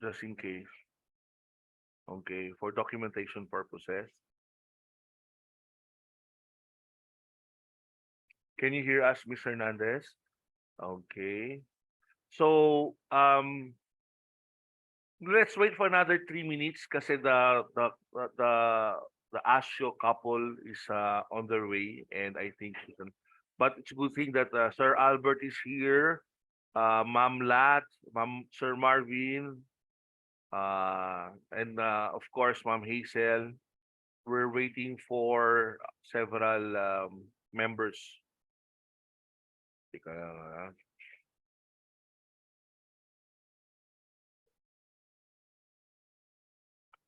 just in case. Okay, for documentation purposes. Can you hear us, Ms. Hernandez? Okay. So, let's wait for another 3 minutes kasi the Asio couple is on their way, and I think but it's a good thing that Sir Albert is here, Ma'am Lat, Ma'am Sir Marvin, and of course Ma'am Hazel. We're waiting for several members. Teka lang,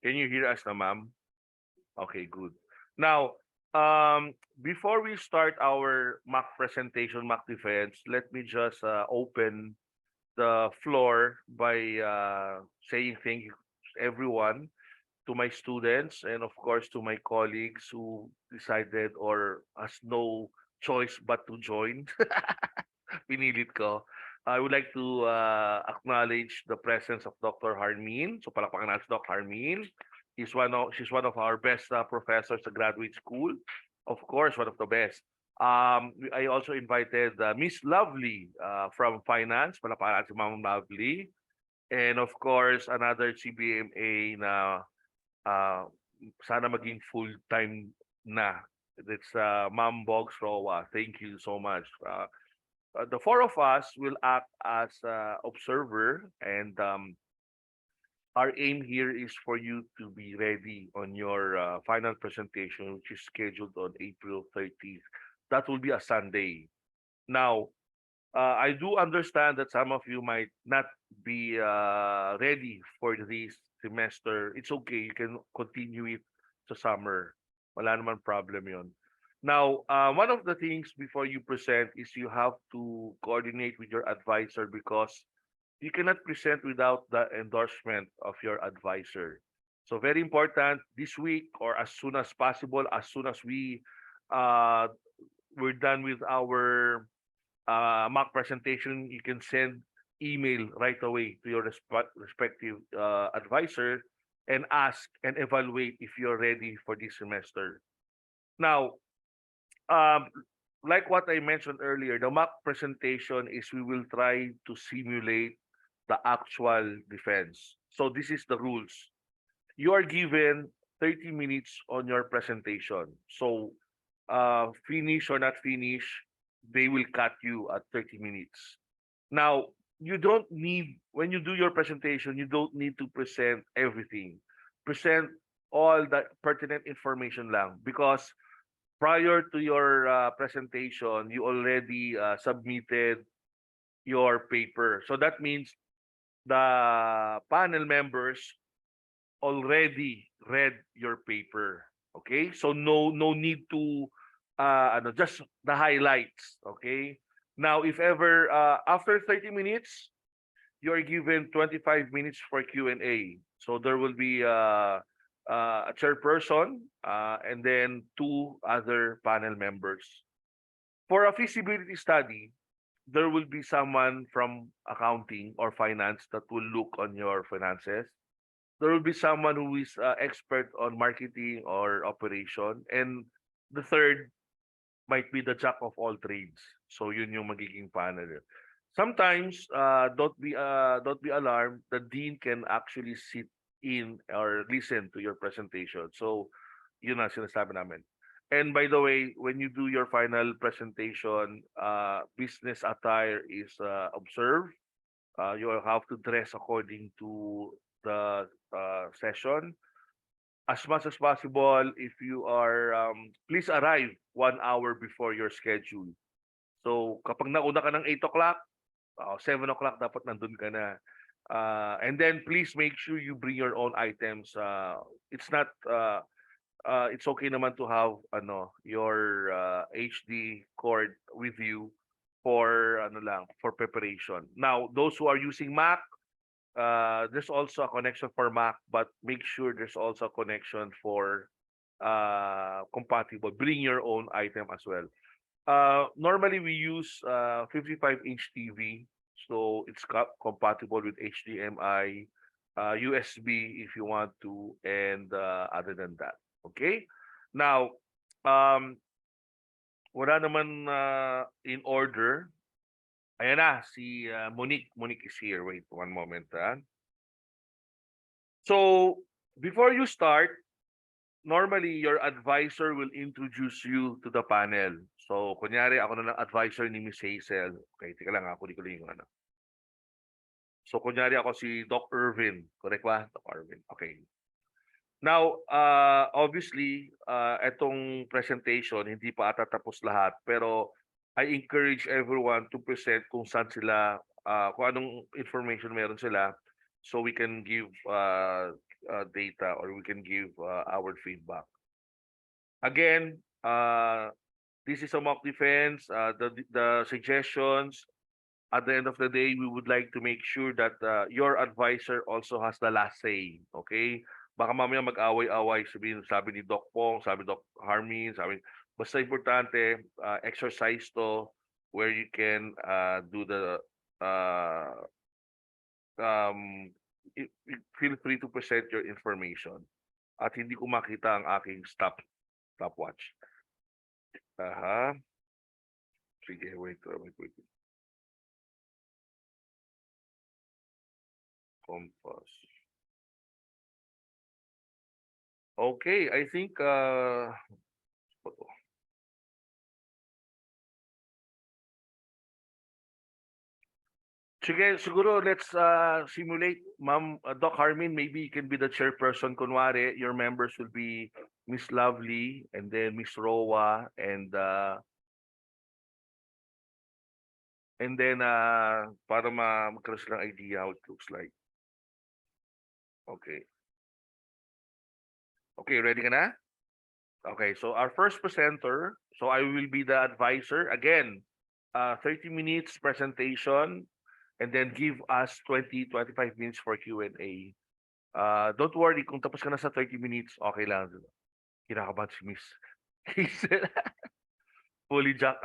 Can you hear us na, ma'am? Okay, good. Now, before we start our mock presentation, mock defense, let me just open the floor by saying thank you to everyone, to my students, and of course to my colleagues who decided or has no choice but to join. Pinilit ko. I would like to acknowledge the presence of Dr. Harmin. So palakpakan natin si Dr. Harmin. She's one of our best professors sa graduate school. Of course, one of the best. I also invited Miss Lovely from Finance. Palakpakan natin si Ma'am Lovely. And of course, another CBMA na sana maging full-time na. It's Ma'am Bogs Roa. Thank you so much. The four of us will act as observer, and our aim here is for you to be ready on your final presentation, which is scheduled on April 30th. That will be a Sunday. Now, I do understand that some of you might not be ready for this semester. It's okay. You can continue it to summer. Wala naman problem yon. Now, one of the things before you present is you have to coordinate with your advisor, because you cannot present without the endorsement of your advisor. So very important this week, or as soon as possible, as soon as uh, we're done with our mock presentation, you can send email right away to your respective advisor and ask and evaluate if you're ready for this semester. Now, um, like what I mentioned earlier, the mock presentation is we will try to simulate the actual defense. So this is the rules. You are given 30 minutes on your presentation. So finish or not finish, they will cut you at 30 minutes. Now, you don't need, when you do your presentation, you don't need to present everything. Present all the pertinent information lang, because prior to your presentation, you already submitted your paper. So that means the panel members already read your paper. Okay? So no need to just the highlights, okay? Now if ever after 30 minutes, you are given 25 minutes for Q&A. So there will be a chairperson and then two other panel members. For a feasibility study, there will be someone from accounting or finance that will look on your finances. There will be someone who is expert on marketing or operation, and the third might be the jack of all trades. So yun yung magiging panel. Sometimes don't be alarmed. The dean can actually sit in or listen to your presentation. So yun ang sinasabi namin. And by the way, when you do your final presentation, business attire is observed. You have to dress according to the session. As much as possible, if you are, please arrive 1 hour before your schedule. So kapag nauna ka ng 8 o'clock, 7 o'clock dapat nandun ka na. And then please make sure you bring your own items. It's not, it's okay naman to have your HD cord with you for for preparation. Now, those who are using Mac, there's also a connection for Mac, but make sure there's also a connection for compatible. Bring your own item as well. Normally we use 55-inch TV, so it's compatible with HDMI, USB if you want to, and other than that. Okay? Now, um, wala naman in order. Ayan na, si Monique. Monique is here. Wait, one moment. So, before you start, normally your advisor will introduce you to the panel. So, kunyari ako na lang advisor ni Miss Hazel. Okay, tika lang ako, ko yung ano. So, kunyari ako si Doc Irvin. Correct ba? Doc Irvin. Okay. Now, obviously, itong presentation, hindi pa ata tapos lahat. Pero, I encourage everyone to present kung saan sila, kung anong information meron sila, so we can give data, or we can give our feedback. Again, this is a mock defense. The suggestions, at the end of the day, we would like to make sure that your advisor also has the last say. Okay? Baka mamaya mag-away-away, sabi ni Doc Pong, sabi Doc Harmin, sabi, basta importante, exercise to where you can do the feel free to present your information. At hindi ko makita ang aking stopwatch. Sige, wait. Compass. Okay, I think sige, siguro let's simulate. Ma'am Doc Harmin, maybe you can be the chairperson. Kunwari, your members will be Miss Lovely, and then Miss Rowa, and then para magkaroon silang idea how it looks like. Okay. Okay, ready ka na? Okay, so our first presenter, so I will be the advisor. Again, 30 minutes presentation, and then give us 20-25 minutes for Q&A. Don't worry, kung tapos ka na sa 30 minutes, okay lang. Kinakabahan si Miss Hazel. Fully jack,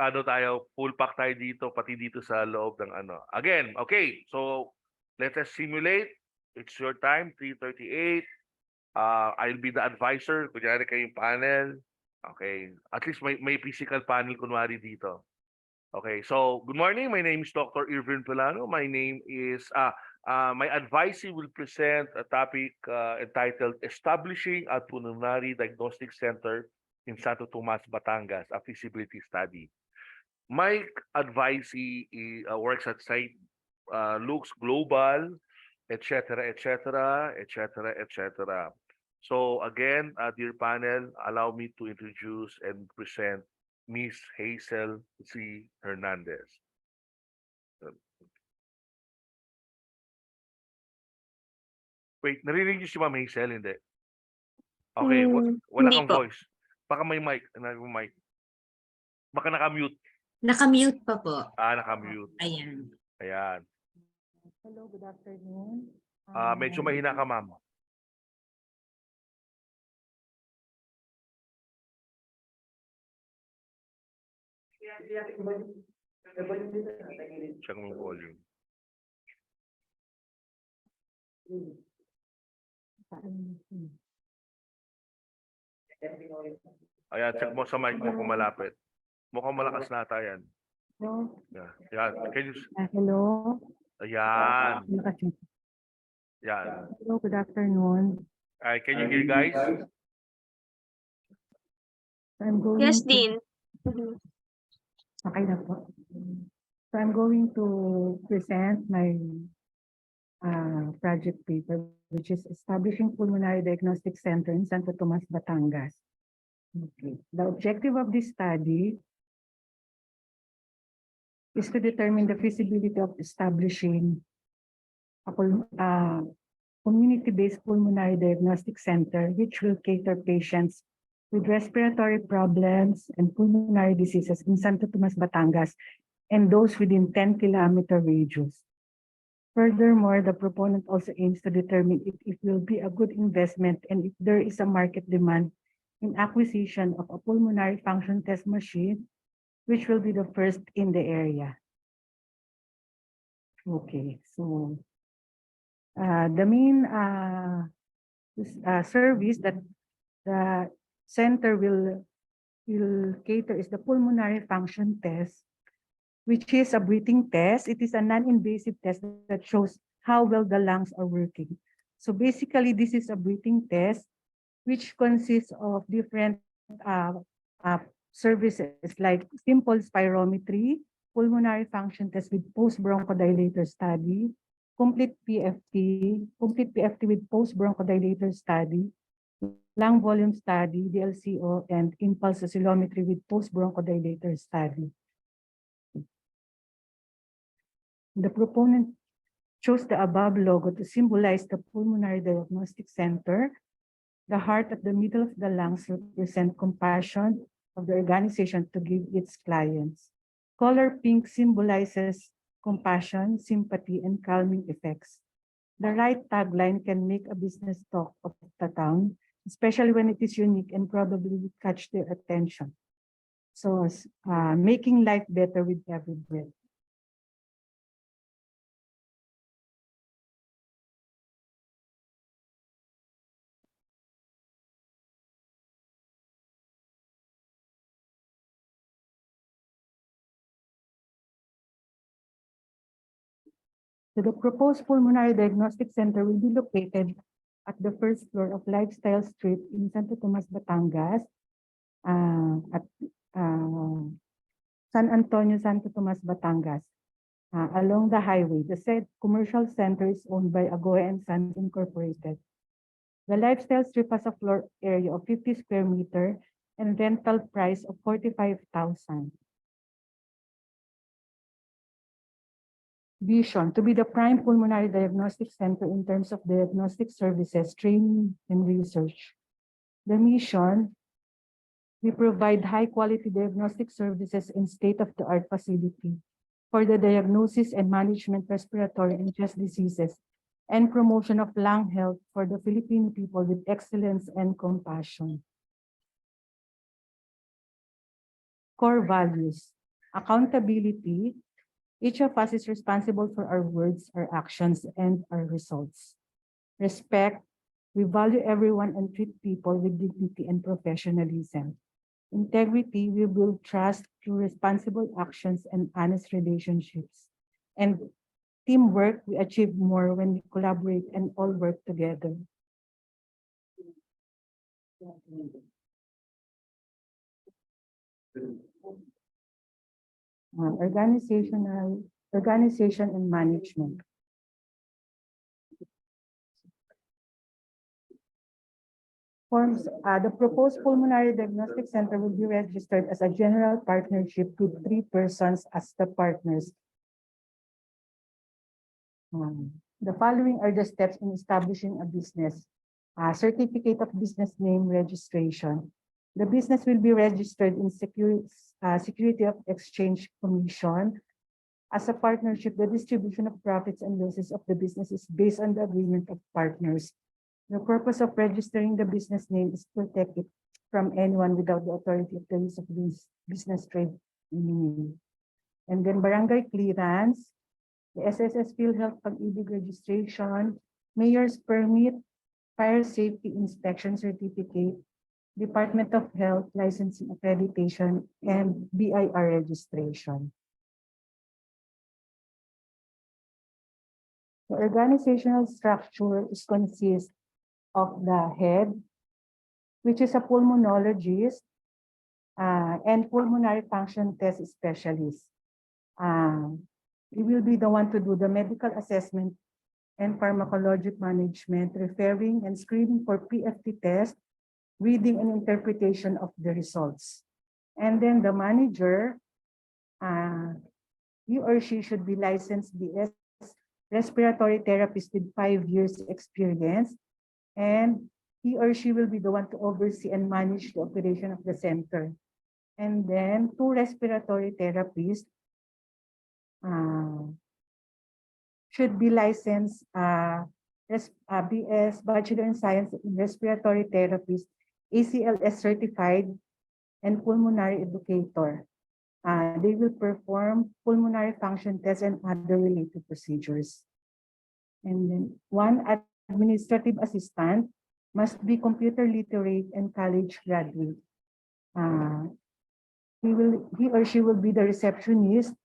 full pack tayo dito, pati dito sa loob ng ano. Again, okay, so let us simulate. It's your time, 3:38. I'll be the advisor. Kunyari kayong panel. Okay. At least may physical panel kunwari dito. Okay. So, good morning. My name is Dr. Irvin Pelano. My name is, my advisee will present a topic entitled Establishing a Pulmonary Diagnostic Center in Santo Tomas, Batangas, a feasibility study. My advisee works at site, looks global, etc., etc., etc., etc. So again, dear panel, allow me to introduce and present Miss Hazel C. Hernandez. Wait, narinig niyo si Ma'am Hazel? Hindi. Okay, wala Hindi kang po. voice. Baka may mic. Baka naka-mute. Naka-mute pa po. Naka-mute. Ayan. Ayan. Hello, good afternoon. Medyo mahina ka, ma'am. Check mo yung volume. Ayan, check mo sa mic mo kung malapit. Mukhang malakas na ata yan. Hello. Yeah. Yan. Can you... Hello. Ayan. Yan. Hello, good afternoon. Can you hear, guys? I'm going Yes, to- Dean. Okay na po. So I'm going to present my project paper, which is Establishing Pulmonary Diagnostic Center in Santo Tomas, Batangas. Okay. The objective of this study is to determine the feasibility of establishing a community-based pulmonary diagnostic center which will cater patients with respiratory problems and pulmonary diseases in Santo Tomas, Batangas, and those within 10-kilometer radius. Furthermore, the proponent also aims to determine if it will be a good investment and if there is a market demand in acquisition of a pulmonary function test machine, which will be the first in the area. Okay, so The main service that the center will cater is the pulmonary function test, which is a breathing test. It is a non-invasive test that shows how well the lungs are working. So basically, this is a breathing test, which consists of different uh, services like simple spirometry, pulmonary function test with post-bronchodilator study, complete PFT with post-bronchodilator study, lung volume study, DLCO, and impulse oscillometry with post-bronchodilator study. The proponent chose the above logo to symbolize the Pulmonary Diagnostic Center. The heart at the middle of the lungs represent compassion of the organization to give its clients. Color pink symbolizes compassion, sympathy, and calming effects. The right tagline can make a business talk of the town, especially when it is unique and probably will catch their attention. So, making life better with every breath. So the proposed pulmonary diagnostic center will be located at the first floor of Lifestyle Street in Santo Tomas, Batangas, at San Antonio, Santo Tomas, Batangas, along the highway. The said commercial center is owned by Agoe and Sons Incorporated. The Lifestyle Strip has a floor area of 50 square meter and rental price of 45,000. Vision: to be the prime pulmonary diagnostic center in terms of diagnostic services, training, and research. The mission: we provide high-quality diagnostic services in state-of-the-art facility for the diagnosis and management of respiratory and chest diseases and promotion of lung health for the Filipino people with excellence and compassion. Core values: accountability. Each of us is responsible for our words, our actions, and our results. Respect. We value everyone and treat people with dignity and professionalism. Integrity. We build trust through responsible actions and honest relationships. And teamwork. We achieve more when we collaborate and all work together. Organization and management. The proposed pulmonary diagnostic center will be registered as a general partnership with 3 persons as the partners. The following are the steps in establishing a business. Certificate of business name registration. The business will be registered in Security of Exchange Commission. As a partnership, the distribution of profits and losses of the business is based on the agreement of partners. The purpose of registering the business name is to protect it from anyone without the authority of the use of this business trade name. And then barangay clearance, the SSS PhilHealth Pag-ibig registration, mayor's permit, fire safety inspection certificate, Department of Health licensing accreditation, and BIR registration. The organizational structure consists of the head, which is a pulmonologist and pulmonary function test specialist. He will be the one to do the medical assessment and pharmacologic management, referring and screening for PFT test, reading and interpretation of the results. And then the manager, he or she should be licensed BS respiratory therapist with 5 years experience, and he or she will be the one to oversee and manage the operation of the center. And then 2 respiratory therapists should be licensed BS Bachelor in Science in Respiratory Therapist, ACLS certified, and pulmonary educator. They will perform pulmonary function tests and other related procedures. And then one administrative assistant must be computer literate and college graduate. He or she will be the receptionist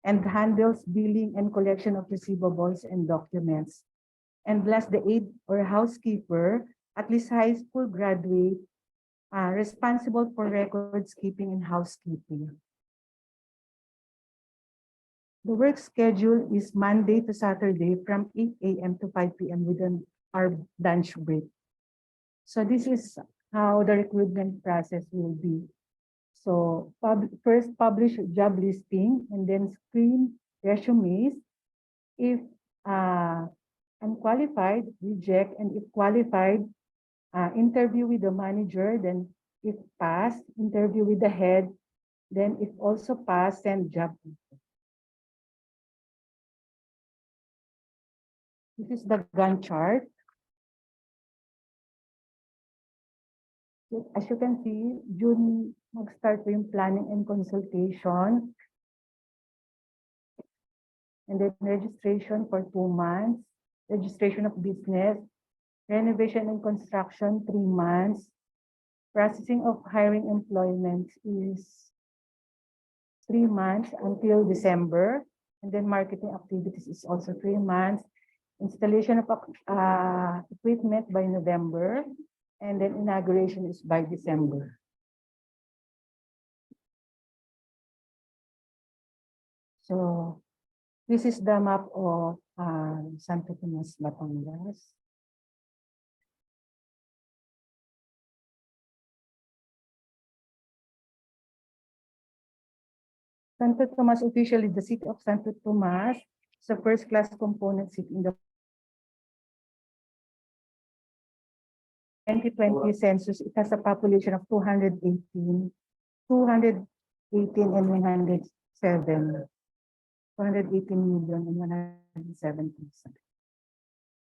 and handles billing and collection of receivables and documents. And last, the aide or housekeeper, at least high school graduate, responsible for records keeping and housekeeping. The work schedule is Monday to Saturday from 8 a.m. to 5 p.m. within our lunch break. So this is how the recruitment process will be. So first publish job listing and then screen resumes. If unqualified, reject, and if qualified, interview with the manager, then if passed, interview with the head, then if also passed, send job. This is the Gantt chart. As you can see, June mag-start po yung planning and consultation. And then registration for 2 months, registration of business, renovation and construction 3 months, processing of hiring employment is 3 months until December, and then marketing activities is also 3 months, installation of equipment by November, and then inauguration is by December. So this is the map of Santo Tomas, Batangas. Santo Tomas, officially the city of Santo Tomas, is a first-class component city in the 2020 census. It has a population of 218 and 107. 218 million and 107,000.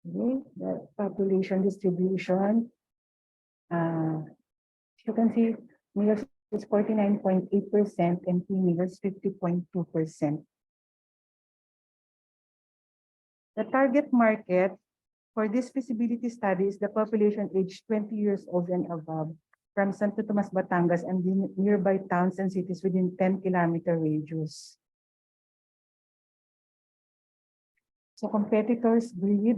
Okay, the population distribution. You can see males is 49.8% and females 50.2%. The target market for this feasibility study is the population aged 20 years old and above from Santo Tomas, Batangas and the nearby towns and cities within 10-kilometer radius. So competitors breed.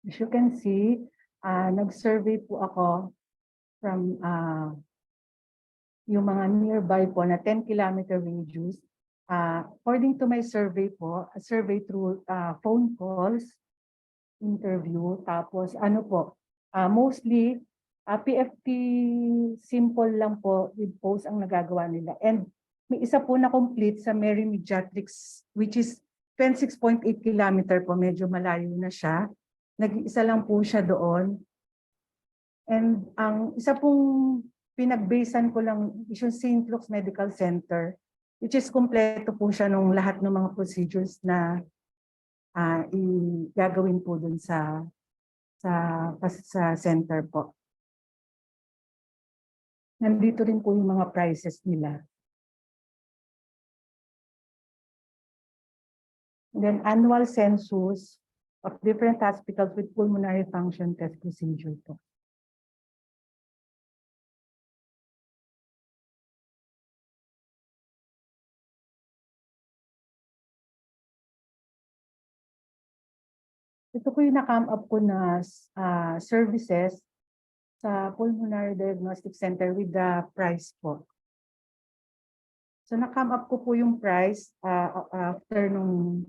As you can see, nag-survey po ako from yung mga nearby po na 10-kilometer radius. According to my survey po, a survey through phone calls, interview, tapos ano po, mostly PFT simple lang po with post ang nagagawa nila. And may isa po na complete sa Mary Mediatrix, which is 26.8 kilometer po, medyo malayo na siya. Nag-isa lang po siya doon. And ang isa pong pinag-basean ko lang is yung St. Luke's Medical Center, which is kompleto po siya nung lahat ng mga procedures na gagawin po dun sa center po. Nandito rin po yung mga prices nila. And then annual census of different hospitals with pulmonary function test procedure po. Ito po yung na-come up ko na services sa Pulmonary Diagnostic Center with the price po. So na-come up ko po yung price after nung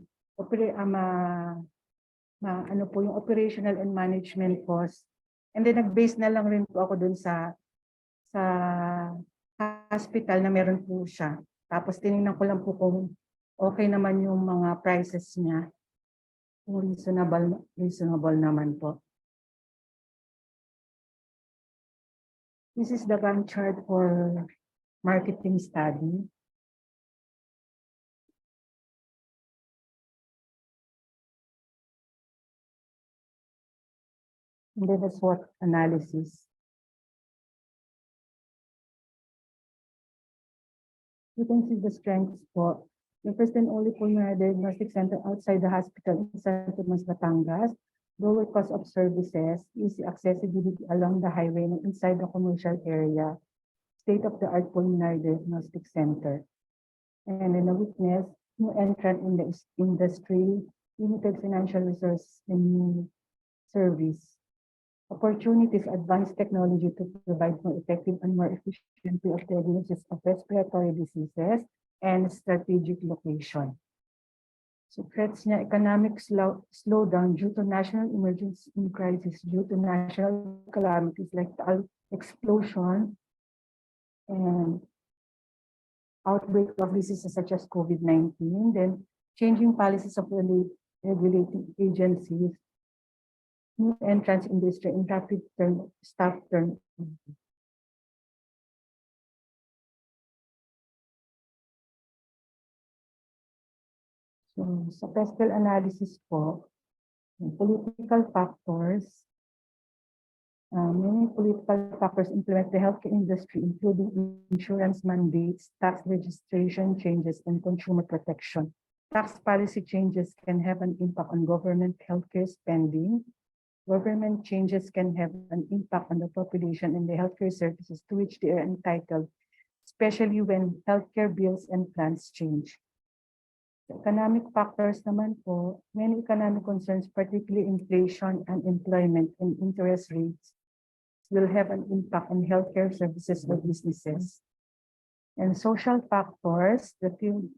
ano po yung operational and management cost. And then nag-base na lang rin po ako dun sa hospital na meron po siya. Tapos tinignan ko lang po kung okay naman yung mga prices niya. Kung reasonable naman po. This is the Gantt chart for marketing study. And then the SWOT analysis. You can see the strengths po. the first and only pulmonary diagnostic center outside the hospital in Santo Tomas, Batangas. Lower cost of services, easy accessibility along the highway and inside the commercial area, state-of-the-art pulmonary diagnostic center. And in a weakness, new entrant in the industry, limited financial resources and new service. Opportunities, advanced technology to provide more effective and more efficient way of diagnosis of respiratory diseases and strategic location. So threats niya, economic slowdown due to national emergency and crisis due to national calamities like the explosion and outbreak of diseases such as COVID-19, then changing policies of regulating agencies, new entrants industry and rapid staff turn. So sa PESTEL analysis po, political factors, many political factors influence the healthcare industry, including insurance mandates, tax registration changes, and consumer protection. Tax policy changes can have an impact on government healthcare spending. Government changes can have an impact on the population and the healthcare services to which they are entitled, especially when healthcare bills and plans change. Economic factors naman po, many economic concerns, particularly inflation, unemployment, and interest rates, will have an impact on healthcare services or businesses. And social factors, the field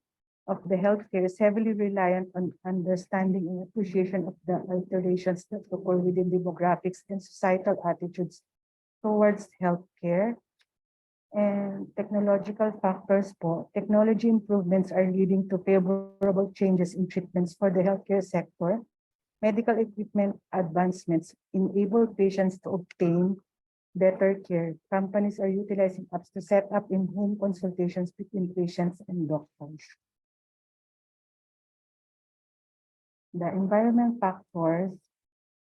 of the healthcare is heavily reliant on understanding and appreciation of the alterations that occur within demographics and societal attitudes towards healthcare. And technological factors po, technology improvements are leading to favorable changes in treatments for the healthcare sector. Medical equipment advancements enable patients to obtain better care. Companies are utilizing apps to set up in-home consultations between patients and doctors. The environment factors,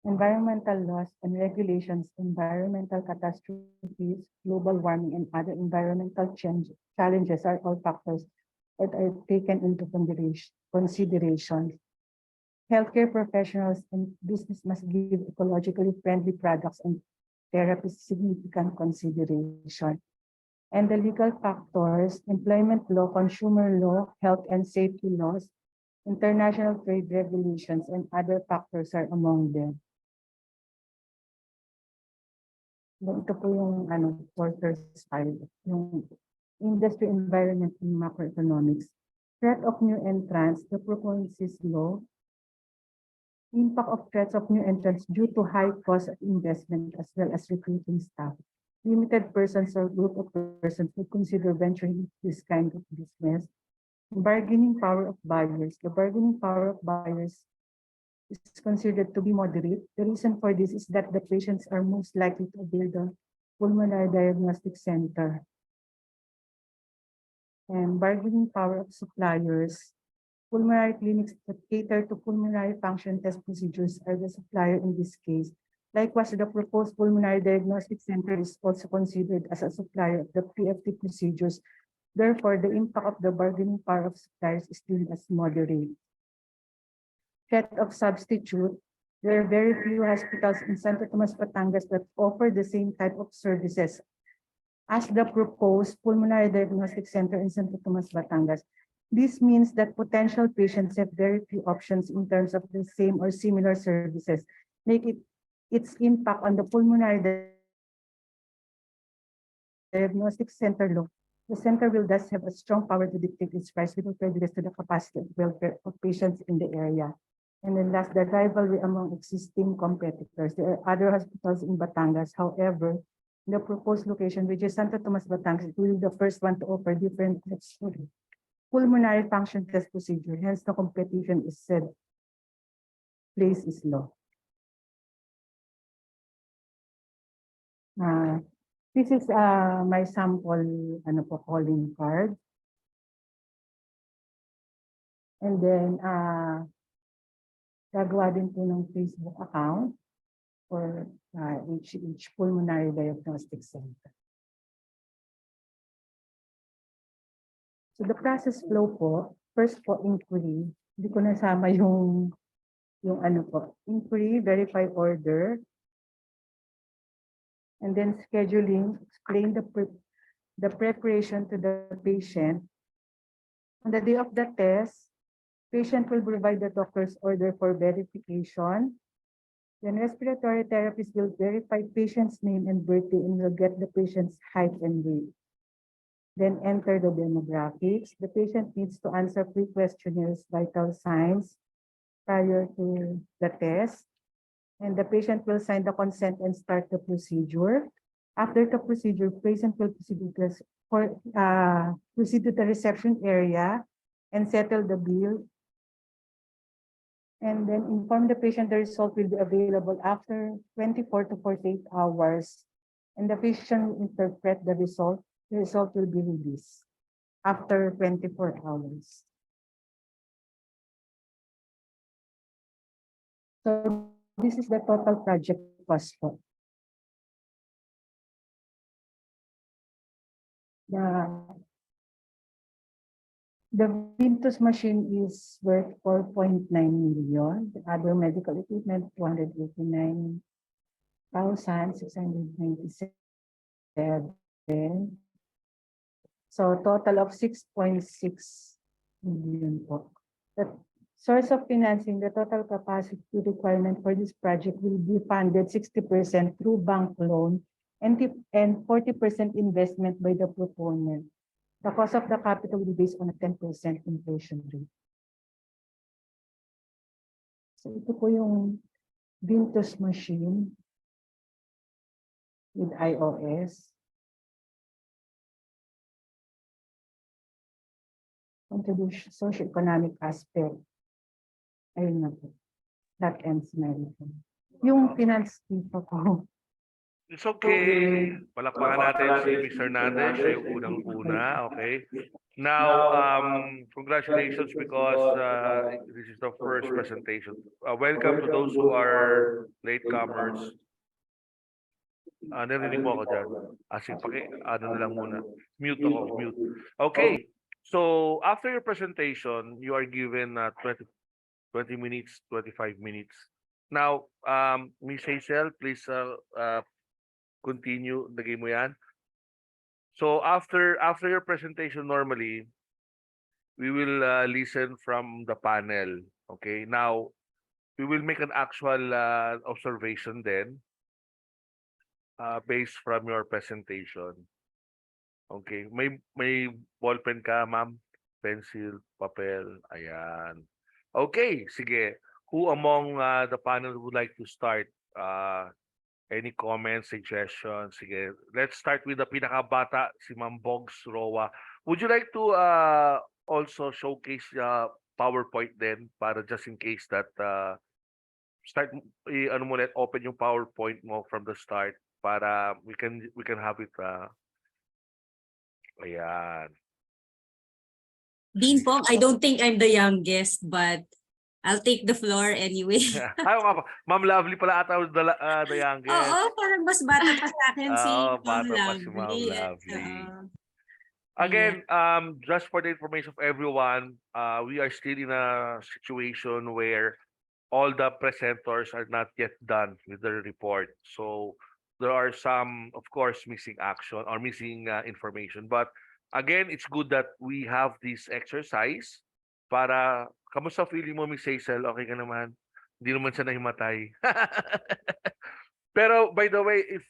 environmental laws and regulations, environmental catastrophes, global warming, and other environmental challenges are all factors that are taken into consideration. Healthcare professionals and business must give ecologically friendly products and therapies significant consideration. And the legal factors, employment law, consumer law, health and safety laws, international trade regulations, and other factors are among them. Ito po yung quarters 5, yung industry, environment, and macroeconomics. Threat of new entrants, the proponents law, impact of threats of new entrants due to high cost of investment as well as recruiting staff. Limited persons or group of persons would consider venturing into this kind of business. Bargaining power of buyers. The bargaining power of buyers is considered to be moderate. The reason for this is that the patients are most likely to avail the pulmonary diagnostic center. And bargaining power of suppliers. Pulmonary clinics that cater to pulmonary function test procedures are the supplier in this case. Likewise, the proposed pulmonary diagnostic center is also considered as a supplier of the PFT procedures. Therefore, the impact of the bargaining power of suppliers is deemed as moderate. Threat of substitute. There are very few hospitals in Santo Tomas, Batangas that offer the same type of services as the proposed pulmonary diagnostic center in Santo Tomas, Batangas. This means that potential patients have very few options in terms of the same or similar services, make its impact on the pulmonary diagnostic center low. The center will thus have a strong power to dictate its price without prejudice to the capacity and welfare of patients in the area. And then last, the rivalry among existing competitors. There are other hospitals in Batangas. However, in the proposed location, which is Santo Tomas, Batangas, it will be the first one to offer different types of pulmonary function test procedure. Hence, the competition is said, place is low. This is my sample calling card. And then, gagawa din po ng Facebook account for each pulmonary diagnostic center. So the process flow po, first po, inquiry. Hindi ko nasama yung ano po. Inquiry, verify order. And then scheduling, explain the preparation to the patient. On the day of the test, patient will provide the doctor's order for verification. Then respiratory therapist will verify patient's name and birthday and will get the patient's height and weight. Then enter the demographics. The patient needs to answer pre-questionnaires, vital signs prior to the test. And the patient will sign the consent and start the procedure. After the procedure, patient will proceed to the reception area and settle the bill. And then inform the patient the result will be available after 24 to 48 hours. And the patient will interpret the result. The result will be released after 24 hours. So this is the total project cost po. The Ventus machine is worth 4.9 million. The other medical equipment, 289,697. So total of 6.6 million po. The source of financing, the total capacity requirement for this project will be funded 60% through bank loan and 40% investment by the proponent. The cost of the capital will be based on a 10% inflation rate. So ito po yung Ventus machine with iOS. Contribution socio-economic aspect. Ayun na po. That ends my report. Yung finance dito po. It's okay. Palakpakan natin si Mr. Hernandez, siya yung unang-una, okay? Now, congratulations because this is the first presentation. Welcome to those who are latecomers. Narinig mo ako dyan. Sige, ano na lang muna. Mute ako, mute. Okay, so after your presentation, you are given 20 minutes, 25 minutes. Now, Ms. Hazel, please continue. Lagay mo yan. So after your presentation, normally, we will listen from the panel. Okay, now, we will make an actual observation then based from your presentation. Okay, may ballpen ka, ma'am? Pencil, papel, ayan. Okay, sige. Who among the panel would like to start? Any comments, suggestions? Sige, let's start with the pinakabata, si Ma'am Bogs Rowa. Would you like to also showcase PowerPoint then para just in case that start ano mo ulit, open yung PowerPoint mo from the start para we can have it ayan. Dean po, I don't think I'm the youngest, but I'll take the floor anyway. Ayaw ka pa. Ma'am Lovely pala ata the youngest. Oo, parang mas bata pa sa akin si Ma'am bata pa si Ma'am Lovely. Lovely. Oo. Again, just for the information of everyone, we are still in a situation where all the presenters are not yet done with their report. So there are some, of course, missing action or missing information. But again, it's good that we have this exercise para, kamusta feeling mo, Miss Hazel? Okay ka naman? Hindi naman siya nahimatay. Pero by the way, if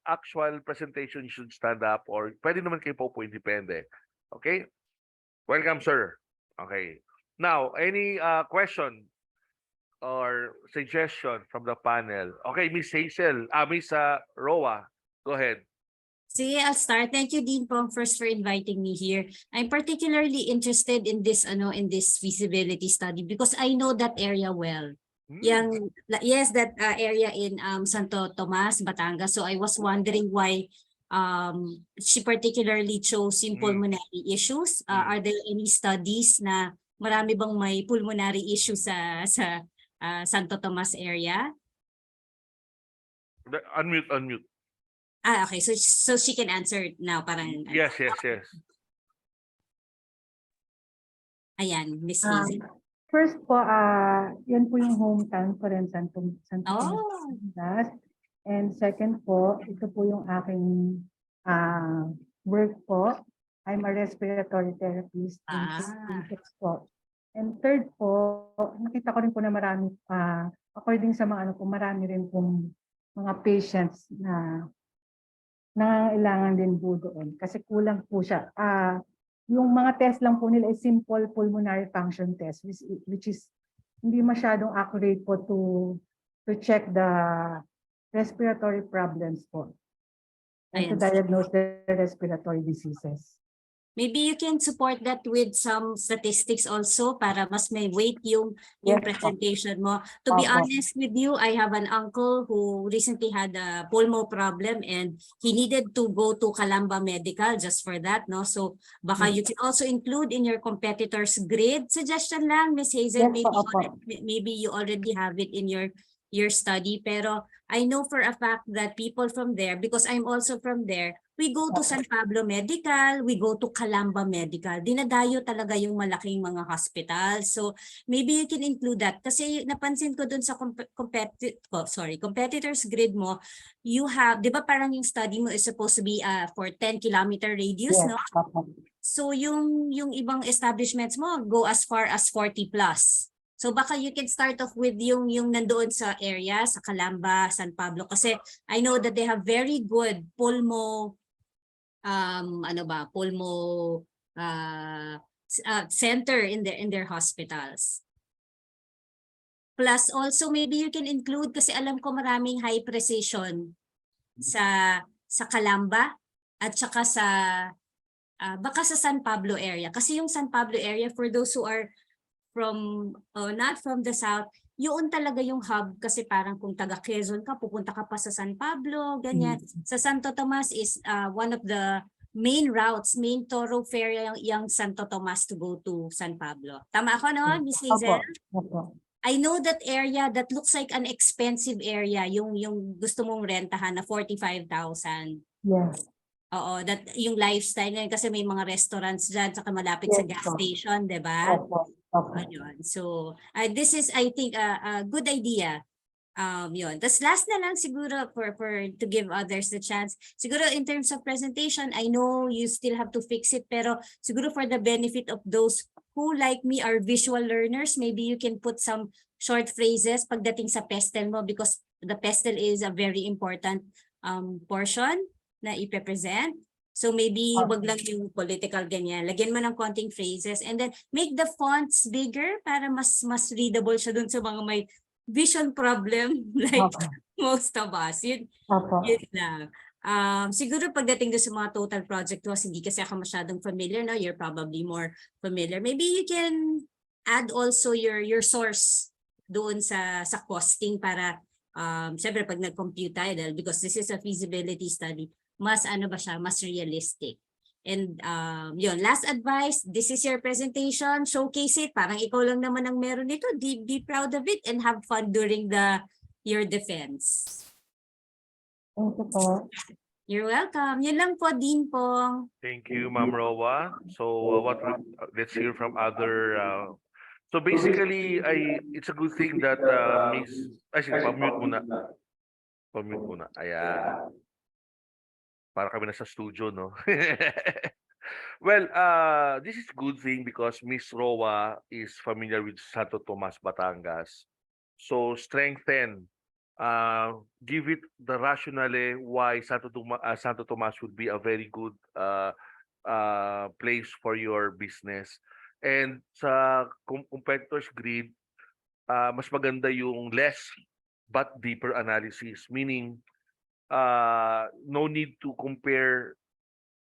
actual presentation you should stand up or pwede naman kayo po depende. Okay? Welcome, sir. Okay. Now, any question or suggestion from the panel? Okay, Miss Hazel, Miss Rowa, go ahead. Sige, I'll start. Thank you, Dean Pong, first for inviting me here. I'm particularly interested in this feasibility study because I know that area well. Yes, that area in Santo Tomas, Batangas. So I was wondering why she particularly chose yung pulmonary issues. Are there any studies na marami bang may pulmonary issue sa Santo Tomas area? Unmute. Okay. So she can answer now. Parang Yes. Ayan, Miss Um, Hazel. First po, yan po yung hometown ko rin, Santo Tomas Oh, Batangas. And second po, ito po yung aking work po. I'm a respiratory therapist in ah, Philippines po. And third po, nakita ko rin po na marami, according sa mga ano po, marami rin pong mga patients na nangangailangan din po doon kasi kulang po siya. Yung mga test lang po nila is simple pulmonary function test which is hindi masyadong accurate po to check the respiratory problems po and to ayan. diagnose the respiratory diseases. Maybe you can support that with some statistics also para mas may weight yung Yes po. presentation mo. To be Opo. honest with you, I have an uncle who recently had a pulmo problem and he needed to go to Calamba Medical just for that, no? So baka you can also include in your competitors grid suggestion lang, Miss Hazel. Yes po, opo. Maybe you already have it in your study, pero I know for a fact that people from there, because I'm also from there, we go to San Pablo Medical, we go to Calamba Medical. Dinadayo talaga yung malaking mga hospital. So maybe you can include that. Kasi napansin ko dun sa competitors grid mo, you have, di ba parang yung study mo is supposed to be for 10-kilometer radius, Yes, no? opo. So yung ibang establishments mo go as far as 40 plus. So baka you can start off with yung nandoon sa area, sa Calamba, San Pablo. Kasi I know that they have very good pulmo center in their hospitals. Plus also maybe you can include, kasi alam ko maraming high precision sa Calamba at saka sa baka sa San Pablo area. Kasi yung San Pablo area, for those who are not from the south, yun talaga yung hub kasi parang kung taga Quezon ka, pupunta ka pa sa San Pablo, ganyan. Sa Santo Tomas is one of the main routes, main thoroughfare yung Santo Tomas to go to San Pablo. Tama ako, no, Miss Hazel? Opo. I know that area that looks like an expensive area, yung gusto mong rentahan na 45,000. Yes. Oo, that yung lifestyle ngayon kasi may mga restaurants dyan saka malapit sa Yes, gas po. station, 'di ba? Opo. Opo. Ayun. So, this is I think a good idea. Yun. Tapos last na lang siguro for to give others the chance. Siguro in terms of presentation, I know you still have to fix it, pero siguro for the benefit of those who like me are visual learners, maybe you can put some short phrases pagdating sa pestel mo because the pestel is a very important portion na ipe-present. So maybe wag lang yung political ganyan. Lagyan mo ng konting phrases and then make the fonts bigger para mas readable siya dun sa mga may vision problem like most of us. Yun lang. Siguro pagdating doon sa mga total project was hindi kasi ako masyadong familiar, no? You're probably more familiar. Maybe you can add also your source doon sa costing para syempre pag nag-compute tayo dahil because this is a feasibility study, mas mas realistic. And yun, last advice, this is your presentation, showcase it, parang ikaw lang naman ang meron nito, be proud of it and have fun during your defense. Thank you po. You're welcome. Yun lang po, Dean Pong. Thank you, Ma'am Rowa. So let's hear from other. So basically, it's a good thing that sige, pa-mute muna. Pa-mute muna. Ayan. Para kami nasa studio, no? Well, this is a good thing because Miss Rowa is familiar with Santo Tomas, Batangas. So strengthen, give it the rationale why Santo Tomas would be a very good place for your business. And sa competitors grid, mas maganda yung less but deeper analysis, meaning no need to compare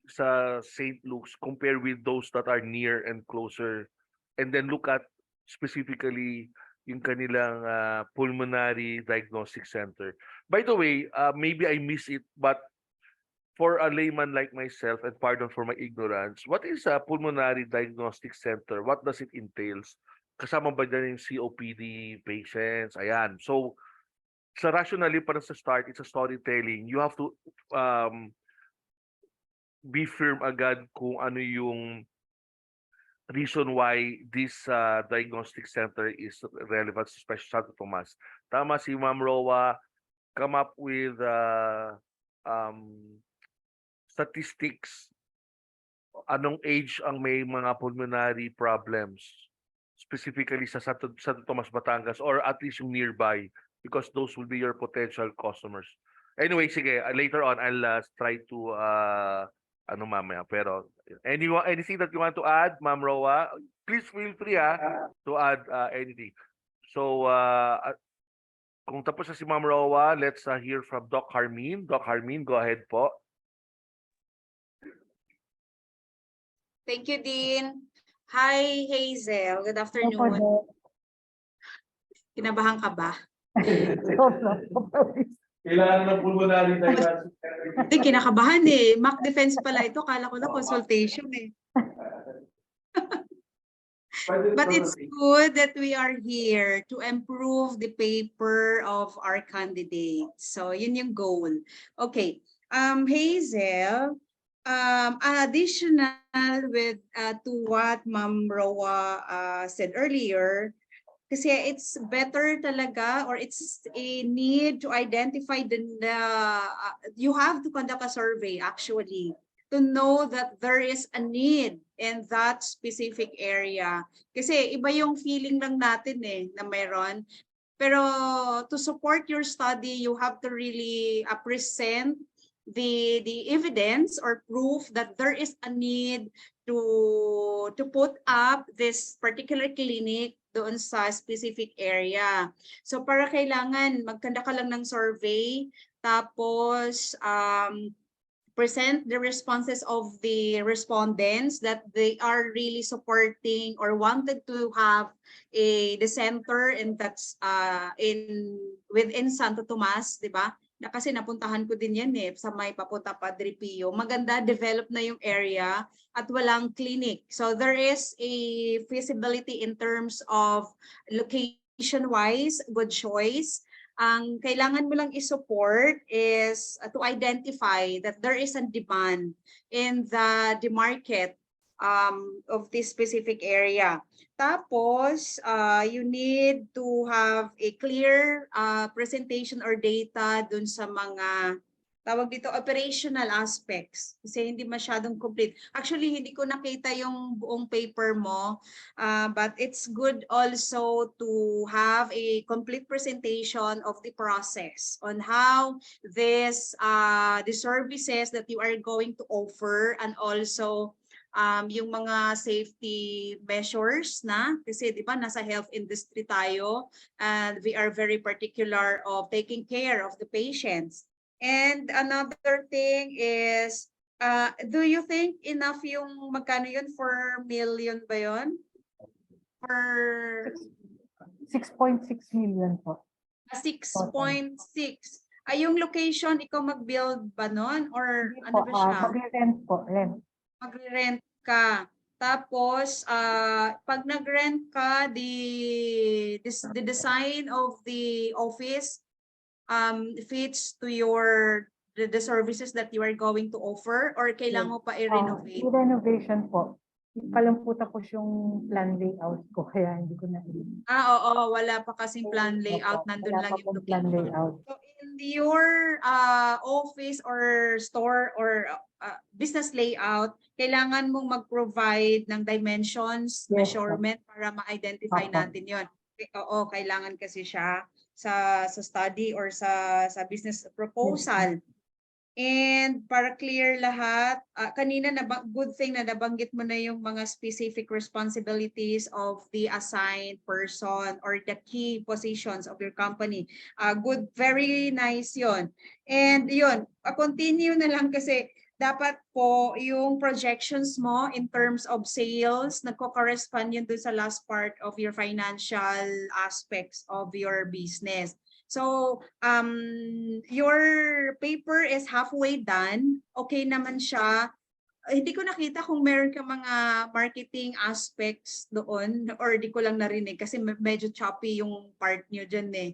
sa St. Luke's, compare with those that are near and closer, and then look at specifically yung kanilang pulmonary diagnostic center. By the way, maybe I miss it, but for a layman like myself, and pardon for my ignorance, what is a pulmonary diagnostic center? What does it entails? Kasama ba dyan yung COPD patients? Ayan. So, sa rationally para sa start, it's a storytelling. You have to be firm agad kung ano yung reason why this diagnostic center is relevant, especially Santo Tomas. Tama si Ma'am Roa, come up with um, statistics. Anong age ang may mga pulmonary problems, specifically sa Santo Tomas, Batangas, or at least yung nearby, because those will be your potential customers. Anyway, sige, later on, I'll try to, ano mamaya, pero anything that you want to add, Ma'am Roa, please feel free to add anything. So, kung tapos na si Ma'am Roa, let's hear from Doc Harmin. Doc Harmin, go ahead po. Thank you, Dean. Hi, Hazel. Good Opo, afternoon. Doc. Kinabahan ka ba? Kailangan ng pulmonary diagnostic. Hindi, kinakabahan eh. Mock defense pala ito. Kala ko na consultation eh. But it's good that we are here to improve the paper of our candidates. So, yun yung goal. Okay. Hazel, additional with to what Ma'am Roa said earlier, kasi it's better talaga, or it's a need to identify you have to conduct a survey actually to know that there is a need in that specific area. Kasi iba yung feeling lang natin eh na mayroon. Pero to support your study, you have to really present the evidence or proof that there is a need to put up this particular clinic doon sa specific area. So para kailangan magkanda ka lang ng survey, tapos present the responses of the respondents that they are really supporting or wanted to have the center, and that's within Santo Tomas, di ba? Kasi napuntahan ko din yan eh, sa may papunta Padre Pio. Maganda, develop na yung area at walang clinic. So there is a feasibility in terms of location-wise, good choice. Ang kailangan mo lang i-support is to identify that there is a demand in the market of this specific area. Tapos, you need to have a clear presentation or data dun sa mga tawag dito operational aspects kasi hindi masyadong complete. Actually, hindi ko nakita yung buong paper mo, but it's good also to have a complete presentation of the process on how this the services that you are going to offer, and also yung mga safety measures na kasi di ba nasa health industry tayo, and we are very particular of taking care of the patients. And another thing is, do you think enough yung magkano yun, 4 million ba yun? For 6.6 million po. 6.6. Ay, yung location, ikaw mag-build ba nun? Or Hindi ano po, ba siya? magre-rent po, rent. Magre-rent ka. Tapos, pag nag-rent ka, the design of the office fits to the services that you are going to offer, or kailangan mo pa i-renovate? Renovation po. Kalamputan ko yung plan layout ko, kaya hindi ko na Oo, wala pa kasing plan layout, nandun wala lang pa yung pong plan location. layout. So in your office or store or business layout, kailangan mong mag-provide ng dimensions, Yes, measurement para ma-identify Opo. natin yon. Oo, kailangan kasi siya sa study or sa business proposal. And para clear lahat, kanina good thing na nabanggit mo na yung mga specific responsibilities of the assigned person or the key positions of your company. Good, very nice yon. And yun, continue na lang kasi dapat po yung projections mo in terms of sales, nagko-correspond yun dun sa last part of your financial aspects of your business. So, your paper is halfway done. Okay naman siya. Hindi ko nakita kung meron ka mga marketing aspects doon, or di ko lang narinig kasi medyo choppy yung part nyo dyan eh.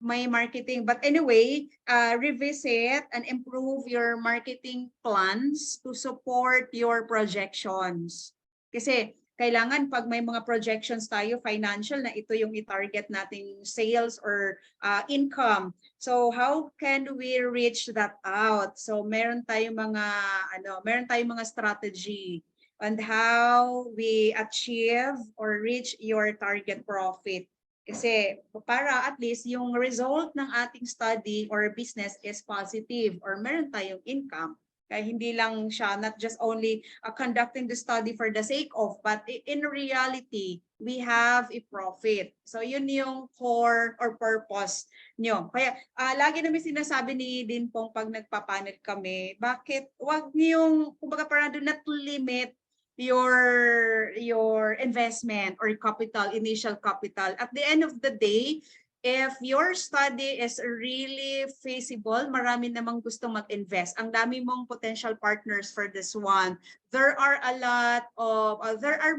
May marketing. But anyway, revisit and improve your marketing plans to support your projections. Kasi kailangan pag may mga projections tayo financial na ito yung i-target nating sales or income. So how can we reach that out? So meron tayong mga strategy on how we achieve or reach your target profit. Kasi para at least yung result ng ating study or business is positive or meron tayong income. Kaya hindi lang siya not just only conducting the study for the sake of, but in reality, we have a profit. So yun yung core or purpose nyo. Kaya lagi namin sinasabi ni Din Pong pag nagpapanel kami, bakit wag niyong, kumbaga parang do not limit your investment or capital, initial capital. At the end of the day, if your study is really feasible, marami namang gustong mag-invest. Ang dami mong potential partners for this one. There are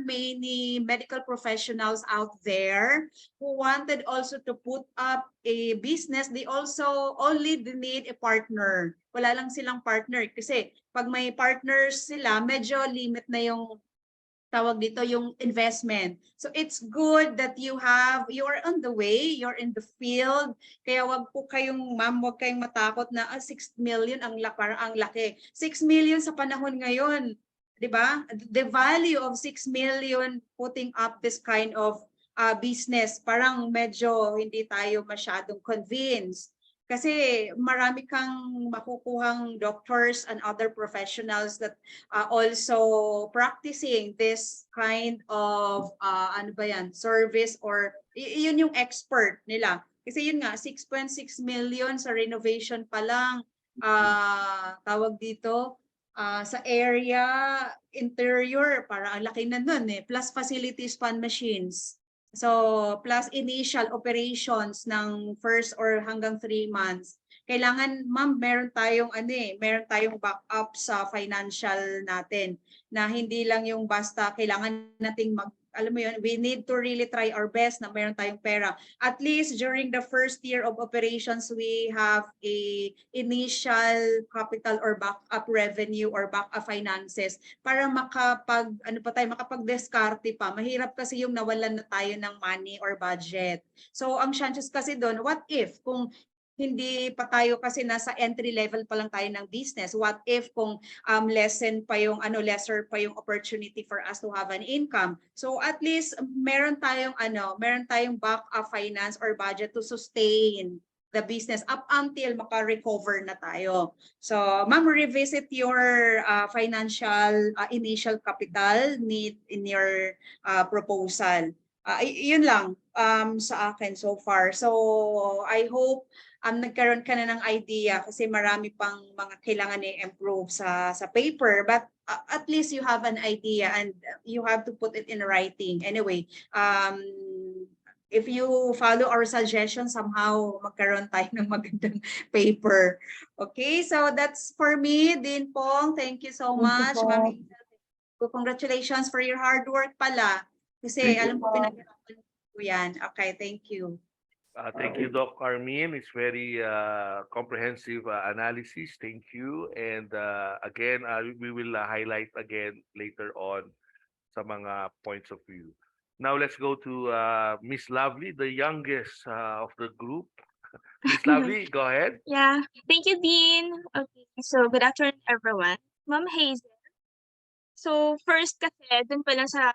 many medical professionals out there who wanted also to put up a business. They also only need a partner. Wala lang silang partner kasi pag may partners sila, medyo limit na yung tawag dito yung investment. So it's good that you are on the way, you're in the field. Kaya wag po kayong wag kayong matakot na 6 million ang laki. 6 million sa panahon ngayon, 'di ba? The value of 6 million putting up this kind of business, parang medyo hindi tayo masyadong convinced. Kasi marami kang makukuhang doctors and other professionals that also practicing this kind of service or yun yung expert nila. Kasi yun nga, 6.6 million sa renovation pa lang, tawag dito, sa area, interior, para ang laki na nun plus facilities fund machines. So, plus initial operations ng first or hanggang 3 months. Kailangan, ma'am, meron tayong backup sa financial natin na hindi lang yung basta kailangan nating alam mo yun, we need to really try our best na meron tayong pera. At least during the first year of operations, we have a initial capital or backup revenue or backup finances para makapag-diskarte pa. Mahirap kasi yung nawalan na tayo ng money or budget. So ang chances kasi doon, what if kung hindi pa tayo kasi nasa entry level pa lang tayo ng business. What if kung lesser pa yung opportunity for us to have an income. So at least meron tayong backup finance or budget to sustain the business up until maka-recover na tayo. So ma'am, revisit your financial initial capital need in your proposal. Yun lang sa akin so far. So I hope nagkaroon ka na ng idea kasi marami pang mga kailangan i-improve sa paper, but at least you have an idea and you have to put it in writing. Anyway, if you follow our suggestion, somehow magkaroon tayo ng magandang paper. Okay, so that's for me, Din Pong. Thank you so much. Thank you po. Congratulations for your hard work pala. Kasi Thank you alam ko pinag-aralan ko yan. Okay, thank you. Thank you, Doc Carmine. It's very comprehensive analysis. Thank you. And again, we will highlight again later on sa mga points of view. Now let's go to Miss Lovely, the youngest of the group. Miss Lovely, go ahead. Yeah, thank you, Dean. Okay, so good afternoon, everyone. Ma'am Hazel. So first kasi, dun pa lang sa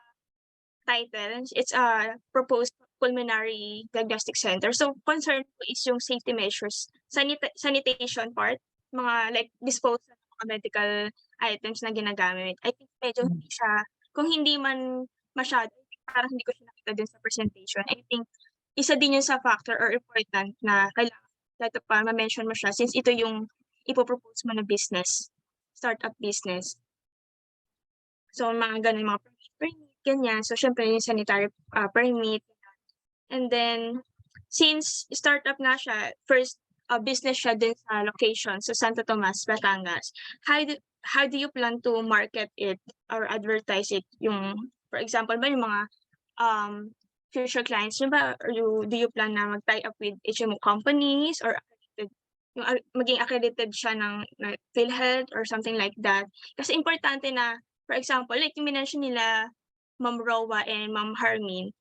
title, it's a proposed pulmonary diagnostic center. So concern ko is yung safety measures, sanitation part, mga like disposal ng mga medical items na ginagamit. I think medyo hindi siya, kung hindi man masyado, parang hindi ko siya nakita din sa presentation. I think isa din yun sa factor or important na kailangan dapat pa ma-mention mo siya since ito yung ipopropose mo na business, startup business. So mga ganun, mga permit, ganyan. So syempre yung sanitary permit. And then, since startup nga siya, first business siya din sa location, so Santo Tomas, Batangas. How do you plan to market it or advertise it? Yung, for example, ba yung mga future clients nyo ba? Or do you plan na mag-tie up with HMO companies or accredited, yung maging accredited siya ng PhilHealth or something like that? Kasi importante na, for example, like yung minention nila Ma'am Rowa and Ma'am Harmin,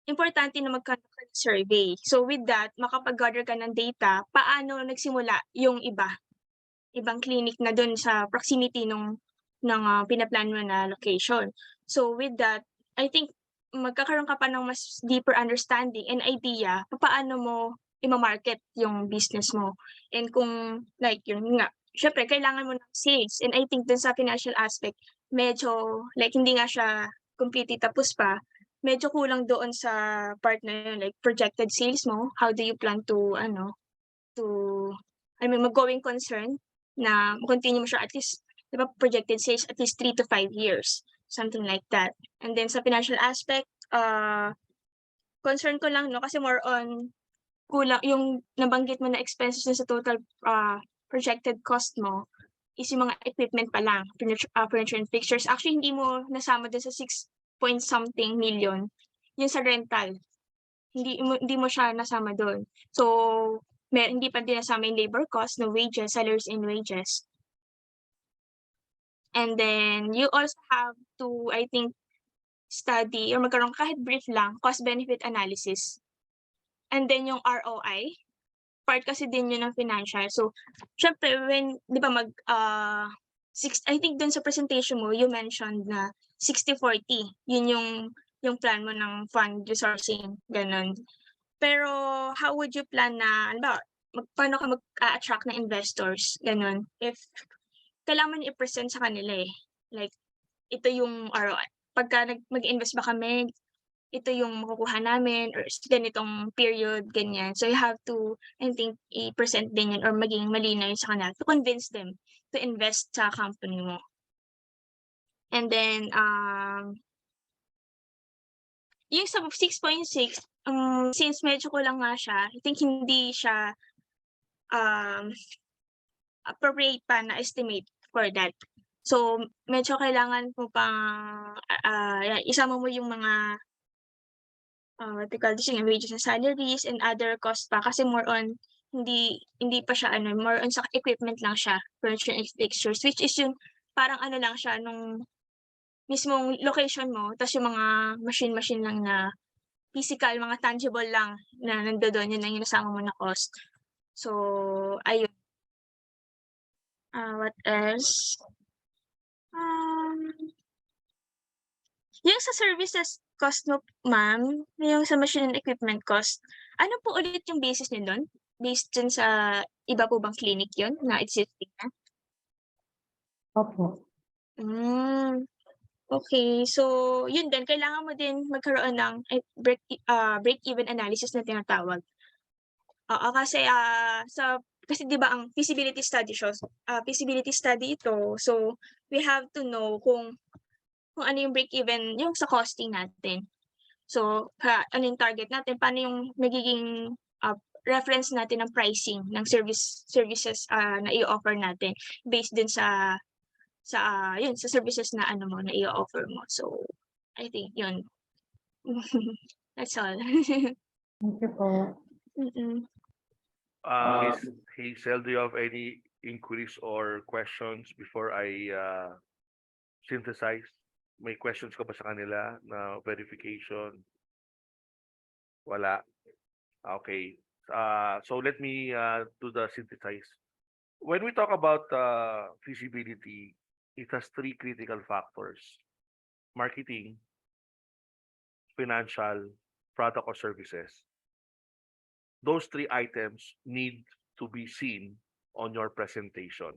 importante na mag-conduct ka ng survey. So with that, makapag-gather ka ng data, paano nagsimula yung ibang clinic na dun sa proximity ng pinaplan mo na location. So with that, I think magkakaroon ka pa ng mas deeper understanding and idea paano mo ima-market yung business mo. And kung like yun nga, syempre kailangan mo ng sales. And I think dun sa financial aspect, medyo like hindi nga siya completely tapos pa. Medyo kulang doon sa part na yun, like projected sales mo. How do you plan to mag-going concern na continue mo siya at least, di ba, projected sales at least 3 to 5 years, something like that. And then sa financial aspect, concern ko lang, no, kasi more on kulang yung nabanggit mo na expenses na sa total projected cost mo is yung mga equipment pa lang, furniture and fixtures. Actually, hindi mo nasama dun sa 6 point something million, yung sa rental. Hindi mo siya nasama doon. So, hindi pa din nasama yung labor cost, no wages, salaries and wages. And then, you also have to, I think, study or magkaroon kahit brief lang, cost-benefit analysis. And then yung ROI, part kasi din yun ng financial. So, syempre, when, di ba I think dun sa presentation mo, you mentioned na 60-40, yun yung plan mo ng fund resourcing, ganun. Pero how would you plan na, ano ba, paano ka mag-attract na investors, ganun? If kailangan mo i-present sa kanila eh. Like, ito yung ROI. Pagka mag-invest ba kami, ito yung makukuha namin or ganitong period, ganyan. So you have to, I think, i-present din yun or maging malinaw yun sa kanila to convince them to invest sa company mo. And then, yung sa 6.6, since medyo kulang nga siya, I think hindi siya appropriate pa na estimate for that. So, medyo kailangan mo pang isama mo yung mga what we call this, yung wages and salaries and other costs pa kasi more on hindi pa siya more on sa equipment lang siya, furniture and fixtures, which is yung parang lang siya nung mismong location mo, tas yung mga machine lang na physical, mga tangible lang na nandoon, yun lang yung nasama mo na cost. So, ayun. What else? Yung sa services cost mo, ma'am, yung sa machine and equipment cost, ano po ulit yung basis niyo doon? Based dun sa iba po bang clinic yun na existing na? Opo. Okay. So, yun din, kailangan mo din magkaroon ng break-even analysis na tinatawag. Oo, kasi kasi 'di ba ang feasibility study ito. So, we have to know kung ano yung break-even yung sa costing natin. So, ano yung target natin, paano yung magiging reference natin ng pricing ng services na i-offer natin based din sa yun sa services na mo na i-offer mo. So, I think yun. That's all. Thank you po. Mm-mm. Miss Hazel, do you have any inquiries or questions before I synthesize? May questions ka ba sa kanila na verification? Wala. Okay. So let me do the synthesize. When we talk about feasibility, it has 3 critical factors: marketing, financial, product or services. Those 3 items need to be seen on your presentation.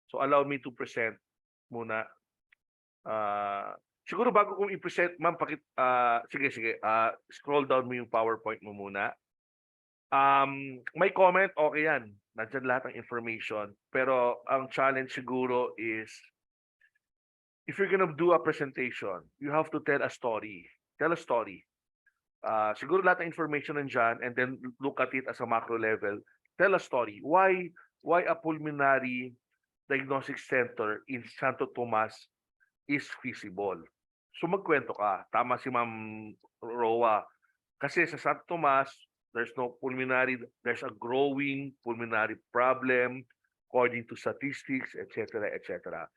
So allow me to present muna. Siguro bago kong i-present, ma'am, sige, scroll down mo yung PowerPoint mo muna. May comment, okay yan. Nandyan lahat ng information. Pero ang challenge siguro is, if you're gonna do a presentation, you have to tell a story. Tell a story. Siguro lahat ng information nandyan, and then look at it as a macro level. Tell a story. Why a pulmonary diagnostic center in Santo Tomas is feasible? So magkwento ka. Tama si Ma'am Rowa. Kasi sa Santo Tomas, there's a growing pulmonary problem according to statistics, etc., etc.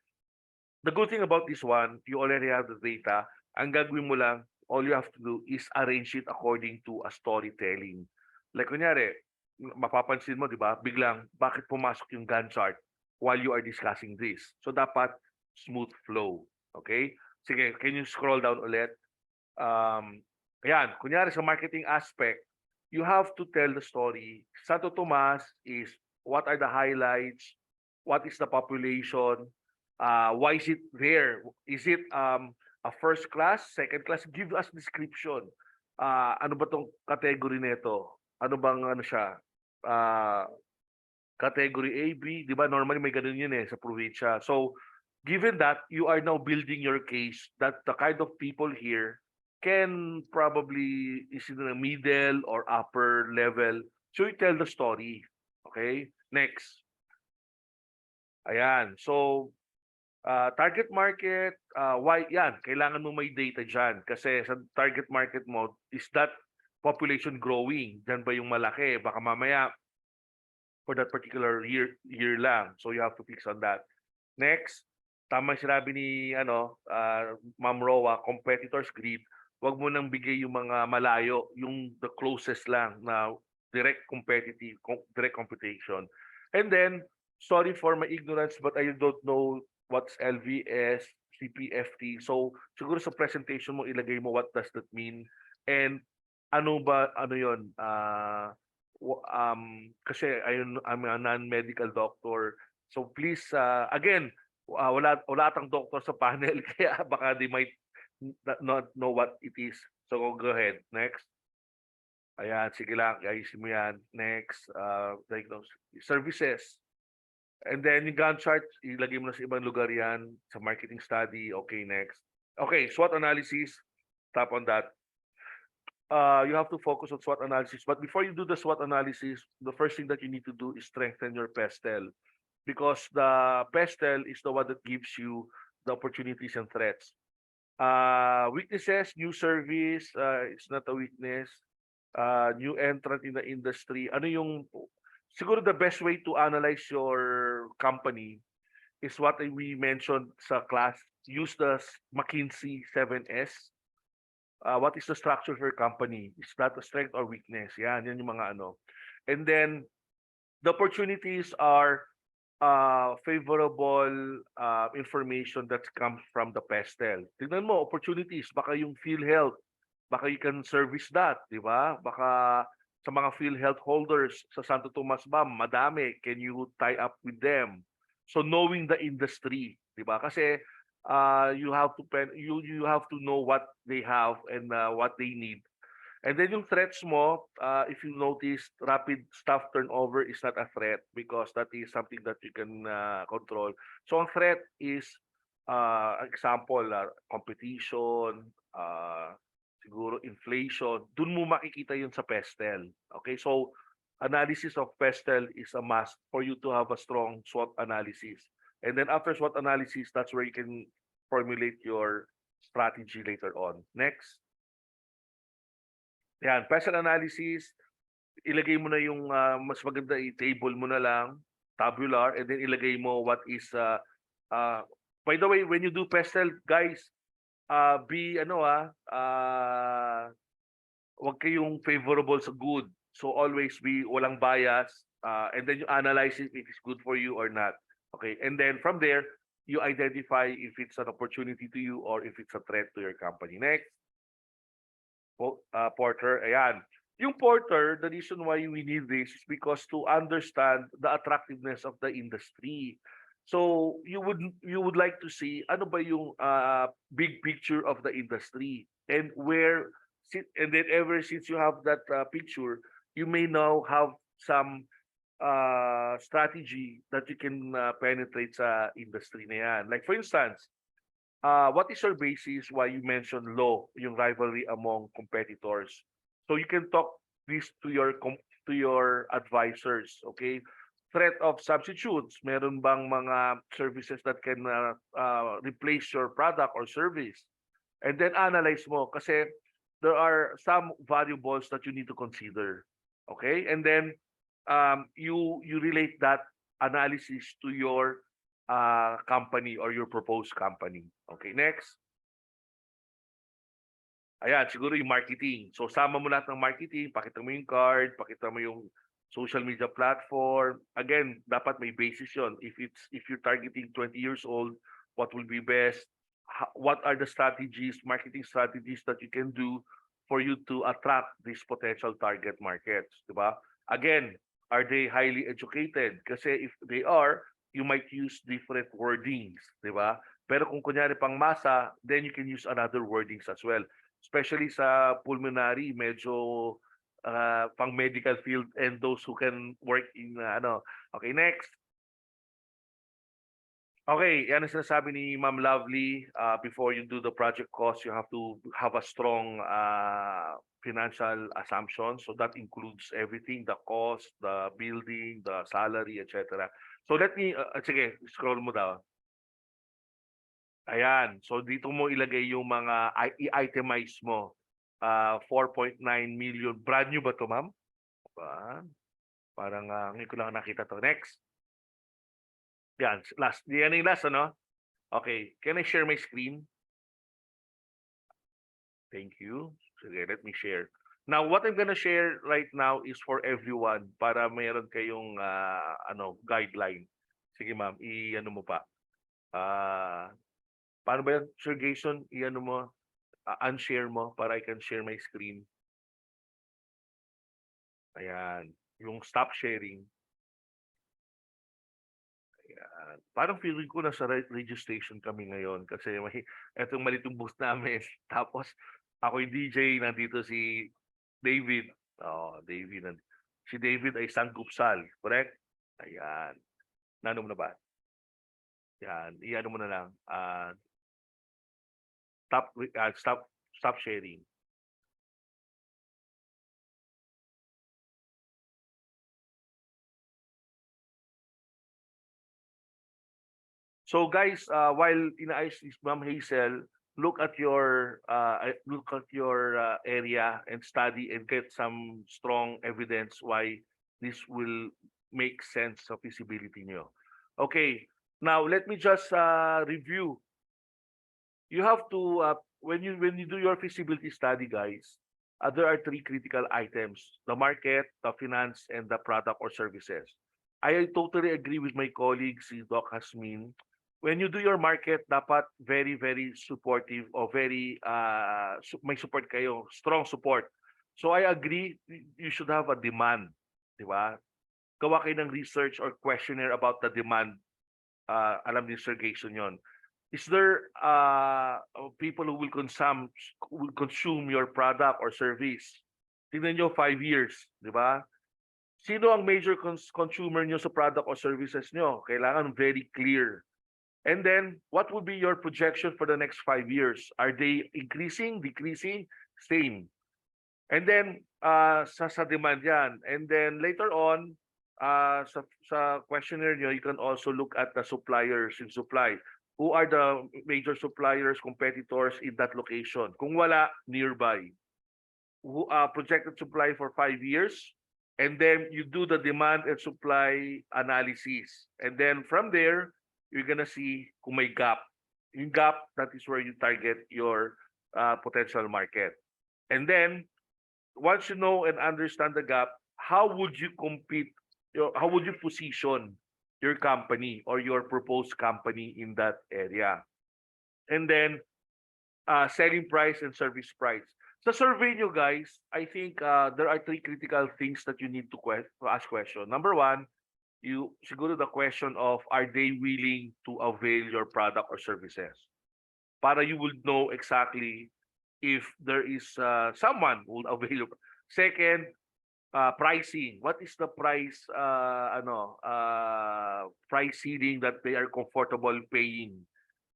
The good thing about this one, you already have the data Ang gagawin mo lang, all you have to do is arrange it according to a storytelling. Like kunyari, mapapansin mo, di ba? Biglang, bakit pumasok yung Gantt chart while you are discussing this? So dapat smooth flow. Okay? Sige, can you scroll down ulit? Ayan, kunyari sa marketing aspect, you have to tell the story. Santo Tomas is what are the highlights? What is the population? Why is it there? Is it a first class, second class? Give us description. Ano ba tong category nito? Ano bang ano siya? Category A, B, di ba? Normally may ganun yun sa probinsya. So, given that, you are now building your case that the kind of people here can probably is in the middle or upper level. So, you tell the story. Okay? Next. Ayan. So, target market, why yan? Kailangan mo may data dyan. Kasi sa target market mo, is that population growing? Diyan ba yung malaki? Baka mamaya, for that particular year lang. So you have to fix on that. Next, tama sinabi ni Ma'am Roa, competitors grid. Wag mo nang bigay yung mga malayo, yung the closest lang na direct competition. And then, sorry for my ignorance, but I don't know what's LVS, CPFT. So siguro sa presentation mo ilagay mo what does that mean and ano yon kasi I'm a non-medical doctor. So please, again, wala atang doctor sa panel kaya baka they might not know what it is. So go ahead. Next. Ayan, sige lang. Ayusin mo yan. Next. Services. And then yung Gantt chart, ilagay mo na sa ibang lugar yan. Sa marketing study. Okay, next. Okay, SWOT analysis. Tap on that. You have to focus on SWOT analysis. But before you do the SWOT analysis, the first thing that you need to do is strengthen your PESTEL. Because the PESTEL is the one that gives you the opportunities and threats. Weaknesses, new service, it's not a weakness. New entrant in the industry. Ano yung, siguro the best way to analyze your company is what we mentioned sa class. Use the McKinsey 7S. What is the structure of your company? Is that a strength or weakness? Yan yung mga ano. And then, the opportunities are favorable information that comes from the PESTEL. Tignan mo, opportunities, baka yung PhilHealth, baka you can service that, di ba? Baka sa mga PhilHealth holders sa Santo Tomas ba, madami, can you tie up with them? So knowing the industry, di ba? Kasi you have to know what they have and what they need. And then yung threats mo, if you notice, rapid staff turnover is not a threat because that is something that you can control. So ang threat is, example, competition, siguro inflation. Dun mo makikita yun sa PESTEL. Okay, so analysis of PESTEL is a must for you to have a strong SWOT analysis. And then after SWOT analysis, that's where you can formulate your strategy later on. Next. Yan, PESTEL analysis, ilagay mo na yung mas maganda i-table mo na lang, tabular, and then ilagay mo what is, by the way, when you do PESTEL, guys, wag kayong favorable sa good. So always be walang bias, and then you analyze if it is good for you or not. Okay, and then from there, you identify if it's an opportunity to you or if it's a threat to your company. Next. Porter, ayan. Yung Porter, the reason why we need this is because to understand the attractiveness of the industry. So you would like to see ano ba yung big picture of the industry and and then ever since you have that picture, you may now have some strategy that you can penetrate sa industry na yan. Like for instance, what is your basis why you mentioned low, yung rivalry among competitors? So you can talk this to your advisors, okay? Threat of substitutes, meron bang mga services that can replace your product or service? And then analyze mo kasi there are some variables that you need to consider, okay? And then you relate that analysis to your company or your proposed company. Okay, next. Ayan, siguro yung marketing. So sama mo lahat ng marketing, pakita mo yung card, pakita mo yung social media platform. Again, dapat may basis yon. If you're targeting 20 years old, what will be best? What are the strategies, marketing strategies that you can do for you to attract these potential target markets, 'di ba? Again, are they highly educated? Kasi if they are, you might use different wordings, 'di ba? Pero kung kunyari pang masa, then you can use another wordings as well. Especially sa pulmonary, medyo pang medical field and those who can work in ano. Okay, next. Okay, yan ang sinasabi ni Ma'am Lovely. Before you do the project cost, you have to have a strong financial assumption. So that includes everything, the cost, the building, the salary, etc. So let me, sige, scroll mo daw. Ayan. So dito mo ilagay yung mga i-itemize mo. 4.9 million. Brand new ba to, ma'am? Ba? Parang ngayon ko lang nakita to. Next. Yan. Last. Yan yung last, ano? Okay. Can I share my screen? Thank you. Sige, let me share. Now, what I'm gonna share right now is for everyone para mayroon kayong guideline. Sige, ma'am. I-ano mo pa. Paano ba yan? Sir Jason, i-ano mo? Unshare mo para I can share my screen. Ayan. Yung stop sharing. Ayan. Parang feeling ko nasa registration kami ngayon kasi etong malitong booth namin. Tapos ako yung DJ, nandito si David. David. Si David ay Sanggupsal, correct? Ayan. Nano mo na ba? Yan. I-ano mo na lang. Stop sharing. So guys, while inaayos is Ma'am Hazel, look at your area and study and get some strong evidence why this will make sense sa feasibility nyo. Okay, now let me just review. You have to when you do your feasibility study, guys, there are three critical items: the market, the finance, and the product or services. I totally agree with my colleague, si Doc Hasmin. When you do your market, dapat very, very supportive or very may support kayo, strong support. So I agree, you should have a demand, di ba? Gawa kayo ng research or questionnaire about the demand. Alam ni Sir Jason yon. Is there people who will consume your product or service? Tingnan nyo 5 years, di ba? Sino ang major consumer nyo sa product or services nyo? Kailangan very clear. And then, what will be your projection for the next 5 years? Are they increasing, decreasing, same? And then, sa demand yan. And then later on, sa questionnaire nyo, you can also look at the suppliers in supply. Who are the major suppliers, competitors in that location? Kung wala, nearby. Who projected supply for 5 years? And then you do the demand and supply analysis. And then from there, you're gonna see kung may gap. Yung gap, that is where you target your potential market. And then, once you know and understand the gap, how would you compete? How would you position your company or your proposed company in that area? And then, selling price and service price. Sa survey nyo, guys, I think there are three critical things that you need to ask question. Number one, siguro the question of, are they willing to avail your product or services? Para you will know exactly if there is someone who will avail. Second, pricing. What is the price price ceiling that they are comfortable paying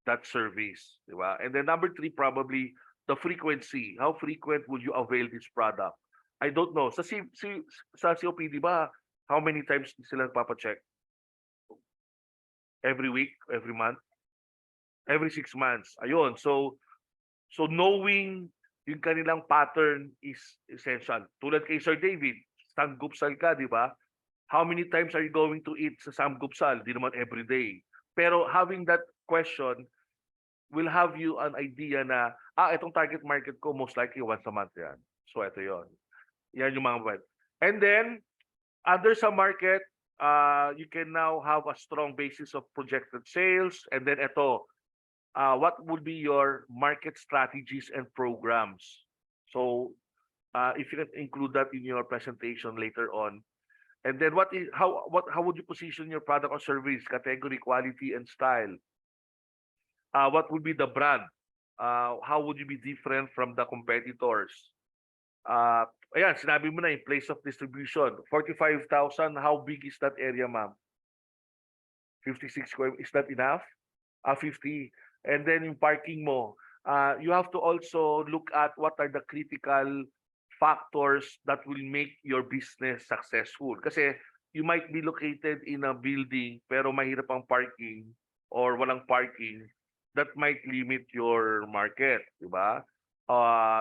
that service, di ba? And then number three, probably the frequency. How frequent will you avail this product? I don't know. Sa COPD ba, how many times sila papacheck? Every week, every month, every 6 months. Ayun. So knowing yung kanilang pattern is essential. Tulad kay Sir David, Sanggupsal ka, di ba? How many times are you going to eat sa Sanggupsal? Di naman every day. Pero having that question will have you an idea na, itong target market ko most likely once a month yan. So ito yon. Yan yung mga web. And then, under sa market, you can now have a strong basis of projected sales. And then ito, what would be your market strategies and programs? So, if you can include that in your presentation later on. And then how would you position your product or service, category, quality, and style? What would be the brand? How would you be different from the competitors? Ayan, sinabi mo na yung place of distribution. 45,000, how big is that area, ma'am? 56 square, is that enough? 50. And then yung parking mo, you have to also look at what are the critical factors that will make your business successful. Kasi you might be located in a building pero mahirap ang parking or walang parking, that might limit your market, di ba?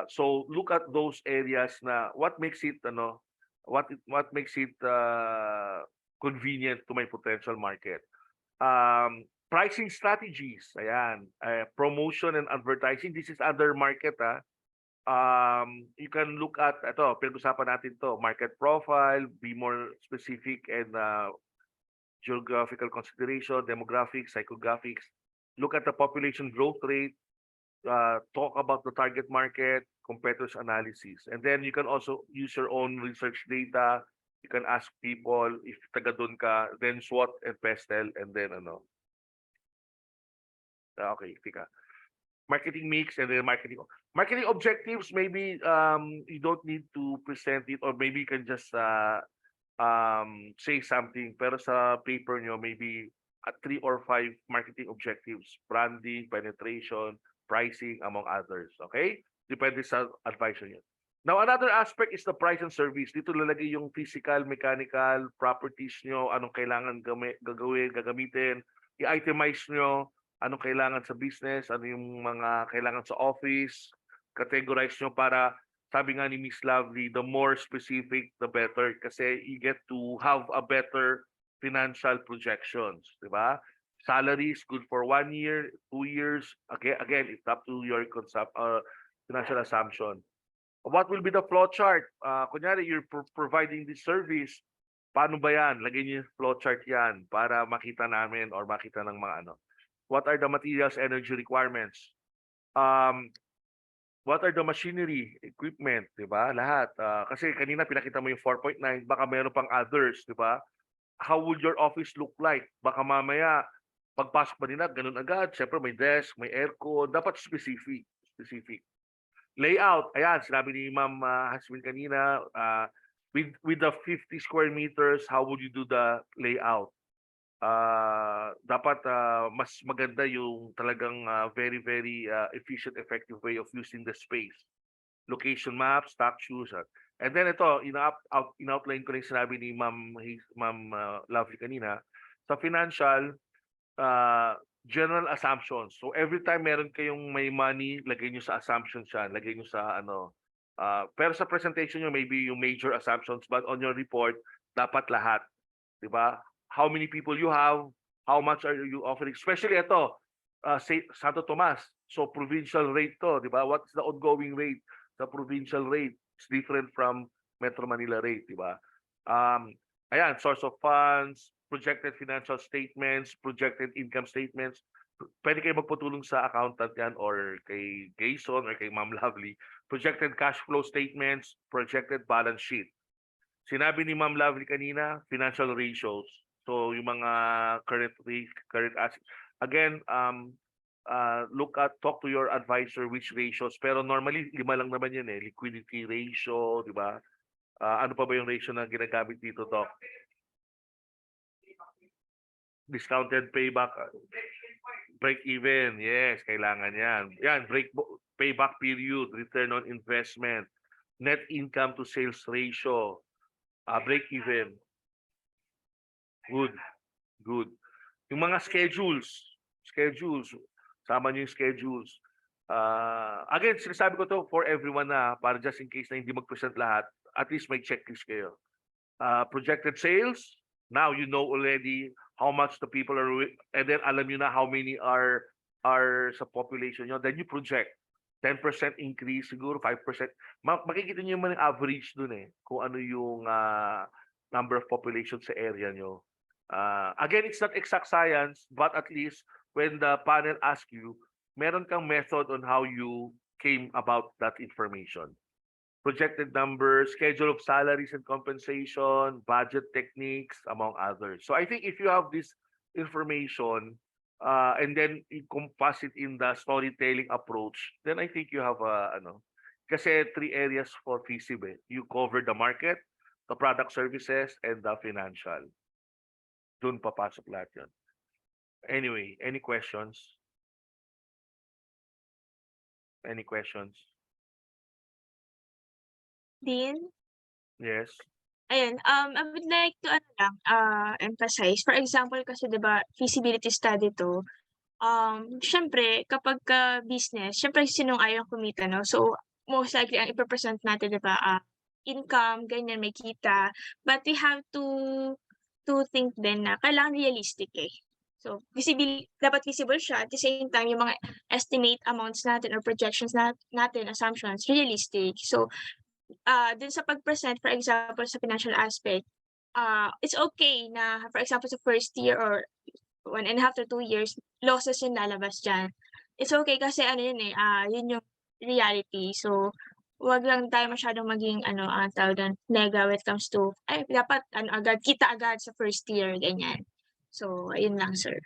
So look at those areas na what makes it convenient to my potential market. Pricing strategies, ayan, promotion and advertising, this is other market. You can look at ito, pinag-usapan natin to, market profile, be more specific, and geographical consideration, demographics, psychographics. Look at the population growth rate, talk about the target market, competitors analysis. And then you can also use your own research data. You can ask people if taga doon ka, then SWOT and PESTEL, and then okay, tika. Marketing mix and then marketing objectives. Maybe you don't need to present it, or maybe you can just say something. Pero sa paper nyo, maybe 3 or 5 marketing objectives: branding, penetration, pricing, among others. Okay? Depende sa advisor nyo. Now, another aspect is the price and service. Dito lalagay yung physical, mechanical, properties nyo, anong kailangan gagamitin, i-itemize nyo, anong kailangan sa business, ano yung mga kailangan sa office, categorize nyo para, sabi nga ni Miss Lovely, the more specific, the better. Kasi you get to have a better financial projections, di ba? Salary is good for 1 year, 2 years. Again, it's up to your financial assumption. What will be the flow chart? Kunyari, you're providing this service, paano ba yan? Lagay niyo yung flow chart yan para makita namin or makita ng mga What are the materials, energy requirements? What are the machinery, equipment, di ba? Lahat. Kasi kanina pinakita mo yung 4.9, baka mayroon pang others, di ba? How would your office look like? Baka mamaya, pagpasok ba nila, ganun agad. Siyempre may desk, may aircon, dapat specific. Layout, ayan, sinabi ni Ma'am Hasmin kanina, with the 50 square meters, how would you do the layout? Dapat mas maganda yung talagang very efficient, effective way of using the space. Location maps, stock shoes. And then ito, in-outline ko rin sinabi ni Ma'am Lovely kanina, sa financial, general assumptions. So every time meron kayong may money, lagay nyo sa assumptions yan, lagay nyo sa pero sa presentation nyo, maybe yung major assumptions, but on your report, dapat lahat. Diba? How many people you have, how much are you offering, especially ito, say Santo Tomas, so provincial rate to, di ba? What's the ongoing rate? The provincial rate is different from Metro Manila rate, di ba? Ayan, source of funds, projected financial statements, projected income statements. Pwede kayo magpatulong sa accountant yan or kay Jason or kay Ma'am Lovely. Projected cash flow statements, projected balance sheet. Sinabi ni Ma'am Lovely kanina, financial ratios. So yung mga current assets. Again, talk to your advisor which ratios. Pero normally 5 lang naman yan eh. Liquidity ratio, di ba? Ano pa ba yung ratio na ginagamit dito, Doc? Discounted payback. Break even, yes, kailangan yan. Yan, payback period, return on investment, net income to sales ratio, break even. Good. Yung mga schedules, sama nyo yung schedules. Again, sinasabi ko to for everyone na, para just in case na hindi mag-present lahat, at least may checklist kayo. Projected sales, now you know already how much the people are, and then alam nyo na how many are are sa population nyo, then you project 10% increase, siguro 5%. Makikita nyo yung average dun kung ano yung number of population sa area nyo. Again, it's not exact science, but at least when the panel asks you, meron kang method on how you came about that information. Projected numbers, schedule of salaries and compensation, budget techniques, among others. So I think if you have this information, and then you compass it in the storytelling approach, then I think you have kasi 3 areas for FISIB. You cover the market, the product services, and the financial. Doon papasok lahat yun. Anyway, any questions? Any questions? Dean? Yes. Ayun, I would like to emphasize. For example, kasi 'di ba feasibility study to, syempre kapag business, syempre sinong ayaw kumita, no? So most likely ang ipe-present natin 'di ba, income, ganyan, may kita. But we have to think din na kailangan realistic So dapat visible siya, at the same time yung mga estimate amounts natin or projections natin, assumptions, realistic. So dun sa pag-present, for example, sa financial aspect, it's okay na, for example, sa first year or 1.5 to 2 years, losses yung lalabas dyan. It's okay kasi yun yung reality. So, wag lang tayo masyadong maging, tawag doon, nega when it comes to, dapat, kita agad sa first year, ganyan. So, ayun lang, sir.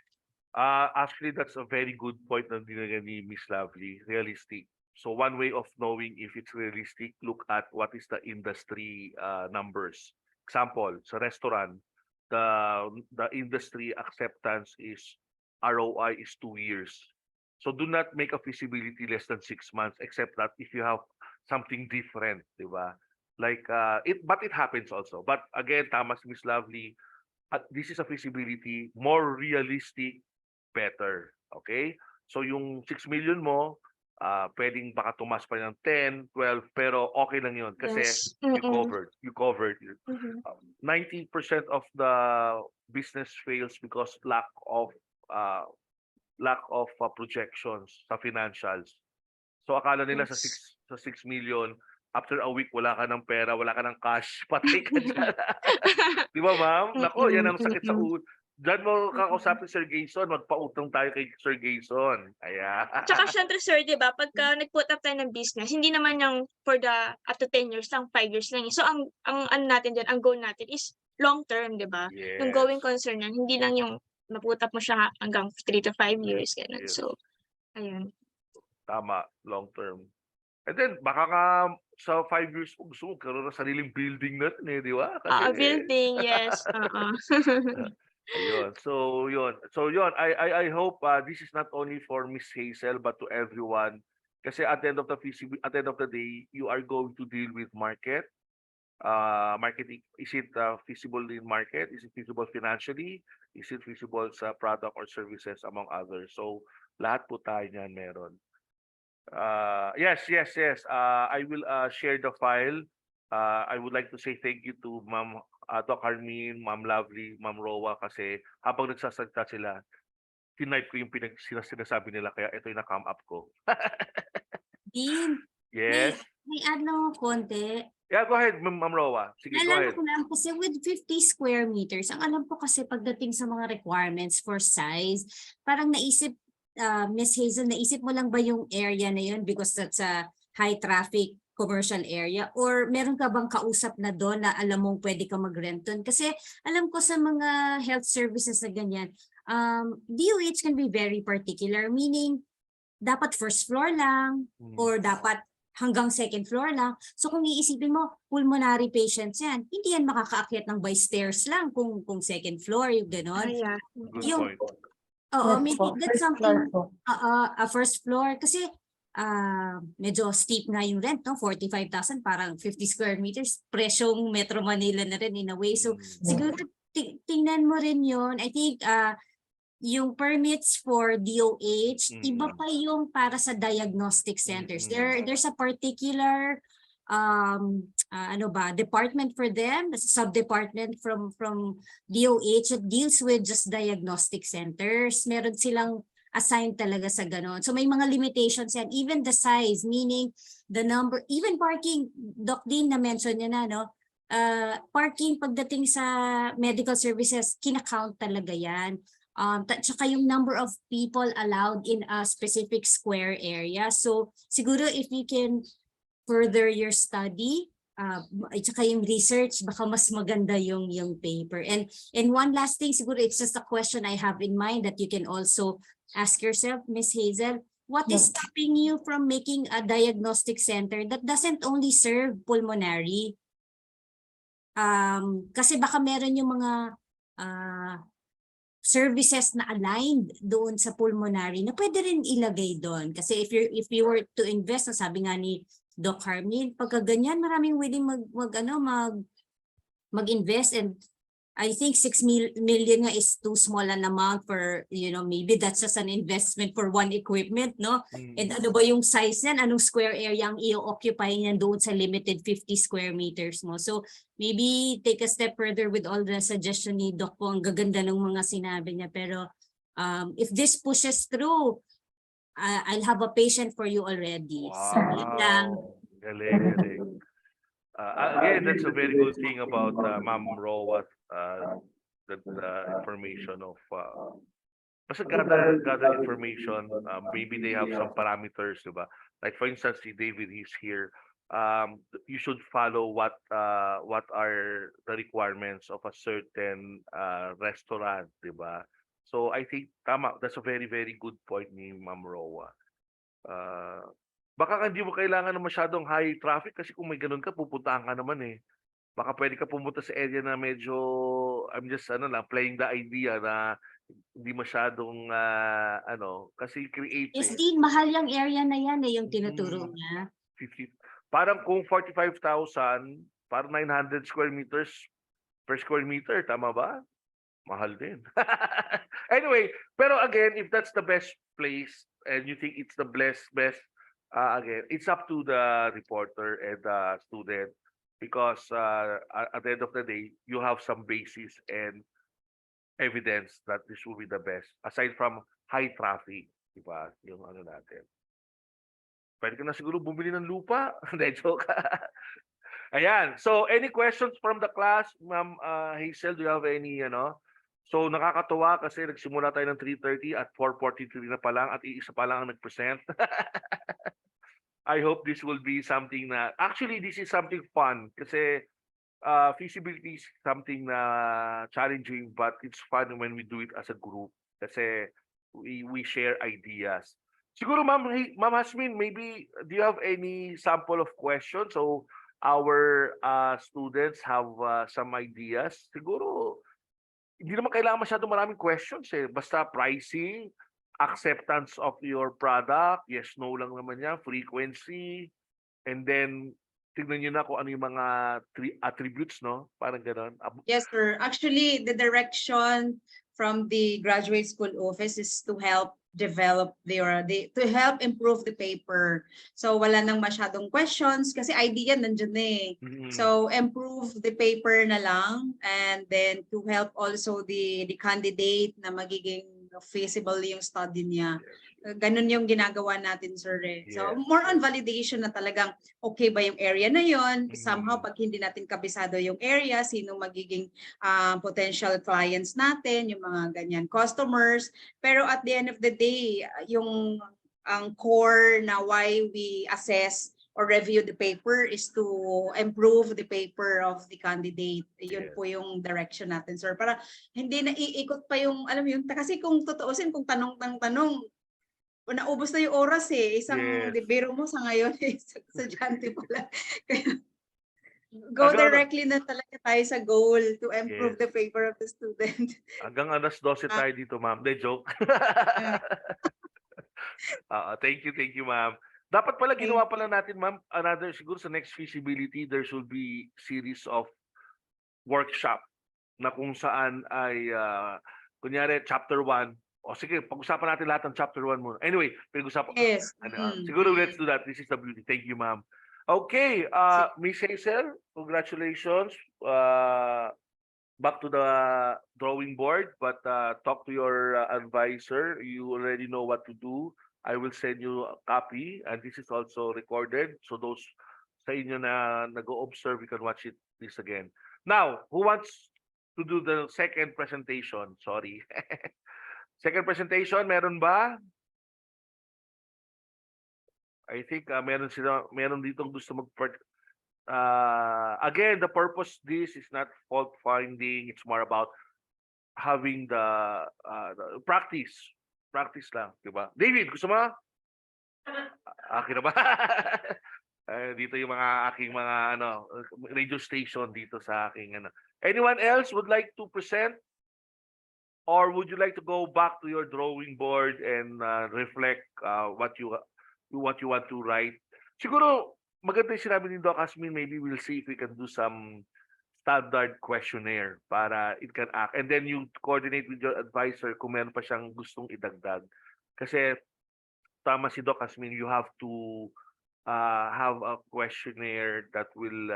Actually, that's a very good point na dinagay ni Miss Lovely, realistic. So one way of knowing if it's realistic, look at what is the industry numbers. Example, sa restaurant, the industry acceptance is ROI is 2 years. So do not make a feasibility less than 6 months, except that if you have something different, di ba? Like but it happens also. But again, tama si Miss Lovely, this is a feasibility, more realistic, better. Okay? So yung 6 million mo, pwedeng baka tumas pa ng 10, 12, pero okay lang yun kasi Yes. you covered. Mhm. 90% of the business fails because lack of projections sa financials. So akala nila sa Yes. 6 million, after a week wala ka ng pera, wala ka ng cash, patay ka dyan. Di ba, ma'am? Nako, yan ang sakit sa ulo. Diyan mo kakausapin Sir Gayson, magpautang tayo kay Sir Gayson. Ayan. Tsaka syempre, sir, 'di ba, pagka nag-put up tayo ng business, hindi naman yung for the up to 10 years lang, 5 years lang. So ang ano natin diyan, ang goal natin is long term, 'di ba? Yung going Yes. concern niyan, hindi lang yung na-put up mo siya hanggang 3 to 5 years ganun. Yes. So ayun. Tama, long term. And then, baka nga sa 5 years mo, gusto mo karoon ng sariling building natin di ba? Building, yes. Oo. Ayun. So, yun. I hope this is not only for Miss Hazel, but to everyone. Kasi at the end of the day, you are going to deal with market. Marketing, is it feasible in market? Is it feasible financially? Is it feasible sa product or services, among others? So, lahat po tayo niyan meron. Yes. I will share the file. I would like to say thank you to Ma'am Doc Carmine, Ma'am Lovely, Ma'am Rowa, kasi habang nagsasalita sila, tinipe ko yung sinasabi nila, kaya ito yung na-come up ko. Dean, Yes. may add lang ako konti. Yeah, go ahead, Ma'am Rowa. Sige, go Naalala ahead. ko lang kasi with 50 square meters, ang alam ko kasi pagdating sa mga requirements for size, parang naisip, Miss Hazel, naisip mo lang ba yung area na yun because that's a high traffic commercial area, or meron ka bang kausap na doon na alam mong pwede ka mag-rent doon? Kasi alam ko sa mga health services na ganyan, DOH can be very particular, meaning dapat first floor lang or dapat hanggang second floor lang. So kung iisipin mo, pulmonary patients yan, hindi yan makakaakyat ng by stairs lang kung second floor, yung gano'n. Yeah. Good Yung- point. Oo, Yes maybe po, that's first floor something, po. a first floor. Kasi medyo steep nga yung rent, no? 45,000, parang 50 square meters. Presyong Metro Manila na rin in a way. So siguro tingnan mo rin yun. I think yung permits for DOH, iba pa yung para sa diagnostic centers. There's a particular department for them, sub-department from DOH that deals with just diagnostic centers. Meron silang assigned talaga sa ganon. So may mga limitations yan, even the size, meaning the number, even parking, Doc Dean na mention niya na, no? Parking pagdating sa medical services, kinakount talaga yan. Tsaka yung number of people allowed in a specific square area. So siguro if you can further your study, at saka yung research, baka mas maganda yung paper. And one last thing, siguro it's just a question I have in mind that you can also ask yourself, Miss Hazel. What is stopping you from making a diagnostic center that doesn't only serve pulmonary? Kasi baka meron yung mga services na aligned doon sa pulmonary na pwede rin ilagay doon. Kasi if you were to invest, sabi nga ni Doc Harmil, pagka ganyan, maraming willing mag-invest, and I think 6 million nga is too small an amount for, maybe that's just an investment for one equipment, no? And ano ba yung size niyan? Anong square area ang i-occupy niyan doon sa limited 50 square meters mo? So maybe take a step further with all the suggestion ni Doc po. Ang gaganda ng mga sinabi niya. Pero if this pushes through, I'll have a patient for you already. So yun lang. Wow. Galing. Again, that's a very good thing about Ma'am Rowa, that information of basta gather information. Maybe they have some parameters, diba? Like for instance, si David, he's here. You should follow what are the requirements of a certain restaurant, diba? So I think tama, that's a very, very good point ni Ma'am Rowa. Baka hindi mo kailangan ng masyadong high traffic kasi kung may ganun ka, pupuntahan ka naman eh. Baka pwede ka pumunta sa area na medyo, I'm just playing the idea na hindi masyadong, kasi create Yes, Dean, mahal yung area na yan yung tinuturo Mm. niya. 50. Parang kung 45,000, parang 900 square meters per square meter, tama ba? Mahal din. Anyway, pero again, if that's the best place and you think it's the best, again, it's up to the reporter and the student because at the end of the day, you have some basis and evidence that this will be the best aside from high traffic, diba? Yung natin. Pwede ka na siguro bumili ng lupa. Hindi, joke. Ayan. So, any questions from the class? Ma'am Hazel, do you have any, So, nakakatuwa kasi nagsimula tayo ng 3:30 at 4:43 na pa lang at iisa pa lang ang nag-present. I hope this will be something na, actually, this is something fun kasi feasibility is something na challenging but it's fun when we do it as a group kasi we share ideas. Siguro, Ma'am Hasmin, maybe do you have any sample of questions? So our students have some ideas. Siguro, hindi naman kailangan masyadong maraming questions eh. Basta pricing, acceptance of your product, yes, no lang naman yan, frequency, and then tignan nyo na kung ano yung mga attributes, no? Parang gano'n. Yes, sir. Actually, the direction from the graduate school office is to help develop to help improve the paper. So wala nang masyadong questions kasi idea nandiyan eh. So improve the paper na lang, and then to help also the candidate na magiging feasible yung study niya. Ganun yung ginagawa natin, sir. So more on validation na talagang okay ba yung area na yon. Somehow pag hindi natin kabisado yung area, sino magiging potential clients natin, yung mga ganyan customers. Pero at the end of the day, yung ang core na why we assess or review the paper is to improve the paper of the candidate. Yun po yung direction natin, sir. Para hindi na iikot pa yung, alam mo yun, kasi kung tutuusin, kung tanong, naubos na yung oras eh. Biro mo sa ngayon, estudyante pala. Go directly na talaga tayo sa goal to improve the paper of the student. Hanggang alas 12 tayo dito, ma'am. De joke. Thank you, ma'am. Dapat pala ginawa pala natin, ma'am, another, siguro sa next feasibility, there should be series of workshop na kung saan ay, kunyari, chapter 1, o sige, pag-usapan natin lahat ng chapter 1 muna. Anyway, pag-usapan. Yes. Siguro let's do that. This is the beauty. Thank you, ma'am. Okay, Miss Hazel, congratulations. back to the drawing board, but talk to your advisor. You already know what to do. I will send you a copy, and this is also recorded. So those sa inyo na nag-o-observe, you can watch this again. Now, who wants to do the second presentation? Sorry. Second presentation, meron ba? I think meron ditong gusto again, the purpose this is not fault finding. It's more about having the practice. Practice lang, di ba? David, gusto mo? Akin na ba? Dito yung aking mga radio station dito sa aking Anyone else would like to present? Or would you like to go back to your drawing board and reflect what you want to write? Siguro maganda yung sinabi ni Doc Asmin, maybe we'll see if we can do some standard questionnaire para it can act. And then you coordinate with your advisor kung meron pa siyang gustong idagdag. Kasi tama si Doc Asmin, you have to have a questionnaire that will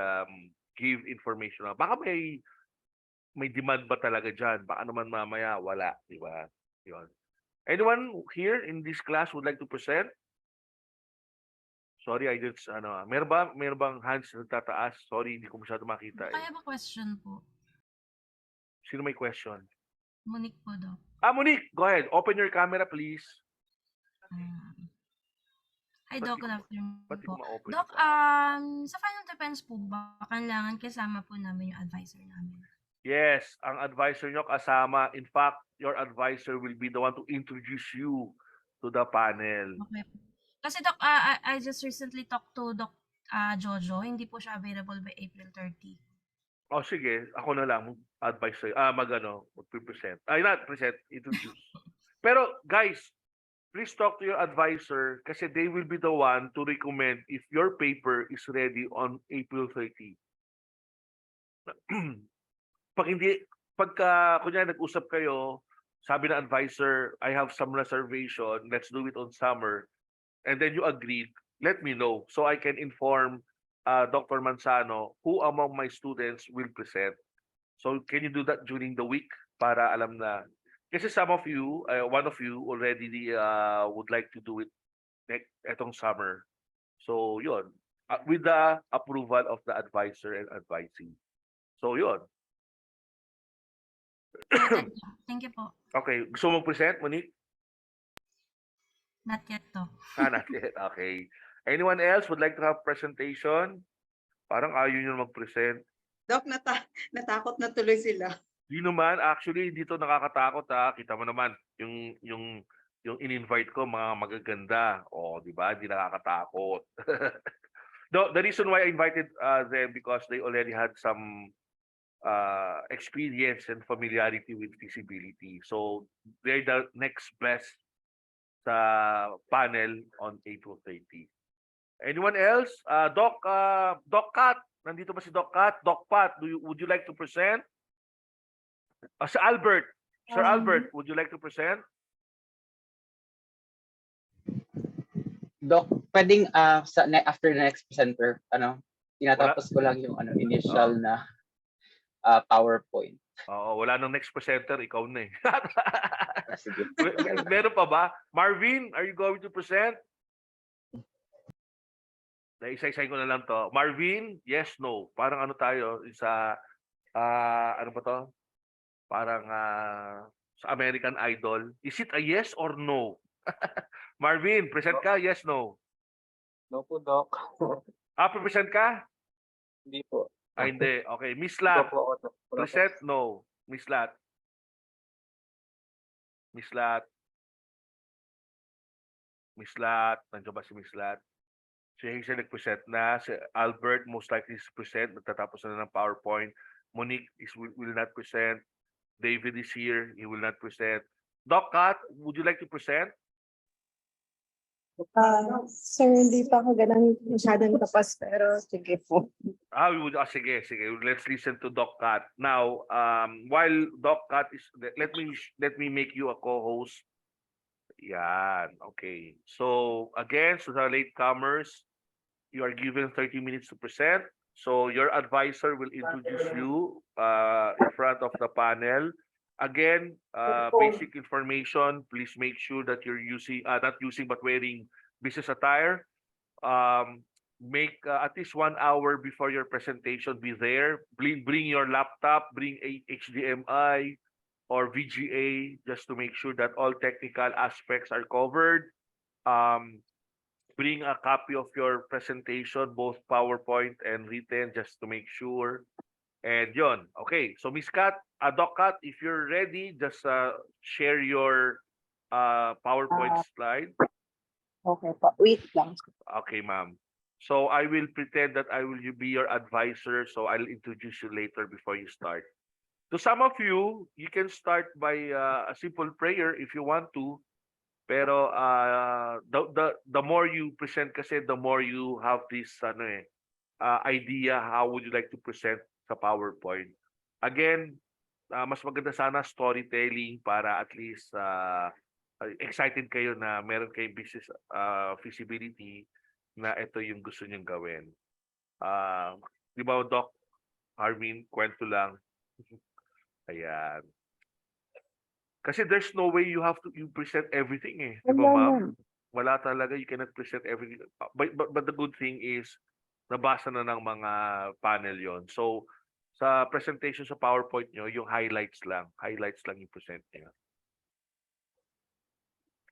give information. Baka may demand ba talaga dyan? Baka naman mamaya wala, di ba? Yun. Anyone here in this class would like to present? Sorry, I just, meron bang hands na tataas? Sorry, hindi ko masyado makita. I have a question po. Sino may question? Monique po, Doc. Monique, go ahead. Open your camera, please. Hi, Doc. Good afternoon Ba't di po. ko ma-open? Doc, sa final defense po ba, kailangan kasama po namin yung advisor namin? Yes, ang advisor nyo kasama. In fact, your advisor will be the one to introduce you to the panel. Okay. Kasi Doc, I just recently talked to Doc Jojo. Hindi po siya available by April 30. Oh, sige. Ako na lang advisor. Mag-present. Not present, introduce. Pero guys, please talk to your advisor kasi they will be the one to recommend if your paper is ready on April 30. Pagka kunyari nag-usap kayo, sabi ng advisor, I have some reservation, let's do it on summer, and then you agreed, let me know so I can inform Dr. Manzano who among my students will present. So can you do that during the week para alam na? Kasi some of you, one of you already would like to do it etong summer. So yun, with the approval of the advisor and advising. So yun. Thank you po. Okay, gusto mo present, Monique? Not yet, Doc. Not yet. Okay. Anyone else would like to have presentation? Parang ayaw nyo mag-present. Doc, natakot na tuloy sila. Di naman, actually, dito nakakatakot ha. Kita mo naman, yung in-invite ko, mga magaganda. O, di ba? Di nakakatakot. The reason why I invited them because they already had some experience and familiarity with feasibility. So, they're the next best sa panel on April 30. Anyone else? Doc Kat, nandito ba si Doc Kat? Doc Pat, would you like to present? Sir Albert, Albert, would you like to present? Doc, pwedeng after the next presenter, tinatapos ko lang yung initial na PowerPoint. Oo, wala nang next presenter, ikaw na eh. Sige. Meron pa ba? Marvin, are you going to present? Isa-isay ko na lang to. Marvin, yes, no. Parang ano tayo, ano ba to? Parang sa American Idol. Is it a yes or no? Marvin, present ka, yes, no? No po, Doc. Present ka? Hindi po. Hindi. Okay. Miss Lat, present, no. Miss Lat. Miss Lat. Miss Lat. Nandiyan ba si Miss Lat? Si Hazel nag-present na. Si Albert most likely is present. Magtatapos na ng PowerPoint. Monique will not present. David is here. He will not present. Doc Kat, would you like to present? Sir, hindi pa ako ganun masyadong tapos, pero sige po. Sige. Let's listen to Doc Kat. Now, while Doc Kat is, let me make you a co-host. Yan. Okay. So, again, to the latecomers, you are given 30 minutes to present. So your advisor will introduce you in front of the panel. Again, basic information, please make sure that you're using, not using, but wearing business attire. Make at least 1 hour before your presentation be there. Bring your laptop, bring a HDMI or VGA just to make sure that all technical aspects are covered. Bring a copy of your presentation, both PowerPoint and written, just to make sure. And yon, okay. So Miss Kat, Doc Kat, if you're ready, just share your PowerPoint slide. Okay po. Wait lang. Okay, ma'am. So I will pretend that I will be your advisor. So I'll introduce you later before you start. To some of you, you can start by a simple prayer if you want to. Pero the more you present kasi, the more you have this idea how would you like to present sa PowerPoint. Again, mas maganda sana storytelling para at least excited kayo na meron kayong business feasibility na ito yung gusto niyong gawin. Di ba, Doc Arvin, kwento lang. Ayan. Kasi there's no way you present everything eh. Di ba, ma'am? Wala talaga, you cannot present everything. But the good thing is, nabasa na ng mga panel yon. So, sa presentation sa PowerPoint nyo, yung highlights lang yung present nyo.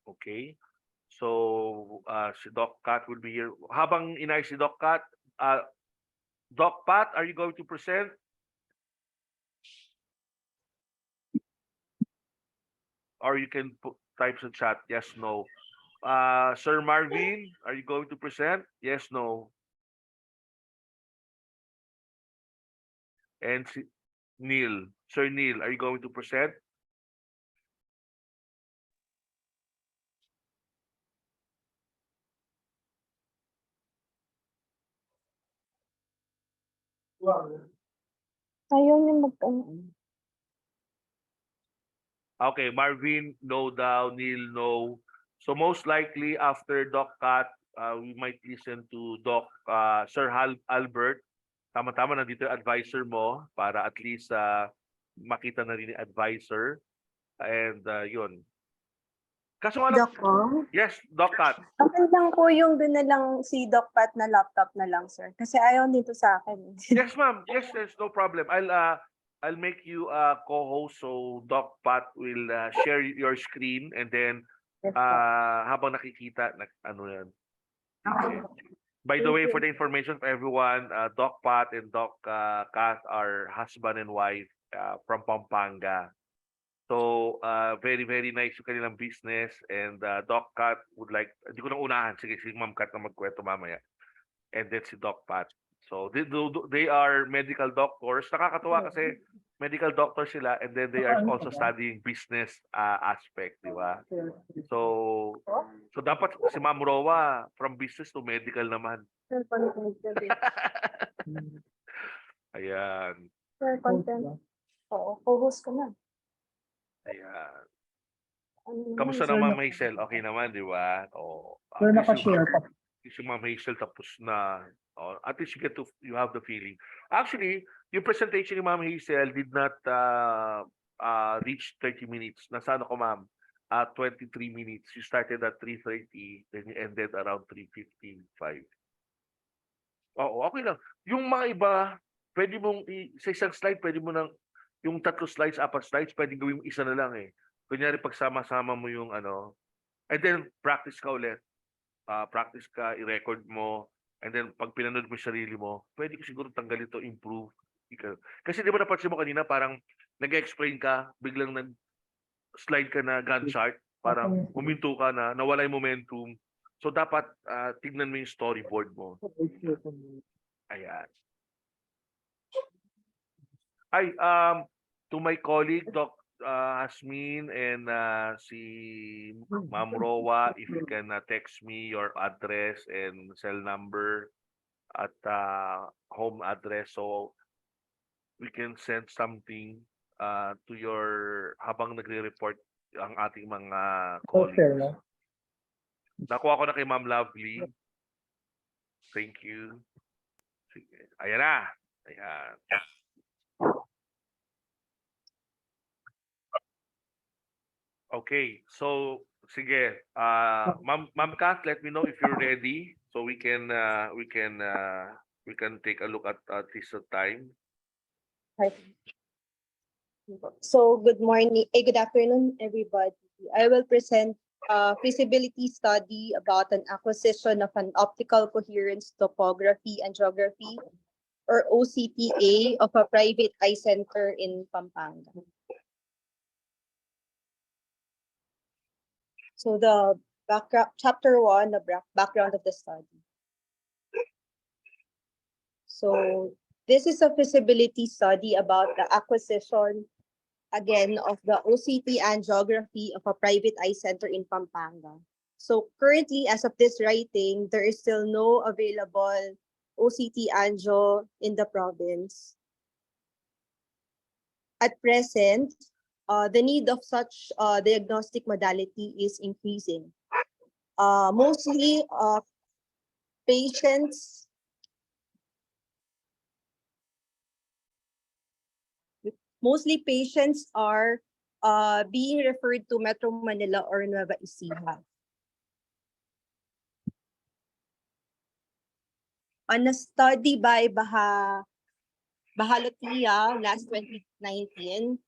Okay? So, si Doc Kat will be here. Habang inay si Doc Kat, Doc Pat, are you going to present? Or you can type sa chat, yes, no. Sir Marvin, are you going to present? Yes, no. And Neil, Sir Neil, are you going to present? Ayaw niya Okay, Marvin, no daw. Neil, no. So most likely after Doc Kat, we might listen to Sir Albert. Tama-tama, nandito yung advisor mo para at least makita na rin yung advisor. And yun. Kaso nga lang, Doc po? yes, Doc Kat. Okay lang po yung doon na lang si Doc Pat na laptop na lang, sir. Kasi ayaw dito sa akin. Yes, ma'am. Yes, no problem. I'll make you a co-host so Doc Pat will share your screen and then Yes, po. habang nakikita ano yan. Okay. By the way, for the information of everyone, Doc Pat and Doc Kat are husband and wife from Pampanga. So, very, very nice yung kanilang business and Doc Kat would like, hindi ko nang unahan, sige, si Ma'am Kat na magkwento mamaya. And then si Doc Pat. So, they are medical doctors. Nakakatuwa kasi medical doctors sila and then they are also studying business aspect, di ba? So dapat si Ma'am Rowa from business to medical naman. Sir, content. Ayan. Sir, content. Oo, co-host ko na. Ayan. Ano naman, Kamusta sir, naman, Hazel? Okay naman, di ba? Oh, Sir, naka-share pa. Si Ma'am Hazel tapos na. Oh, at least you have the feeling. Actually, yung presentation ni Ma'am Hazel did not reach 30 minutes. Nasa ano ko, Ma'am? 23 minutes. You started at 3:30, then you ended around 3:55. Oo, okay lang. Yung mga iba, pwede mong, sa isang slide, pwede mo nang, yung 3 slides, 4 slides, pwede gawin mo isa na lang eh. Kunyari, pagsama-sama mo yung ano, and then practice ka ulit. Practice ka, i-record mo, and then pag pinanood mo yung sarili mo, pwede ko siguro tanggalin to, improve. Kasi di ba napansin mo kanina, parang nag-explain ka, biglang nag-slide ka na Gantt chart, parang huminto ka na, nawala yung momentum. So dapat tignan mo yung storyboard mo. Ayan. Ay, to my colleague, Doc Hasmin and si Ma'am Rowa, if you can text me your address and cell number at home address so we can send something to your habang nagre-report ang ating mga colleagues. Nakuha ko na kay Ma'am Lovely. Thank you. Sige. Ayan na. Ayan. Okay, so sige, Ma'am Kath, let me know if you're ready so we can take a look at this time. Right. So good morning, good afternoon, everybody. I will present a feasibility study about an acquisition of an optical coherence topography and geography, or OCTA, of a private eye center in Pampanga. So the background, chapter 1, the background of the study. So this is a feasibility study about the acquisition, again, of the OCT and geography of a private eye center in Pampanga. So currently, as of this writing, there is still no available OCT angio in the province. At present, the need of such diagnostic modality is increasing. Mostly patients are being referred to Metro Manila or Nueva Ecija. On a study by Bahalotia last 2019,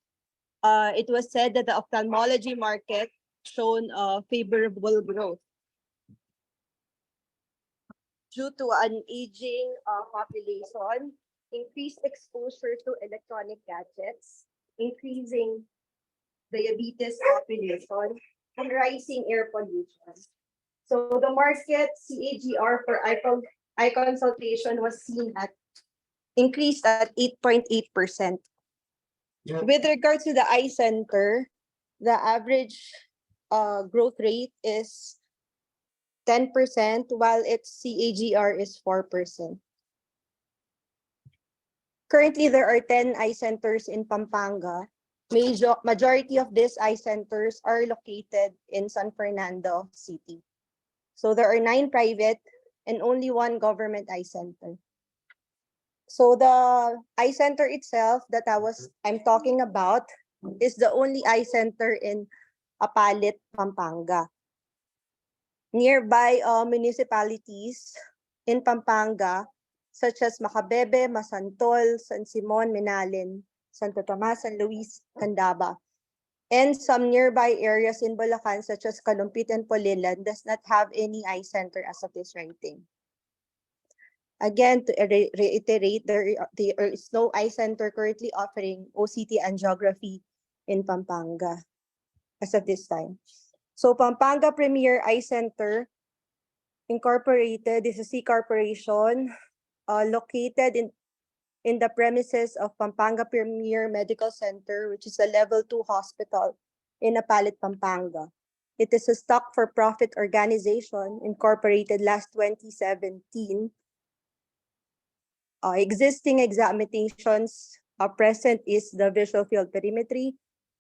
it was said that the ophthalmology market shown favorable growth due to an aging population, increased exposure to electronic gadgets, increasing diabetes population, and rising air pollution. So the market CAGR for eye consultation was seen at increased at 8.8%. With regard to the eye center, the average growth rate is 10%, while its CAGR is 4%. Currently, there are 10 eye centers in Pampanga. Majority of these eye centers are located in San Fernando City. So there are 9 private and only 1 government eye center. So the eye center itself that I'm talking about is the only eye center in Apalit, Pampanga. Nearby municipalities in Pampanga, such as Macabebe, Masantol, San Simon, Menalin, Santo Tomas, San Luis, Candaba, and some nearby areas in Bulacan, such as Kalumpit and Polilan, does not have any eye center as of this writing. Again, to reiterate, there is no eye center currently offering OCT and geography in Pampanga as of this time. So Pampanga Premier Eye Center Incorporated is a C corporation located in the premises of Pampanga Premier Medical Center, which is a level 2 hospital in Apalit, Pampanga. It is a stock for profit organization incorporated last 2017. Existing examinations present is the visual field perimetry,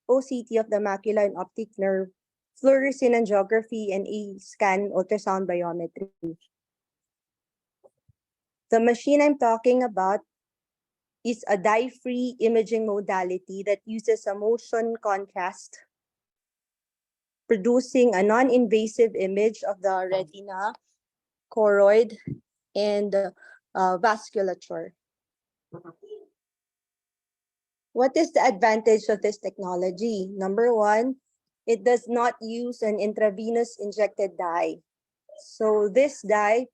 OCT of the macula and optic nerve, fluorescein angiography, and A-scan ultrasound biometry. The machine I'm talking about is a dye-free imaging modality that uses a motion contrast, producing a non-invasive image of the retina, choroid, and vasculature. What is the advantage of this technology? Number 1, it does not use an intravenous injected dye. So this dye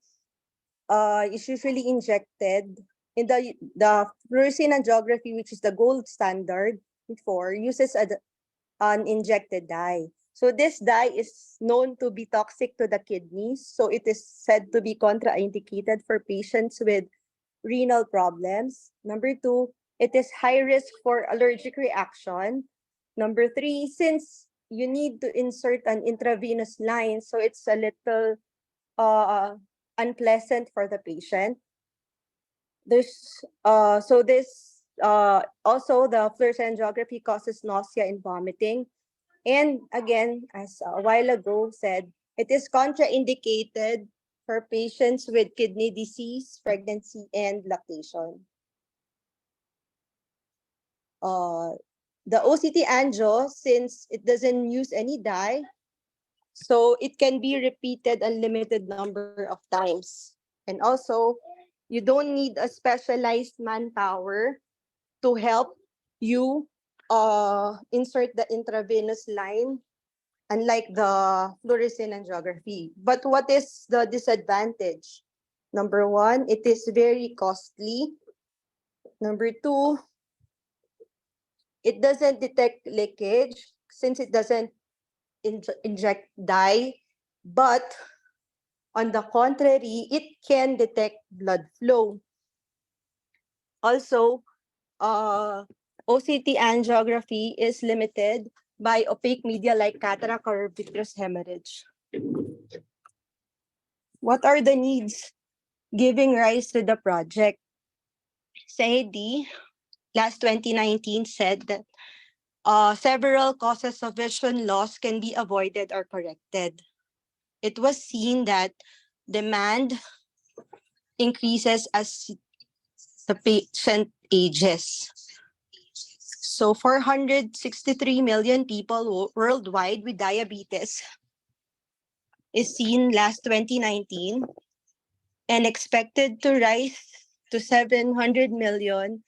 is usually injected in the fluorescein angiography, which is the gold standard before, uses an injected dye. So this dye is known to be toxic to the kidneys. So it is said to be contraindicated for patients with renal problems. Number 2, it is high risk for allergic reaction. Number 3, since you need to insert an intravenous line, so it's a little unpleasant for the patient. Also the fluorescein angiography causes nausea and vomiting. And again, as a while ago said, it is contraindicated for patients with kidney disease, pregnancy, and lactation. The OCT angio, since it doesn't use any dye, so it can be repeated unlimited number of times. And also, you don't need a specialized manpower to help you insert the intravenous line, unlike the fluorescein angiography. But what is the disadvantage? Number one, it is very costly. Number two, it doesn't detect leakage since it doesn't inject dye, but on the contrary, it can detect blood flow. Also, OCT angiography is limited by opaque media like cataract or vitreous hemorrhage. What are the needs giving rise to the project? SAIDI, last 2019, said that several causes of vision loss can be avoided or corrected. It was seen that demand increases as the patient ages. So 463 million people worldwide with diabetes is seen last 2019 and expected to rise to 700 million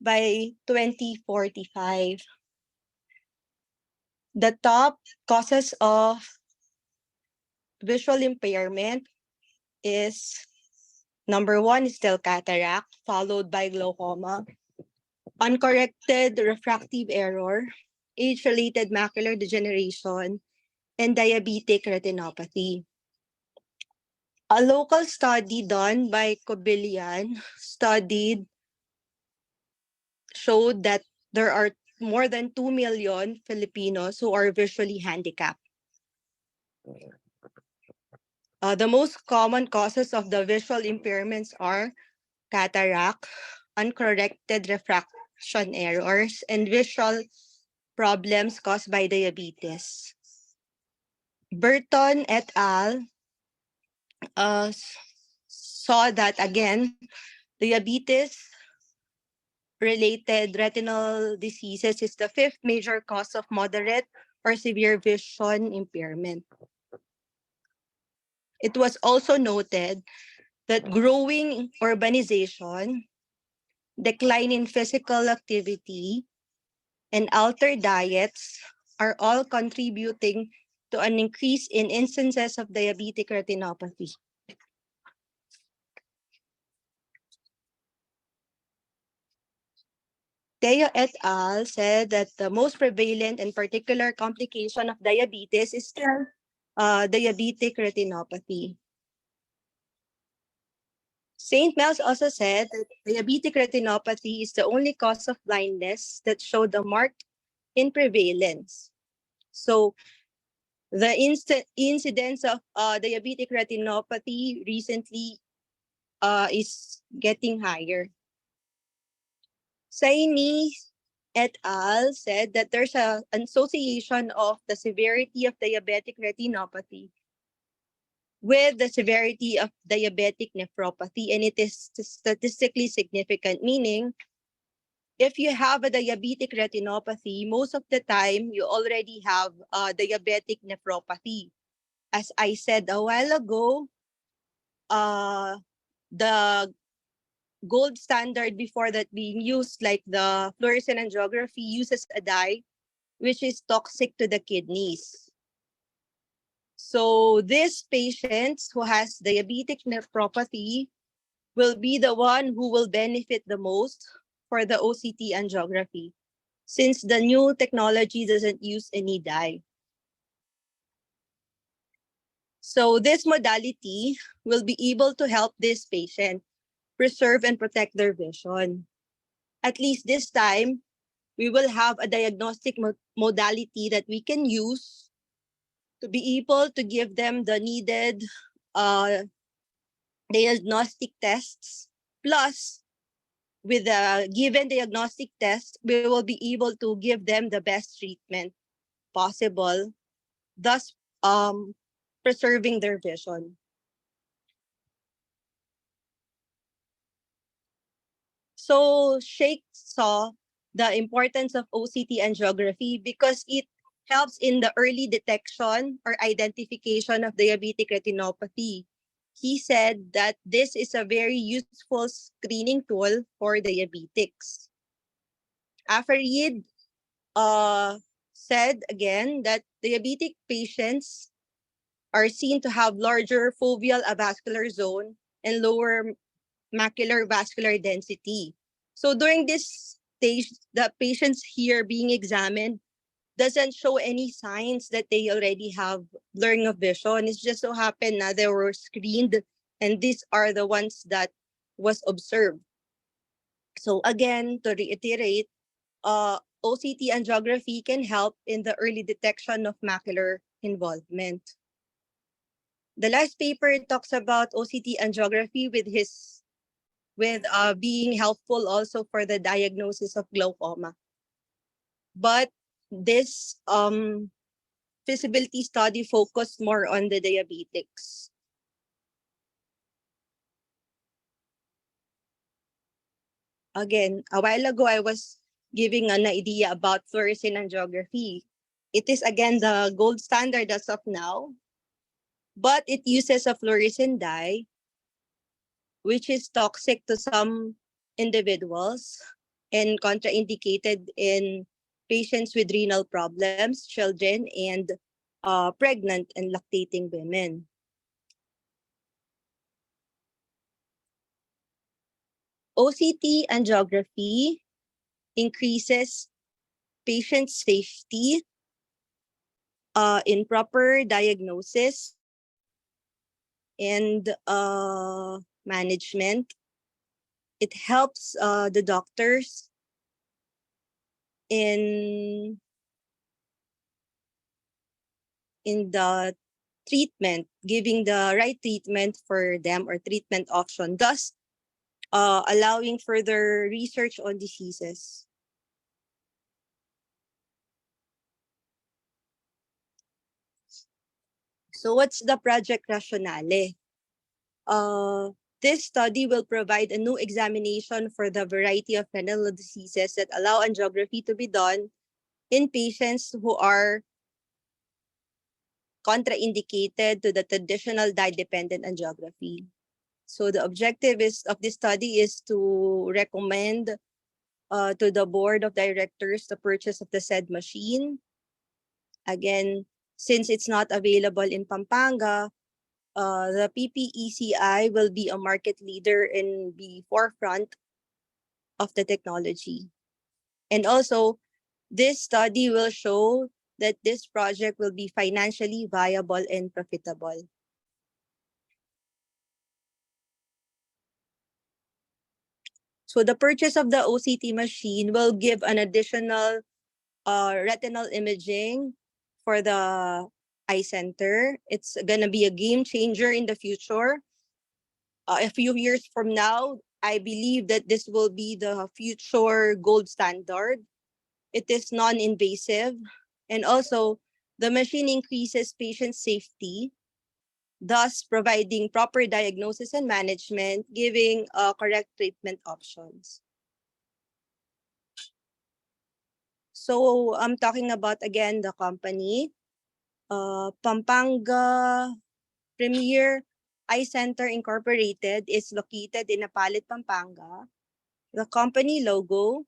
by 2045. The top causes of visual impairment is number one is still cataract, followed by glaucoma, uncorrected refractive error, age-related macular degeneration, and diabetic retinopathy. A local study done by Cobillian showed that there are more than 2 million Filipinos who are visually handicapped. The most common causes of the visual impairments are cataract, uncorrected refraction errors, and visual problems caused by diabetes. Burton et al. Saw that again, diabetes-related retinal diseases is the fifth major cause of moderate or severe vision impairment. It was also noted that growing urbanization, decline in physical activity, and altered diets are all contributing to an increase in instances of diabetic retinopathy. Teo et al. Said that the most prevalent and particular complication of diabetes is still diabetic retinopathy. St. Mel's also said that diabetic retinopathy is the only cause of blindness that showed a marked in prevalence. So the incidence of diabetic retinopathy recently is getting higher. Saini et al. Said that there's an association of the severity of diabetic retinopathy with the severity of diabetic nephropathy, and it is statistically significant, meaning if you have a diabetic retinopathy, most of the time you already have diabetic nephropathy. As I said a while ago, the gold standard before that being used, like the fluorescein angiography, uses a dye which is toxic to the kidneys. So these patients who has diabetic nephropathy will be the one who will benefit the most for the OCT angiography, since the new technology doesn't use any dye. So this modality will be able to help this patient preserve and protect their vision. At least this time, we will have a diagnostic modality that we can use to be able to give them the needed diagnostic tests. Plus, with the given diagnostic test, we will be able to give them the best treatment possible, thus preserving their vision. So Sheikh saw the importance of OCT angiography because it helps in the early detection or identification of diabetic retinopathy. He said that this is a very useful screening tool for diabetics. Afarid said again that diabetic patients are seen to have larger foveal avascular zone and lower macular vascular density. So during this stage, the patients here being examined doesn't show any signs that they already have blurring of vision. It's just so happened that they were screened, and these are the ones that was observed. So again, to reiterate, OCT angiography can help in the early detection of macular involvement. The last paper talks about OCT angiography with being helpful also for the diagnosis of glaucoma. But this feasibility study focused more on the diabetics. Again, a while ago, I was giving an idea about fluorescein angiography. It is again the gold standard as of now, but it uses a fluorescein dye, which is toxic to some individuals and contraindicated in patients with renal problems, children, and pregnant and lactating women. OCT angiography increases patient safety in proper diagnosis and management. It helps the doctors in the treatment, giving the right treatment for them or treatment option, thus allowing further research on diseases. So what's the project rationale? This study will provide a new examination for the variety of retinal diseases that allow angiography to be done in patients who are contraindicated to the traditional dye-dependent angiography. So the objective of this study is to recommend to the board of directors the purchase of the said machine. Again, since it's not available in Pampanga, the PPECI will be a market leader in the forefront of the technology. And also, this study will show that this project will be financially viable and profitable. So the purchase of the OCT machine will give an additional retinal imaging for the eye center. It's gonna be a game changer in the future. A few years from now, I believe that this will be the future gold standard. It is non-invasive, and also the machine increases patient safety, thus providing proper diagnosis and management, giving correct treatment options. So I'm talking about, again, the company. Pampanga Premier Eye Center Incorporated is located in Napalit, Pampanga. The company logo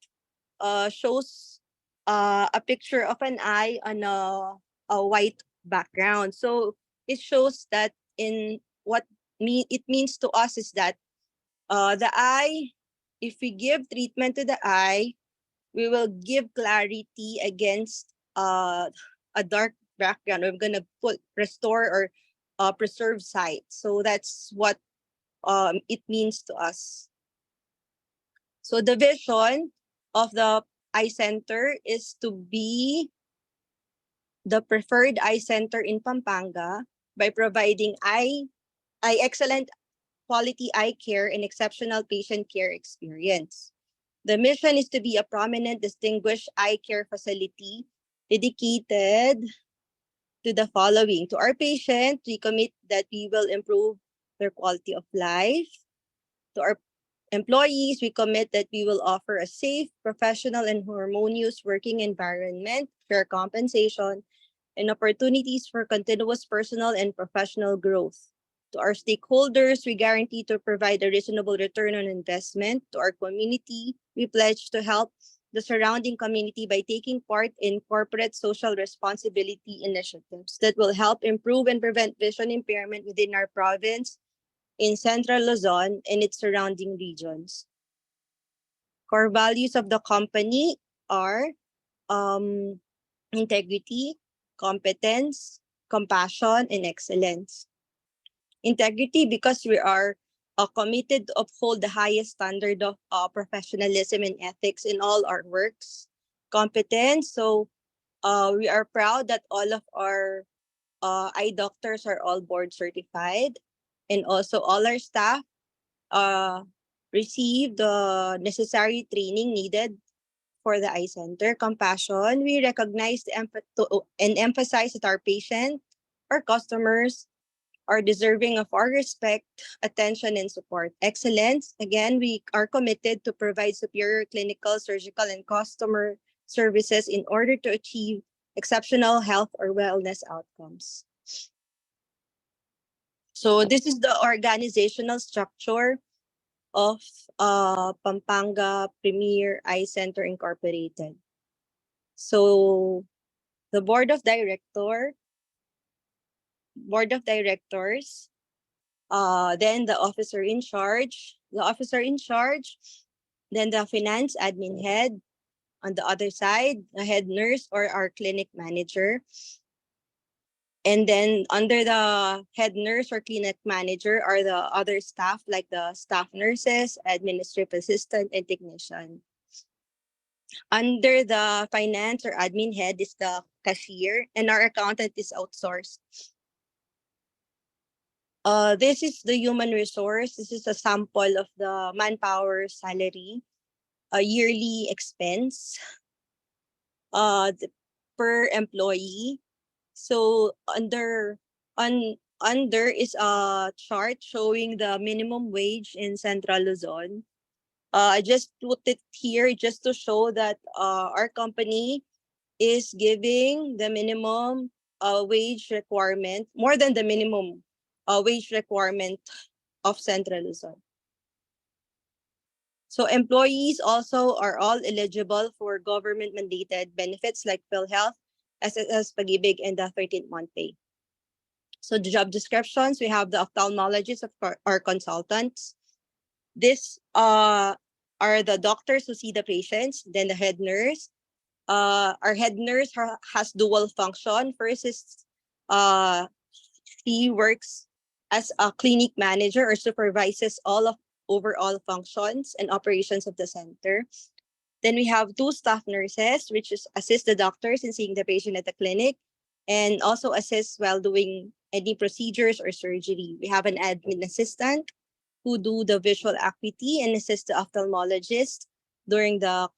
shows a picture of an eye on a white background. So it shows that in what it means to us is that the eye, if we give treatment to the eye, we will give clarity against a dark background. We're gonna restore or preserve sight. So that's what it means to us. So the vision of the eye center is to be the preferred eye center in Pampanga by providing excellent quality eye care and exceptional patient care experience. The mission is to be a prominent, distinguished eye care facility dedicated to the following. To our patient, we commit that we will improve their quality of life. To our employees, we commit that we will offer a safe, professional, and harmonious working environment, fair compensation, and opportunities for continuous personal and professional growth. To our stakeholders, we guarantee to provide a reasonable return on investment. To our community, we pledge to help the surrounding community by taking part in corporate social responsibility initiatives that will help improve and prevent vision impairment within our province, in Central Luzon, and its surrounding regions. Core values of the company are integrity, competence, compassion, and excellence. Integrity, because we are committed to uphold the highest standard of professionalism and ethics in all our works. Competence, so we are proud that all of our eye doctors are all board certified, and also all our staff receive the necessary training needed for the eye center. Compassion, we recognize and emphasize that our patient, our customers, are deserving of our respect, attention, and support. Excellence, again, we are committed to provide superior clinical, surgical, and customer services in order to achieve exceptional health or wellness outcomes. So this is the organizational structure of Pampanga Premier Eye Center Incorporated. So the board of directors, then the officer in charge, then the finance admin head, on the other side, a head nurse or our clinic manager. And then under the head nurse or clinic manager are the other staff, like the staff nurses, administrative assistant, and technician. Under the finance or admin head is the cashier, and our accountant is outsourced. This is the human resource. This is a sample of the manpower salary, a yearly expense per employee. So under is a chart showing the minimum wage in Central Luzon. I just put it here just to show that our company is giving the minimum wage requirement, more than the minimum wage requirement of Central Luzon. So employees also are all eligible for government mandated benefits like PhilHealth, SSS Pag-ibig, and the 13th-month pay. So the job descriptions, we have the ophthalmologists of our consultants. This are the doctors who see the patients, then the head nurse. Our head nurse has dual function. First is she works as a clinic manager or supervises all of overall functions and operations of the center. Then we have 2 staff nurses, which is assist the doctors in seeing the patient at the clinic and also assist while doing any procedures or surgery. We have an admin assistant who do the visual acuity and assist the ophthalmologist during the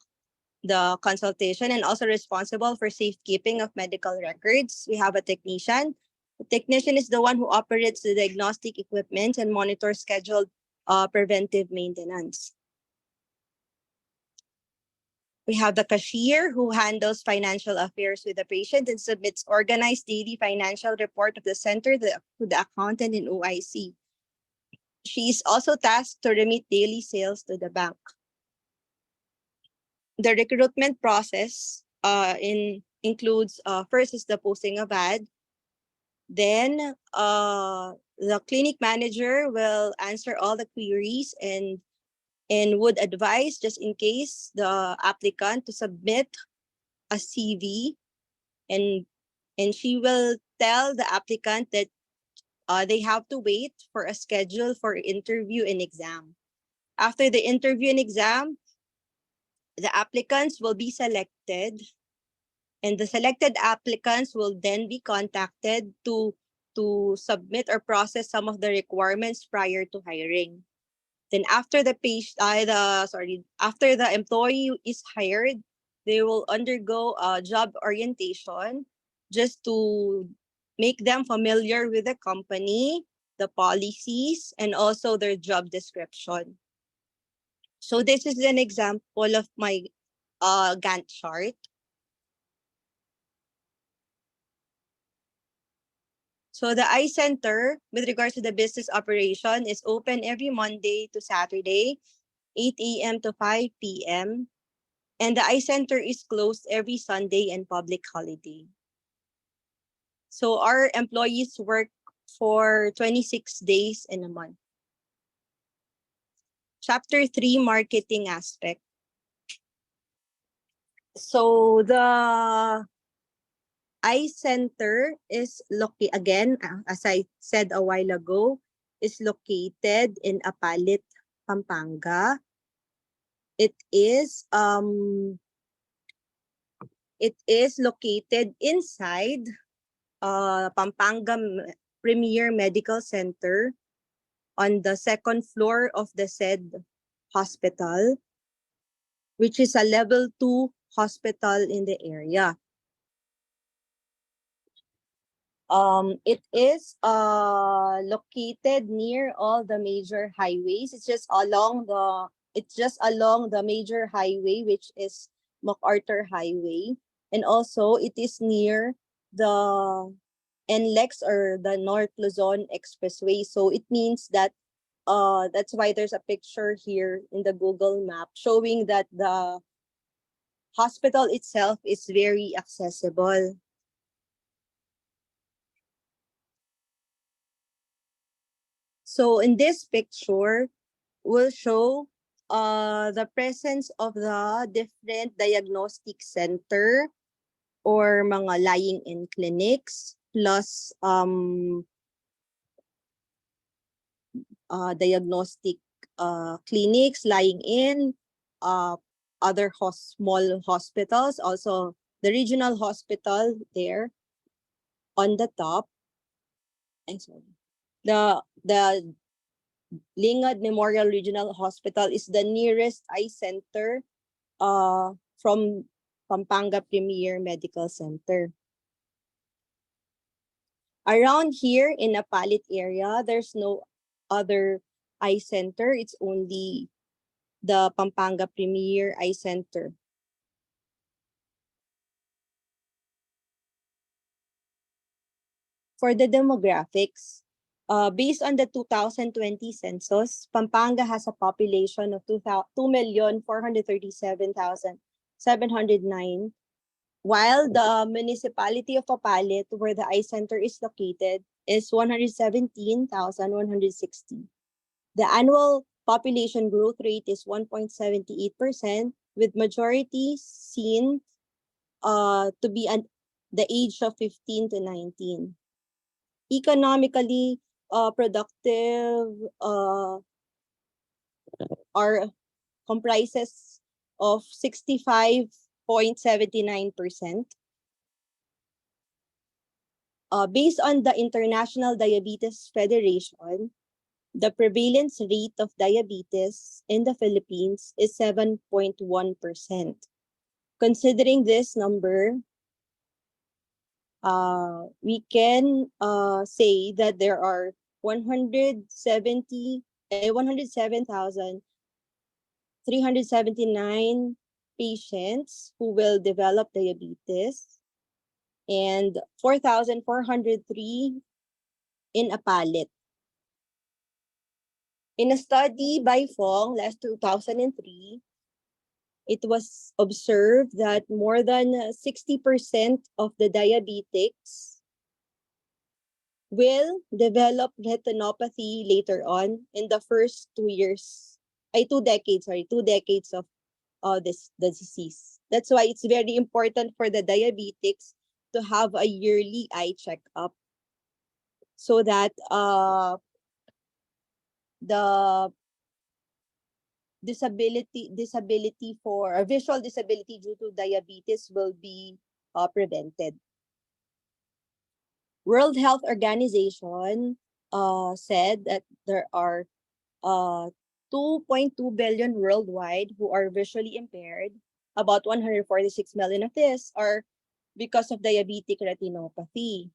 consultation, and also responsible for safekeeping of medical records. We have a technician. The technician is the one who operates the diagnostic equipment and monitors scheduled preventive maintenance. We have the cashier who handles financial affairs with the patient and submits organized daily financial report of the center to the accountant in OIC. She is also tasked to remit daily sales to the bank. The recruitment process includes first is the posting of ad. Then the clinic manager will answer all the queries and would advise, just in case, the applicant to submit a CV, and she will tell the applicant that they have to wait for a schedule for interview and exam. After the interview and exam, the applicants will be selected, and the selected applicants will then be contacted to submit or process some of the requirements prior to hiring. Then after the employee is hired, they will undergo a job orientation just to make them familiar with the company, the policies, and also their job description. So this is an example of my Gantt chart. So the eye center, with regards to the business operation, is open every Monday to Saturday, 8 a.m. to 5 p.m. And the eye center is closed every Sunday and public holiday. So our employees work for 26 days in a month. Chapter 3, marketing aspect. So the eye center is located, again, as I said a while ago, is located in Apalit, Pampanga. It is located inside Pampanga Premier Medical Center on the second floor of the said hospital, which is a level 2 hospital in the area. It is located near all the major highways. It's just along the major highway, which is MacArthur Highway, and also it is near the NLEX, or the North Luzon Expressway. So it means that that's why there's a picture here in the Google map showing that the hospital itself is very accessible. So in this picture, we'll show the presence of the different diagnostic center or mga lying-in clinics, plus diagnostic clinics lying in, other small hospitals, also the regional hospital there on the top. I'm sorry. The Lingad Memorial Regional Hospital is the nearest eye center from Pampanga Premier Medical Center. Around here in Apalit area, there's no other eye center. It's only the Pampanga Premier Eye Center. For the demographics, based on the 2020 census, Pampanga has a population of 2,437,709, while the municipality of Apalit, where the eye center is located, is 117,160. The annual population growth rate is 1.78%, with majority seen to be at the age of 15 to 19. Economically productive are comprises of 65.79%. Based on the International Diabetes Federation, the prevalence rate of diabetes in the Philippines is 7.1%. Considering this number, we can say that there are 107,379 patients who will develop diabetes, and 4,403 in Apalit. In a study by Fong last 2003, it was observed that more than 60% of the diabetics will develop retinopathy later on in the first 2 decades of the disease. That's why it's very important for the diabetics to have a yearly eye checkup, so that the disability for a visual disability due to diabetes will be prevented. World Health Organization said that there are 2.2 billion worldwide who are visually impaired. About 146 million of this are because of diabetic retinopathy.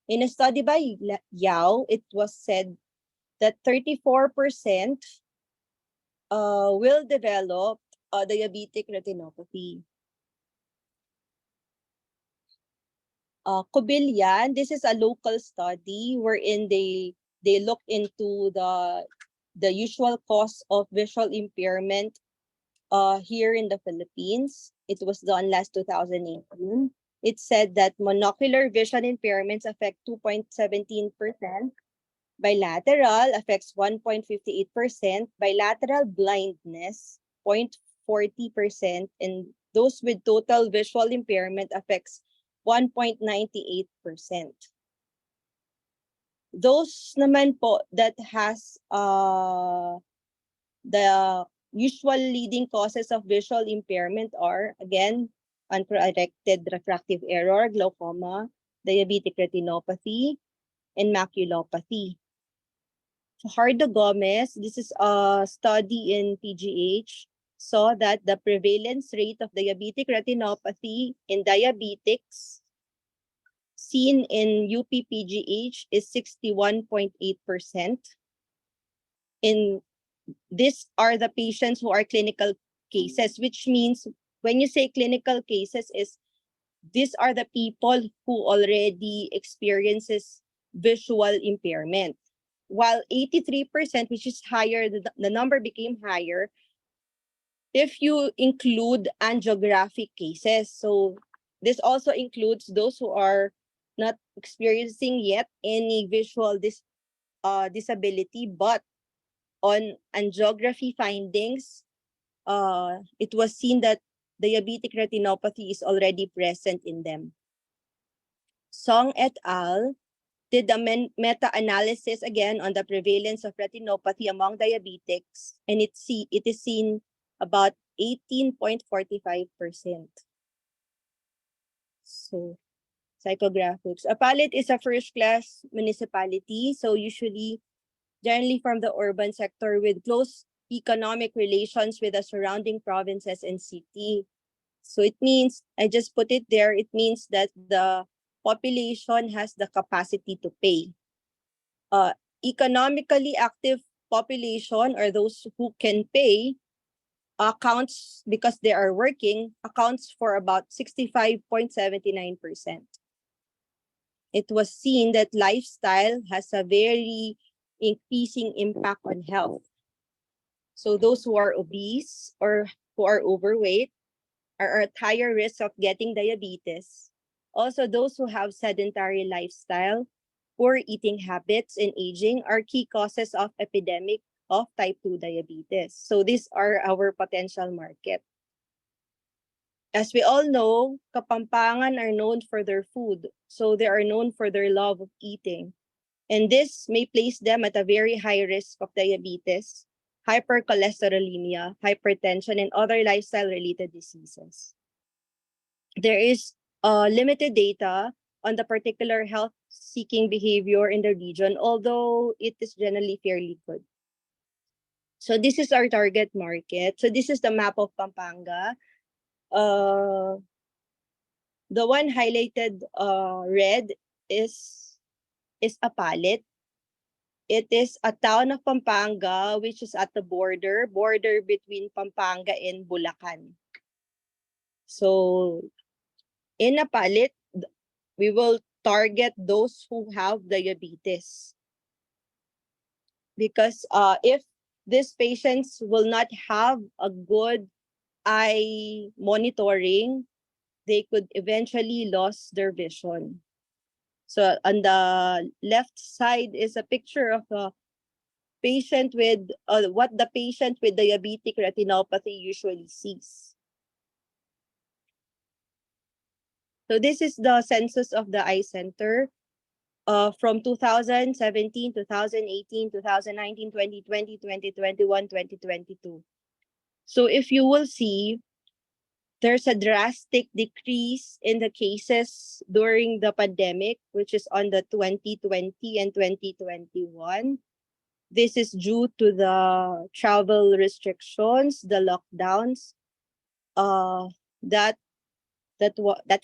In a study by Yao, it was said that 34% will develop diabetic retinopathy. Cobillion, this is a local study wherein they look into the usual cause of visual impairment here in the Philippines. It was done last 2018. It said that monocular vision impairments affect 2.17%, bilateral affects 1.58%, bilateral blindness 0.40%, and those with total visual impairment affects 1.98%. Those naman po that has the usual leading causes of visual impairment are, again, uncorrected refractive error, glaucoma, diabetic retinopathy, and maculopathy. Fajardo Gomez, this is a study in PGH, saw that the prevalence rate of diabetic retinopathy in diabetics seen in UP-PGH is 61.8%. In these are the patients who are clinical cases, which means when you say clinical cases is these are the people who already experiences visual impairment. While 83%, which is higher, the number became higher if you include angiographic cases. So this also includes those who are not experiencing yet any visual disability, but on angiography findings, it was seen that diabetic retinopathy is already present in them. Song et al. Did a meta-analysis again on the prevalence of retinopathy among diabetics, and it is seen about 18.45%. So, psychographics. Apalit is a first-class municipality, so generally from the urban sector with close economic relations with the surrounding provinces and city. So it means, I just put it there, it means that the population has the capacity to pay. Economically active population, or those who can pay, accounts, because they are working, accounts for about 65.79%. It was seen that lifestyle has a very increasing impact on health. So those who are obese or who are overweight are at higher risk of getting diabetes. Also, those who have sedentary lifestyle, poor eating habits, and aging are key causes of epidemic of type 2 diabetes. So these are our potential market. As we all know, Kapampangan are known for their food, so they are known for their love of eating. And this may place them at a very high risk of diabetes, hypercholesterolemia, hypertension, and other lifestyle-related diseases. There is limited data on the particular health-seeking behavior in the region, although it is generally fairly good. So this is our target market. So this is the map of Pampanga. The one highlighted red is Apalit. It is a town of Pampanga, which is at the border between Pampanga and Bulacan. So in Apalit, we will target those who have diabetes. Because if these patients will not have a good eye monitoring, they could eventually lose their vision. So on the left side is a picture of a patient with what the patient with diabetic retinopathy usually sees. So this is the census of the eye center from 2017, 2018, 2019, 2020, 2021, 2022. So if you will see, there's a drastic decrease in the cases during the pandemic, which is on the 2020 and 2021. This is due to the travel restrictions, the lockdowns that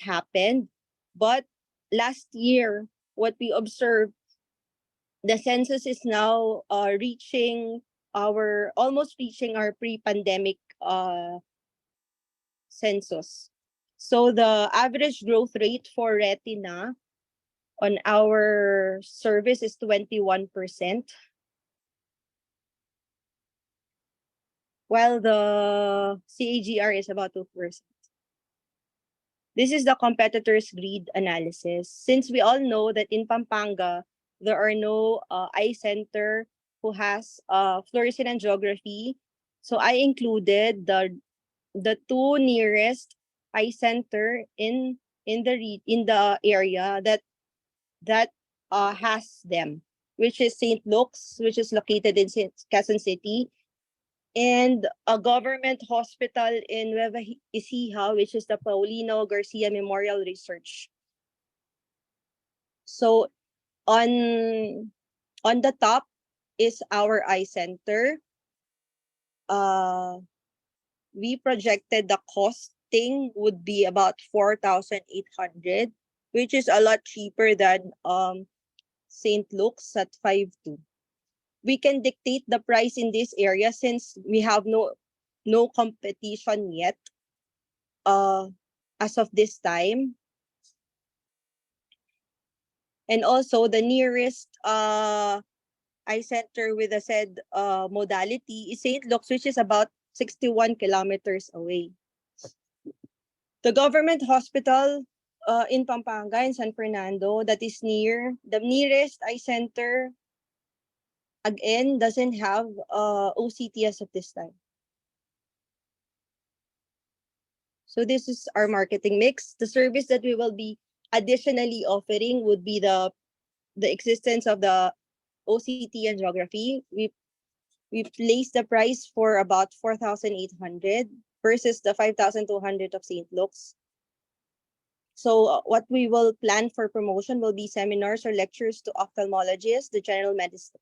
happened. But last year, what we observed, the census is now reaching our almost reaching our pre-pandemic census. So the average growth rate for retina on our service is 21%, while the CAGR is about 2%. This is the competitors' greed analysis. Since we all know that in Pampanga, there are no eye center who has fluorescein angiography, so I included the two nearest eye center in the area that has them, which is St. Luke's, which is located in Quezon City, and a government hospital in Nueva Ecija, which is the Paulino Garcia Memorial Research. So on the top is our eye center. We projected the costing would be about 4,800, which is a lot cheaper than St. Luke's at 5,200. We can dictate the price in this area since we have no competition yet as of this time. And also the nearest eye center with the said modality is St. Luke's, which is about 61 kilometers away. The government hospital in Pampanga, in San Fernando, that is near the nearest eye center, again, doesn't have OCT as of this time. So this is our marketing mix. The service that we will be additionally offering would be the existence of the OCT angiography. We placed the price for about 4,800 versus the 5,200 of St. Luke's. So what we will plan for promotion will be seminars or lectures to ophthalmologists, the general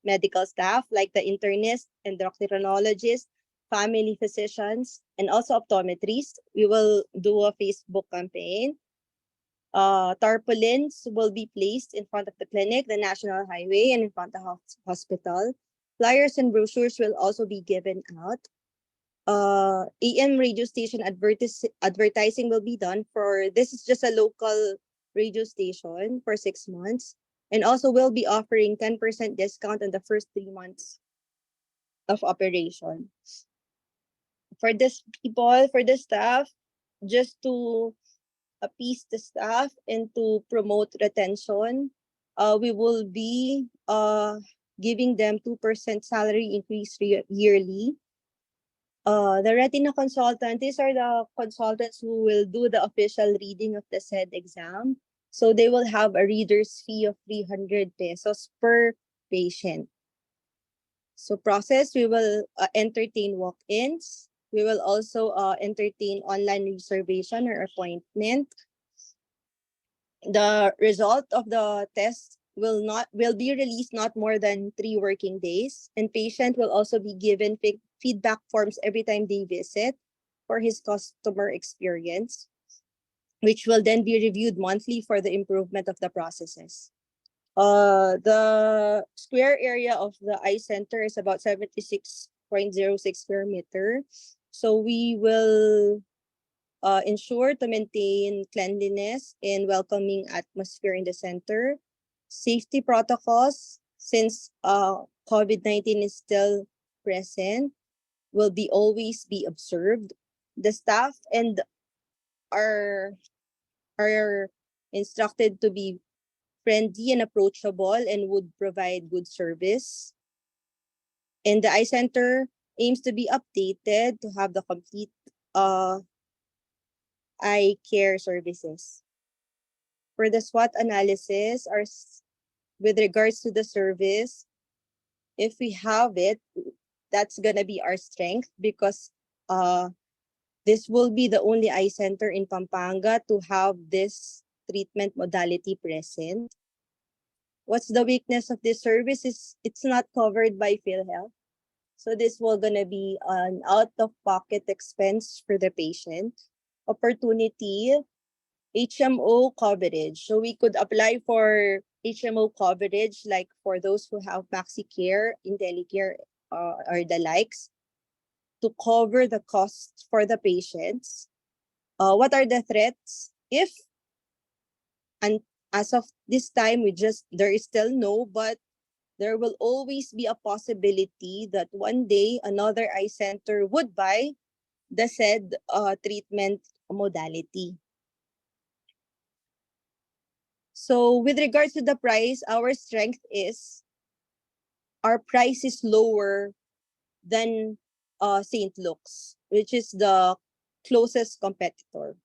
medical staff, like the internist, endocrinologist, family physicians, and also optometrists. We will do a Facebook campaign. Tarpaulins will be placed in front of the clinic, the national highway, and in front of the hospital. Flyers and brochures will also be given out. AM radio station advertising will be done for, this is just a local radio station for 6 months. And also we'll be offering 10% discount on the first 3 months of operation. For this people, for the staff, just to appease the staff and to promote retention, we will be giving them 2% salary increase yearly. The retina consultant, these are the consultants who will do the official reading of the said exam. So they will have a reader's fee of 300 pesos per patient. So process, we will entertain walk-ins. We will also entertain online reservation or appointment. The result of the test will be released not more than 3 working days, and patient will also be given feedback forms every time they visit for his customer experience, which will then be reviewed monthly for the improvement of the processes. The square area of the eye center is about 76.06 square meter. So we will ensure to maintain cleanliness and welcoming atmosphere in the center. Safety protocols, since COVID-19 is still present, will always be observed. The staff and are instructed to be friendly and approachable and would provide good service. And the eye center aims to be updated to have the complete eye care services. For the SWOT analysis, with regards to the service, if we have it, that's gonna be our strength because this will be the only eye center in Pampanga to have this treatment modality present. What's the weakness of this service is it's not covered by PhilHealth. So this will gonna be an out-of-pocket expense for the patient. Opportunity, HMO coverage. So we could apply for HMO coverage like for those who have MaxiCare, IntelliCare, or the likes to cover the costs for the patients. What are the threats? If, and as of this time, there is still no, but there will always be a possibility that one day another eye center would buy the said treatment modality. So with regards to the price, our strength is our price is lower than St. Luke's, which is the closest competitor.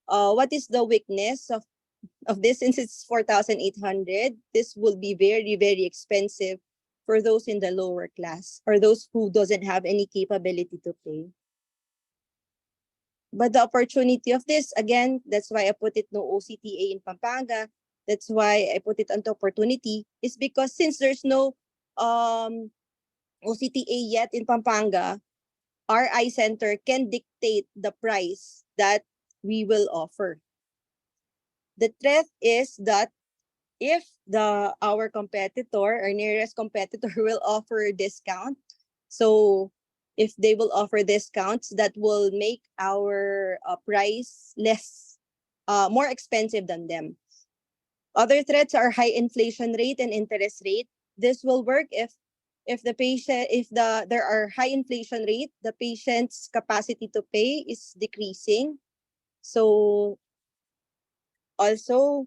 What is the weakness of this? Since it's 4,800, this will be very, very expensive for those in the lower class or those who doesn't have any capability to pay. But the opportunity of this, again, that's why I put it no OCTA in Pampanga. That's why I put it onto opportunity, is because since there's no OCTA yet in Pampanga, our eye center can dictate the price that we will offer. The threat is that if our competitor, our nearest competitor, will offer a discount, so if they will offer discounts, that will make our price more expensive than them. Other threats are high inflation rate and interest rate. This will work if there are high inflation rate, the patient's capacity to pay is decreasing. So also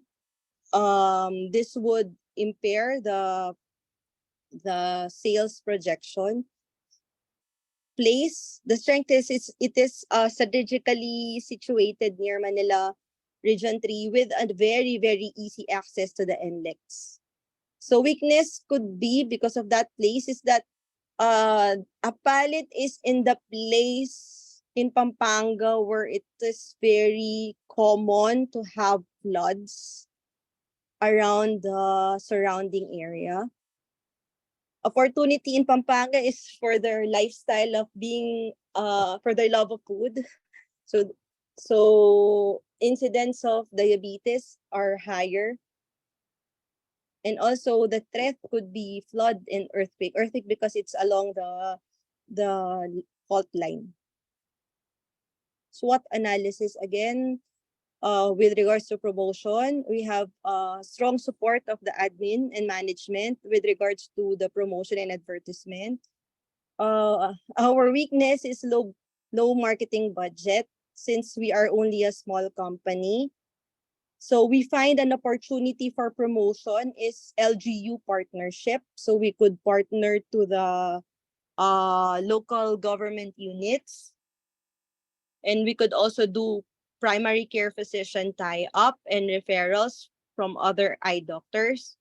this would impair the sales projection. Place, the strength is it is strategically situated near Manila Region 3 with a very, very easy access to the NLEX. So weakness could be because of that place is that Apalit is in the place in Pampanga where it is very common to have floods around the surrounding area. Opportunity in Pampanga is for their lifestyle of being for their love of food. So incidents of diabetes are higher. And also the threat could be flood and earthquake. Earthquake because it's along the fault line. SWOT analysis again. With regards to promotion, we have strong support of the admin and management with regards to the promotion and advertisement. Our weakness is low marketing budget since we are only a small company. So we find an opportunity for promotion is LGU partnership. So we could partner to the local government units. And we could also do primary care physician tie-up and referrals from other eye doctors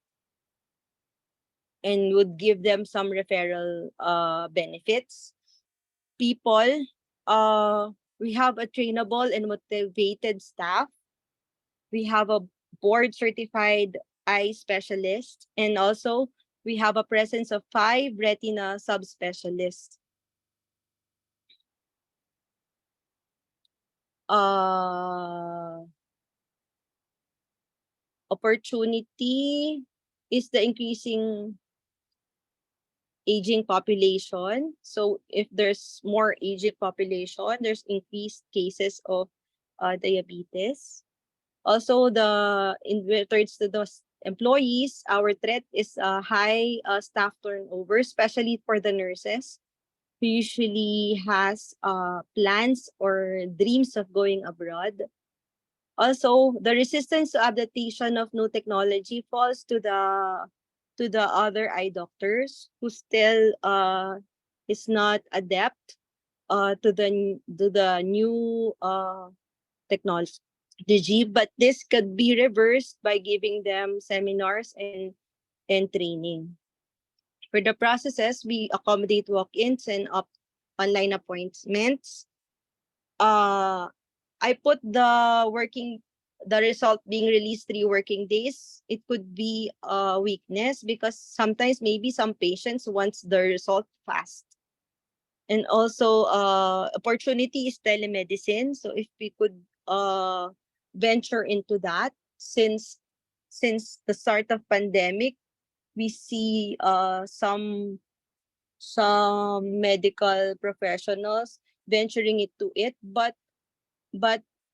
and would give them some referral benefits. People, we have a trainable and motivated staff. We have a board certified eye specialist, and also we have a presence of 5 retina subspecialists. Opportunity is the increasing aging population. So if there's more aging population, there's increased cases of diabetes. Also, in regards to those employees, our threat is high staff turnover, especially for the nurses who usually has plans or dreams of going abroad. Also, the resistance to adaptation of new technology falls to the other eye doctors who still is not adept to the new technology, but this could be reversed by giving them seminars and training. For the processes, we accommodate walk-ins and online appointments. I put the result being released 3 working days. It could be a weakness because sometimes maybe some patients wants the result fast. And also opportunity is telemedicine. So if we could venture into that, since the start of pandemic, we see some some medical professionals venturing into it, but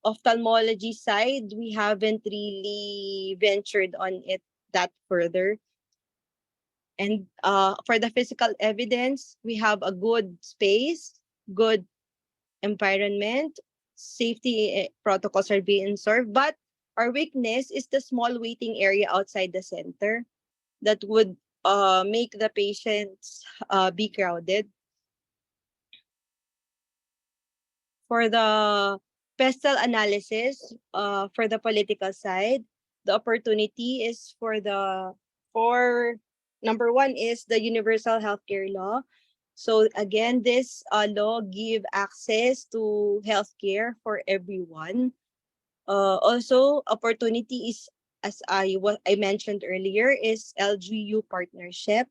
ophthalmology side, we haven't really ventured on it that further. And for the physical evidence, we have a good space, good environment, safety protocols are being served, but our weakness is the small waiting area outside the center that would make the patients be crowded. For the pestle analysis, for the political side, the opportunity is for number one is the universal healthcare law. So again, this law give access to healthcare for everyone. Also, opportunity is, as what I mentioned earlier, is LGU partnership.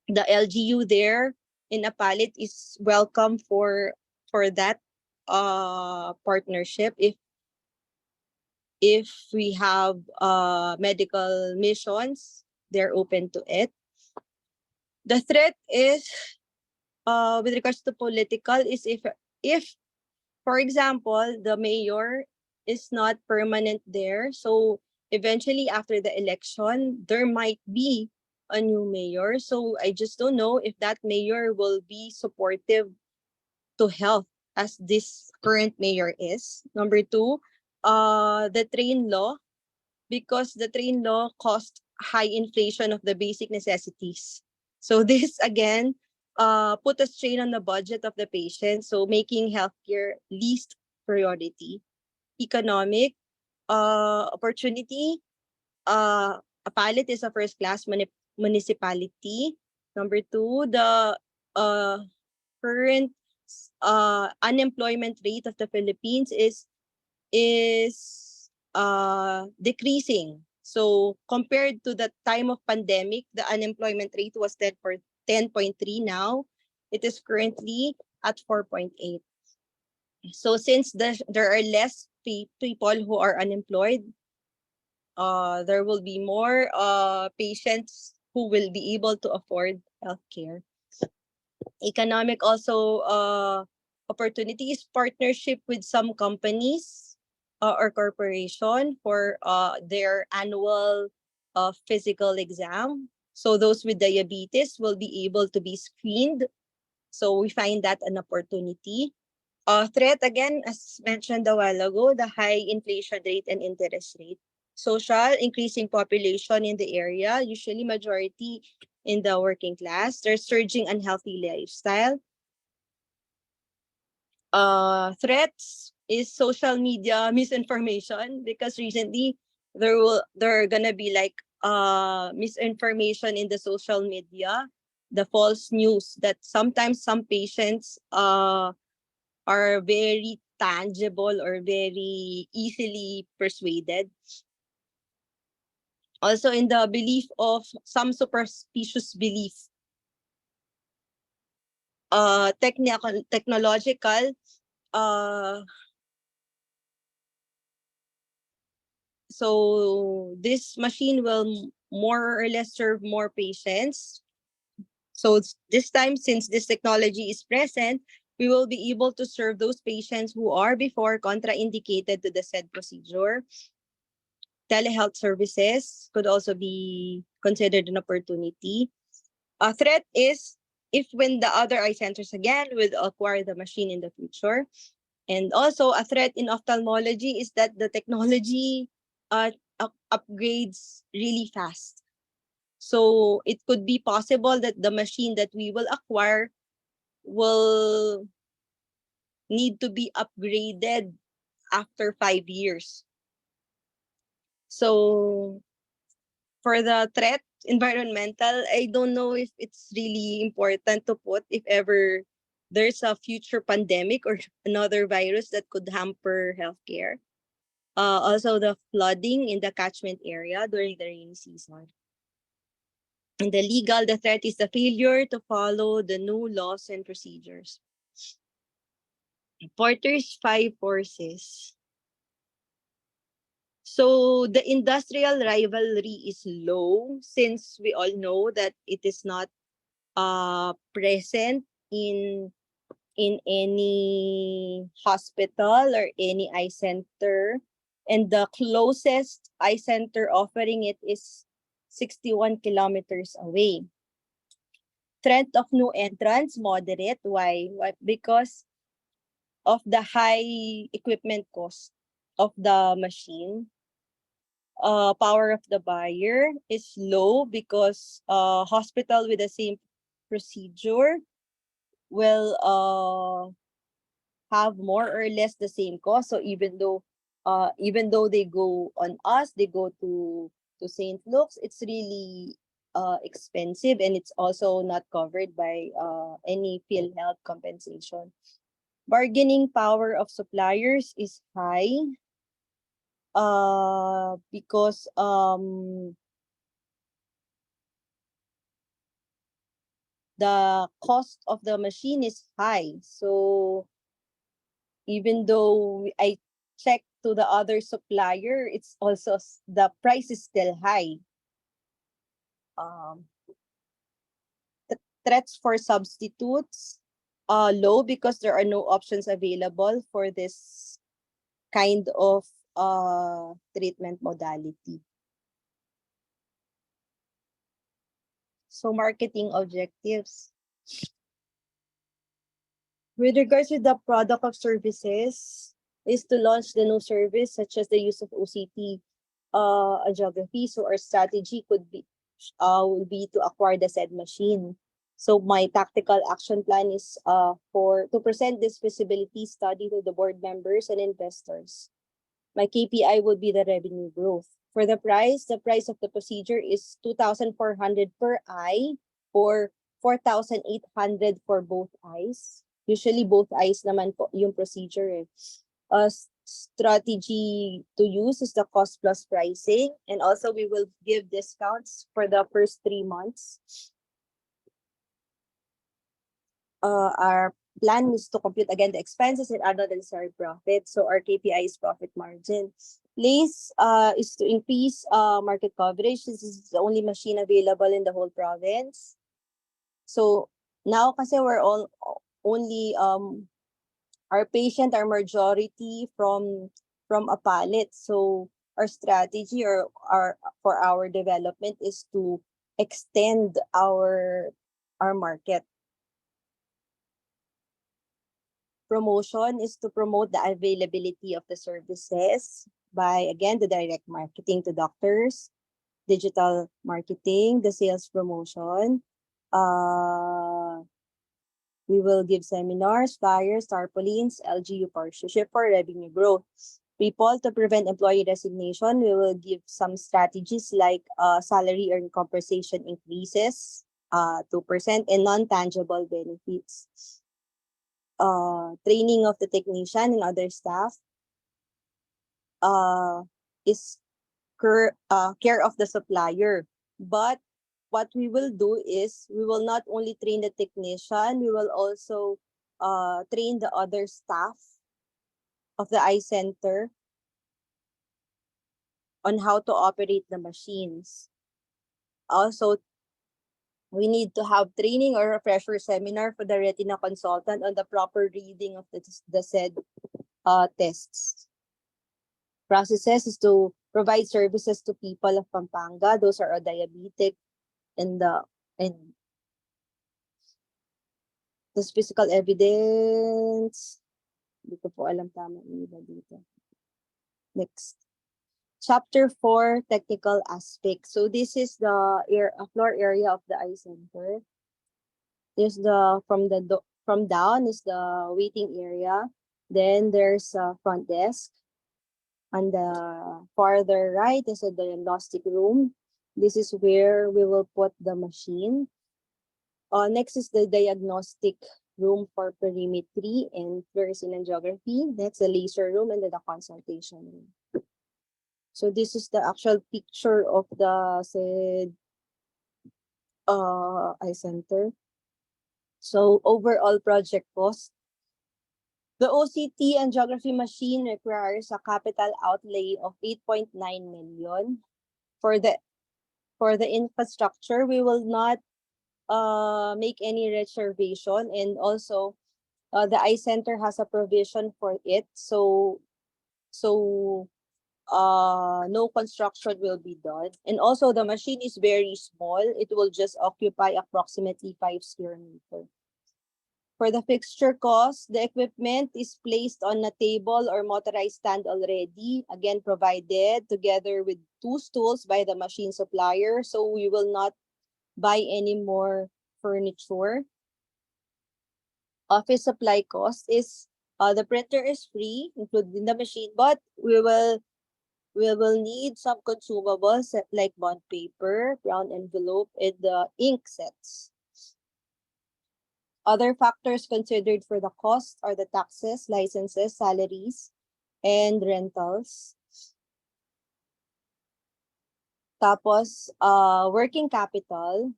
The LGU there in Apalit is welcome for that partnership if we have medical missions, they're open to it. The threat is with regards to political is if for example the mayor is not permanent there, so eventually after the election there might be a new mayor, so I just don't know if that mayor will be supportive to health as this current mayor is. Number two, the train law, because the train law caused high inflation of the basic necessities. So this again put a strain on the budget of the patient, so making healthcare least priority. Economic opportunity, Apalit is a first-class municipality. Number two, the current unemployment rate of the Philippines is decreasing. So compared to the time of pandemic, the unemployment rate was 10.3. Now it is currently at 4.8. So since there are less people who are unemployed, there will be more patients who will be able to afford healthcare. Economic also opportunities, partnership with some companies or corporation for their annual physical exam. So those with diabetes will be able to be screened. So we find that an opportunity. Threat, again, as mentioned a while ago, the high inflation rate and interest rate. Social, increasing population in the area, usually majority in the working class. There's surging unhealthy lifestyle. Threats is social media misinformation, because recently there are gonna be like misinformation in the social media, the false news that sometimes some patients are very tangible or very easily persuaded. Also in the belief of some superstitious belief. Technological, so this machine will more or less serve more patients. So this time, since this technology is present, we will be able to serve those patients who are before contraindicated to the said procedure. Telehealth services could also be considered an opportunity. A threat is if when the other eye centers again will acquire the machine in the future. And also a threat in ophthalmology is that the technology upgrades really fast. So it could be possible that the machine that we will acquire will need to be upgraded after 5 years. So for the threat, environmental, I don't know if it's really important to put if ever there's a future pandemic or another virus that could hamper healthcare. Also the flooding in the catchment area during the rainy season. In the legal, the threat is the failure to follow the new laws and procedures. Porter's 5 forces. So the industrial rivalry is low, since we all know that it is not present in any hospital or any eye center, and the closest eye center offering it is 61 kilometers away. Threat of new entrants, moderate. Why? Because of the high equipment cost of the machine. Power of the buyer is low because hospital with the same procedure will have more or less the same cost. So even though they go on us, they go to St. Luke's, it's really expensive, and it's also not covered by any PhilHealth compensation. Bargaining power of suppliers is high because the cost of the machine is high. So even though I check to the other supplier, it's also the price is still high. The threats for substitutes low because there are no options available for this kind of treatment modality. So marketing objectives. With regards to the product of services, is to launch the new service such as the use of OCT angiography. So our strategy will be to acquire the said machine. So my tactical action plan is to present this feasibility study to the board members and investors. My KPI would be the revenue growth. For the price of the procedure is 2,400 per eye or 4,800 for both eyes. Usually both eyes naman po yung procedure. Strategy to use is the cost plus pricing, and also we will give discounts for the first 3 months. Our plan is to compute again the expenses and other necessary profit. So our KPI is profit margin. Place is to increase market coverage. This is the only machine available in the whole province. So now kasi we're all only our patient are majority from Apalit. So our strategy for our development is to extend our market. Promotion is to promote the availability of the services by, again, the direct marketing to doctors, digital marketing, the sales promotion. We will give seminars, flyers, tarpaulins, LGU partnership for revenue growth. People, to prevent employee resignation, we will give some strategies like salary and compensation increases, 2%, and non-tangible benefits. Training of the technician and other staff is care of the supplier. But what we will do is we will not only train the technician, we will also train the other staff of the eye center on how to operate the machines. Also, we need to have training or refresher seminar for the retina consultant on the proper reading of the said tests. Processes is to provide services to people of Pampanga. Those are diabetic and the physical evidence. Hindi ko po alam tama nila dito. Next. Chapter 4, technical aspects. So this is the floor area of the eye center. There's from down is the waiting area. Then there's a front desk. On the farther right is a diagnostic room. This is where we will put the machine. Next is the diagnostic room for perimetry and fluorescein angiography. Next, the laser room, and then the consultation room. So this is the actual picture of the said eye center. So overall project cost. The OCT angiography machine requires a capital outlay of 8.9 million. For the infrastructure, we will not make any reservation, and also the eye center has a provision for it, so no construction will be done. And also the machine is very small. It will just occupy approximately 5 square meters. For the fixture cost, the equipment is placed on a table or motorized stand already, again provided together with 2 stools by the machine supplier, so we will not buy any more furniture. Office supply cost is the printer is free, included in the machine, but we will need some consumables like bond paper, brown envelope, and the ink sets. Other factors considered for the cost are the taxes, licenses, salaries, and rentals. Tapos, working capital.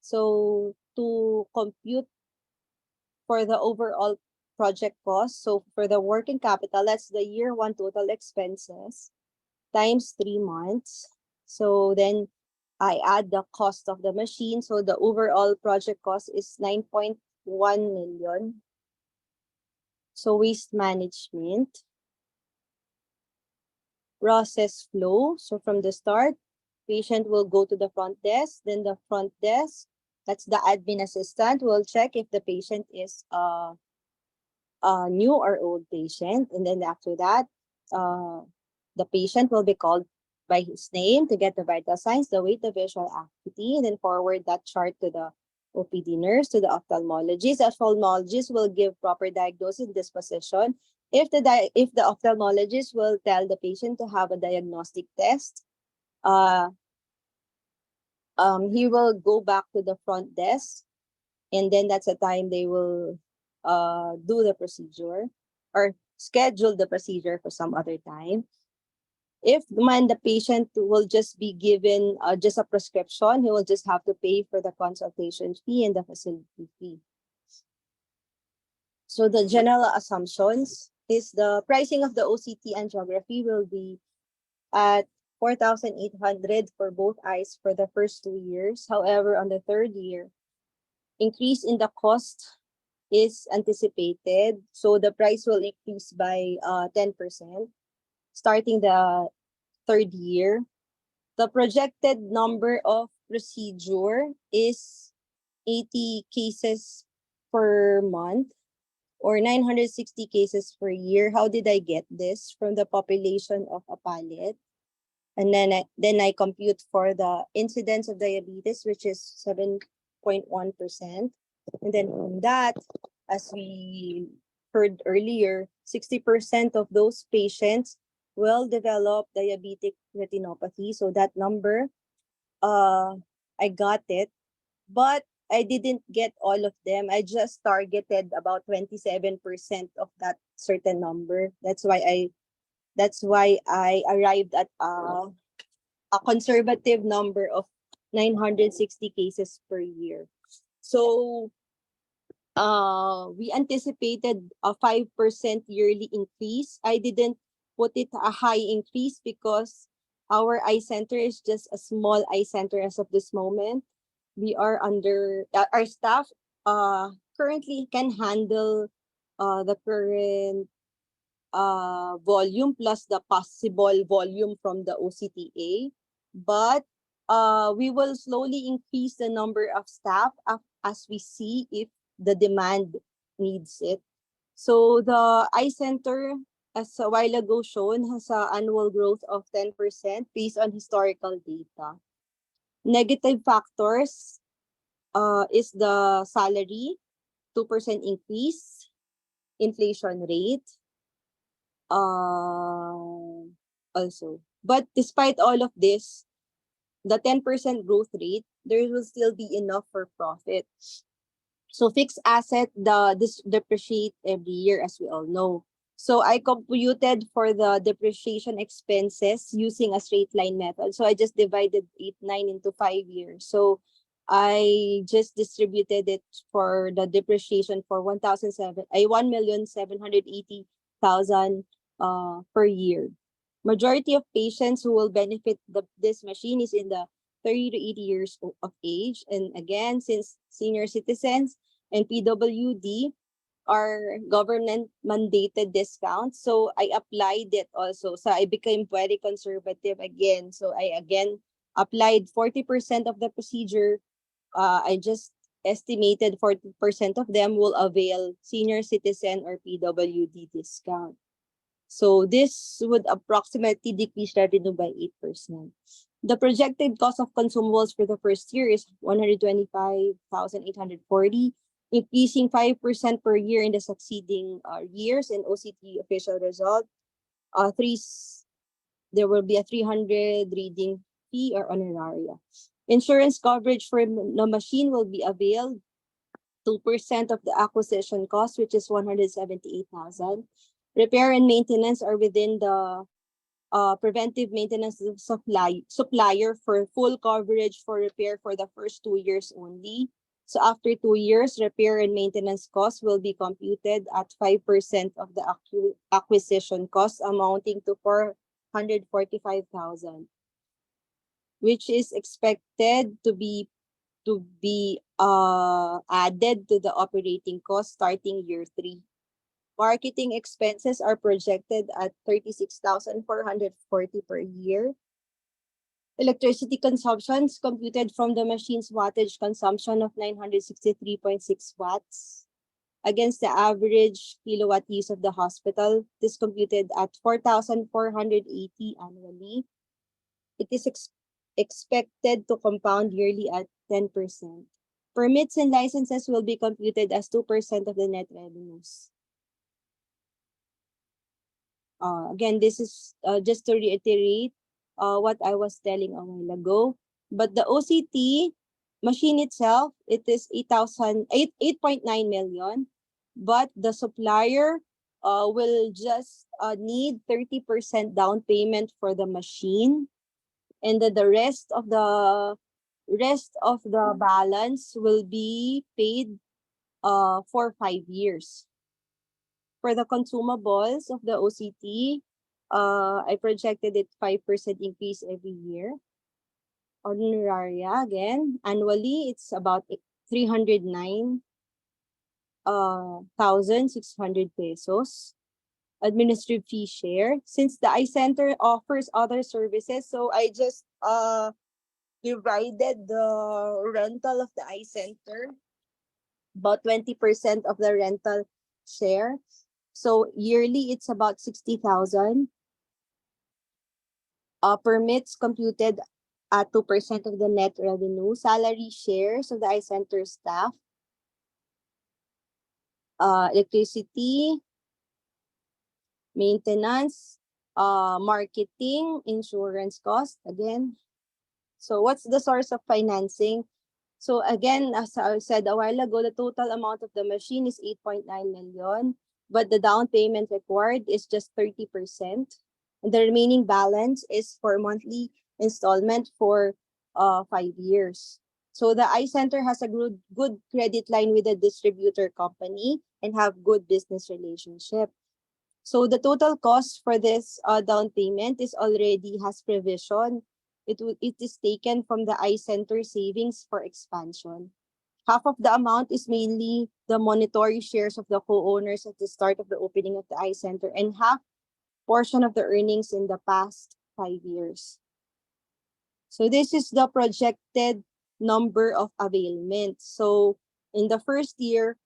So, to compute for the overall project cost, so for the working capital, that's the year 1 total expenses times 3 months. So then I add the cost of the machine. So the overall project cost is 9.1 million. So waste management. Process flow. So from the start, patient will go to the front desk. Then the front desk, that's the admin assistant, will check if the patient is a new or old patient. And then after that, the patient will be called by his name to get the vital signs, the weight, the visual acuity, and then forward that chart to the OPD nurse, to the ophthalmologist. The ophthalmologist will give proper diagnosis and disposition. If the ophthalmologist will tell the patient to have a diagnostic test, he will go back to the front desk, and then that's the time they will do the procedure or schedule the procedure for some other time. If the patient will just be given just a prescription, he will just have to pay for the consultation fee and the facility fee. So the general assumptions is the pricing of the OCT angiography will be at 4,800 for both eyes for the first 2 years. However, on the 3rd year, increase in the cost is anticipated. So the price will increase by 10%. Starting the 3rd year. The projected number of procedure is 80 cases per month or 960 cases per year. How did I get this? From the population of Apalit. And then I compute for the incidence of diabetes, which is 7.1%. And then from that, as we heard earlier, 60% of those patients will develop diabetic retinopathy. So that number, I got it, but I didn't get all of them. I just targeted about 27% of that certain number. That's why I arrived at a conservative number of 960 cases per year. So we anticipated a 5% yearly increase. I didn't put it a high increase because our eye center is just a small eye center as of this moment. We are under our staff currently can handle the current volume plus the possible volume from the OCTA, but we will slowly increase the number of staff as we see if the demand needs it. So the eye center, as a while ago shown, has an annual growth of 10% based on historical data. Negative factors is the salary, 2% increase, inflation rate, also. But despite all of this, the 10% growth rate, there will still be enough for profit. So fixed asset, this depreciate every year, as we all know. So I computed for the depreciation expenses using a straight line method. So I just divided 9 into 5 years. So I just distributed it for the depreciation for 1,780,000 per year. Majority of patients who will benefit this machine is in the 30 to 80 years of age. And again, since senior citizens and PWD are government mandated discounts, so I applied it also. So I became very conservative again. So I again applied 40% of the procedure. I just estimated 40% of them will avail senior citizen or PWD discount. So this would approximately decrease revenue by 8%. The projected cost of consumables for the first year is 125,840, increasing 5% per year in the succeeding years. In OCT official result, there will be a 300 reading fee or honoraria. Insurance coverage for the machine will be availed 2% of the acquisition cost, which is 178,000. Repair and maintenance are within the preventive maintenance supplier for full coverage for repair for the first 2 years only. So after 2 years, repair and maintenance costs will be computed at 5% of the acquisition cost, amounting to 445,000, which is expected to be added to the operating cost starting year 3. Marketing expenses are projected at 36,440 per year. Electricity consumptions computed from the machine's wattage consumption of 963.6 watts against the average kilowatt use of the hospital. This computed at 4,480 annually. It is expected to compound yearly at 10%. Permits and licenses will be computed as 2% of the net revenues. Again, this is just to reiterate what I was telling a while ago. But the OCT machine itself, it is 8.9 million. But the supplier will just need 30% down payment for the machine. And the rest of the balance will be paid for 5 years. For the consumables of the OCT, I projected it 5% increase every year. Honoraria, again, annually, it's about 309,600 pesos. Administrative fee share. Since the eye center offers other services, so I just divided the rental of the eye center, about 20% of the rental share. So yearly, it's about 60,000. Permits computed at 2% of the net revenue. Salary shares of the eye center staff. Electricity, maintenance, marketing, insurance cost, again. So what's the source of financing? So again, as I said a while ago, the total amount of the machine is 8.9 million, but the down payment required is just 30%. And the remaining balance is for monthly installment for 5 years. So the eye center has a good credit line with the distributor company and have good business relationship. So the total cost for this down payment is already has provision. It is taken from the eye center savings for expansion. Half of the amount is mainly the monetary shares of the co-owners at the start of the opening of the eye center, and half portion of the earnings in the past 5 years. So this is the projected number of availment. So in the first year,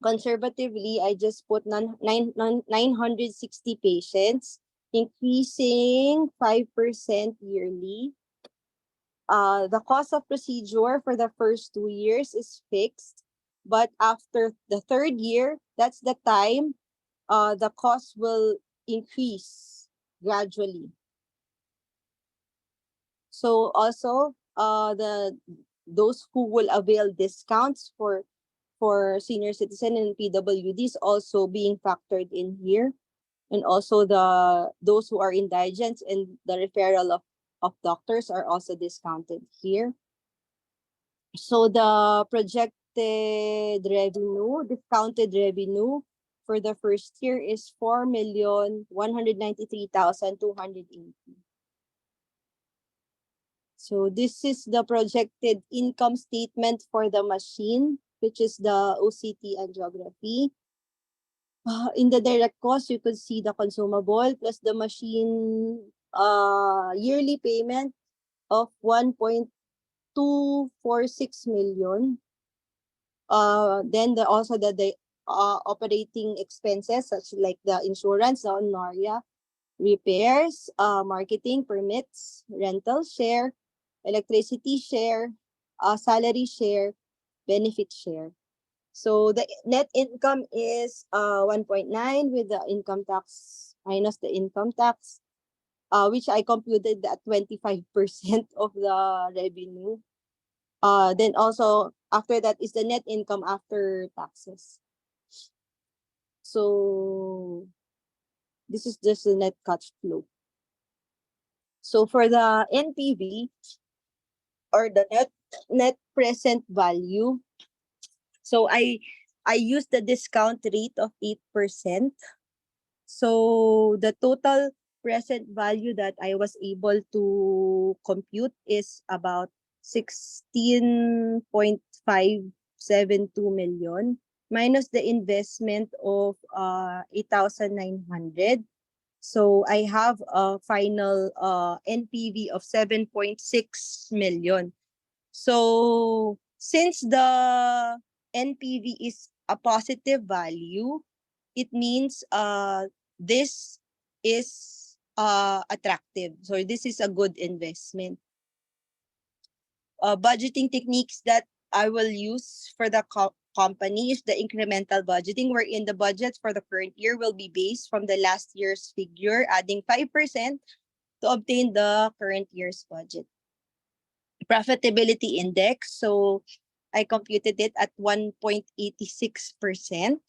conservatively, I just put 960 patients, increasing 5% yearly. The cost of procedure for the first 2 years is fixed, but after the 3rd year, that's the time the cost will increase gradually. So also, those who will avail discounts for senior citizen and PWDs also being factored in here, and also those who are indigents and the referral of doctors are also discounted here. So the projected revenue, discounted revenue for the first year is 4,193,280. So this is the projected income statement for the machine, which is the OCT angiography. In the direct cost, you could see the consumable plus the machine yearly payment of 1.246 million. Then also the operating expenses such like the insurance, the honoraria, repairs, marketing, permits, rental share, electricity share, salary share, benefit share. So the net income is 1.9 with the income tax minus the income tax, which I computed at 25% of the revenue. Then also after that is the net income after taxes. So this is just the net cash flow. So for the NPV or the net present value, so I used the discount rate of 8%. So the total present value that I was able to compute is about 16.572 million minus the investment of 8,900. So I have a final NPV of 7.6 million. So since the NPV is a positive value, it means this is attractive. So this is a good investment. Budgeting techniques that I will use for the company is the incremental budgeting, wherein the budget for the current year will be based from the last year's figure, adding 5% to obtain the current year's budget. Profitability index, so I computed it at 1.86%.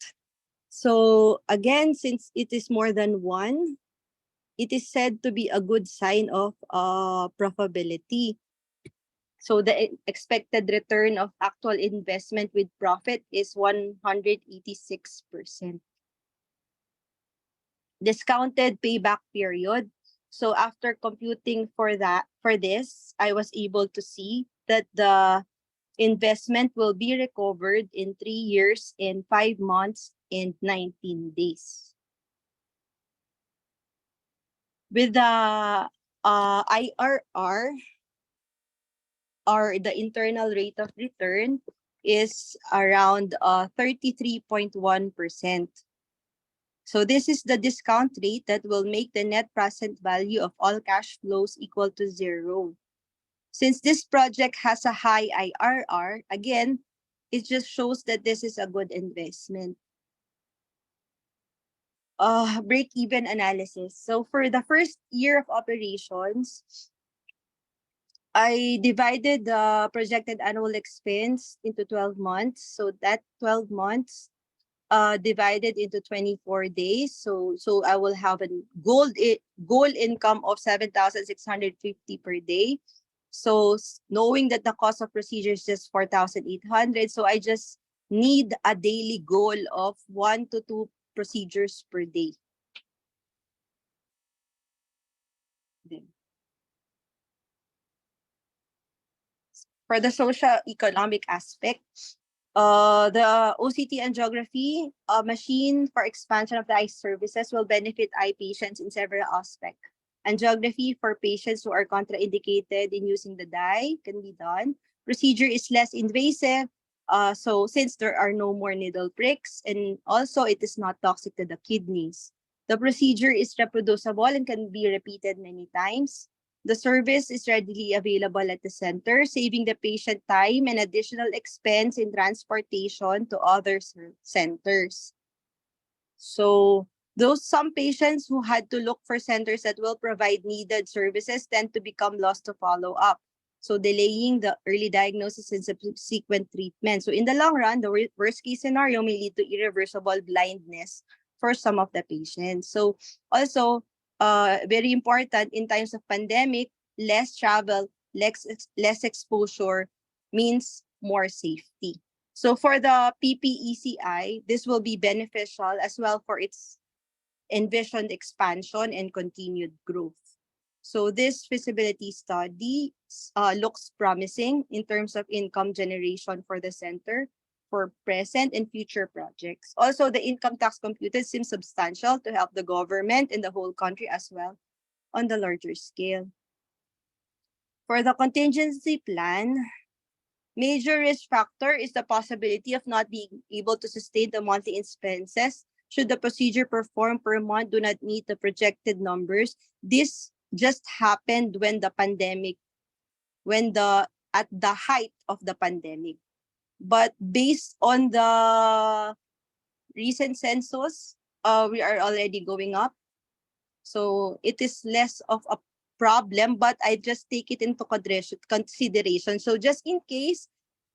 So again, since it is more than 1, it is said to be a good sign of profitability. So the expected return of actual investment with profit is 186%. Discounted payback period. So after computing for this, I was able to see that the investment will be recovered in 3 years and 5 months and 19 days. With the IRR, or the internal rate of return, is around 33.1%. So this is the discount rate that will make the net present value of all cash flows equal to 0. Since this project has a high IRR, again, it just shows that this is a good investment. Break-even analysis. So for the first year of operations, I divided the projected annual expense into 12 months. So that 12 months divided into 24 days. So I will have a goal income of 7,650 per day. So knowing that the cost of procedure is just 4,800, so I just need a daily goal of 1 to 2 procedures per day. For the socio-economic aspect, the OCT angiography machine for expansion of the eye services will benefit eye patients in several aspects. Angiography for patients who are contraindicated in using the dye can be done. Procedure is less invasive, so since there are no more needle pricks, and also it is not toxic to the kidneys. The procedure is reproducible and can be repeated many times. The service is readily available at the center, saving the patient time and additional expense in transportation to other centers. So some patients who had to look for centers that will provide needed services tend to become lost to follow up, so delaying the early diagnosis and subsequent treatment. So in the long run, the worst case scenario may lead to irreversible blindness for some of the patients. So also, very important in times of pandemic, less travel, less exposure means more safety. So for the PPECI, this will be beneficial as well for its envisioned expansion and continued growth. So this feasibility study looks promising in terms of income generation for the center for present and future projects. Also, the income tax computed seems substantial to help the government and the whole country as well on the larger scale. For the contingency plan, major risk factor is the possibility of not being able to sustain the monthly expenses should the procedure performed per month do not meet the projected numbers. This just happened when the pandemic, at the height of the pandemic. But based on the recent census, we are already going up. So it is less of a problem, but I just take it into consideration. So just in case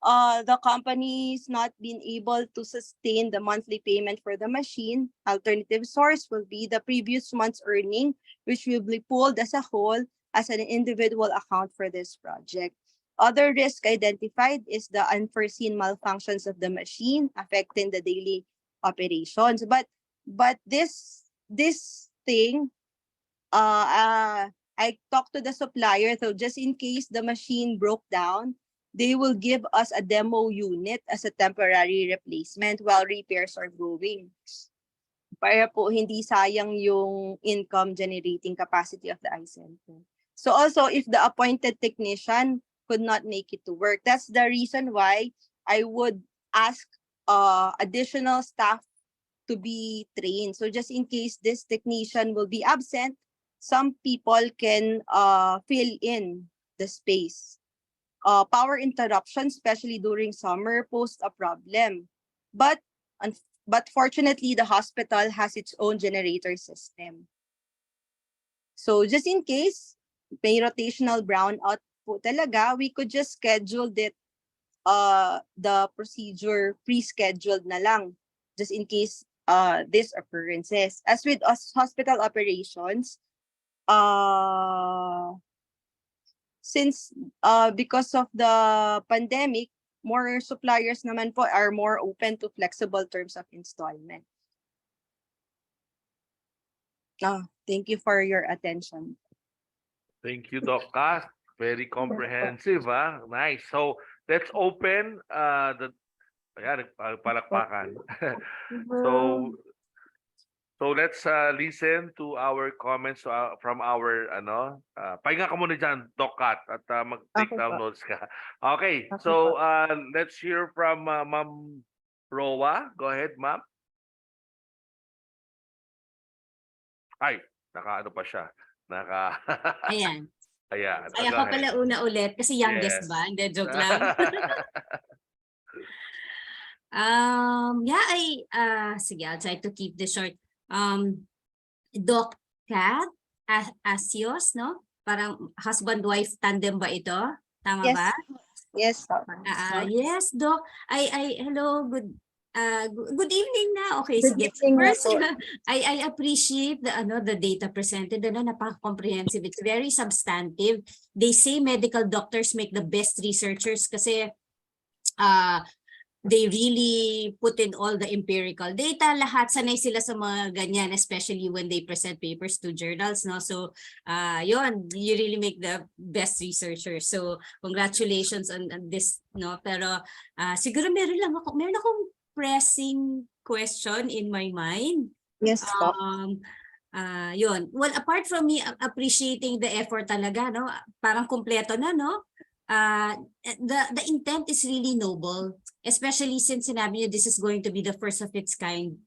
the company is not being able to sustain the monthly payment for the machine, alternative source will be the previous month's earning, which will be pulled as a whole as an individual account for this project. Other risk identified is the unforeseen malfunctions of the machine affecting the daily operations. But this thing, I talked to the supplier, so just in case the machine broke down, they will give us a demo unit as a temporary replacement while repairs are going. Para po hindi sayang yung income generating capacity of the iCenter. So also, if the appointed technician could not make it to work, that's the reason why I would ask additional staff to be trained. So just in case this technician will be absent, some people can fill in the space. Power interruption, especially during summer, pose a problem. But fortunately, the hospital has its own generator system. So just in case may rotational brownout po talaga, we could just schedule the procedure pre-scheduled na lang, just in case this occurrences. As with hospital operations, since because of the pandemic, more suppliers naman po are more open to flexible terms of installment. Thank you for your attention. Thank you, Doc Kat. Very comprehensive, Nice. So let's open the ayan, palakpakan. So let's listen to our comments from our pahinga ka muna dyan, Doc Kat, at mag-take Okay down po. notes ka. Okay, so let's hear from Ma'am Rowa. Go ahead, Ma'am. Ay, naka-ano pa siya. Ayan. Ayan. Ay, Go ako ahead. pala una ulit kasi youngest Yes. ba? Hindi, joke lang. Sige, I'll try to keep this short. Doc Kat Asios, no? Parang husband-wife tandem ba ito? Tama Yes. ba? Yes. Yes, Doc. Hello, good evening na. Okay, Good sige. evening na First, po. I appreciate the data presented. Napaka-comprehensive. It's very substantive. They say medical doctors make the best researchers kasi they really put in all the empirical data. Lahat sanay sila sa mga ganyan, especially when they present papers to journals, no? So, yun, you really make the best researchers. So, congratulations on this, no? Pero siguro meron akong pressing question in my mind. Yes po. Yun. Well, apart from me appreciating the effort talaga, no? Parang kumpleto na, no? The intent is really noble, especially since sinabi niyo this is going to be the first of its kind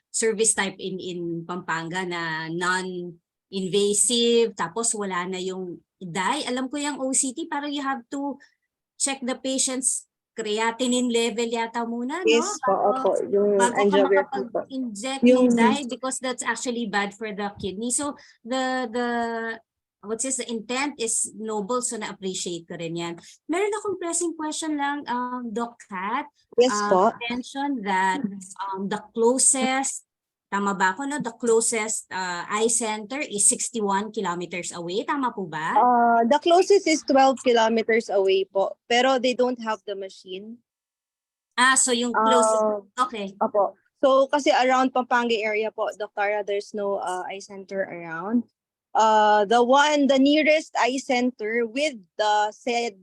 service type in Pampanga na non-invasive, tapos wala na yung dye. Alam ko yung OCT, parang you have to check the patient's creatinine level yata muna, no? Yes po, opo. Yung Bago ka angiography po. makapag-inject ng Yung- dye because that's actually bad for the kidney. So the intent is noble, so na-appreciate ko rin yan. Meron akong pressing question lang, Doc Kat. Yes po. You mentioned that the closest, tama ba ako, no? The closest eye center is 61 kilometers away. Tama po ba? The closest is 12 kilometers away po. Pero they don't have the machine. So yung closest, okay. Opo. So kasi around Pampanga area po, Dr. there's no eye center around. The nearest eye center with the said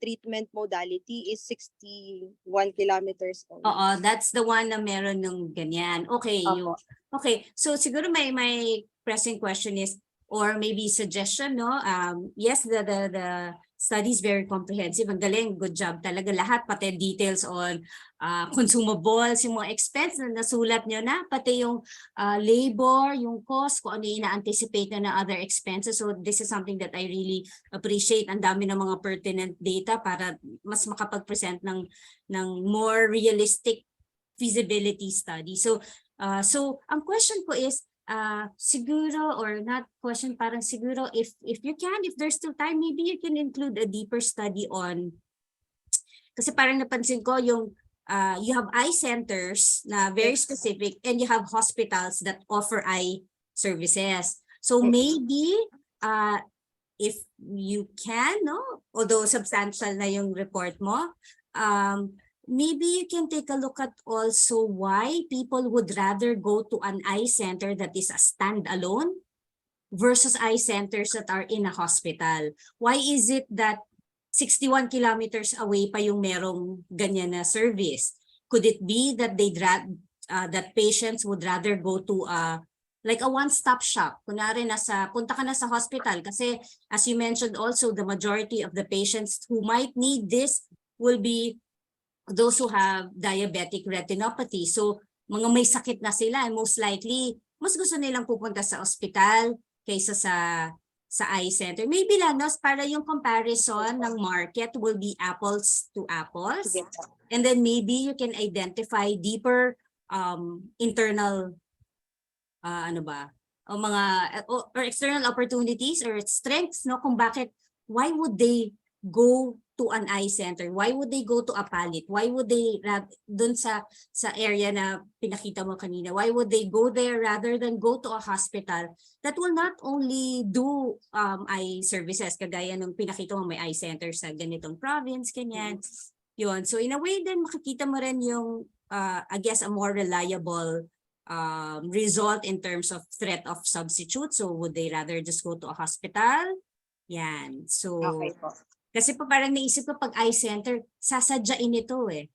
treatment modality is 61 kilometers only. Oo, that's the one na meron ng ganyan. Okay, Opo. okay. So siguro may pressing question is, or maybe suggestion, no? Yes, the study is very comprehensive. Ang galing, good job talaga. Lahat, pati details on consumables, yung mga expense na nasulat nyo na, pati yung labor, yung cost, kung ano yung ina-anticipate na other expenses. So this is something that I really appreciate. Ang dami ng mga pertinent data para mas makapag-present ng more realistic feasibility study. So ang question ko is, siguro, or not question, parang siguro, if there's still time, maybe you can include a deeper study on, kasi parang napansin ko yung you have eye centers na very specific, and you have hospitals that offer eye services. So maybe if you can, no, although substantial na yung report mo, maybe you can take a look at also why people would rather go to an eye center that is a standalone versus eye centers that are in a hospital. Why is it that 61 kilometers away pa yung merong ganyan na service? Could it be that that patients would rather go to like a one-stop shop? Kunwari punta ka na sa hospital kasi, as you mentioned also, the majority of the patients who might need this will be those who have diabetic retinopathy. So mga may sakit na sila, and most likely mas gusto nilang pupunta sa ospital kaysa sa eye center. Maybe lang, no, para yung comparison ng market will be apples to apples. Sige po. And then maybe you can identify deeper internal o mga or external opportunities or strengths, no, kung why would they go to an eye center? Why would they go to a Palit? Why would they dun sa area na pinakita mo kanina? Why would they go there rather than go to a hospital that will not only do eye services, kagaya nung pinakita mo may eye center sa ganitong province, ganyan. Yun. So in a way then makikita mo rin yung I guess a more reliable result in terms of threat of substitute. So would they rather just go to a hospital? Yan. So Okay po. kasi pa parang naisip ko pag eye center, sasadyain ito eh.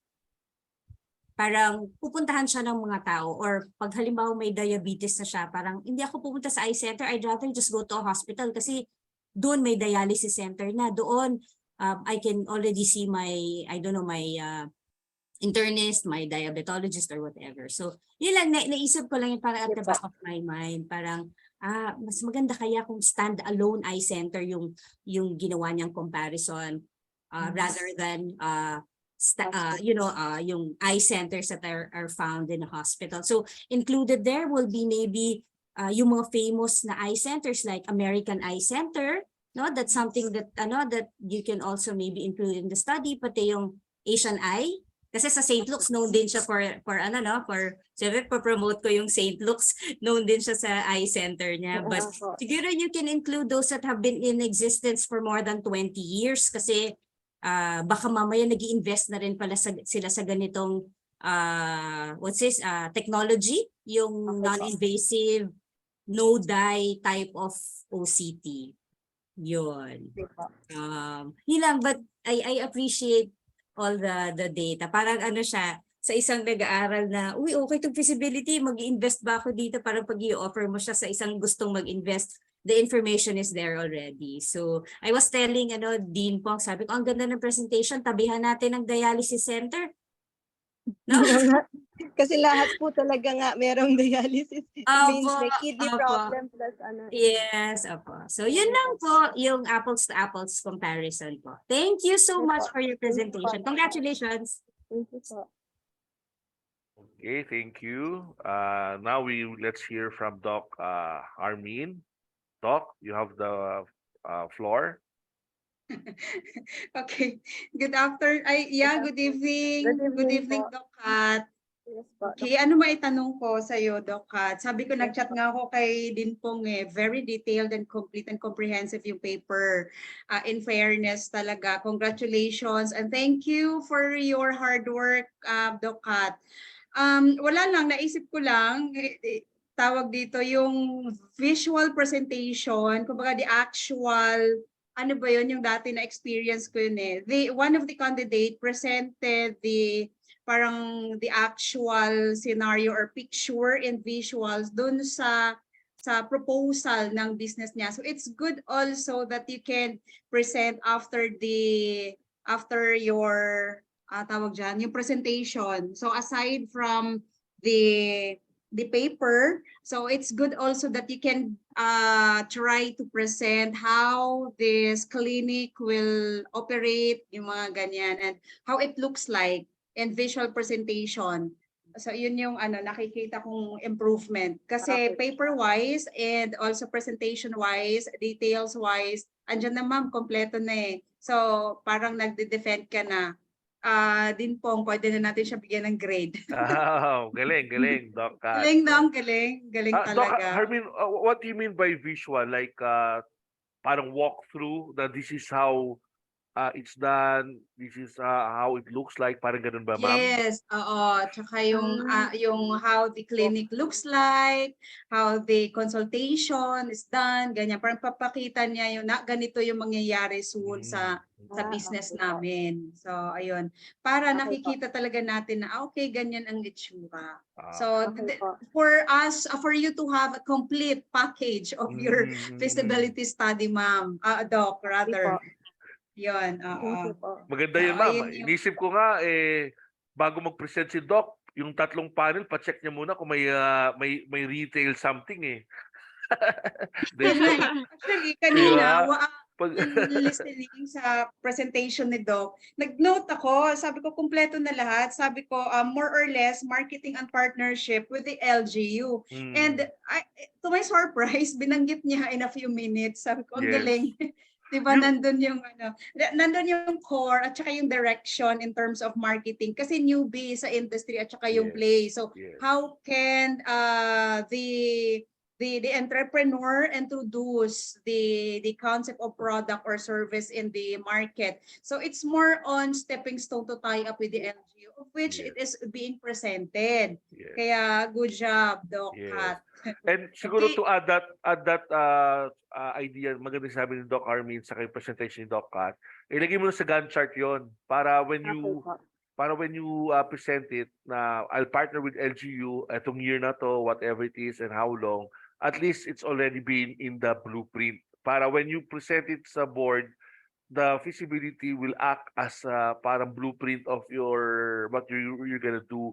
Parang pupuntahan siya ng mga tao, or pag halimbawa may diabetes na siya, parang hindi ako pupunta sa eye center, I'd rather just go to a hospital kasi doon may dialysis center na. Doon I can already see my, I don't know, my internist, my diabetologist or whatever. So yun lang, naisip ko lang yung parang at the back of my mind, parang mas maganda kaya kung stand-alone eye center yung ginawa niyang comparison rather than yung eye centers that are found in a hospital. So included there will be maybe yung mga famous na eye centers like American Eye Center, no, that's something that that you can also maybe include in the study, pati yung Asian Eye. Kasi sa St. Luke's, known din siya for promote ko yung St. Luke's, known din siya sa eye center niya. But siguro you can include those that have been in existence for more than 20 years kasi baka mamaya nag-i-invest na rin pala sila sa ganitong technology, yung non-invasive, no-dye type of OCT. Yun. Yun lang, but I appreciate all the data. Parang siya, sa isang nag-aaral na, okay itong feasibility, mag-i-invest ba ako dito? Parang pag i-offer mo siya sa isang gustong mag-invest, the information is there already. So, I was telling, Dean Pong, sabi ko, ang ganda ng presentation, tabihan natin ng dialysis center. No? Kasi lahat po talaga nga merong dialysis. Means Opo, may kidney opo. problem plus Yes, opo. So yun lang po yung apples to apples comparison po. Thank you so much for your presentation. Congratulations. Thank you po. Okay, thank you. Now let's hear from Doc Armin. Doc, you have the floor. Okay. Good afternoon. Good evening. Good evening, po. Doc Kat. Yes po. Okay, ano maitanong ko sa iyo, Doc Kat? Sabi ko, nag-chat nga ako kay Din Pong very detailed and complete and comprehensive yung paper. In fairness talaga, congratulations and thank you for your hard work, Doc Kat. Wala lang, naisip ko lang, tawag dito, yung visual presentation, kumbaga the actual, ano ba yun, yung dati na experience ko yun eh. One of the candidate presented parang the actual scenario or picture and visuals dun sa proposal ng business niya. So it's good also that you can present after your tawag dyan, yung presentation. So aside from the paper, so it's good also that you can try to present how this clinic will operate, yung mga ganyan, and how it looks like, and visual presentation. So yun yung nakikita kong improvement. Kasi paper-wise and also presentation-wise, details-wise, andyan na ma'am, kompleto na eh. So parang nagde-defend ka na. Din pong, pwede na natin siya bigyan ng grade. Galing, Doc Kat. Galing daw, galing Doc talaga. Harmin, what do you mean by visual? Like, parang walkthrough, that this is how it's done, this is how it looks like, parang ganun ba, ma'am? Yes, oo. Tsaka yung how the clinic looks like, how the consultation is done, ganyan. Parang papakita niya yung ganito yung mangyayari soon sa business namin. So, ayun. Para nakikita talaga natin na, okay, ganyan ang itsura. So, for us, for you to have a complete package of your feasibility study, ma'am, Doc, rather. Yun, oo. Maganda yun, ma'am. Inisip ko nga, bago mag-present si Doc, yung 3 panel, pa-check niya muna kung may retail something eh. Actually, kanina, listening sa presentation ni Doc, nag-note ako, sabi ko, kumpleto na lahat. Sabi ko, more or less, marketing and partnership with the LGU. And to my surprise, binanggit niya in a few minutes. Sabi ko, ang galing. Diba, nandun yung core at saka yung direction in terms of marketing kasi newbie sa industry at saka yung play. So how can the entrepreneur introduce the concept of product or service in the market? So it's more on stepping stone to tie up with the LGU, of which it is being presented. Kaya good job, Doc Kat. And siguro to add that idea, maganda sabi ni Doc Armin sa kay presentation ni Doc Kat, ilagay mo na sa Gantt chart yon para when you present it na I'll partner with LGU etong year na to, whatever it is and how long, at least it's already been in the blueprint. Para when you present it sa board, the feasibility will act as parang blueprint of what you're gonna do.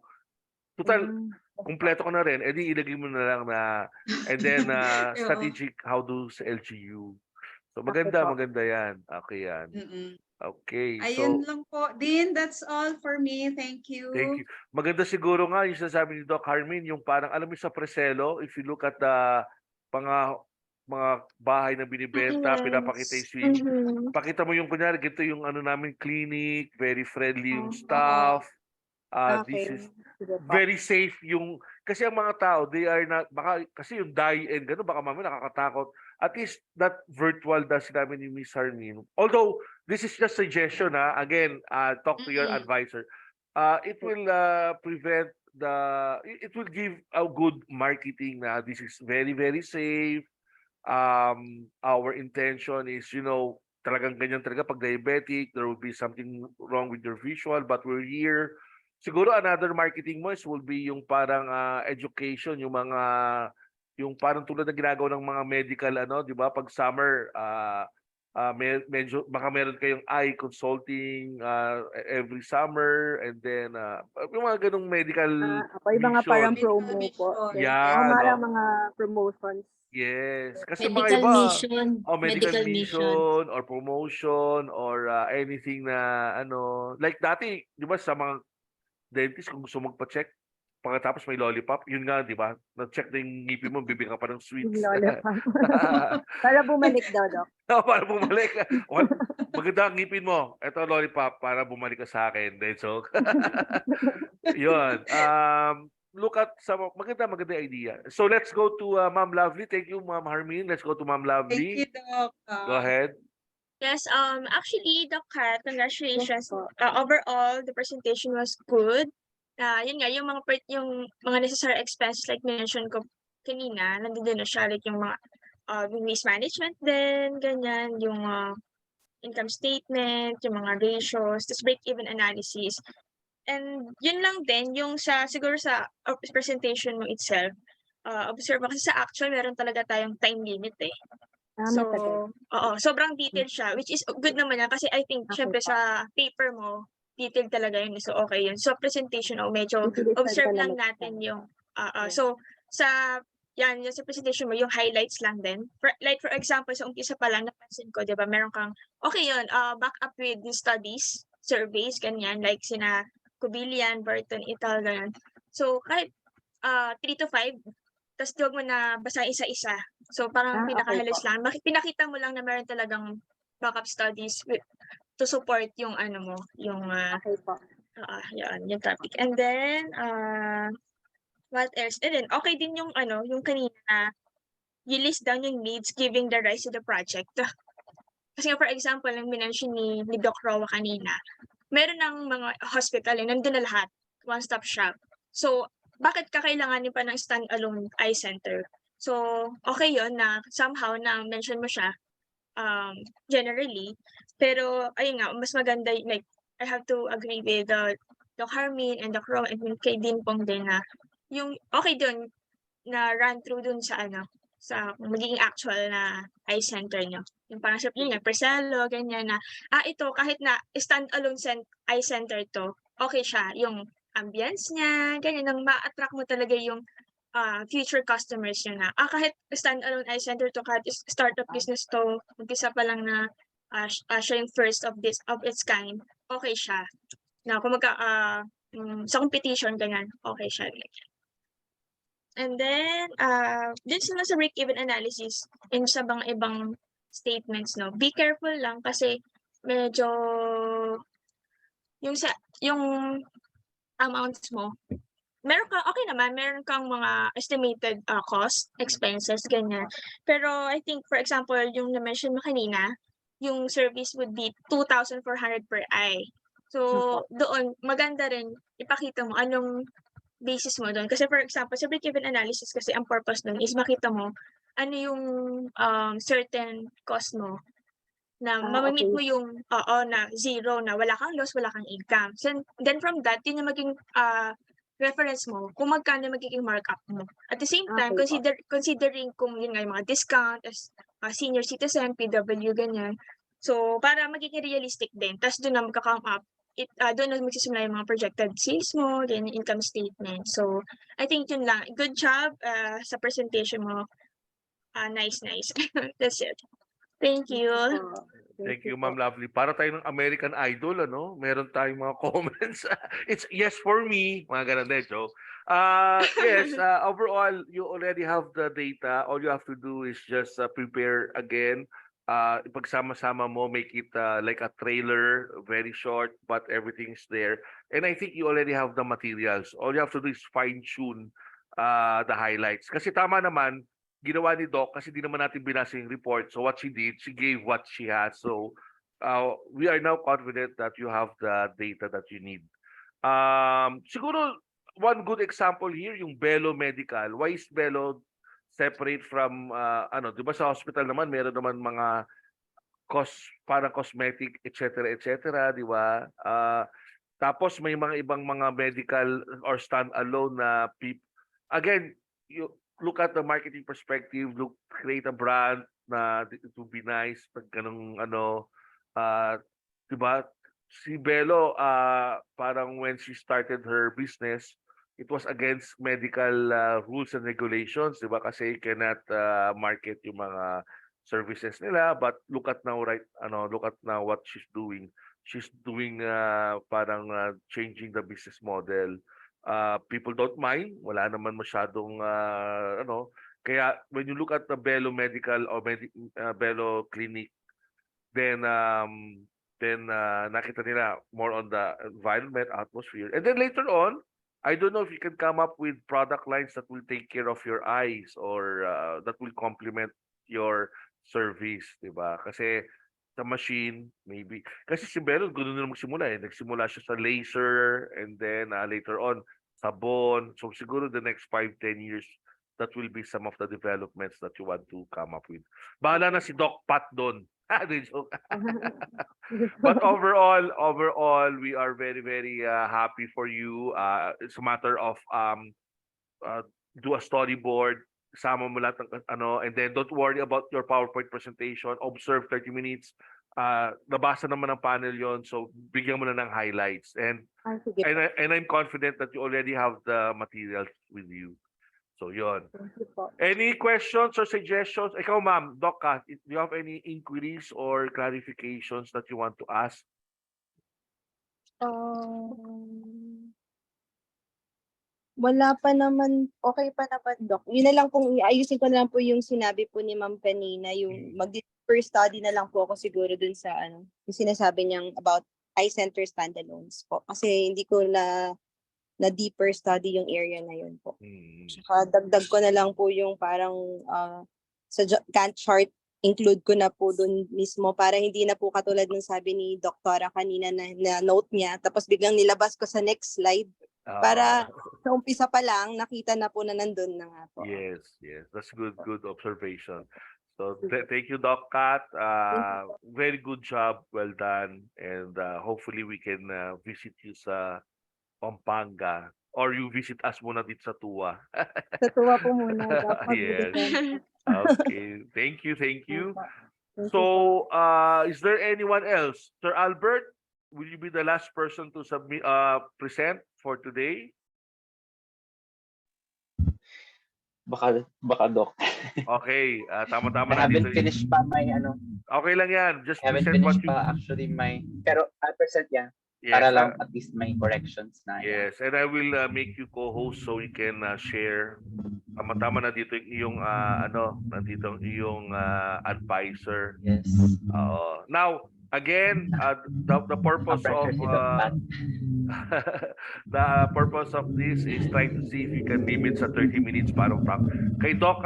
Total, kumpleto ko na rin, edi ilagay mo na lang na, and then strategic how do sa LGU. So maganda yan. Okay yan. Okay. Ayun lang po. Dean, that's all for me. Thank you. Thank you. Maganda siguro nga yung sinasabi ni Doc Harmin, yung parang alam mo sa Preselo, if you look at the mga bahay na binibenta, pinapakita yung swing. Pakita mo yung kunyari, ganito yung namin clinic, very friendly yung staff. This is very safe yung kasi ang mga tao they are not baka kasi yung die-in gano'n baka mamaya nakakatakot, at least that virtual na sinabi ni Miss Harmin, although this is just suggestion again, talk to your advisor, it will prevent it will give a good marketing na this is very very safe. Our intention is talagang ganyan talaga pag diabetic there will be something wrong with your visual, but we're here. Siguro another marketing mo will be yung parang education, yung parang tulad na ginagawa ng mga medical di ba? Pag summer medyo baka meron kayong eye consulting every summer, and then yung mga ganung medical mga parang promo po. Mga promotions. Yes, kasi Medical mga iba mission. medical mission or promotion or anything na like dati, di ba, sa mga dentist kung gusto magpa-check pagkatapos may lollipop, yun nga, di ba? Na-check na yung ngipin mo, bibigyan ka pa ng sweets. Lollipop. Para bumalik daw, Doc. Para bumalik. Maganda ang ngipin mo. Ito, lollipop, para bumalik ka sa akin. So, yun. Look at some maganda idea. So let's go to Ma'am Lovely. Thank you, Ma'am Harmin. Let's go to Ma'am Lovely. Thank you, Doc. Go ahead. Yes, actually, Doc Kat, congratulations. Overall, the presentation was good. Yun nga, yung mga necessary expenses like mentioned ko kanina, nandun na siya, like yung mga yung waste management din, ganyan, yung income statement, yung mga ratios, tapos break-even analysis. And yun lang din, yung siguro sa presentation mo itself, observe ako kasi sa actual, meron talaga tayong time limit eh. So, Matagal. oo, sobrang detailed siya, which is good naman yan kasi I think Okay syempre po. sa paper mo, detailed talaga yun. So, okay yun. So, presentation, medyo Bibilisan ko observe na lang mag- natin yung, Yeah. so, yung sa presentation mo, yung highlights lang din. Like, for example, sa umpisa pa lang, napansin ko, di ba, meron kang, okay yun, back up with the studies, surveys, ganyan, like sina Kubilian, Burton, Ital, ganyan. So, kahit 3 to 5, tapos huwag mo na basahin isa-isa. So, parang Okay pinaka-highlights po. lang. Pinakita mo lang na meron talagang backup studies to support yung ano mo, yung Okay po. yung topic. And then, what else? And then, okay din yung yung kanina, you list down yung needs giving the rise to the project. Kasi nga, for example, yung minention ni Doc Rowa kanina, meron ng mga hospital, nandun na lahat, one-stop shop. So, bakit kakailanganin pa ng stand-alone eye center? So, okay yon na somehow na-mention mo siya, generally. Pero, ayun nga, mas maganda, like, I have to agree with Doc Harmin and Doc Rowa and kay Dean Pong din na yung okay dun na run through dun sa sa magiging actual na eye center nyo. Yung parang sabi yun nga, Preselo, ganyan na, ito kahit na stand-alone eye center to, okay siya. Yung ambience niya, ganyan, nang ma-attract mo talaga yung future customers nyo na, kahit stand-alone eye center to, kahit startup business to, umpisa pa lang na siya yung first of its kind, okay siya. Na kung sa competition, ganyan, okay siya. And then, dun sa break-even analysis and sa mga ibang statements, no, be careful lang kasi medyo yung amounts mo, okay naman, meron kang mga estimated cost, expenses, ganyan. Pero I think, for example, yung na-mention mo kanina, yung service would be 2,400 per eye. So, doon, maganda rin, ipakita mo anong basis mo doon. Kasi for example, sa break-even analysis kasi ang purpose doon is makita mo ano yung certain cost mo na mamamit mo Okay. yung na zero, na wala kang loss, wala kang income. So, then from that, yun yung maging reference mo kung magkano magiging markup mo. At the same time, Okay po. considering kung yun nga yung mga discount as senior citizen, PW, ganyan. So, para magiging realistic din. Tapos doon na magka-come up doon na magsisimula yung mga projected sales mo, then income statement. So, I think yun lang. Good job sa presentation mo. Nice. That's it. Thank you. Thank you, Ma'am Lovely. Para tayo ng American Idol, ano? Meron tayong mga comments. It's yes for me. Mga ganun din, joke. Yes, overall, you already have the data. All you have to do is just prepare again. Ipagsama-sama mo, make it like a trailer, very short, but everything's there. And I think you already have the materials. All you have to do is fine-tune the highlights. Kasi tama naman, ginawa ni Doc kasi di naman natin binasa yung report. So what she did, she gave what she has. So we are now confident that you have the data that you need. Siguro one good example here, yung Belo Medical. Why is Belo separate from di ba sa hospital naman meron naman mga parang cosmetic, etc., di ba? Tapos may mga ibang mga medical or stand-alone na again, you look at the marketing perspective, create a brand na it would be nice pag ganung di ba? Si Belo, parang when she started her business, it was against medical rules and regulations, di ba? Kasi you cannot market yung mga services nila, but look at now what she's doing. She's doing parang changing the business model. People don't mind, wala naman masyadong kaya when you look at the Belo Medical or Belo Clinic, then nakita nila more on the environment, atmosphere. And then later on, I don't know if you can come up with product lines that will take care of your eyes or that will complement your service, di ba? Kasi sa machine, maybe. Kasi si Belo, ganoon na magsimula eh. Nagsimula siya sa laser and then later on, sabon. So siguro the next 5-10 years, that will be some of the developments that you want to come up with. Bahala na si Doc Pat doon. Di joke. But overall, we are very, very happy for you. It's a matter of uh, do a storyboard, sama mo lahat ng and then don't worry about your PowerPoint presentation. Observe 30 minutes. Nabasa naman ng panel yon, so bigyan mo na ng highlights. And Sige po. I'm confident that you already have the materials with you. So yon. Thank you po. Any questions or suggestions? Ikaw, ma'am, Doc Kat, do you have any inquiries or clarifications that you want to ask? Wala pa naman, okay pa naman, Doc. Yun na lang pong, ayusin ko na lang po yung sinabi po ni Ma'am kanina, yung mag-deeper study na lang po ako siguro dun sa yung sinasabi niyang about eye center standalones po. Kasi hindi ko na deeper study yung area na yun po. Saka dagdag ko na lang po yung parang sa Gantt chart, include ko na po dun mismo para hindi na po katulad ng sabi ni Doktora kanina na note niya, tapos biglang nilabas ko sa next slide. Para sa umpisa pa lang, nakita na po na nandun na nga po. Yes. That's good observation. So thank you, Doc Kat. Very good job. Well done. And hopefully we can visit you sa Pampanga, or you visit us muna dito sa Tua. Sa tuwa po muna. Yes. Okay. Thank you. Thank you So, is there anyone else? Sir Albert, will you be the last person to submit present for today? Baka Doc. Okay, tama-tama I na dito. haven't finished pa my Okay lang yan. Just I haven't present what finished you... pa actually my, pero I'll present yan. Yes, Para lang at least may corrections na. yes, and I will make you co-host so you can share. Tama-tama na dito yung iyong nandito ang iyong advisor. Yes. Now, again, the purpose of Pressure si Doc Pat. the purpose of this is trying to see if you can limit sa 30 minutes para kay Doc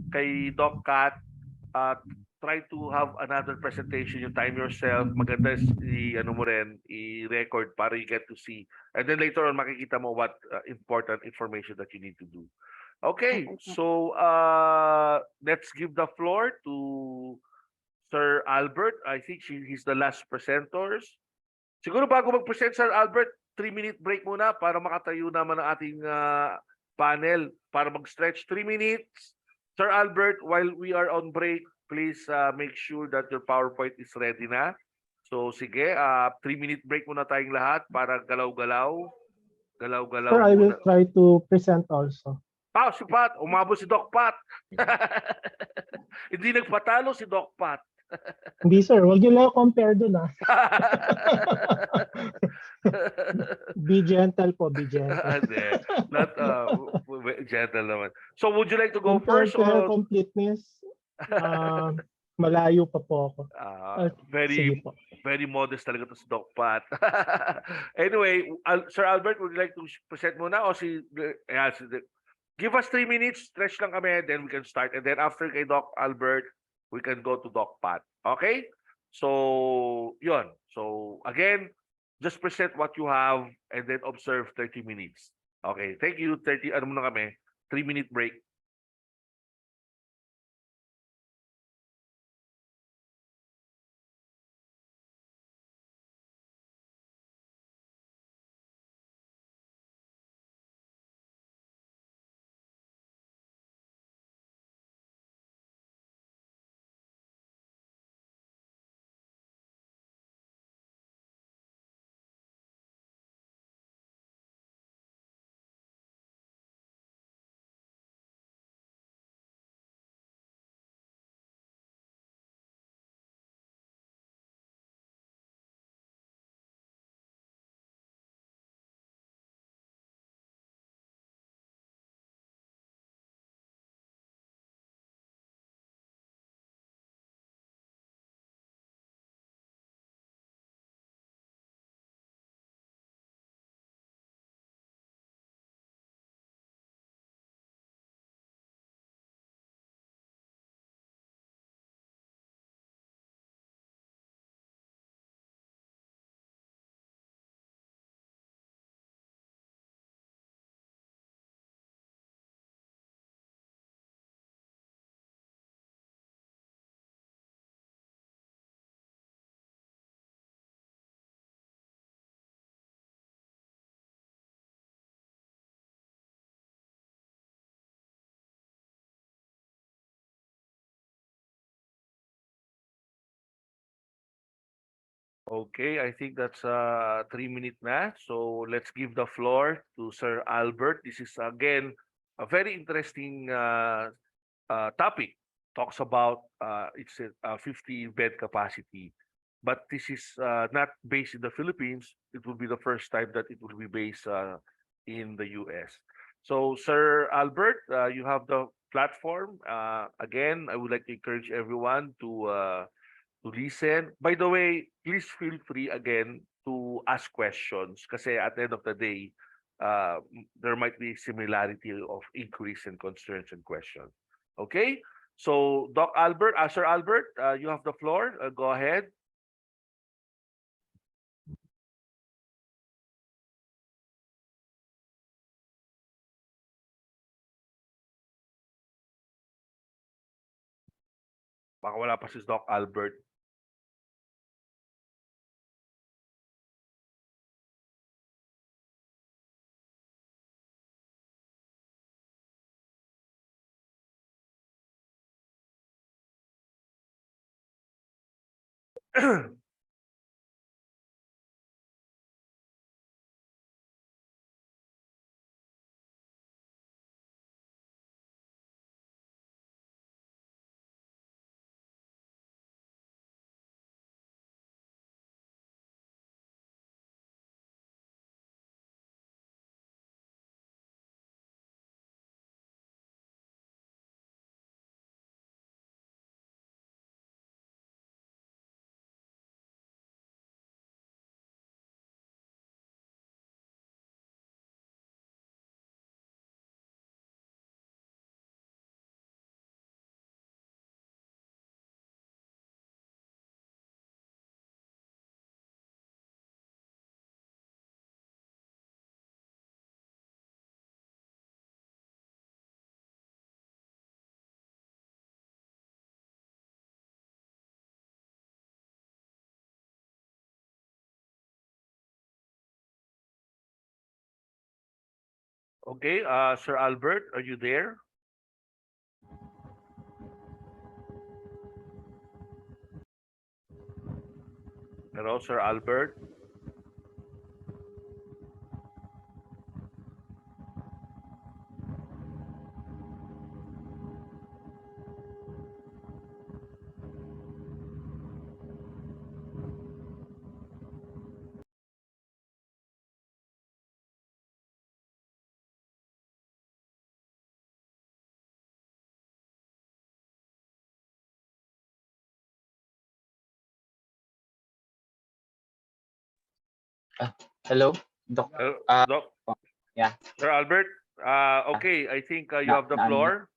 kay Doc Kat, try to have another presentation, you time yourself, maganda mo rin, i-record para you get to see. And then later on, makikita mo what important information that you need to do. Okay, so let's give the floor to Sir Albert. I think he's the last presenters. Siguro bago mag-present, Sir Albert, 3-minute break muna para makatayo naman ang ating panel para mag-stretch. 3 minutes. Sir Albert, while we are on break, please make sure that your PowerPoint is ready na. So sige, 3-minute break muna tayong lahat para galaw-galaw. Galaw-galaw Sir, I will muna. try to present also. Si Pat. Umabot si Doc Pat. Hindi nagpatalo si Doc Pat. Hindi sir, huwag niyo lang compare dun Be gentle po, be gentle. Not gentle naman. So would you like to go Compared first? to her Or... completeness, malayo pa po ako. Very Sige po. very modest talaga to si Doc Pat. Anyway, Sir Albert, would you like to present muna o give us 3 minutes, stretch lang kami, then we can start. And then after kay Doc Albert, we can go to Doc Pat. Okay? So, yun. So, again, just present what you have and then observe 30 minutes. Okay, thank you. 3-minute break. Okay, I think that's 3 minute na. So let's give the floor to Sir Albert. This is again a very interesting topic. Talks about it's a 50 bed capacity, but this is not based in the Philippines. It will be the first time that it will be based in the US. So, Sir Albert, you have the platform. Again, I would like to encourage everyone to listen. By the way, please feel free again to ask questions kasi at the end of the day, there might be similarity of inquiries and concerns and questions. Okay? So, Doc Albert, Sir Albert, you have the floor. Go ahead. Baka wala pa si Doc Albert. Okay, Sir Albert, are you there? Hello, Sir Albert. Hello, Doc. Doc, Yeah, Sir Albert, okay, I think you have the na-unmute. floor.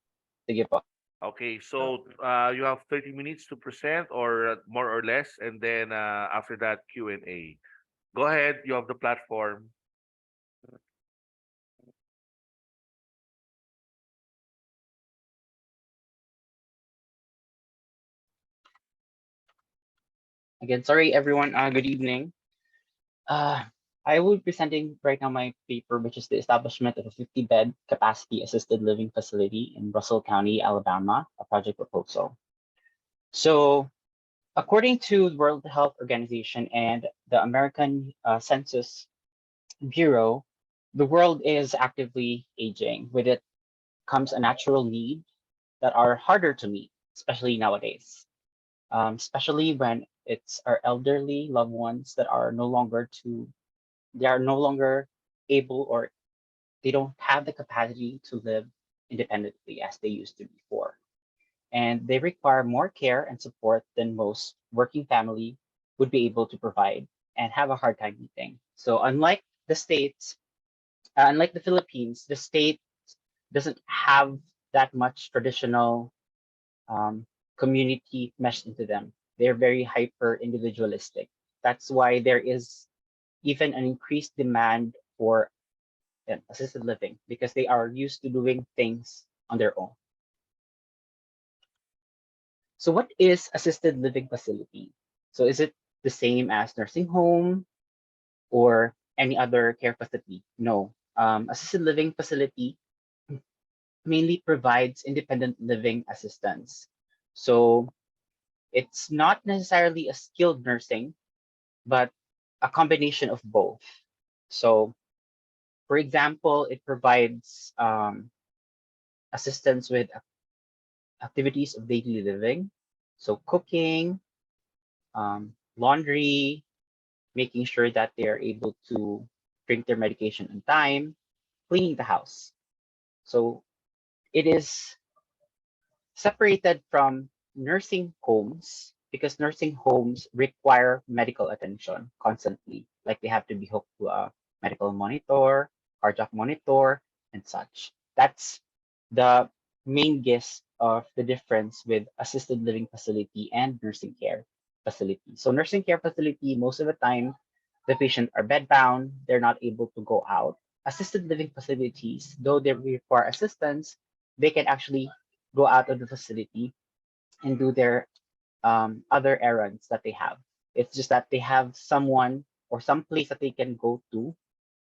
Sige po. Okay, so you have 30 minutes to present or more or less, and then after that, Q&A. Go ahead, you have the platform. Again, sorry everyone. Good evening. I will be presenting right now my paper, which is the establishment of a 50-bed capacity assisted living facility in Russell County, Alabama, a project proposal. So, according to the World Health Organization and the American Census Bureau, the world is actively aging. With it comes a natural need that are harder to meet, especially nowadays. Especially when it's our elderly loved ones that are no longer able, or they don't have the capacity to live independently as they used to before. And they require more care and support than most working family would be able to provide and have a hard time meeting. So unlike the States, unlike the Philippines, the state doesn't have that much traditional community meshed into them. They're very hyper individualistic. That's why there is even an increased demand for assisted living, because they are used to doing things on their own. So what is assisted living facility? So is it the same as nursing home or any other care facility? No. Assisted living facility mainly provides independent living assistance. So it's not necessarily a skilled nursing, but a combination of both. So, for example, it provides assistance with activities of daily living, so cooking, laundry, making sure that they are able to drink their medication on time, cleaning the house. So it is separated from nursing homes because nursing homes require medical attention constantly. Like they have to be hooked to a medical monitor, cardiac monitor, and such. That's the main gist of the difference with assisted living facility and nursing care facility. So nursing care facility, most of the time, the patient are bedbound, they're not able to go out. Assisted living facilities, though they require assistance, they can actually go out of the facility and do their other errands that they have. It's just that they have someone or some place that they can go to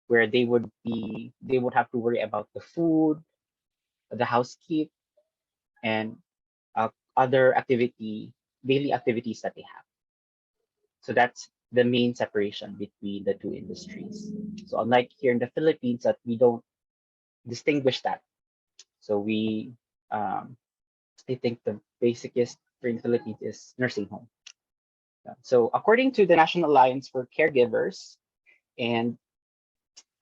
where they would have to worry about the food, the housekeep, and other daily activities that they have. So that's the main separation between the two industries. So unlike here in the Philippines, that we don't distinguish that. So I think the basicest for in the Philippines is nursing home. So according to the National Alliance for Caregivers, and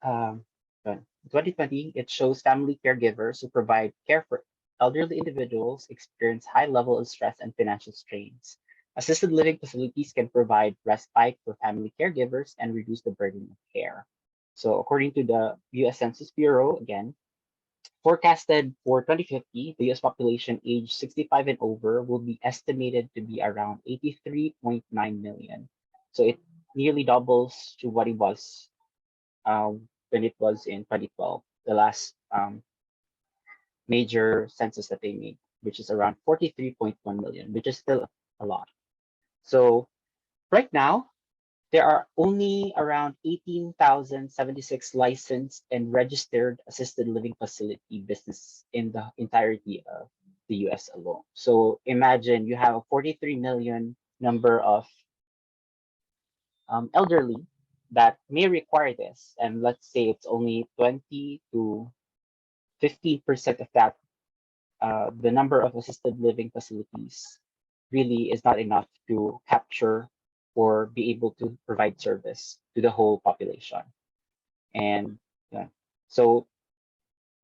um, 2020, it shows family caregivers who provide care for elderly individuals experience high level of stress and financial strains. Assisted living facilities can provide respite for family caregivers and reduce the burden of care. So according to the U.S. Census Bureau, again, forecasted for 2050, the US population aged 65 and over will be estimated to be around 83.9 million. So it nearly doubles to what it was when it was in 2012, the last major census that they made, which is around 43.1 million, which is still a lot. So right now, there are only around 18,076 licensed and registered assisted living facility business in the entirety of the US alone. So imagine you have a 43 million number of elderly that may require this. And let's say it's only 20 to 15% of that, the number of assisted living facilities really is not enough to capture or be able to provide service to the whole population. And so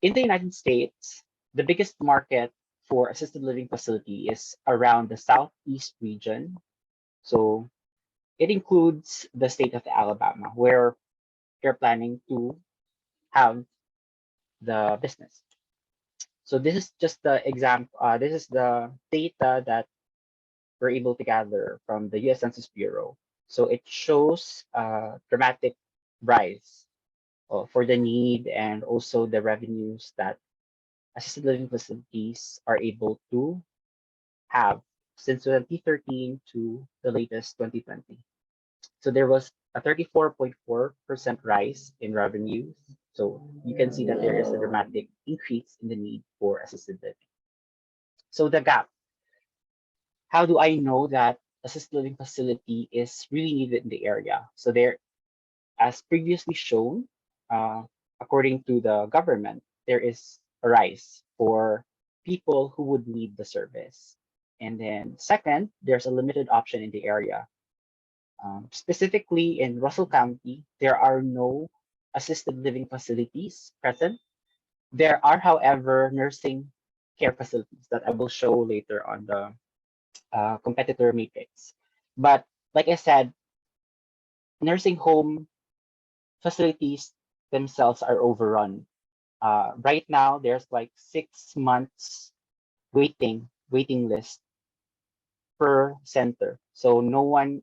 in the United States, the biggest market for assisted living facility is around the Southeast region. So it includes the state of Alabama, where they're planning to have the business. So this is just the example. This is the data that we're able to gather from the U.S. Census Bureau. So it shows a dramatic rise for the need and also the revenues that assisted living facilities are able to have since 2013 to the latest 2020. So there was a 34.4% rise in revenues. So you can see that there is a dramatic increase in the need for assisted living. So the gap. How do I know that assisted living facility is really needed in the area? So there, as previously shown, according to the government, there is a rise for people who would need the service. And then second, there's a limited option in the area. Specifically in Russell County, there are no assisted living facilities present. There are, however, nursing care facilities that I will show later on the competitor matrix. But like I said, nursing home facilities themselves are overrun. Right now, there's like 6 months waiting list per center. So no one,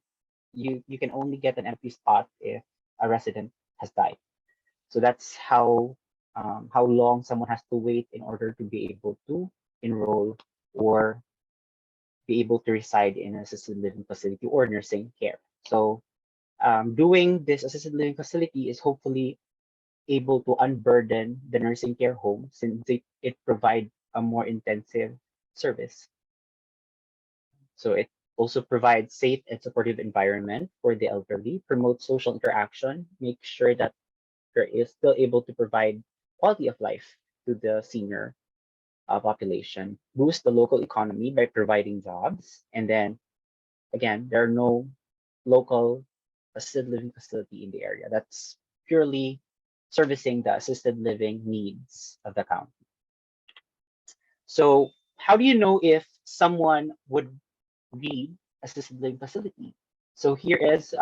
you can only get an empty spot if a resident has died. So that's how long someone has to wait in order to be able to enroll or be able to reside in an assisted living facility or nursing care. So doing this assisted living facility is hopefully able to unburden the nursing care home since it provides a more intensive service. So it also provide safe and supportive environment for the elderly, promote social interaction, make sure that there is still able to provide quality of life to the senior population, boost the local economy by providing jobs, and then again, there are no local assisted living facility in the area. That's purely servicing the assisted living needs of the county. So how do you know if someone would need assisted living facility? So here is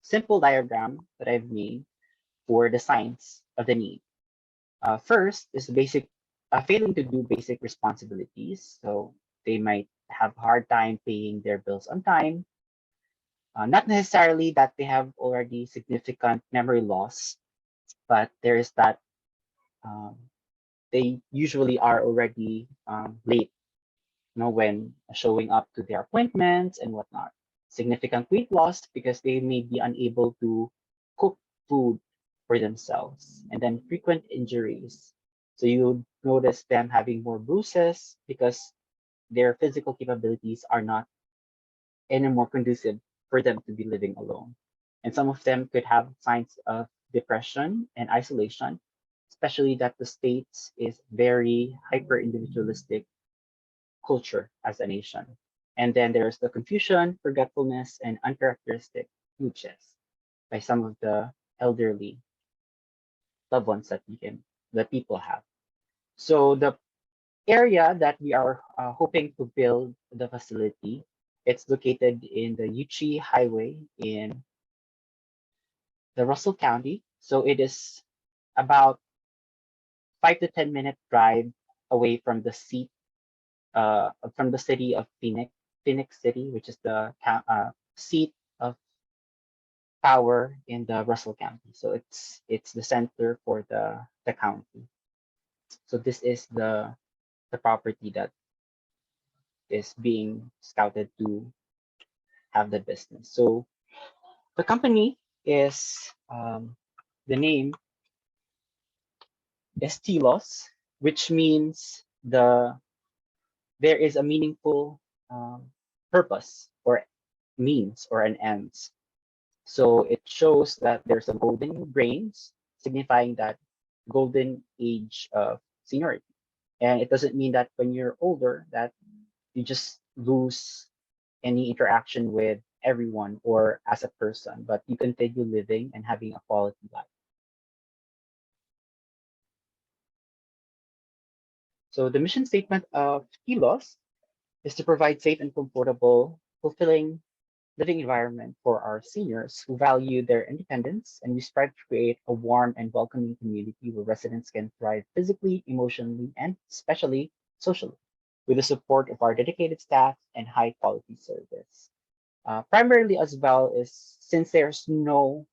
simple diagram that I've made for the signs of the need. First is basic, failing to do basic responsibilities. So they might have hard time paying their bills on time. Not necessarily that they have already significant memory loss, but there is that they usually are already late, when showing up to their appointments and whatnot. Significant weight loss because they may be unable to cook food for themselves, and then frequent injuries. So you notice them having more bruises because their physical capabilities are not any more conducive for them to be living alone. And some of them could have signs of depression and isolation, especially that the States is very hyper individualistic culture as a nation. And then there's the confusion, forgetfulness, and uncharacteristic mooches by some of the elderly loved ones that people have. So the area that we are hoping to build the facility, it's located in the Yuchi Highway in the Russell County. So it is about 5 to 10 minute drive away from the seat, from the city of Phoenix City, which is the seat of power in the Russell County. So it's the center for the county. So this is the property that is being scouted to have the business. So the company is the name is Telos, which means there is a meaningful purpose or means or an ends. So it shows that there's a golden brains, signifying that golden age of seniority. And it doesn't mean that when you're older that you just lose any interaction with everyone or as a person, but you continue living and having a quality life. So the mission statement of Telos is to provide safe and comfortable, fulfilling living environment for our seniors who value their independence, and we strive to create a warm and welcoming community where residents can thrive physically, emotionally, and especially socially, with the support of our dedicated staff and high quality service. Primarily as well is since there's no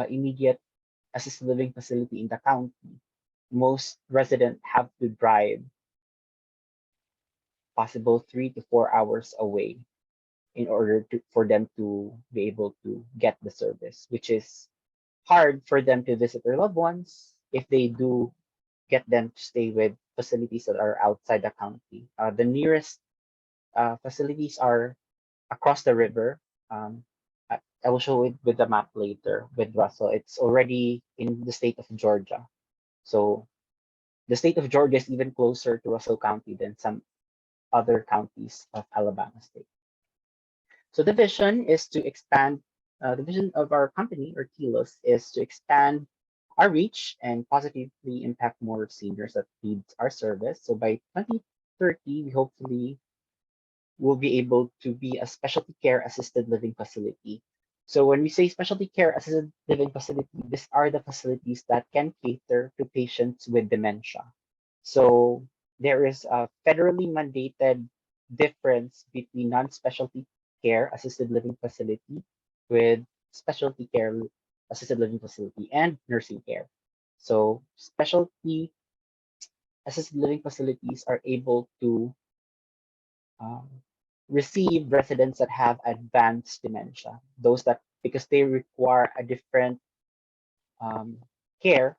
immediate assisted living facility in the county, most residents have to drive possible 3 to 4 hours away in order for them to be able to get the service, which is hard for them to visit their loved ones if they do get them to stay with facilities that are outside the county. The nearest facilities are across the river. I will show it with the map later with Russell. It's already in the state of Georgia. So the state of Georgia is even closer to Russell County than some other counties of Alabama State. So the vision is to expand, the vision of our company or Telos is to expand our reach and positively impact more seniors that need our service. So by 2030, we hopefully will be able to be a specialty care assisted living facility. So when we say specialty care assisted living facility, these are the facilities that can cater to patients with dementia. So there is a federally mandated difference between non-specialty care assisted living facility with specialty care assisted living facility and nursing care. So specialty assisted living facilities are able to receive residents that have advanced dementia, those that because they require a different care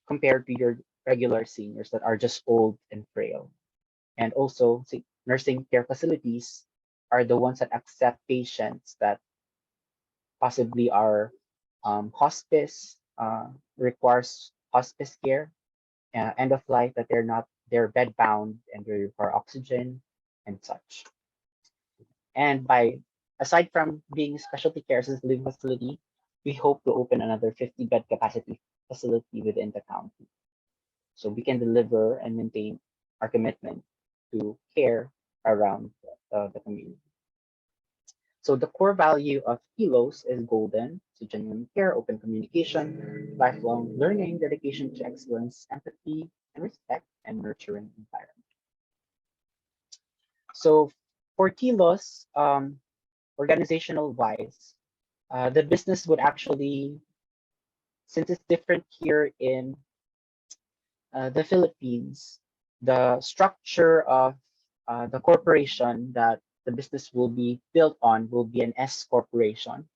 compared to your regular seniors that are just old and frail. And also nursing care facilities are the ones that accept patients that possibly are hospice, requires hospice care, end of life, that they're bed bound and they require oxygen and such. And aside from being specialty care assisted living facility, we hope to open another 50-bed capacity facility within the county. So we can deliver and maintain our commitment to care around the community. So the core value of Kilos is golden, so genuine care, open communication, lifelong learning, dedication to excellence, empathy, and respect, and nurturing environment. So for Kilos, organizational wise, the business would actually, since it's different here in the Philippines, the structure of the corporation that the business will be built on will be an S corporation.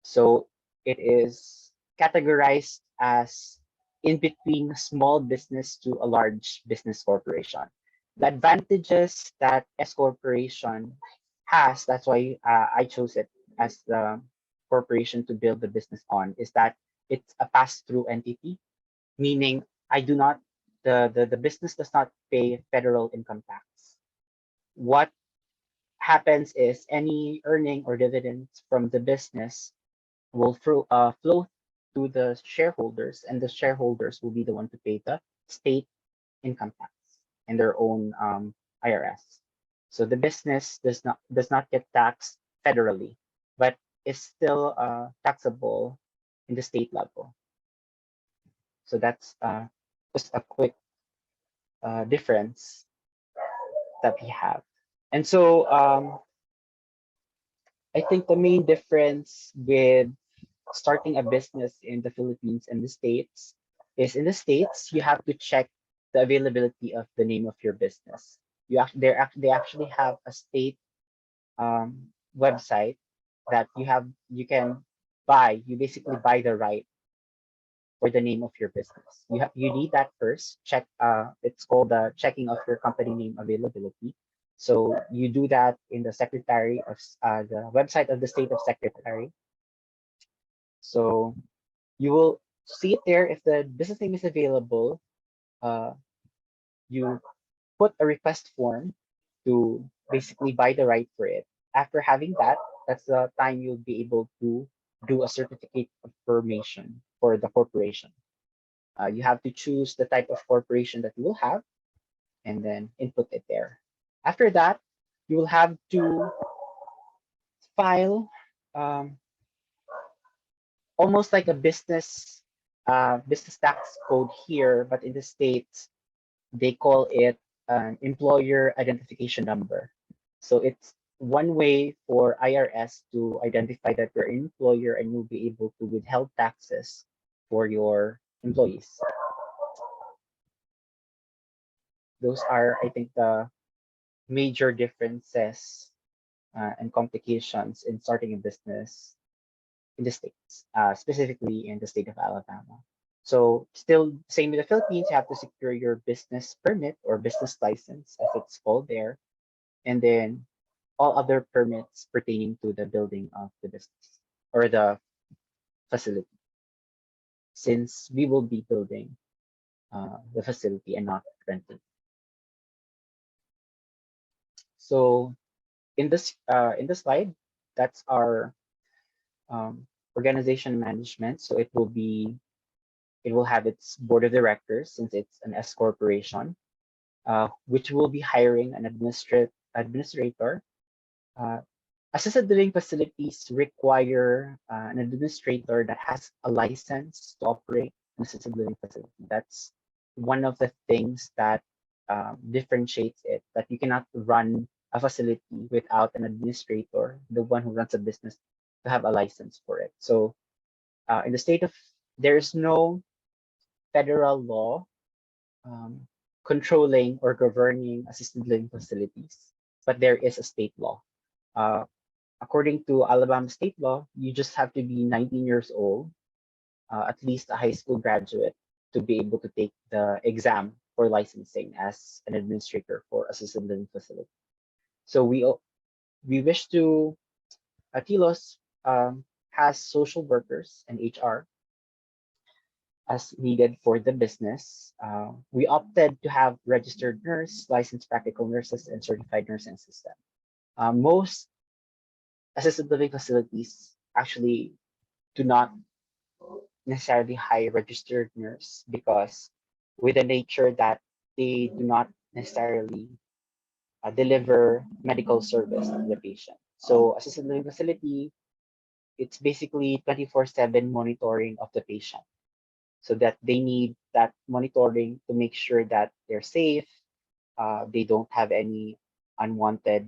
So it is categorized as in between small business to a large business corporation. The advantages that S corporation has, that's why I chose it as the corporation to build the business on, is that it's a pass-through entity, meaning I do not, the business does not pay federal income tax. What happens is any earning or dividends from the business will flow to the shareholders, and the shareholders will be the one to pay the state income tax and their own IRS. So the business does not get taxed federally, but is still taxable in the state level. So that's just a quick difference that we have. And so I think the main difference with starting a business in the Philippines and the States is, in the States, you have to check the availability of the name of your business. They actually have a state website that you can buy. You basically buy the right for the name of your business. You need that first. Check. It's called the checking of your company name availability. So you do that in the Secretary of the website of the State of Secretary. So you will see it there. If the business name is available, you put a request form to basically buy the right for it. After having that, that's the time you'll be able to do a certificate of formation for the corporation. You have to choose the type of corporation that you will have and then input it there. After that, you will have to file almost like a business tax code here, but in the States, they call it an employer identification number. So it's one way for IRS to identify that you're an employer and you'll be able to withhold taxes for your employees. Those are, I think, the major differences and complications in starting a business in the States, specifically in the state of Alabama. So still same with the Philippines, you have to secure your business permit or business license, as it's called there, and then all other permits pertaining to the building of the business or the facility, since we will be building the facility and not renting. So in this slide, that's our organization management. So it will have its board of directors, since it's an S corporation, which will be hiring an administrator. Assisted living facilities require an administrator that has a license to operate an assisted living facility. That's one of the things that differentiates it, that you cannot run a facility without an administrator, the one who runs a business, to have a license for it. So in the state of, there's no federal law controlling or governing assisted living facilities, but there is a state law. According to Alabama state law, you just have to be 19 years old, at least a high school graduate, to be able to take the exam for licensing as an administrator for assisted living facility. So we wish to Telos has social workers and HR as needed for the business. We opted to have registered nurse, licensed practical nurses, and certified nursing assistant. Most assisted living facilities actually do not necessarily hire registered nurse because with the nature that they do not necessarily deliver medical service to the patient. So assisted living facility, it's basically 24/7 monitoring of the patient so that they need that monitoring to make sure that they're safe, they don't have any unwanted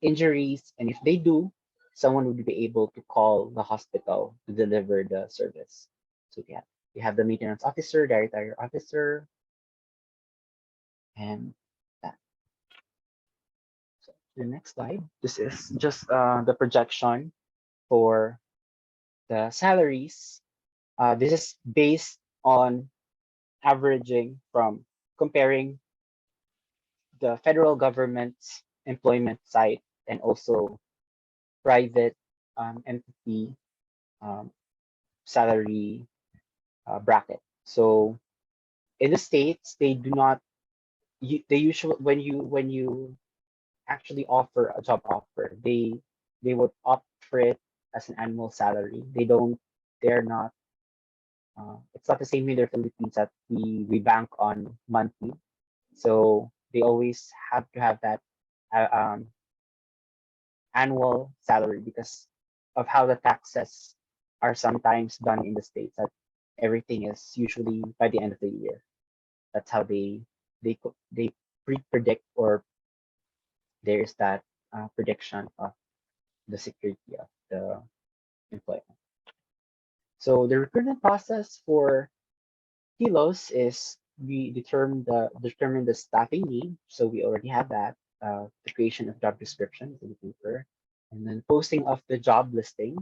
injuries, and if they do, someone would be able to call the hospital to deliver the service. So yeah, we have the maintenance officer, dietary officer, and that. So the next slide. This is just the projection for the salaries. This is based on averaging from comparing the federal government's employment site and also private entity salary bracket. So in the states, they do not. They usually when you actually offer a job offer, they would opt for it as an annual salary. They don't. They're not. It's not the same in the Philippines that we bank on monthly. So they always have to have that annual salary because of how the taxes are sometimes done in the states. That everything is usually by the end of the year. That's how they predict or there is that prediction of the security of the employment. So the recruitment process for Kilos is we determine the staffing need. So we already have that. The creation of job description in the paper, and then posting of the job listing.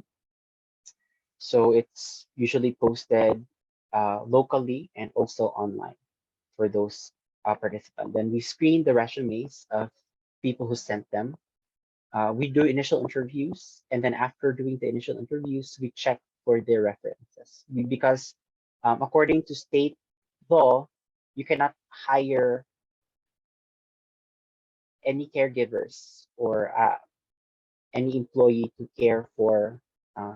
So it's usually posted locally and also online for those participants. Then we screen the resumes of people who sent them. We do initial interviews, and then after doing the initial interviews, we check for their references. Because according to state law, you cannot hire any caregivers or any employee to care for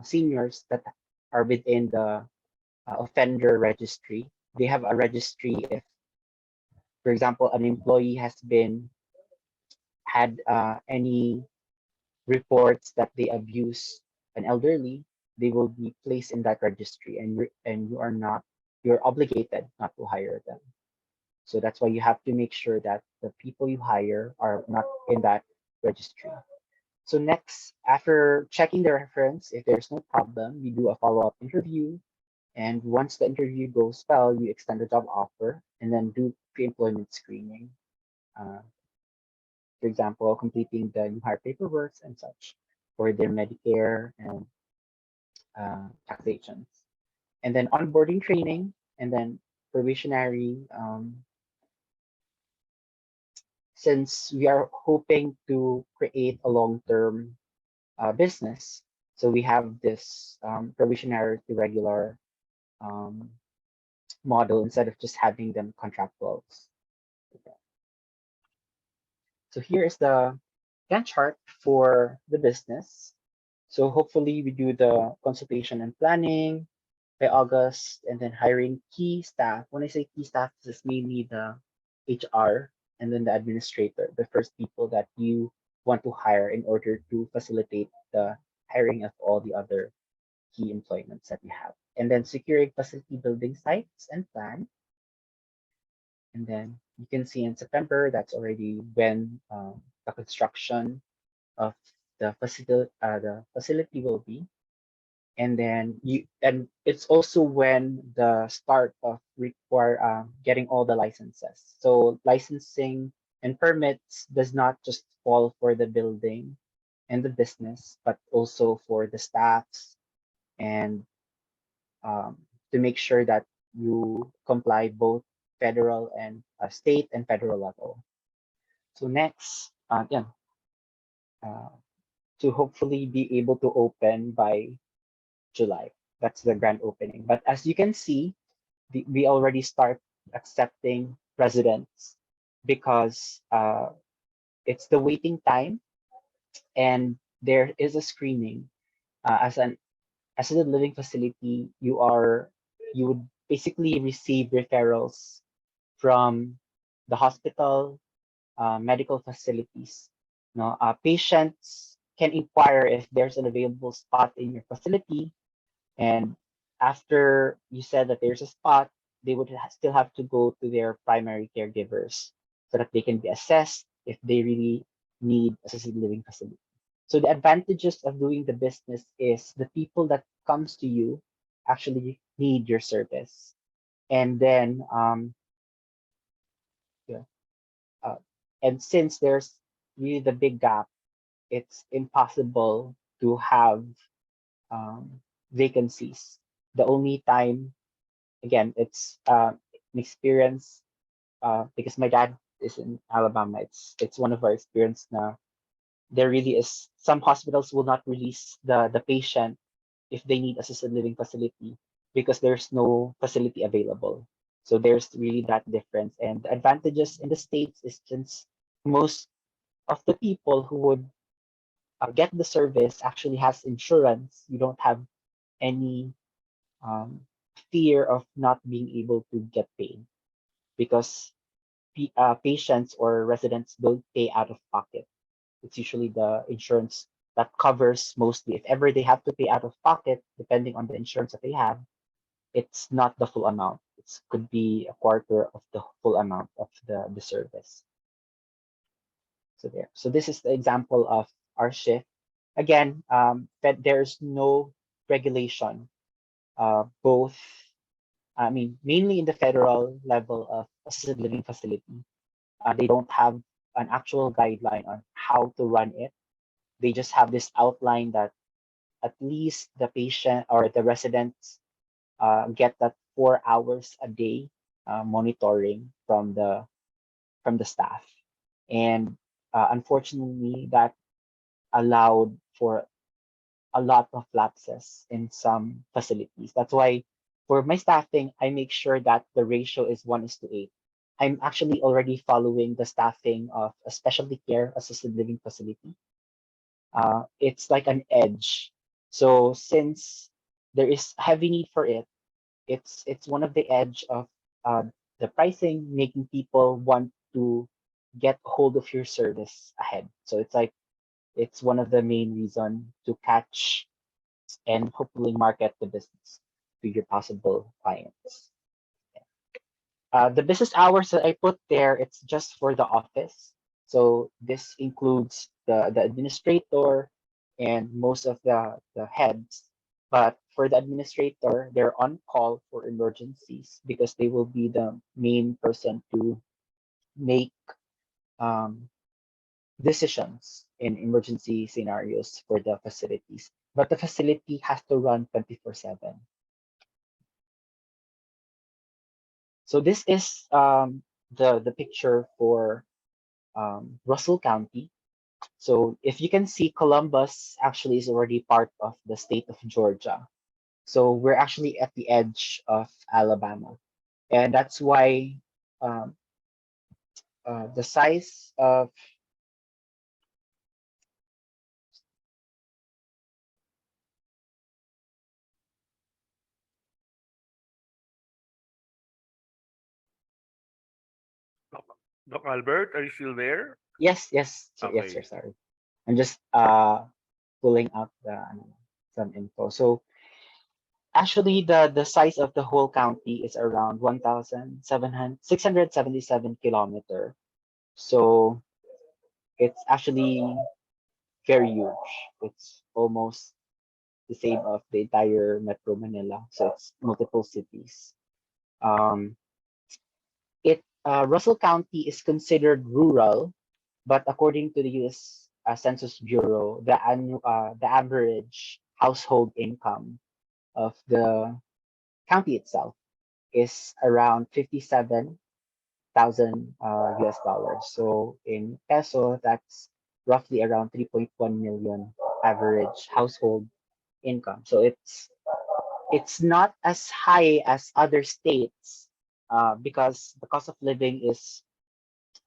seniors that are within the offender registry. They have a registry if, for example, an employee has had any reports that they abuse an elderly, they will be placed in that registry, and you're obligated not to hire them. So that's why you have to make sure that the people you hire are not in that registry. So next, after checking the reference, if there's no problem, we do a follow-up interview. And once the interview goes well, you extend the job offer and then do pre-employment screening. For example, completing the new hire paperwork and such for their Medicare and taxations. And then onboarding training and then probationary. Since we are hoping to create a long-term business, so we have this probationary to regular model instead of just having them contractuals. So here is the Gantt chart for the business. So hopefully we do the consultation and planning by August, and then hiring key staff. When I say key staff, this is mainly the HR and then the administrator, the first people that you want to hire in order to facilitate the hiring of all the other key employments that you have. And then securing facility building sites and plan. And then you can see in September, that's already when the construction of the facility will be. And then it's also when the start of getting all the licenses. So licensing and permits does not just fall for the building and the business, but also for the staffs and to make sure that you comply both federal and state and federal level. So next, yeah, uh, to hopefully be able to open by July. That's the grand opening. But as you can see, we already start accepting residents because it's the waiting time, and there is a screening. As an assisted living facility, you would basically receive referrals from the hospital, medical facilities. Patients can inquire if there's an available spot in your facility, and after you said that there's a spot, they would still have to go to their primary caregivers so that they can be assessed if they really need assisted living facility. So the advantages of doing the business is the people that comes to you actually need your service. And then yeah, uh, and since there's really the big gap, it's impossible to have vacancies. The only time, again, it's an experience because my dad is in Alabama. It's one of our experience now. There really is some hospitals will not release the patient if they need assisted living facility because there's no facility available. So there's really that difference. And the advantages in the States is since most of the people who would get the service actually has insurance, you don't have any um, fear of not being able to get paid because patients or residents don't pay out of pocket. It's usually the insurance that covers mostly. If ever they have to pay out of pocket, depending on the insurance that they have, it's not the full amount. It could be a quarter of the full amount of the service. So there. So this is the example of our shift. Again, that there's no regulation. Both, I mean, mainly in the federal level of assisted living facility, they don't have an actual guideline on how to run it. They just have this outline that at least the patient or the residents get that 4 hours a day monitoring from the staff, and unfortunately, that allowed for a lot of lapses in some facilities. That's why for my staffing, I make sure that the ratio is 1:8. I'm actually already following the staffing of a specialty care assisted living facility. It's like an edge. So since there is heavy need for it, it's one of the edge of the pricing, making people want to get hold of your service ahead. So it's like it's one of the main reason to catch and hopefully market the business to your possible clients. The business hours that I put there, it's just for the office. So this includes the administrator and most of the heads. But for the administrator, they're on call for emergencies because they will be the main person to make um, decisions in emergency scenarios for the facilities. But the facility has to run 24/7. So this is the picture for Russell County. So if you can see, Columbus actually is already part of the state of Georgia. So we're actually at the edge of Alabama. And that's why um, the size of Doc Albert, are you still there? yes, yes, yes, sir, Okay. sorry. I'm just pulling out some info. So actually, the size of the whole county is around 1,677 kilometer. So it's actually very huge. It's almost the same of the entire Metro Manila. So it's multiple cities. Russell County is considered rural, but according to the U.S. Census Bureau, the average household income of the county itself is around $57,000 US dollars. So in peso, that's roughly around 3.1 million average household income. So it's not as high as other states because the cost of living is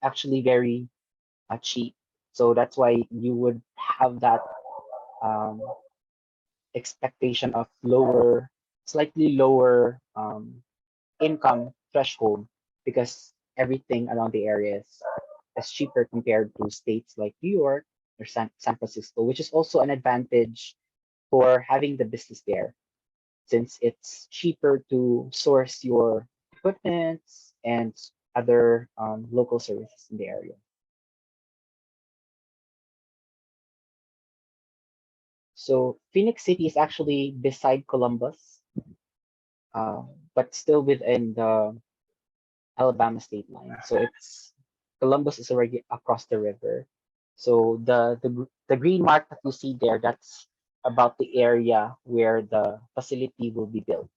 actually very cheap. So that's why you would have that um, expectation of slightly lower income threshold because everything around the area is cheaper compared to states like New York or San Francisco, which is also an advantage for having the business there since it's cheaper to source your equipment and other local services in the area. So Phoenix City is actually beside Columbus, but still within the Alabama state line. So Columbus is already across the river. So the green mark that you see there, that's about the area where the facility will be built.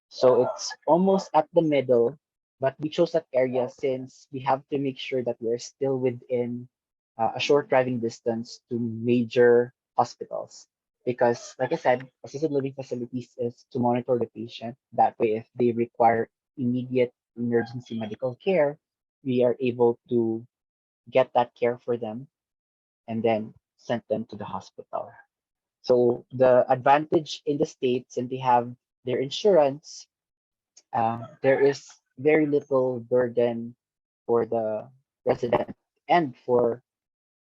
So it's almost at the middle, but we chose that area since we have to make sure that we're still within a short driving distance to major hospitals. Because, like I said, assisted living facilities is to monitor the patient. That way, if they require immediate emergency medical care, we are able to get that care for them and then send them to the hospital. So the advantage in the States, and they have their insurance, there is very little burden for the resident and for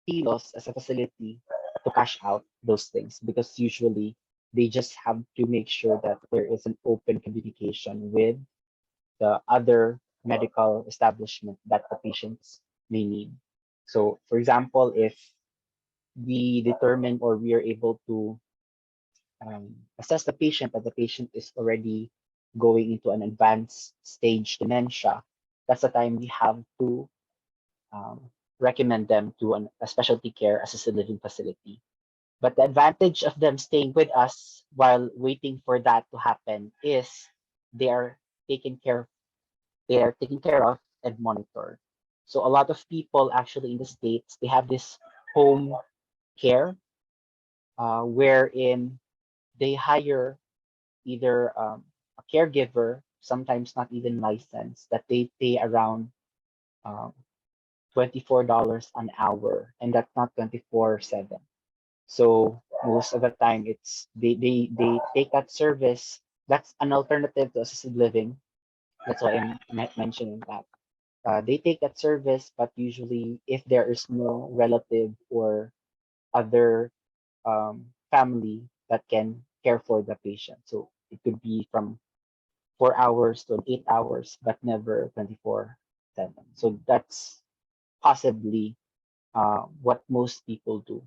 Pilos as a facility to cash out those things because usually they just have to make sure that there is an open communication with the other medical establishment that the patients may need. So, for example, if we determine or we are able to assess the patient that the patient is already going into an advanced stage dementia, that's the time we have to um, recommend them to a specialty care assisted living facility. But the advantage of them staying with us while waiting for that to happen is they are taken care they are taken care of and monitored. So a lot of people actually in the States, they have this home care wherein they hire either a caregiver, sometimes not even licensed, that they pay around um, $24 an hour, and that's not 24/7. So most of the time, they take that service. That's an alternative to assisted living. That's why I'm mentioning that. They take that service, but usually if there is no relative or other family that can care for the patient. So it could be from 4 hours to 8 hours, but never 24/7. So that's possibly what most people do.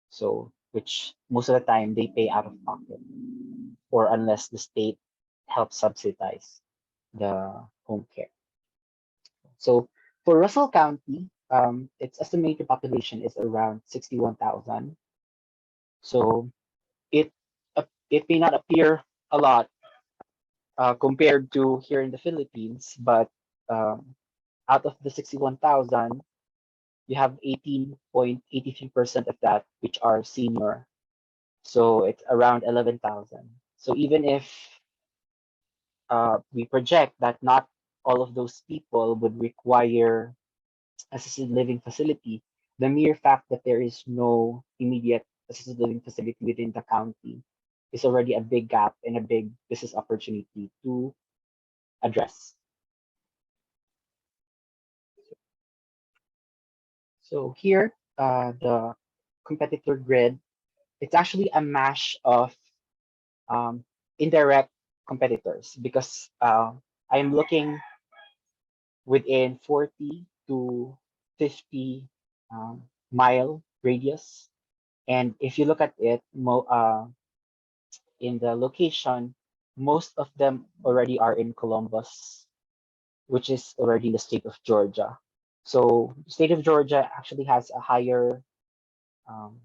So which most of the time they pay out of pocket, or unless the state helps subsidize the home care. So for Russell County, its estimated population is around 61,000. So it it may not appear a lot compared to here in the Philippines, but out of the 61,000, you have 18.83% of that which are senior. So it's around 11,000. So even if we project that not all of those people would require assisted living facility, the mere fact that there is no immediate assisted living facility within the county is already a big gap and a big business opportunity to address. So here, the competitor grid, it's actually a mash of um, indirect competitors because I am looking within 40 to 50 mile radius. And if you look at it in the location, most of them already are in Columbus, which is already the state of Georgia. So the state of Georgia actually has a higher um,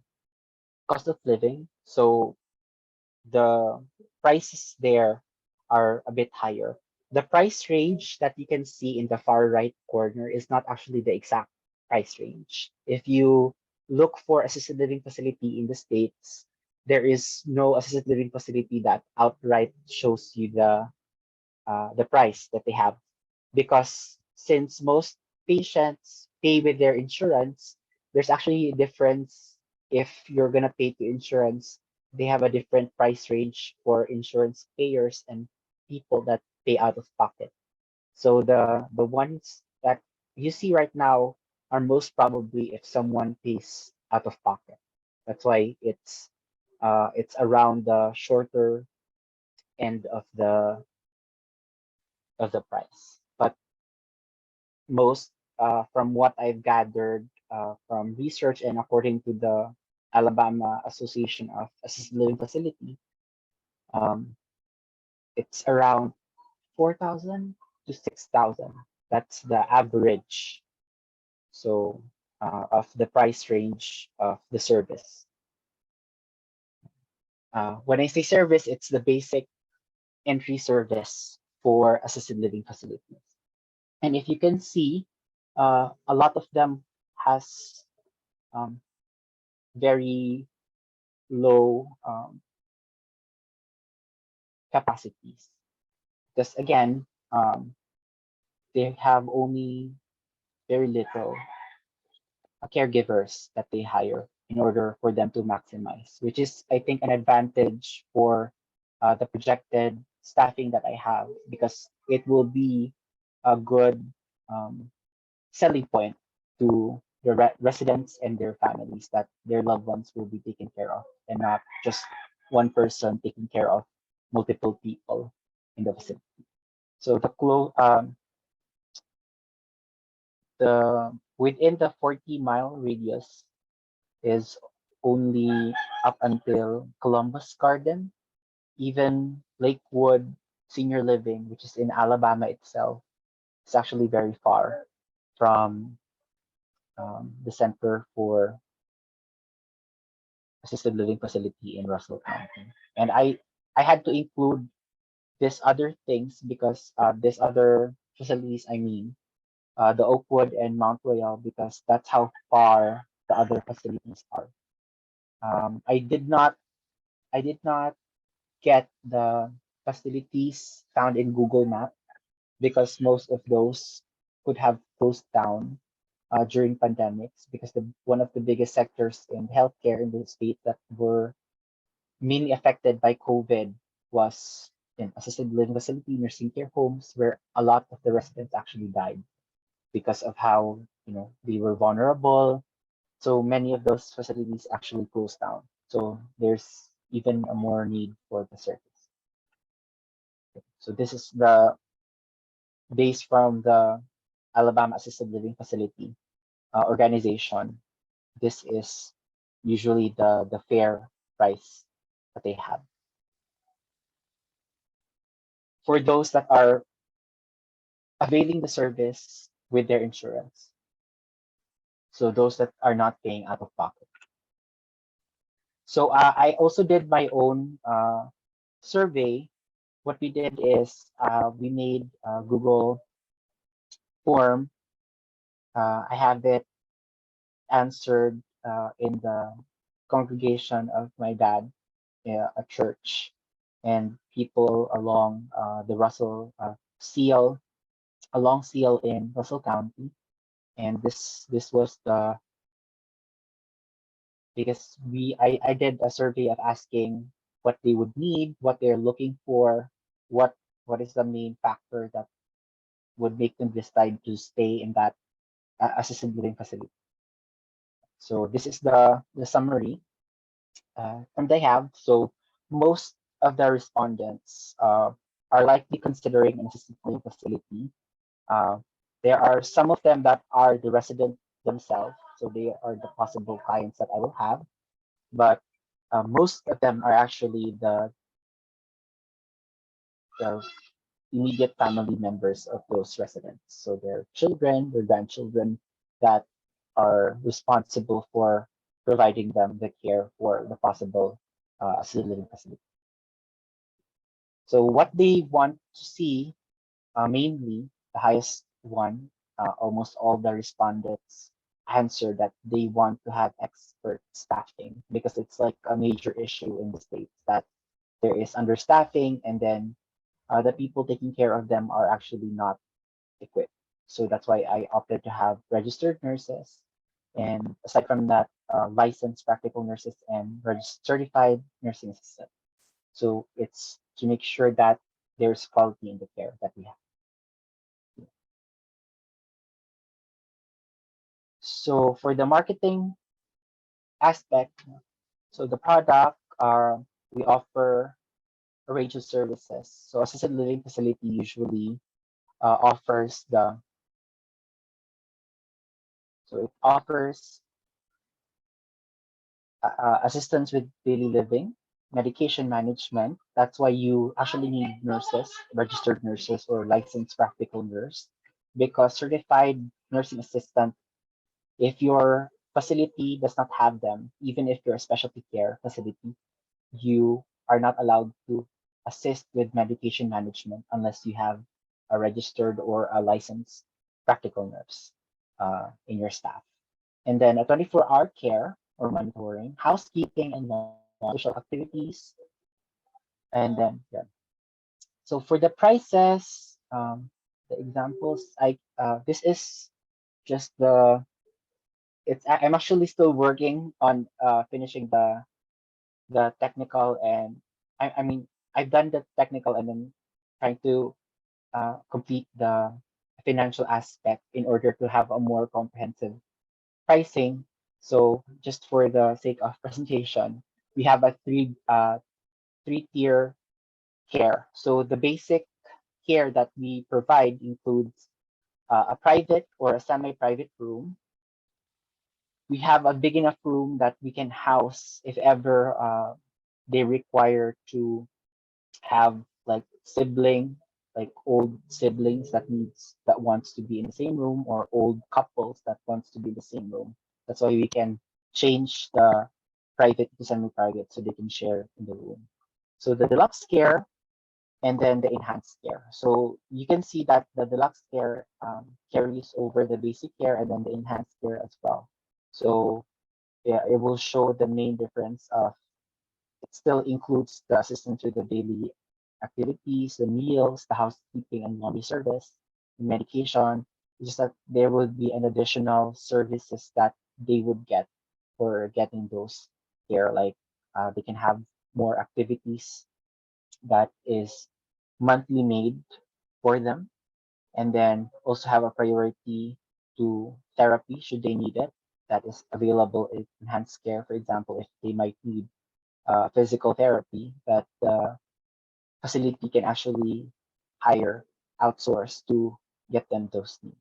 cost of living. So the prices there are a bit higher. the price range that you can see in the far right corner is not actually the exact price range. If you look for assisted living facility in the States, there is no assisted living facility that outright shows you the price that they have, because since most patients pay with their insurance, there's actually a difference. If you're gonna pay to insurance, they have a different price range for insurance payers and people that pay out of pocket. So the ones that you see right now are most probably if someone pays out of pocket. That's why it's around the shorter end of the price. But most, from what I've gathered from research and according to the Alabama Association of Assisted Living Facility, um, it's around 4,000 to 6,000. That's the average. So of the price range of the service. When I say service, it's the basic entry service for assisted living facilities. And if you can see, a lot of them has very low capacities, because again, they have only very little caregivers that they hire in order for them to maximize, which is, I think, an advantage for the projected staffing that I have, because it will be a good selling point to the residents and their families, that their loved ones will be taken care of and not just one person taking care of multiple people in the facility. So the within the 40-mile radius is only up until Columbus Garden. Even Lakewood Senior Living, which is in Alabama itself, is actually very far from the center for assisted living facility in Russell County. And I had to include these other things because these other facilities, I mean, the Oakwood and Mount Royal, because that's how far the other facilities are. I did not get the facilities found in Google Map, because most of those could have closed down during pandemics, because one of the biggest sectors in healthcare in the state that were mainly affected by COVID was in assisted living facility, nursing care homes, where a lot of the residents actually died because of how they were vulnerable. So many of those facilities actually closed down. So there's even a more need for the service. So this is the base from the Alabama Assisted Living Facility organization. This is usually the fair price that they have. For those that are availing the service with their insurance, so those that are not paying out of pocket. So I also did my own survey. What we did is we made a Google form. I have it answered in the congregation of my dad, a church, and people along the Russell Seal, along Seal in Russell County. And this was the, because I did a survey of asking what they would need, what they're looking for, what is the main factor that would make them decide to stay in that assisted living facility. So this is the summary from they have. So most of the respondents are likely considering an assisted living facility. There are some of them that are the resident themselves, so they are the possible clients that I will have. But most of them are actually the immediate family members of those residents. So their children, their grandchildren that are responsible for providing them the care for the possible assisted living facility. So what they want to see mainly the highest one, almost all the respondents answer that they want to have expert staffing because it's like a major issue in the states that there is understaffing, and then the people taking care of them are actually not equipped. So that's why I opted to have registered nurses, and aside from that, licensed practical nurses and certified nursing assistants. So it's to make sure that there's quality in the care that we have. So for the marketing aspect, so the product are we offer a range of services. So assisted living facility usually offers it offers assistance with daily living, medication management. That's why you actually need nurses, registered nurses or licensed practical nurse, because certified nursing assistant, if your facility does not have them, even if you're a specialty care facility, you are not allowed to assist with medication management unless you have a registered or a licensed practical nurse in your staff. And then a 24-hour care or monitoring, housekeeping, and social activities. And then, yeah. So for the prices, the examples, this is just I'm actually still working on finishing the technical, and I mean I've done the technical and then trying to complete the financial aspect in order to have a more comprehensive pricing. So just for the sake of presentation, we have a three-tier care. So the basic care that we provide includes a private or a semi-private room. We have a big enough room that we can house if ever they require to have like old siblings that wants to be in the same room, or old couples that wants to be in the same room. That's why we can change the private to semi-private so they can share in the room. So the deluxe care and then the enhanced care. So you can see that the deluxe care carries over the basic care and then the enhanced care as well. So yeah, it will show the main difference of it still includes the assistance with the daily activities, the meals, the housekeeping and laundry service, the medication. It's just that there will be an additional services that they would get for getting those care. Like they can have more activities that is monthly made for them, and then also have a priority to therapy should they need it. That is available in enhanced care, for example, if they might need physical therapy, that the facility can actually hire, outsource to get them those needs.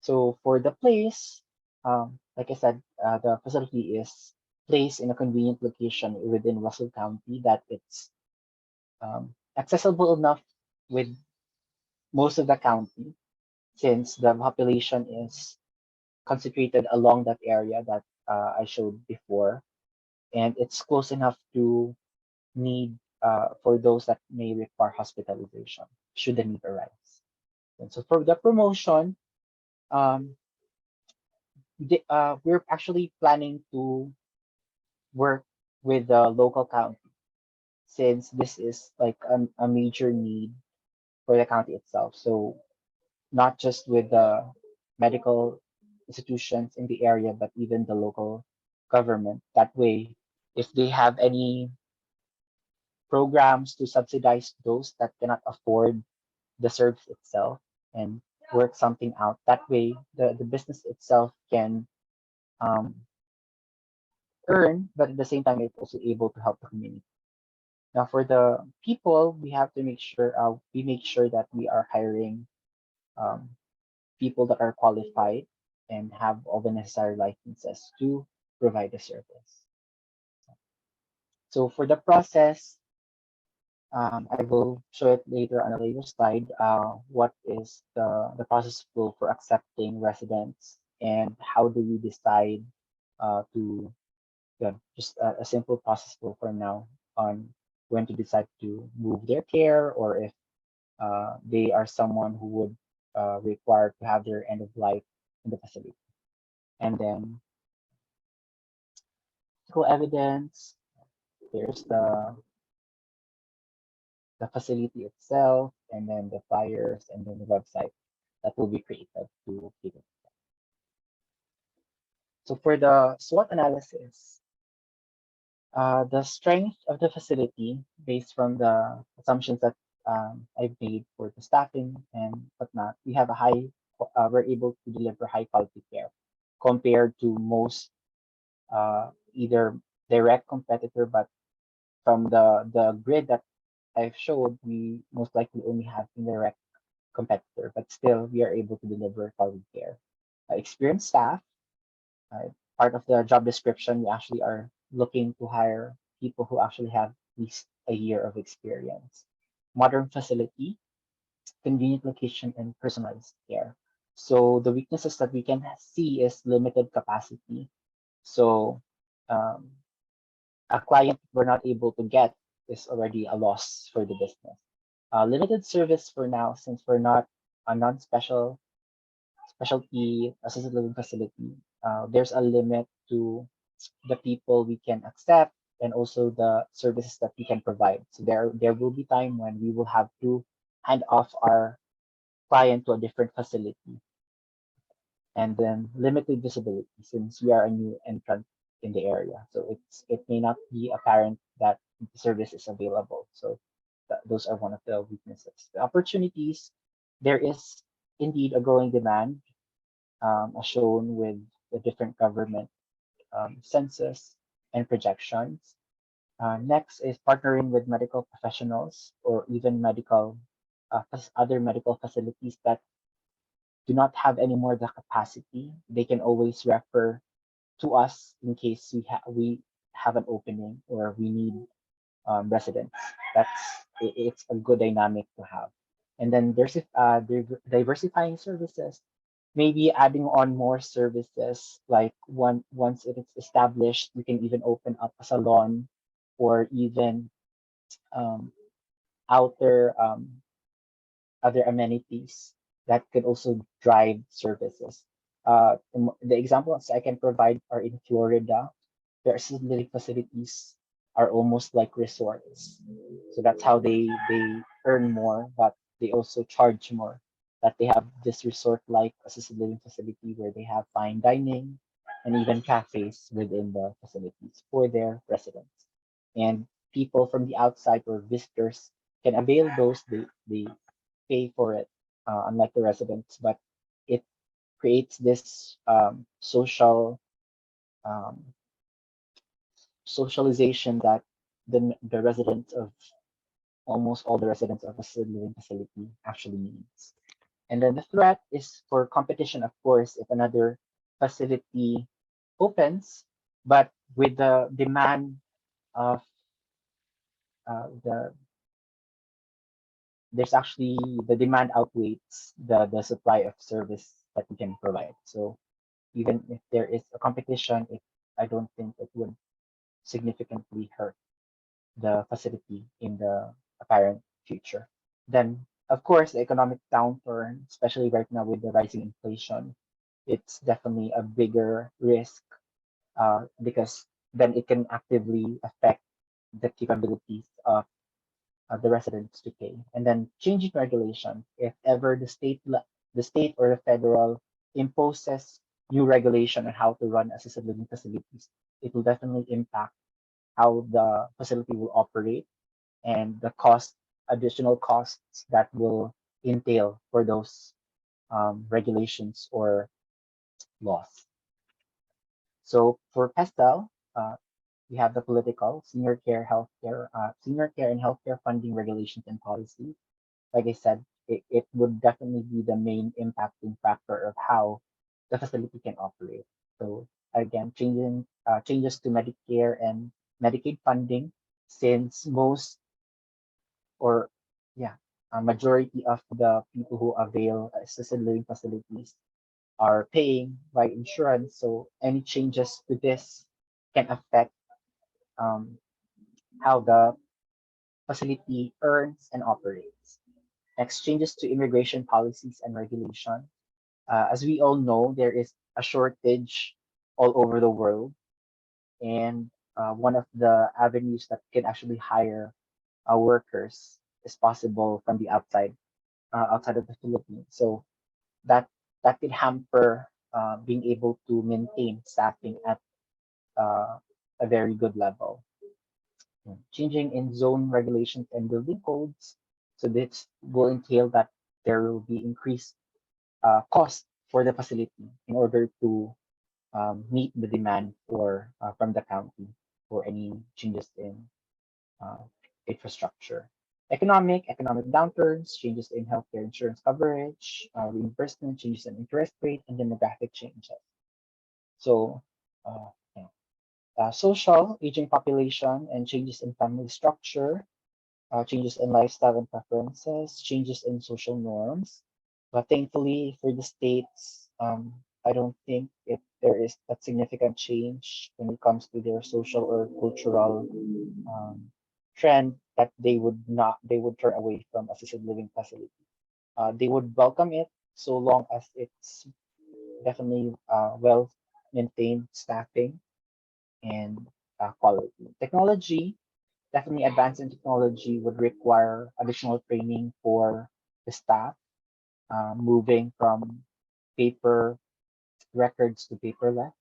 So for the place, like I said, the facility is placed in a convenient location within Russell County that it's accessible enough with most of the county, since the population is concentrated along that area that I showed before, and it's close enough to need for those that may require hospitalization should the need arise. And so for the promotion, we're actually planning to work with the local county, since this is like a major need for the county itself. So not just with the medical institutions in the area, but even the local government. That way, if they have any programs to subsidize those that cannot afford the service itself and work something out, that way the business itself can um, earn, but at the same time, it's also able to help the community. Now, for the people, we have to make sure that we are hiring um, people that are qualified and have all the necessary licenses to provide the service. So for the process, I will show it later on a later slide. What is the process flow for accepting residents, and how do we decide to just a simple process flow for now on going to decide to move their care, or if they are someone who would require to have their end of life in the facility. And then physical evidence, there's the facility itself, and then the flyers, and then the website that will be created to keep it. So for the SWOT analysis, the strength of the facility based from the assumptions that I've made for the staffing and whatnot, we have a we're able to deliver high quality care compared to most either direct competitor, but from the grid that I've showed, we most likely only have indirect competitor, but still we are able to deliver quality care. Experienced staff, part of the job description, we actually are looking to hire people who actually have at least a year of experience. Modern facility, convenient location, and personalized care. So the weaknesses that we can see is limited capacity. So a client we're not able to get is already a loss for the business. Limited service for now, since we're not a specialty assisted living facility. There's a limit to the people we can accept and also the services that we can provide. So there will be time when we will have to hand off our client to a different facility. And then limited visibility, since we are a new entrant in the area. So it may not be apparent that the service is available. So those are one of the weaknesses. The opportunities, there is indeed a growing demand, as shown with the different government census and projections. Next is partnering with medical professionals or even other medical facilities that do not have any more the capacity. They can always refer to us in case we have an opening or we need residents. It's a good dynamic to have. And then there's diversifying services, maybe adding on more services, like once it is established, we can even open up a salon or even outer other amenities that could also drive services. The examples I can provide are in Florida. Their assisted living facilities are almost like resorts. So that's how they earn more, but they also charge more. That they have this resort-like assisted living facility where they have fine dining and even cafes within the facilities for their residents. And people from the outside or visitors can avail those. They pay for it, unlike the residents, but it creates this socialization that the residents of almost all the residents of a assisted living facility actually needs. And then the threat is for competition, of course, if another facility opens, but with the demand of there's actually the demand outweighs the supply of service that we can provide. So even if there is a competition, I don't think it would significantly hurt the facility in the apparent future. Then, of course, the economic downturn, especially right now with the rising inflation, it's definitely a bigger risk because then it can actively affect the capabilities of the residents to pay. And then changing regulation, if ever the state or the federal imposes new regulation on how to run assisted living facilities, it will definitely impact how the facility will operate and the additional costs that will entail for those regulations or laws. So for PESTEL, we have the political, senior care and healthcare funding regulations and policies. Like I said, it would definitely be the main impacting factor of how the facility can operate. So again, changes to Medicare and Medicaid funding, since a majority of the people who avail assisted living facilities are paying by insurance. So any changes to this can affect how the facility earns and operates. Next, changes to immigration policies and regulation. As we all know, there is a shortage all over the world, and one of the avenues that can actually hire workers is possible from the outside of the Philippines. So that that could hamper being able to maintain staffing at a very good level. Changing in zone regulations and building codes. So this will entail that there will be increased cost for the facility in order to meet the demand for from the county for any changes in uh, infrastructure. Economic downturns, changes in healthcare insurance coverage, reimbursement, changes in interest rate, and demographic changes. So, yeah. Social, aging population, and changes in family structure, changes in lifestyle and preferences, changes in social norms. But thankfully, for the states, I don't think there is that significant change when it comes to their social or cultural trend that they would turn away from assisted living facility. They would welcome it so long as it's definitely well maintained staffing and quality. Technology, definitely advancing technology would require additional training for the staff, moving from paper records to paperless,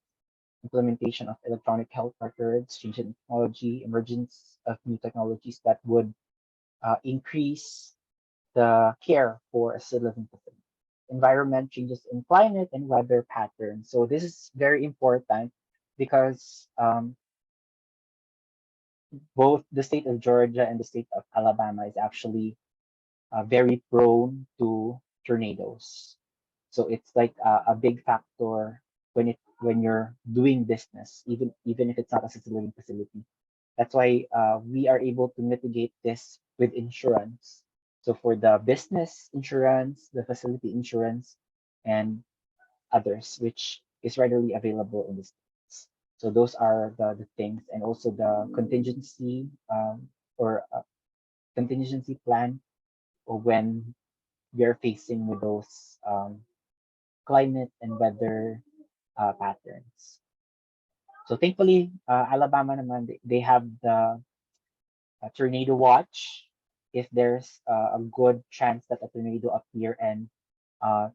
implementation of electronic health records, change in technology, emergence of new technologies that would increase the care for assisted living facilities. Environment changes in climate and weather patterns. So this is very important because both the state of Georgia and the state of Alabama is actually very prone to tornadoes. So it's like a big factor when you're doing business, even if it's not a assisted living facility. That's why we are able to mitigate this with insurance. So for the business insurance, the facility insurance, and others, which is readily available in the states. So those are the things, and also the contingency or contingency plan or when we are facing with those climate and weather patterns. So thankfully, Alabama naman, they have the tornado watch. If there's a good chance that a tornado appear and uh,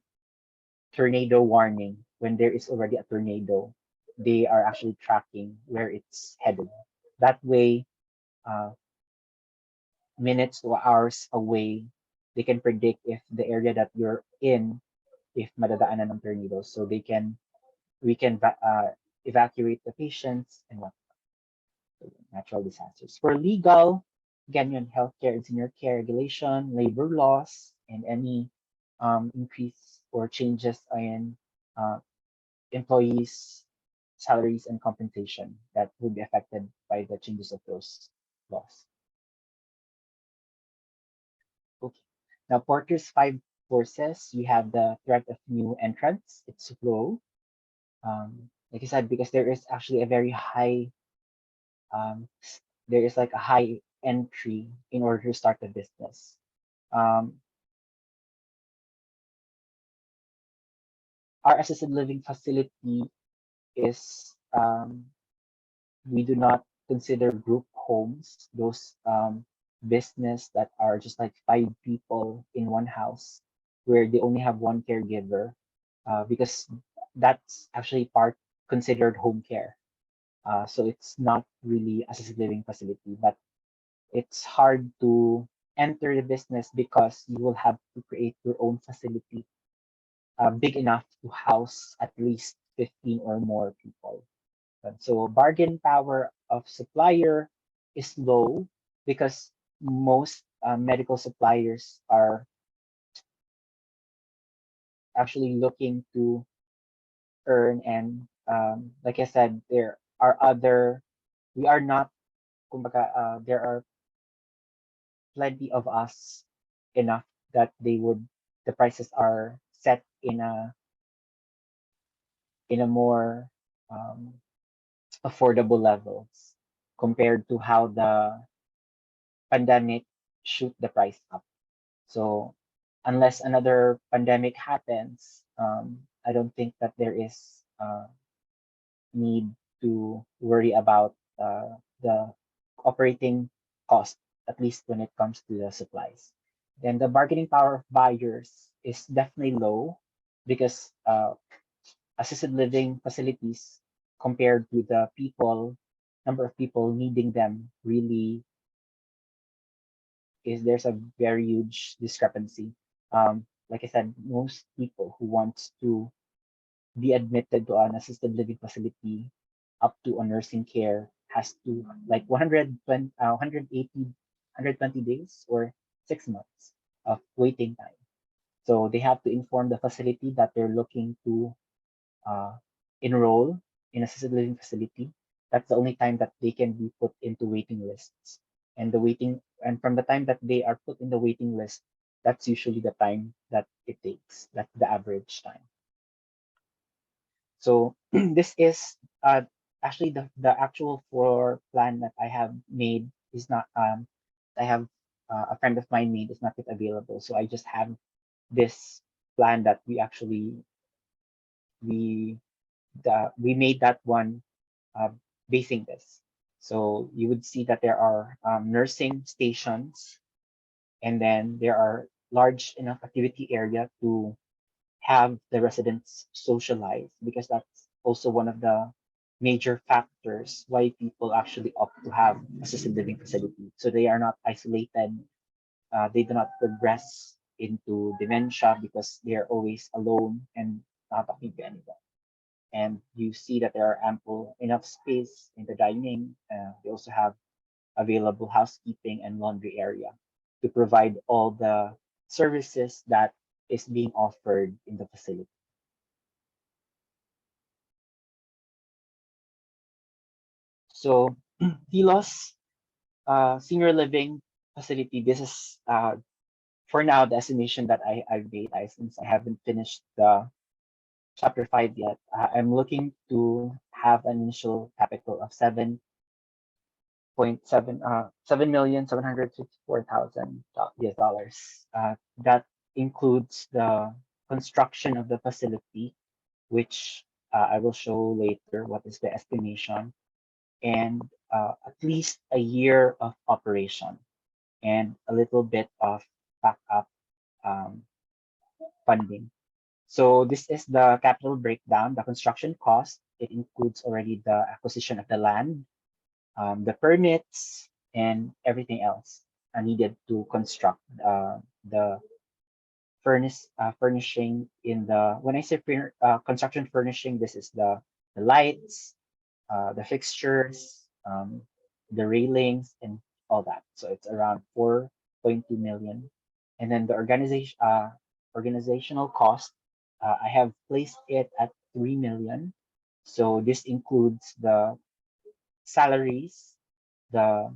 tornado warning when there is already a tornado, they are actually tracking where it's headed. That way, uh, minutes to hours away, they can predict if the area that you're in, if madadaanan ng tornado, so we can evacuate the patients and what natural disasters. For legal, again, yun, healthcare and senior care regulation, labor laws, and any increase or changes in employees' salaries and compensation that will be affected by the changes of those laws. Okay. Now, Porter's 5 forces, you have the threat of new entrants. It's slow. Like I said, because there is actually a very high, there is like a high entry in order to start a business. Our assisted living facility is we do not consider group homes, those business that are just like 5 people in one house where they only have one caregiver, because that's actually part considered home care. So it's not really assisted living facility, but it's hard to enter the business because you will have to create your own facility big enough to house at least 15 or more people. So bargain power of supplier is low because most medical suppliers are actually looking to earn, and like I said, there are other, we are not, kumbaga, there are plenty of us enough that the prices are set in a more affordable levels compared to how the pandemic shoot the price up. So unless another pandemic happens, I don't think that there is need to worry about the operating cost, at least when it comes to the supplies. Then the bargaining power of buyers is definitely low because assisted living facilities compared to the number of people needing them really there's a very huge discrepancy. Like I said, most people who wants to be admitted to an assisted living facility up to a nursing care has to like 120, 180, 120 days or 6 months of waiting time. So they have to inform the facility that they're looking to enroll in assisted living facility. That's the only time that they can be put into waiting lists. And from the time that they are put in the waiting list, that's usually the time that it takes. That's the average time. So this is actually the actual floor plan that I have made is not I have a friend of mine made is not yet available. So I just have this plan that we made that one basing this. So you would see that there are nursing stations, and then there are large enough activity area to have the residents socialize, because that's also one of the major factors why people actually opt to have assisted living facility. So they are not isolated. They do not progress into dementia because they are always alone and not talking to anyone. And you see that there are ample enough space in the dining. They also have available housekeeping and laundry area to provide all the services that is being offered in the facility. So Delos senior living facility, this is for now the estimation that I've made, since I haven't finished the chapter 5 yet. I'm looking to have an initial capital of 7,754,000 US dollars. That includes the construction of the facility, which I will show later what is the estimation, and at least a year of operation and a little bit of backup funding. So this is the capital breakdown, the construction cost. It includes already the acquisition of the land, the permits, and everything else needed to construct the furnishing in the, when I say construction furnishing, this is the lights, the fixtures, the railings, and all that. So it's around 4.2 million. And then the organizational cost, I have placed it at 3 million. So this includes the salaries, the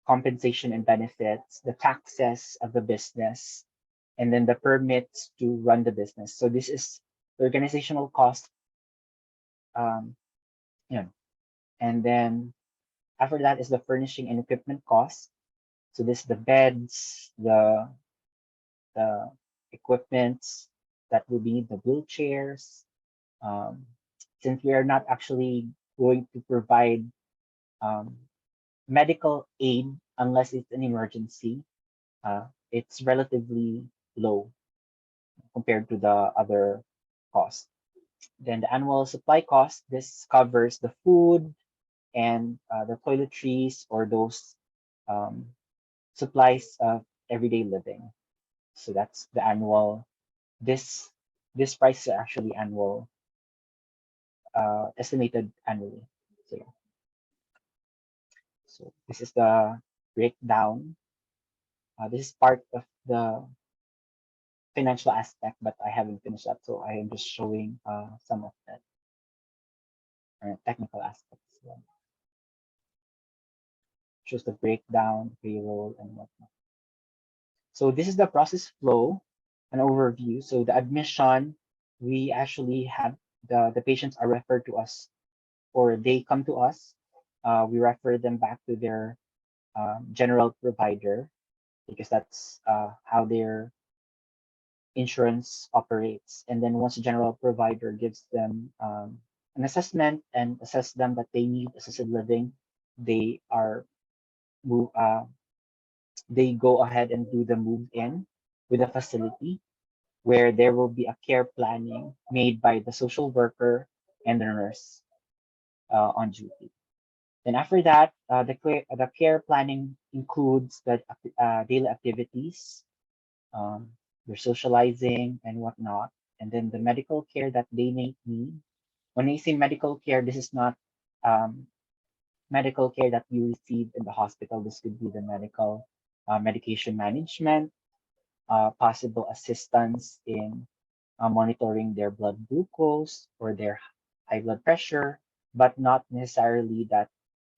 compensation and benefits, the taxes of the business, and then the permits to run the business. So this is the organizational cost. And then after that is the furnishing and equipment cost. So this is the beds, the equipments that will be the wheelchairs. Since we are not actually going to provide medical aid unless it's an emergency, it's relatively low compared to the other costs. Then the annual supply cost, this covers the food and the toiletries or those supplies of everyday living. So that's the annual. This price is actually annual, estimated annually. So yeah. So this is the breakdown. This is part of the financial aspect, but I haven't finished that, so I am just showing some of that technical aspects. Shows the breakdown, payroll, and whatnot. So this is the process flow, an overview. So the admission, we actually have the patients are referred to us, or they come to us. We refer them back to their general provider, because that's how their insurance operates. And then once a general provider gives them an assessment and assess them that they need assisted living, they are move they go ahead and do the move in with the facility, where there will be a care planning made by the social worker and the nurse on duty. Then after that, the care planning includes the daily activities, their socializing and whatnot, and then the medical care that they may need. When I say medical care, this is not medical care that you receive in the hospital. This could be the medication management, possible assistance in monitoring their blood glucose or their high blood pressure, but not necessarily that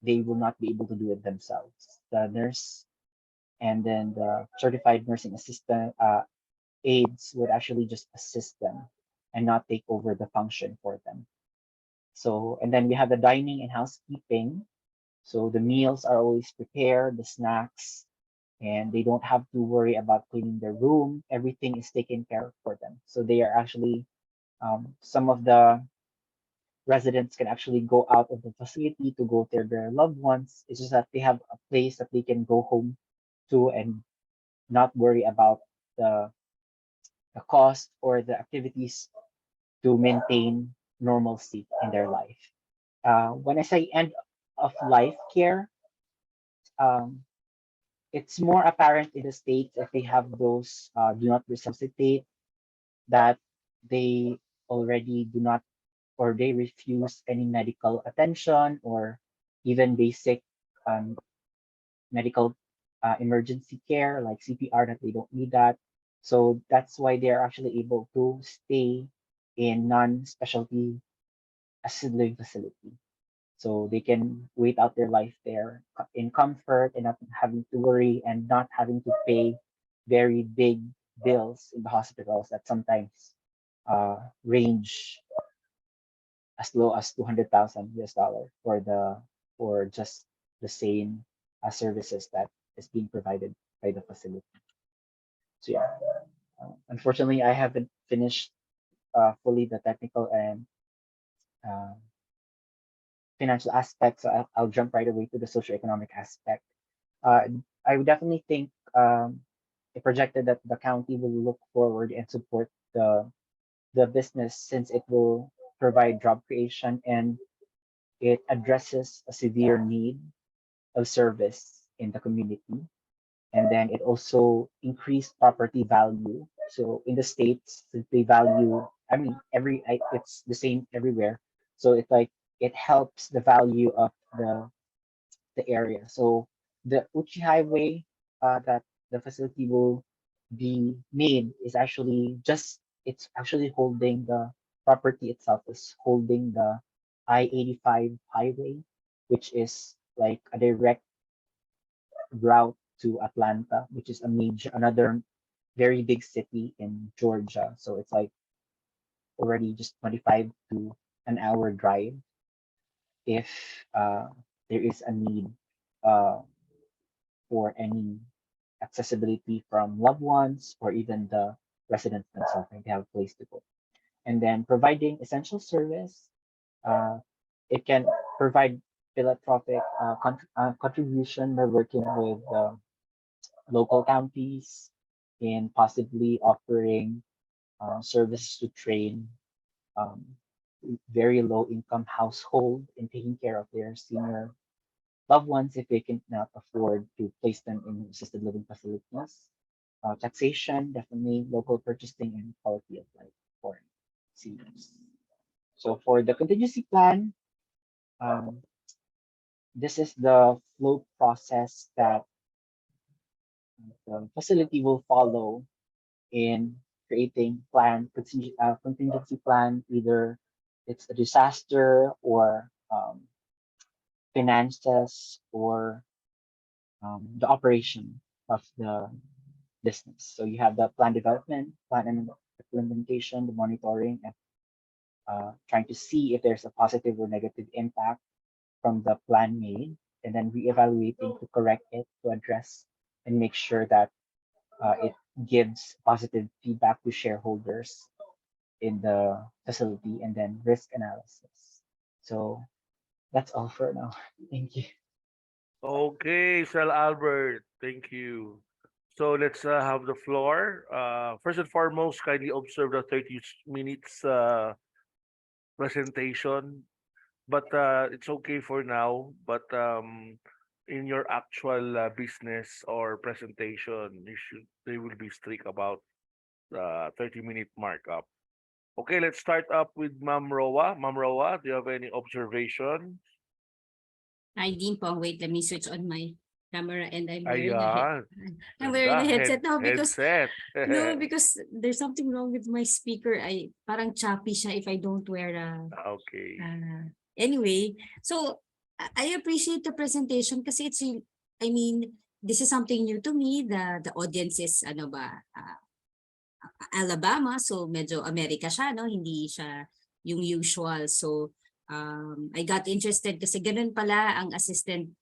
they will not be able to do it themselves. The nurse and then the certified nursing assistant aides would actually just assist them and not take over the function for them. So, and then we have the dining and housekeeping. So the meals are always prepared, the snacks, and they don't have to worry about cleaning their room. Everything is taken care of for them. So they are actually, some of the residents can actually go out of the facility to go to their loved ones. It's just that they have a place that they can go home to and not worry about the cost or the activities to maintain normalcy in their life. When I say end of life care, it's more apparent in the states if they have those do not resuscitate, that they already do not, or they refuse any medical attention or even basic medical emergency care like CPR, that they don't need that. So that's why they're actually able to stay in non-specialty assisted living facility. So they can wait out their life there in comfort and not having to worry and not having to pay very big bills in the hospitals that sometimes range as low as 200,000 US dollar for just the same services that is being provided by the facility. So yeah, unfortunately, I haven't finished fully the technical and financial aspects. So I'll jump right away to the socioeconomic aspect. I would definitely think it projected that the county will look forward and support the business, since it will provide job creation and it addresses a severe need of service in the community. And then it also increased property value. So in the states, since they value, I mean, it's the same everywhere. So it's like it helps the value of the area. So the Uchi Highway that the facility will be made is actually it's actually holding the property itself is holding the I-85 highway, which is like a direct route to Atlanta, which is another very big city in Georgia. So it's like already just 25 to an hour drive if there is a need for any accessibility from loved ones or even the residents themselves, if they have a place to go. And then providing essential service, it can provide philanthropic contribution by working with local counties in possibly offering services to train very low income household in taking care of their senior loved ones if they cannot afford to place them in assisted living facilities. Taxation, definitely local purchasing and quality of life for seniors. So for the contingency plan, this is the flow process that the facility will follow in creating contingency plan, either it's a disaster or finances or the operation of the business. So you have the plan development, plan implementation, the monitoring, and trying to see if there's a positive or negative impact from the plan made. and then reevaluating to correct it, to address and make sure that it gives positive feedback to shareholders in the facility, and then risk analysis. So that's all for now. Thank you. Okay, Sir Albert, thank you. So let's have the floor. First and foremost, kindly observe the 30 minutes presentation, but it's okay for now. But in your actual business or presentation, they will be strict about 30-minute markup. Okay, let's start up with Ma'am Roa. Ma'am Roa, do you have any observation? Hi, Dean Pong. Wait, let me switch on my camera and I'm wearing a Ayan, I'm wearing a ganda. headset now because Headset. no, because there's something wrong with my speaker. I parang choppy siya if I don't wear a Okay. anyway. So I appreciate the presentation kasi I mean, this is something new to me. The audience is ano ba, Alabama, so medyo America siya, no? Hindi siya yung usual. So I got interested kasi ganun pala ang assisted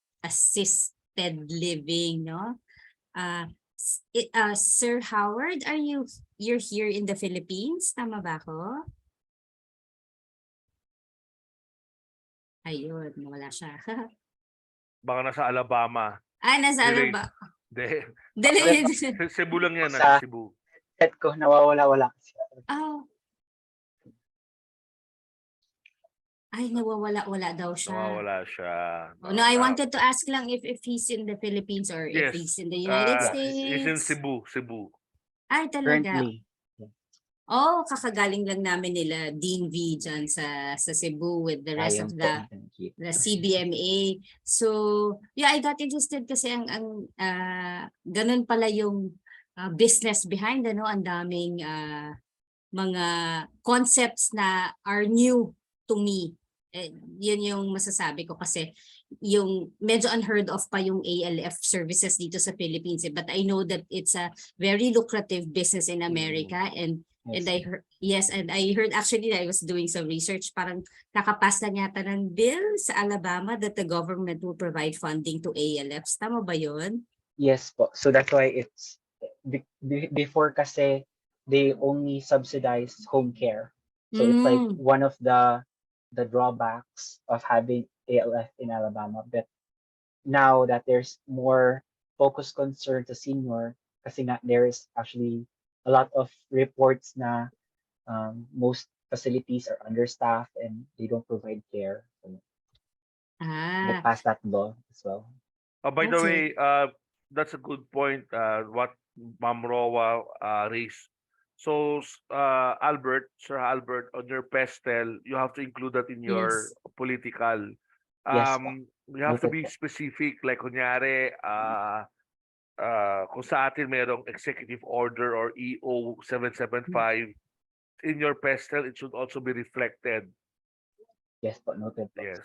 living, no? Sir Howard, you're here in the Philippines? Tama ba ako? Ayun, wala siya. Baka nasa Alabama. Nasa Delayed. Alabama. Delayed. Delayed. Cebu lang yan, Sa- nasa Cebu. Set ko, nawawala-wala kasi. Oh. Ay, nawawala-wala daw siya. Nawawala siya. Oh, no, I wanted to ask lang if he's in the Philippines or if Yes. he's in the United He's in States. Cebu. Ay, talaga. Currently, Oh, kakagaling lang namin nila Dean V dyan sa Cebu with the rest of ayun po. Thank you. the CBMA. So, yeah, I got interested kasi ang ganun pala yung business behind, ano, ang daming mga concepts na are new to me. Yun yung masasabi ko kasi yung medyo unheard of pa yung ALF services dito sa Philippines. But I know that it's a very lucrative business in America and I heard, and I heard actually I was doing some research, parang nakapas na yata ng bill sa Alabama that the government will provide funding to ALFs. Tama ba yun? Yes po. So that's why it's before kasi they only subsidize home care. So it's like one of the drawbacks of having ALF in Alabama. But now that there's more focused concern to senior, kasi nga there is actually a lot of reports na most facilities are understaffed and they don't provide care. So they pass that law as well. By the Okay. way, that's a good point. What Ma'am Roa raised. So, Sir Albert, on your pestel, you have to include that in your Yes. political. Yes, po. You have to Noted be po. specific. Like, kunyari, kung sa atin merong executive order or EO 775, in your pestel, it should also be reflected. Yes po, noted po. Yes.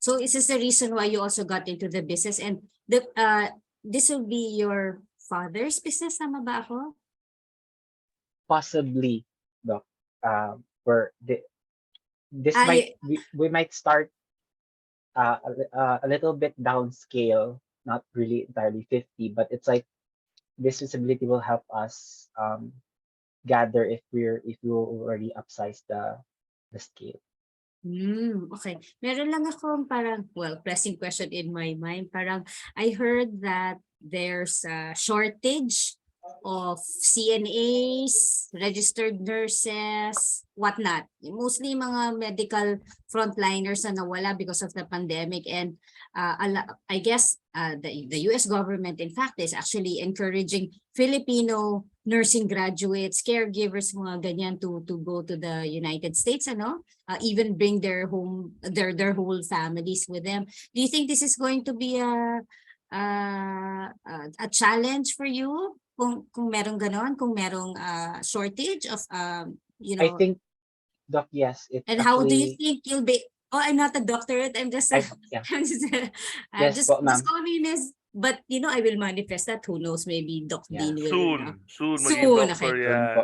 So is this the reason why you also got into the business and this will be your father's business, tama ba ako? Possibly, Doc. This Ah, might we might start a little bit downscale, not really entirely 50, but it's like this visibility will help us gather if we already upsize the scale. Okay. Meron lang akong parang, pressing question in my mind. Parang I heard that there's a shortage of CNAs, registered nurses, whatnot. Mostly mga medical frontliners na nawala because of the pandemic. And I guess the US government, in fact, is actually encouraging Filipino nursing graduates, caregivers, mga ganyan to go to the United States, ano? Even bring their whole families with them. Do you think this is going to be a challenge for you? Kung merong ganon, kung merong shortage of I think, Doc, yes. It's and how do you actually, think you'll be? Oh, I'm not a doctorate. I'm just yeah. I'm Yes po, ma'am. just call me Miss. But I will manifest that. Who knows? Maybe Doc Yeah. Dean will. Soon, maging Soon, doctor okay. yan. Po.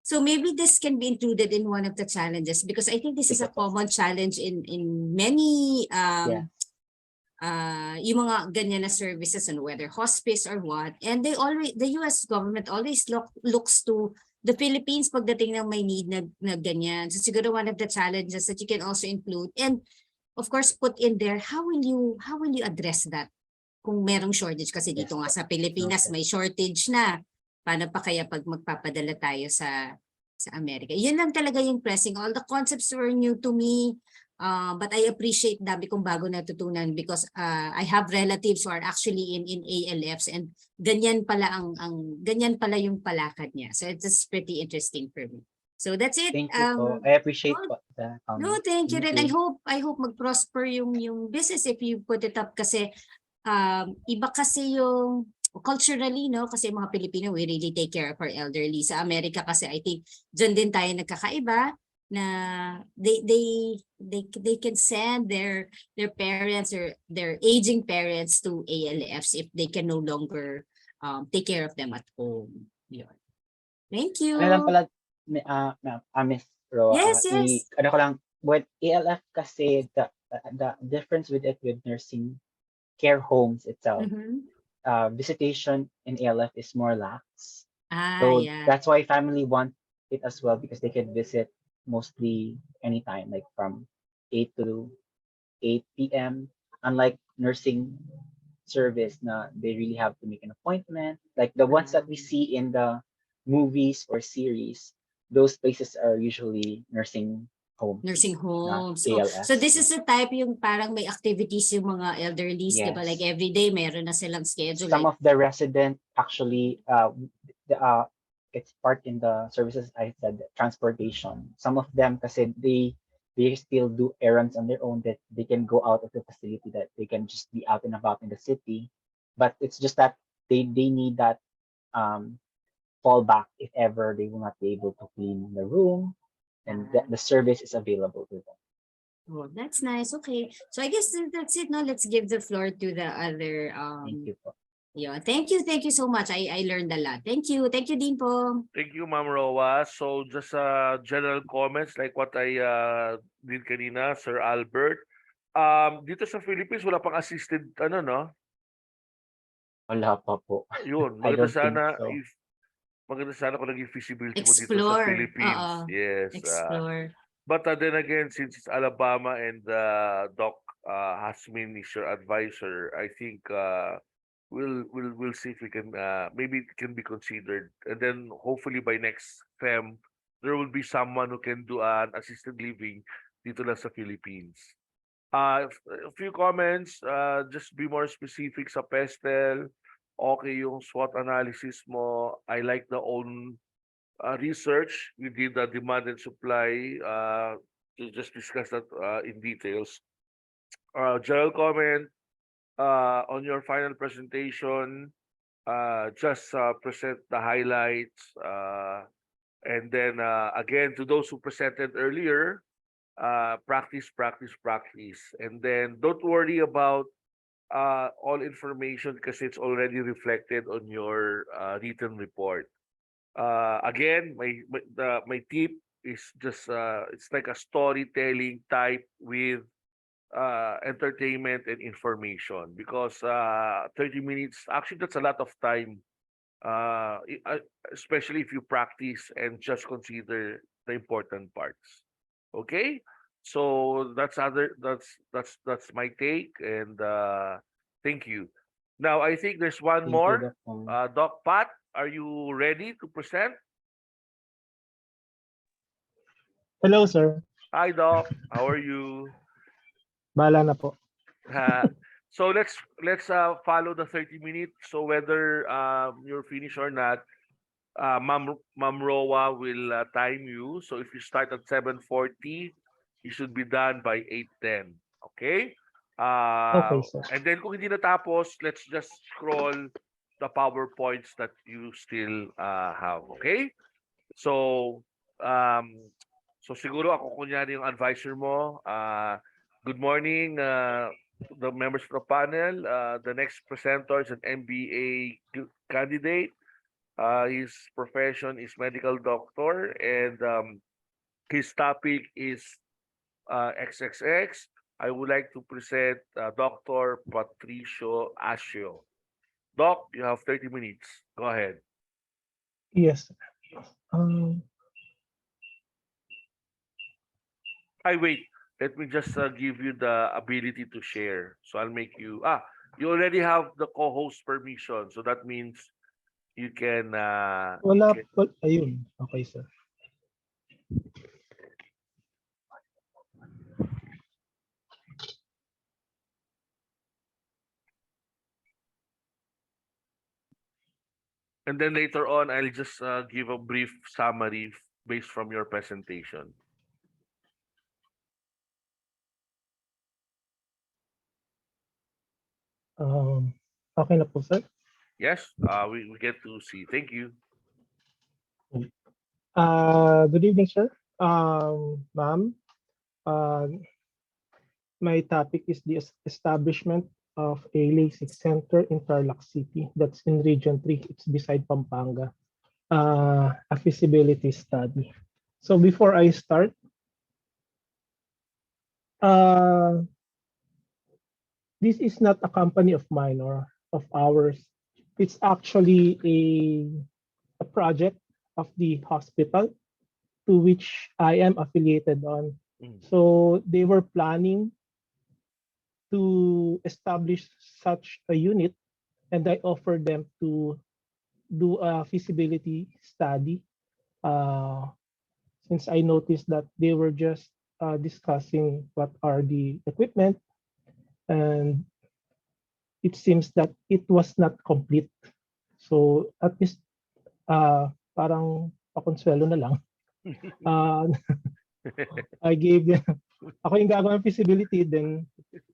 So maybe this can be included in one of the challenges because I think this is a Sige po. common challenge in many Yeah. yung mga ganyan na services and whether hospice or what. And the US government always looks to the Philippines pagdating ng may need na ganyan. So siguro one of the challenges that you can also include and of course put in there, how will you address that? Kung merong shortage kasi dito nga sa Pilipinas may shortage na. Paano pa kaya pag magpapadala tayo sa Amerika? Yun lang talaga yung pressing. All the concepts were new to me. But I appreciate dami kong bago natutunan because I have relatives who are actually in ALFs and ganyan pala ganyan pala yung palakad niya. So it's pretty interesting for me. So that's it. Thank you po. I appreciate no, po the No, thank you rin. I hope mag-prosper yung business if you put it up kasi iba kasi yung culturally, no? Kasi mga Pilipino, we really take care of our elderly. Sa Amerika kasi I think dyan din tayo nagkakaiba na they can send their parents or their aging parents to ALFs if they can no longer take care of them at home. Yun. Thank you. Ano lang pala, Miss Ro, Yes, yes. ano ko lang, with ALF kasi the difference with it with nursing care homes itself, visitation in ALF is more lax. So Yeah. that's why family want it as well because they can visit mostly anytime, like from 8 to 8 p.m. Unlike nursing service, na they really have to make an appointment. Like the ones that we see in the movies or series, those places are usually nursing homes. Nursing homes. ALFs. So this is the type yung parang may activities yung mga elderlies, di ba? Yes. Like every day meron na silang schedule. Some of the resident actually it's part in the services I said, transportation. Some of them kasi they still do errands on their own, that they can go out of the facility, that they can just be out and about in the city. But it's just that they need that fallback if ever they will not be able to clean the room, and the service is available to them. Oh, that's nice. Okay. So I guess that's it. No, let's give the floor to the other. Thank you po. Yeah, thank you so much. I learned a lot. Thank you, Dean po. Thank you, Ma'am Roa. So just general comments like what I did kanina, Sir Albert. Dito sa Philippines, wala pang assisted, ano, no? Wala pa po. Yun, I maganda don't think sana so. maganda sana kung naging feasibility mo dito sa Explore. Philippines. Yes. Explore. But then again, since it's Alabama and Doc Hasmin is your advisor, I think we'll see if we can maybe it can be considered, and then hopefully by next FEM there will be someone who can do an assisted living dito lang sa Philippines. A few comments, just be more specific sa PESTEL. Okay yung SWOT analysis mo. I like the own research. We did the demand and supply to just discuss that in details. General comment on your final presentation, just present the highlights, and then again to those who presented earlier, practice, and then don't worry about all information because it's already reflected on your written report. Again, my tip is just it's like a storytelling type with entertainment and information, because 30 minutes, actually that's a lot of time, especially if you practice and just consider the important parts. Okay, so that's my take, and thank you. Now I think there's one Thank you, more. Doc. Doc Pat, are you ready to present? Hello, sir. Hi, Doc. How are you? Bala na po. So let's follow the 30 minutes. So whether you're finished or not, Ma'am Roa will time you. So if you start at 7:40, you should be done by 8:10. Okay? Okay, sir. And then kung hindi natapos, let's just scroll the PowerPoints that you still have. Okay? So siguro ako kunyari yung advisor mo. Good morning, the members of the panel. The next presenter is an MBA candidate. His profession is medical doctor, and his topic is XXX. I would like to present Dr. Patricio Asio. Doc, you have 30 minutes. Go ahead. Yes. Um, I wait. Let me just give you the ability to share. So I'll make you you already have the co-host permission. So that means you can ayun. Okay, sir. and then later on I'll just give a brief summary based from your presentation. Okay na po, sir. Yes, we get to see. Thank you. Good evening, sir. Ma'am, my topic is the establishment of a LASIK center in Tarlac City. That's in Region 3. It's beside Pampanga. A feasibility study. So before I start, this is not a company of mine or of ours. It's actually a project of the hospital to which I am affiliated on. So they were planning to establish such a unit, and I offered them to do a feasibility study. Since I noticed that they were just discussing what are the equipment, and it seems that it was not complete. So at least parang pakonsuelo na lang. I gave them, ako yung gagawin feasibility, then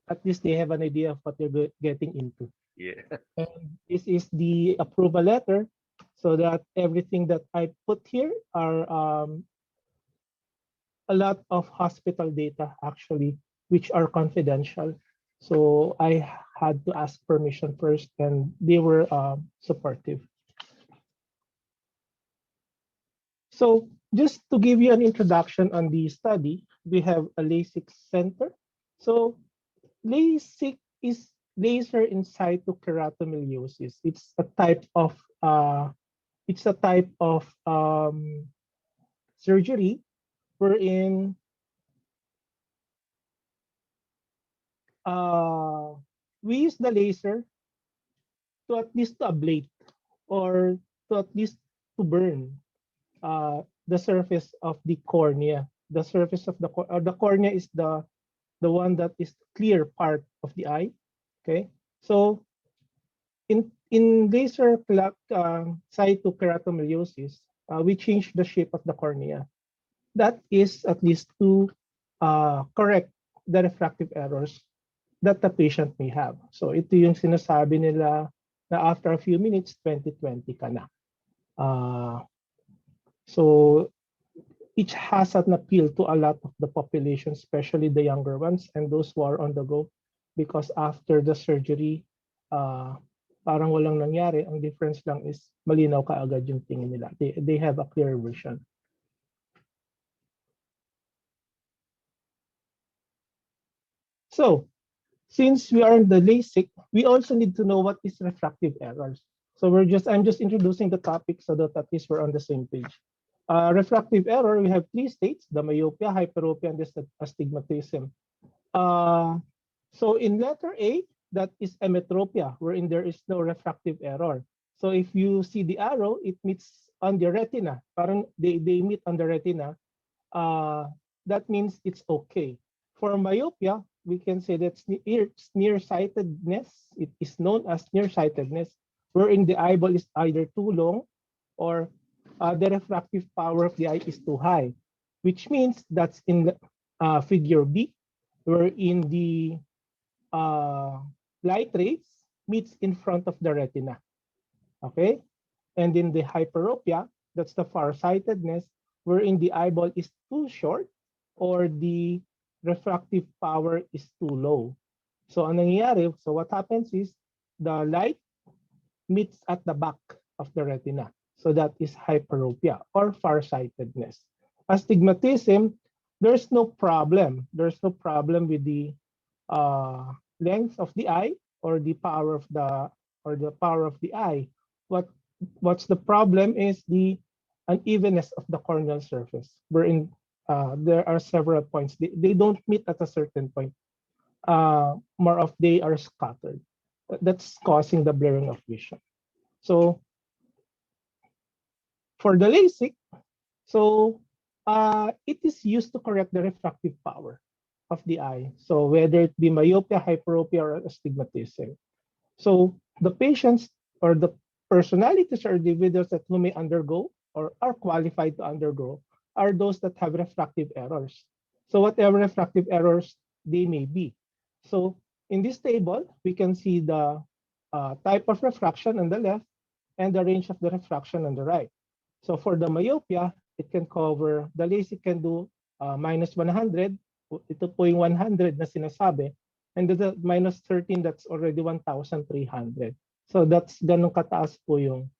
at least they have an idea of what they're getting into. Yeah. And this is the approval letter, so that everything that I put here are a lot of hospital data actually, which are confidential. So I had to ask permission first, and they were supportive. So just to give you an introduction on the study, we have a LASIK center. So LASIK is laser in situ keratomiliosis. It's a type of surgery wherein we use the laser to at least to ablate or to at least to burn the surface of the cornea. The surface of the cornea is the one that is clear part of the eye. Okay, so in laser cytokeratomeliosis, we change the shape of the cornea. That is at least to correct the refractive errors that the patient may have. So ito yung sinasabi nila na after a few minutes, 20/20 ka na. So each has an appeal to a lot of the population, especially the younger ones and those who are on the go, because after the surgery, parang walang nangyari. Ang difference lang is malinaw kaagad yung tingin nila. They have a clear vision. So since we are in the LASIK, we also need to know what is refractive errors. So I'm just introducing the topic so that at least we're on the same page. Refractive error, we have 3 states: the myopia, hyperopia, and the astigmatism. So in letter A, that is emetropia, wherein there is no refractive error. So if you see the arrow, it meets on the retina. Parang they meet on the retina. That means it's okay. For myopia, we can say that's nearsightedness. It is known as nearsightedness, wherein the eyeball is either too long or the refractive power of the eye is too high, which means that's in the figure B, wherein the light rays meets in front of the retina. Okay, and in the hyperopia, that's the farsightedness, wherein the eyeball is too short or the refractive power is too low. So ang nangyayari, so what happens is the light meets at the back of the retina. So that is hyperopia or farsightedness. Astigmatism, there's no problem. There's no problem with the length of the eye or the power of the eye. What's the problem is the unevenness of the corneal surface, wherein there are several points. They don't meet at a certain point. More of they are scattered. That's causing the blurring of vision. So for the LASIK, it is used to correct the refractive power of the eye. So whether it be myopia, hyperopia, or astigmatism. So the patients or the personalities or individuals that who may undergo or are qualified to undergo are those that have refractive errors. So whatever refractive errors they may be. So in this table, we can see the type of refraction on the left and the range of the refraction on the right. So for the myopia, it can cover, the LASIK can do minus 100, ito po yung 100 na sinasabi, and the minus 13, that's already 1,300. So that's ganun kataas po yung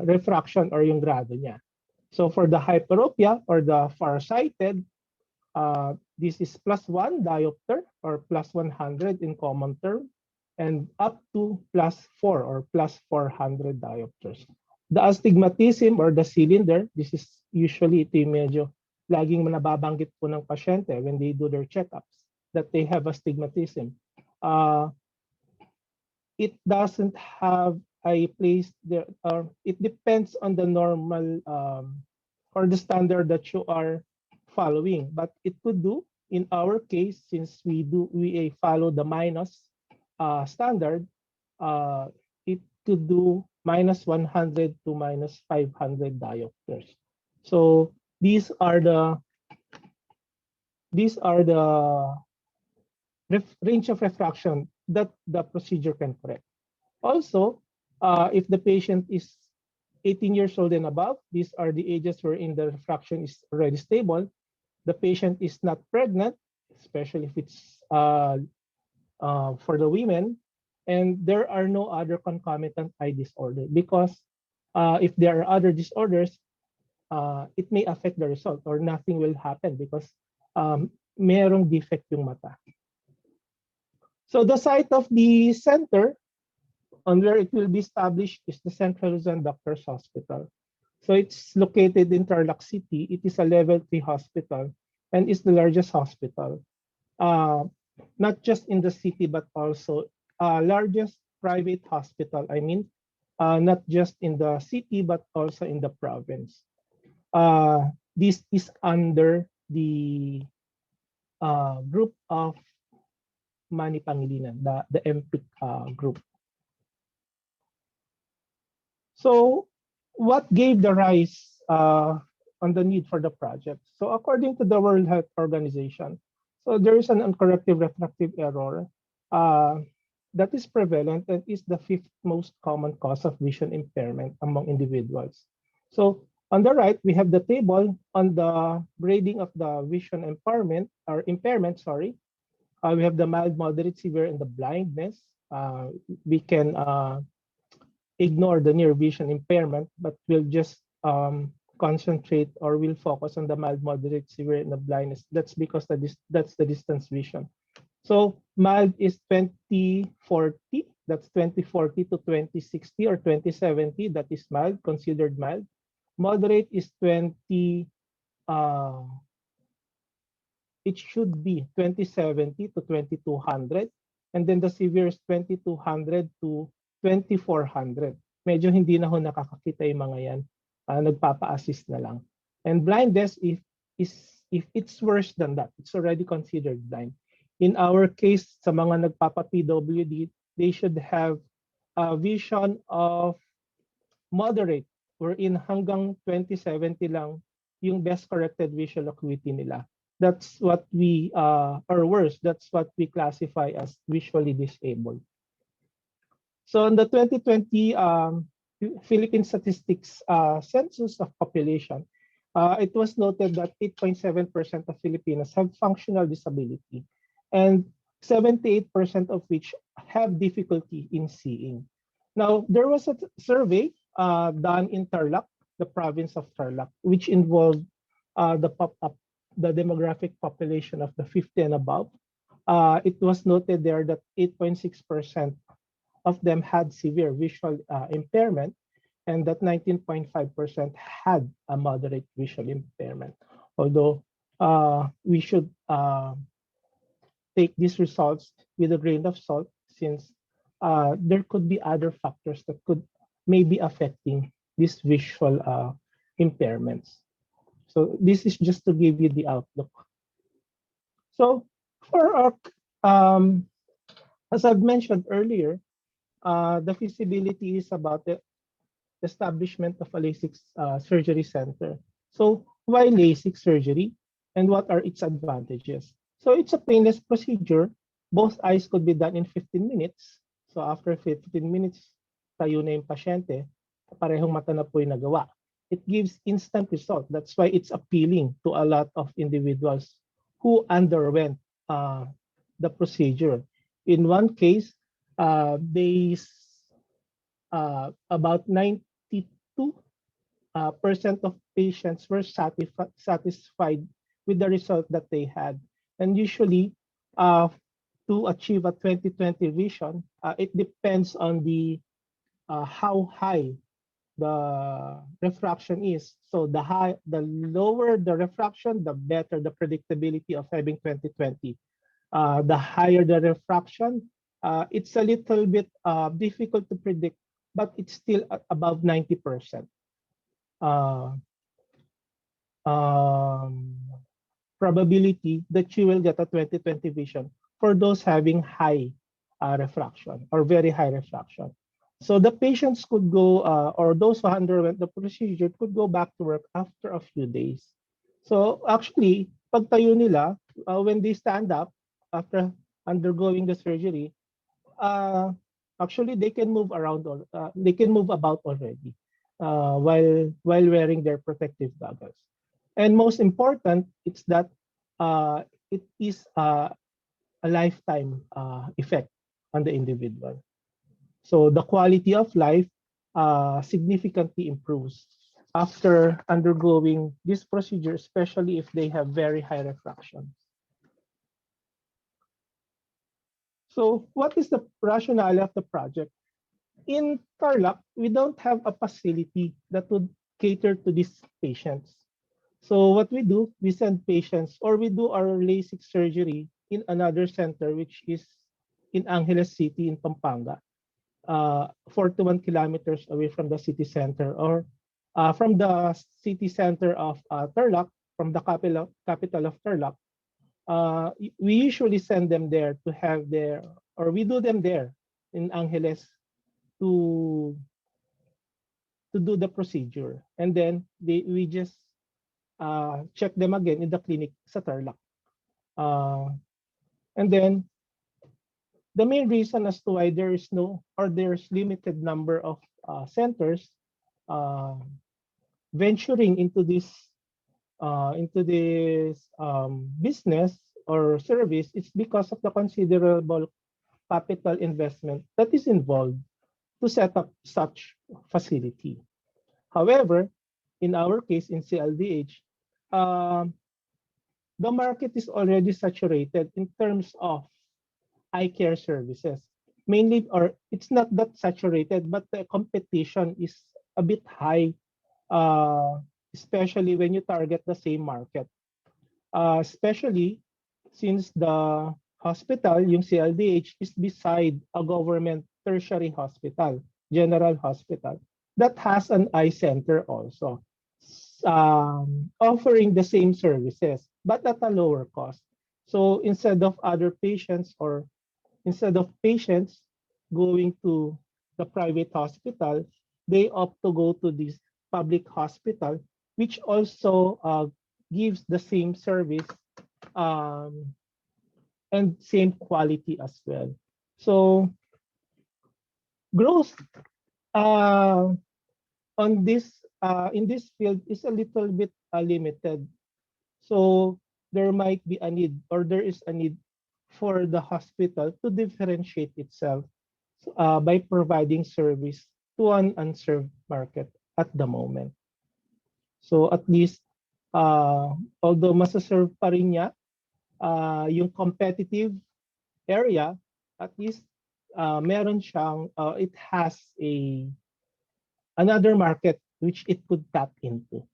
refraction or yung grado niya. So for the hyperopia or the farsighted, this is +1 diopter or +100 in common term, and up to +4 or +400 diopters. The astigmatism or the cylinder, this is usually ito yung medyo laging nababanggit po ng pasyente when they do their checkups that they have astigmatism. It doesn't have a place there, it depends on the normal or the standard that you are following, but it could do in our case, since we follow the minus standard, it could do -100 to -500 diopters. So these are the range of refraction that the procedure can correct. Also, if the patient is 18 years old and above, these are the ages wherein the refraction is already stable. The patient is not pregnant, especially if it's for the women, and there are no other concomitant eye disorder, because if there are other disorders, it may affect the result or nothing will happen because merong defect yung mata. So the site of the center on where it will be established is the Central Luzon Doctors Hospital. So it's located in Tarlac City. It is a level 3 hospital and is the largest hospital, not just in the city, but also largest private hospital. I mean, not just in the city, but also in the province. This is under the group of Manny Pangilinan, the MPIC group. So what gave the rise on the need for the project? So according to the World Health Organization, so there is an uncorrected refractive error that is prevalent and is the 5th most common cause of vision impairment among individuals. So on the right, we have the table on the grading of the vision impairment. We have the mild, moderate, severe, and the blindness. We can ignore the near vision impairment, but we'll just concentrate or we'll focus on the mild, moderate, severe, and the blindness. That's because that's the distance vision. So mild is 20/40. That's 20/40 to 20/60 or 20/70. That is mild, considered mild. Moderate is 20. It should be 20/70 to 2200, and then the severe is 2200 to 2400. Medyo hindi na ho nakakakita yung mga yan. Nagpapa-assist na lang. And blindness, if it's worse than that, it's already considered blind. In our case, sa mga nagpapa-PWD, they should have a vision of moderate, wherein hanggang 20/70 lang yung best corrected visual acuity nila. That's what we, or worse, that's what we classify as visually disabled. So in the 2020 Philippine Statistics Census of Population, it was noted that 8.7% of Filipinos have functional disability, and 78% of which have difficulty in seeing. Now, there was a survey done in Tarlac, the province of Tarlac, which involved the demographic population of the 50 and above. it was noted there that 8.6% of them had severe visual impairment, and that 19.5% had a moderate visual impairment. Although we should take these results with a grain of salt, since there could be other factors that could maybe affecting these visual impairments. So this is just to give you the outlook. So for our, as I've mentioned earlier, the feasibility is about the establishment of a LASIK surgery center. So why LASIK surgery, and what are its advantages? So it's a painless procedure. Both eyes could be done in 15 minutes. So after 15 minutes, tayo na yung pasyente, parehong mata na po yung nagawa. It gives instant result. That's why it's appealing to a lot of individuals who underwent the procedure. In one case, about 92% of patients were satisfied with the result that they had. And usually, to achieve a 20/20 vision, it depends on the how high the refraction is. So the lower the refraction, the better the predictability of having 20/20. The higher the refraction, it's a little bit difficult to predict, but it's still above 90%. Probability that you will get a 20/20 vision for those having high refraction or very high refraction. So the patients could go, or those who underwent the procedure could go back to work after a few days. So actually, pagtayo nila, when they stand up after undergoing the surgery, actually they can move around, or they can move about already while wearing their protective goggles. And most important, it's that it is a lifetime effect on the individual. So the quality of life significantly improves after undergoing this procedure, especially if they have very high refraction. So what is the rationale of the project? In Tarlac, we don't have a facility that would cater to these patients. So what we do, we send patients, or we do our LASIK surgery in another center, which is in Angeles City in Pampanga, 41 kilometers away from the city center, or from the city center of Tarlac, from the capital of Tarlac. We usually send them there to have their, or we do them there in Angeles to do the procedure, and then we just check them again in the clinic sa Tarlac. And then the main reason as to why there is no, or there's limited number of centers venturing into this business or service, it's because of the considerable capital investment that is involved to set up such facility. However, in our case, in CLDH, the market is already saturated in terms of eye care services. Mainly, or it's not that saturated, but the competition is a bit high, especially when you target the same market. Especially since the hospital, yung CLDH, is beside a government tertiary hospital, general hospital, that has an eye center also, offering the same services, but at a lower cost. So instead of patients going to the private hospital, they opt to go to this public hospital, which also gives the same service and same quality as well. So growth on this in this field is a little bit limited. So there might be a need, or there is a need for the hospital to differentiate itself by providing service to an unserved market at the moment. So at least, although masaserve pa rin niya yung competitive area, at least meron siyang, it has another market which it could tap into.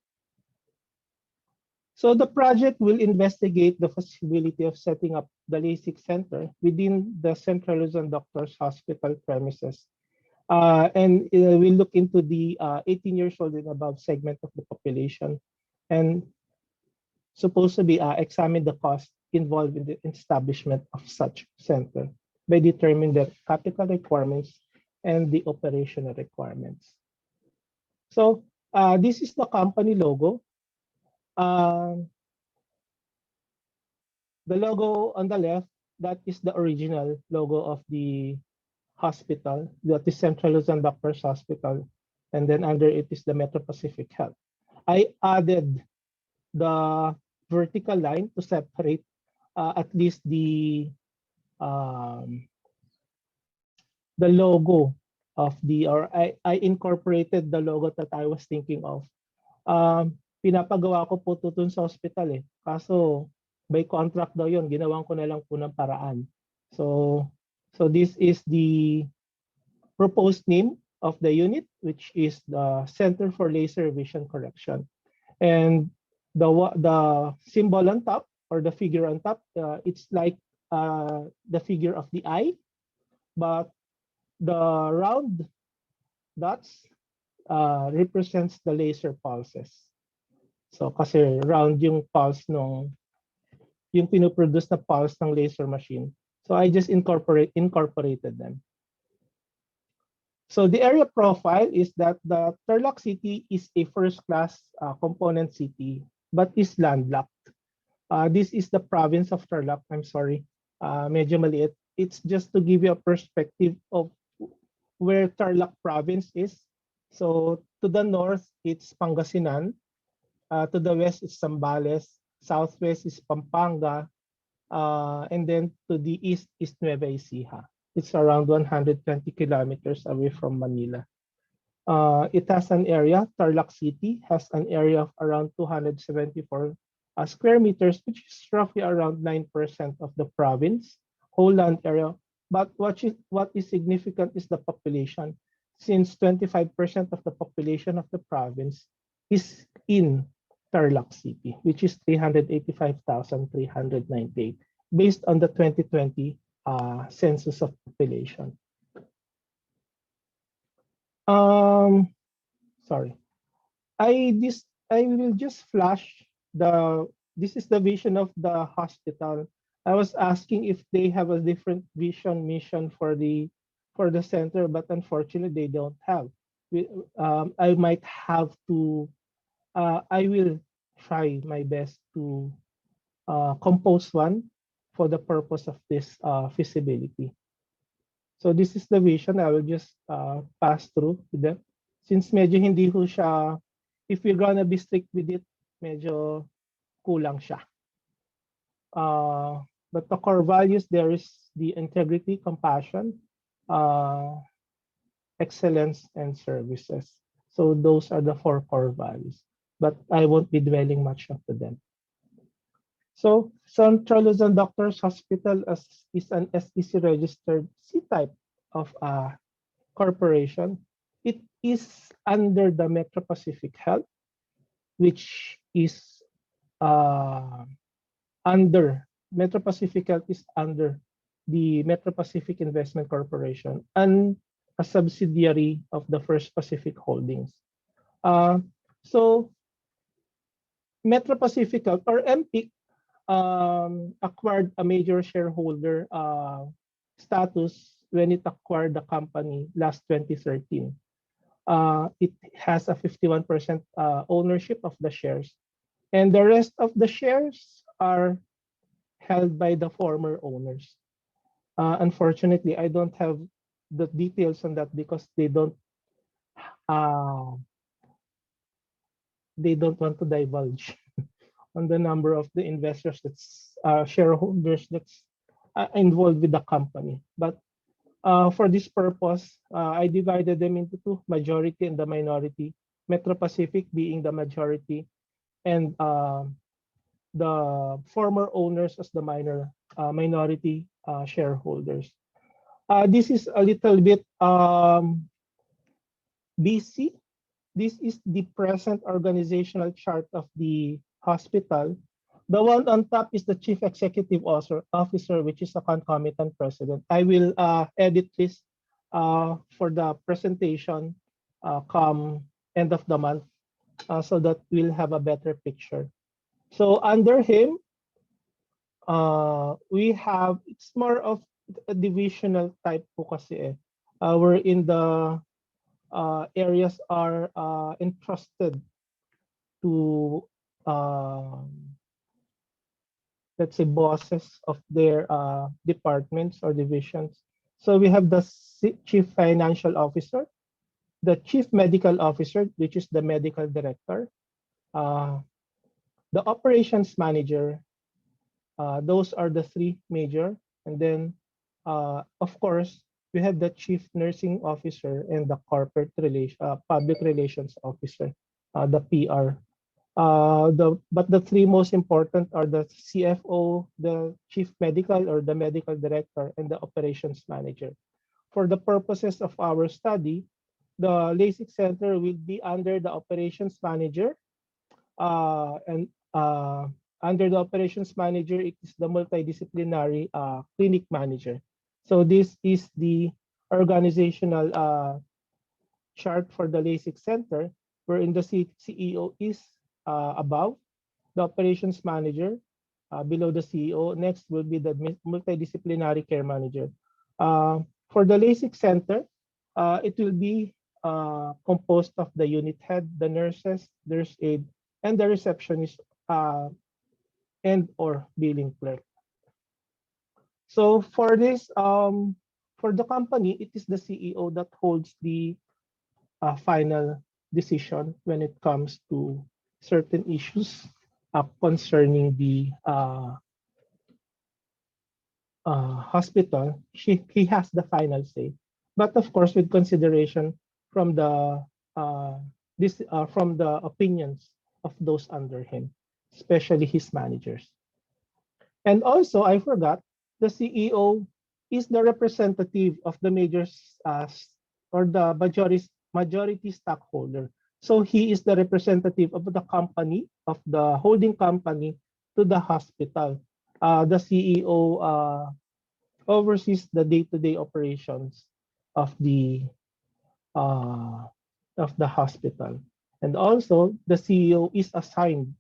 So the project will investigate the feasibility of setting up the LASIK center within the Central Luzon Doctors Hospital premises. And we'll look into the 18 years old and above segment of the population, and supposed to be examine the cost involved in the establishment of such center by determining the capital requirements and the operational requirements. So this is the company logo. The logo on the left, that is the original logo of the hospital, that is Central Luzon Doctors Hospital, and then under it is the Metro Pacific Health. I added the vertical line to separate at least the logo of or I incorporated the logo that I was thinking of. Pinapagawa ko po ito dun sa hospital eh. Kaso by contract daw yun, ginawan ko na lang po ng paraan. So this is the proposed name of the unit, which is the Center for Laser Vision Correction. And the symbol on top, or the figure on top, it's like the figure of the eye, but the round dots represents the laser pulses. So kasi round yung pulse yung pinoproduce na pulse ng laser machine. So I just incorporated them. So the area profile is that the Tarlac City is a first-class component city, but is landlocked. This is the province of Tarlac. I'm sorry, medyo maliit. It's just to give you a perspective of where Tarlac province is. So to the north, it's Pangasinan. To the west is Zambales. Southwest is Pampanga. And then to the east is Nueva Ecija. It's around 120 kilometers away from Manila. It has an area, Tarlac City has an area of around 274 square meters, which is roughly around 9% of the province, whole land area. But what is significant is the population, since 25% of the population of the province is in Tarlac City, which is 385,398, based on the 2020 census of population. Sorry, I will just flash this is the vision of the hospital. I was asking if they have a different vision mission for the center, but unfortunately they don't have. I might have to. I will try my best to compose one for the purpose of this feasibility. So this is the vision. I will just pass through with them. Since medyo hindi ho siya, if we're gonna be strict with it, medyo kulang siya. But the core values, there is the integrity, compassion, excellence, and services. So those are the 4 core values, but I won't be dwelling much onto them. So Central Luzon Doctors Hospital is an SEC registered C-type of a corporation. It is under the Metro Pacific Health, which is under Metro Pacific Health is under the Metro Pacific Investment Corporation and a subsidiary of the First Pacific Holdings. So Metro Pacific Health, or MPIC, acquired a major shareholder status when it acquired the company last 2013. It has a 51% ownership of the shares, and the rest of the shares are held by the former owners. Unfortunately, I don't have the details on that because they don't want to divulge on the number of the investors that's shareholders that's involved with the company. But for this purpose, I divided them into 2, majority and the minority. Metro Pacific being the majority, and the former owners as the minority, shareholders. This is a little bit busy. This is the present organizational chart of the hospital. The one on top is the chief executive officer, which is a concomitant president. I will edit this for the presentation come end of the month so that we'll have a better picture. So under him, we have, it's more of a divisional type po kasi wherein the areas are entrusted to let's say bosses of their departments or divisions. So we have the chief financial officer, the chief medical officer, which is the medical director, the operations manager. Those are the three major. And then, of course, we have the chief nursing officer and the corporate public relations officer, the PR. But the three most important are the CFO, the chief medical or the medical director, and the operations manager. For the purposes of our study, the LASIK Center will be under the operations manager, and under the operations manager, it is the multidisciplinary clinic manager. So this is the organizational chart for the LASIK Center, wherein the CEO is above the operations manager, below the CEO. Next will be the multidisciplinary care manager. For the LASIK Center, it will be composed of the unit head, the nurses, nurse aide, and the receptionist and or billing clerk. So for this, for the company, it is the CEO that holds the final decision when it comes to certain issues concerning the hospital. He has the final say, but of course with consideration from the from the opinions of those under him, especially his managers. And also, I forgot, the CEO is the representative of the major or the majority stockholder. So he is the representative of the company, of the holding company to the hospital. The CEO oversees the day-to-day operations of the hospital. And also, the CEO is assigned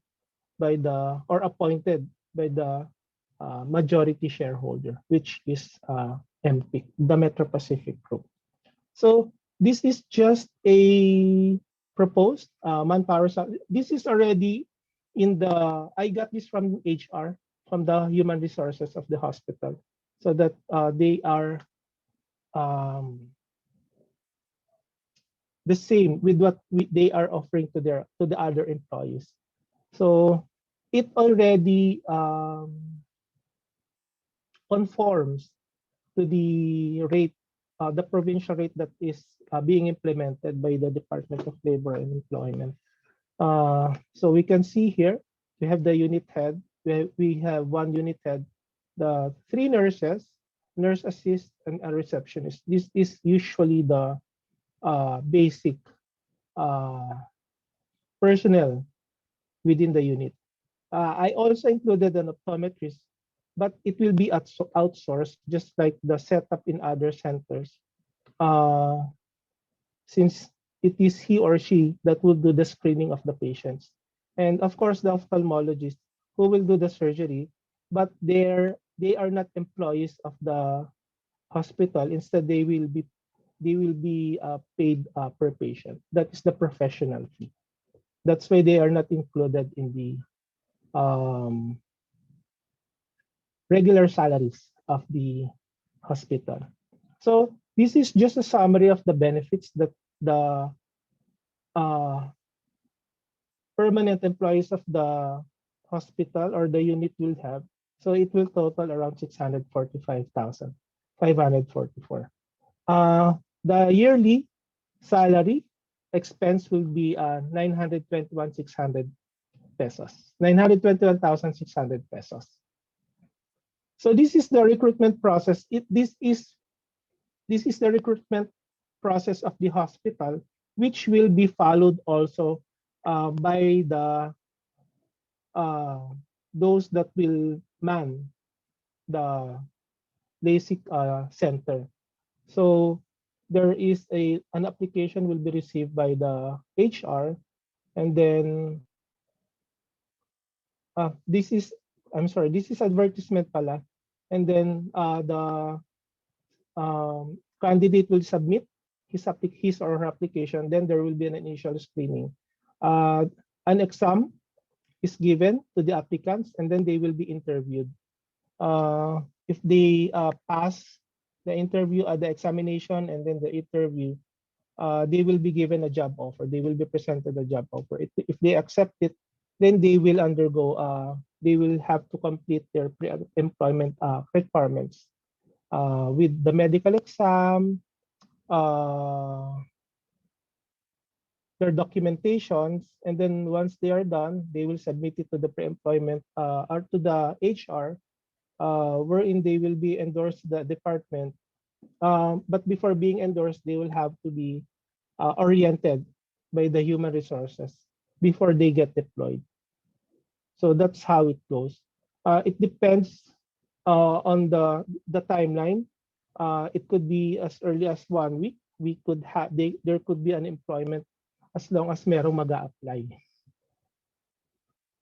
by the or appointed by the majority shareholder, which is MPIC, the Metro Pacific Group. So this is just a proposed manpower. This is already in the, I got this from HR, from the human resources of the hospital, so that they are the same with what they are offering to the other employees. So it already conforms to the rate, the provincial rate that is being implemented by the Department of Labor and Employment. So we can see here, we have the unit head, we have one unit head, the three nurses, nurse assist, and a receptionist. This is usually the basic personnel within the unit. I also included an optometrist, but it will be outsourced, just like the setup in other centers, since it is he or she that will do the screening of the patients. And of course, the ophthalmologist who will do the surgery, but they are not employees of the hospital. Instead, they will be paid per patient. That is the professional fee. That's why they are not included in the regular salaries of the hospital. So this is just a summary of the benefits that the permanent employees of the hospital or the unit will have. So it will total around 645,544. The yearly salary expense will be 921,600 pesos. 921,600 pesos. So this is the recruitment process. This is the recruitment process of the hospital, which will be followed also by the those that will man the LASIK center. So there is an application will be received by the HR, and then this is, I'm sorry, this is advertisement pala, and then the candidate will submit his or her application. Then there will be an initial screening. An exam is given to the applicants, and then they will be interviewed. If they pass the interview, the examination, and then the interview, they will be given a job offer. They will be presented a job offer. If they accept it, then they will undergo. They will have to complete their pre-employment requirements with the medical exam, their documentations, and then once they are done, they will submit it to the pre-employment or to the HR, wherein they will be endorsed the department. But before being endorsed, they will have to be oriented by the human resources before they get deployed. So that's how it goes. It depends on the timeline. It could be as early as 1 week. We could have there could be an employment as long as merong mag-a-apply.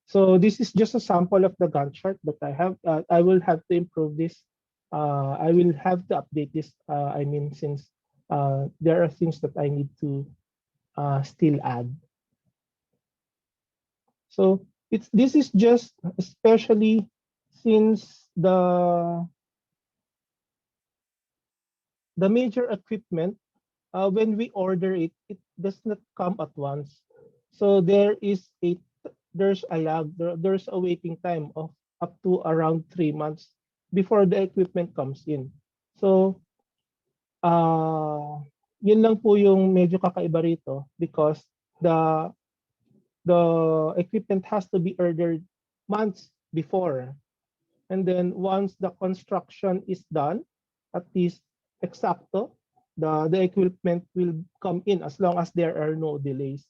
So this is just a sample of the Gantt chart that I have. I will have to improve this. I will have to update this. I mean, since there are things that I need to still add. So this is just especially since the major equipment, when we order it, it does not come at once. So there's a lag, there's a waiting time of up to around 3 months before the equipment comes in. So yun lang po yung medyo kakaiba rito, because the equipment has to be ordered months before. And then once the construction is done, at least exacto, the equipment will come in as long as there are no delays.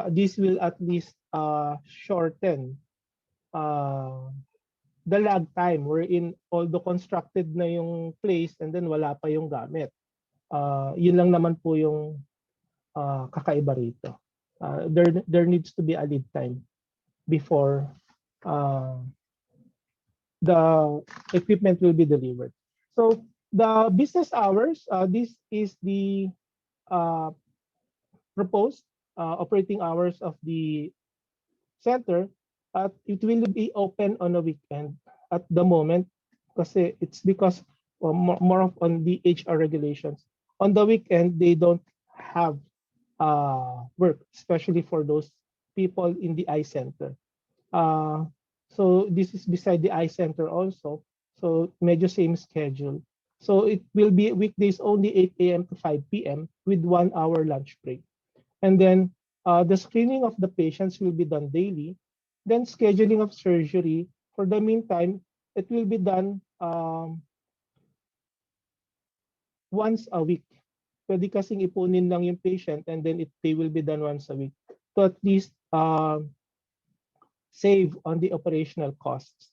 This will at least shorten the lag time wherein although constructed na yung place and then wala pa yung gamit. Yun lang naman po yung kakaiba rito. There needs to be a lead time before the equipment will be delivered. So the business hours, this is the proposed operating hours of the center. It will be open on a weekend at the moment, kasi it's because more of on the HR regulations. On the weekend, they don't have work, especially for those people in the eye center. So this is beside the eye center also. So medyo same schedule. So it will be weekdays only 8 a.m. to 5 p.m. with 1 hour lunch break. And then the screening of the patients will be done daily. Then scheduling of surgery, for the meantime, it will be done once a week. Pwede kasing ipunin lang yung patient and then they will be done once a week to at least save on the operational costs,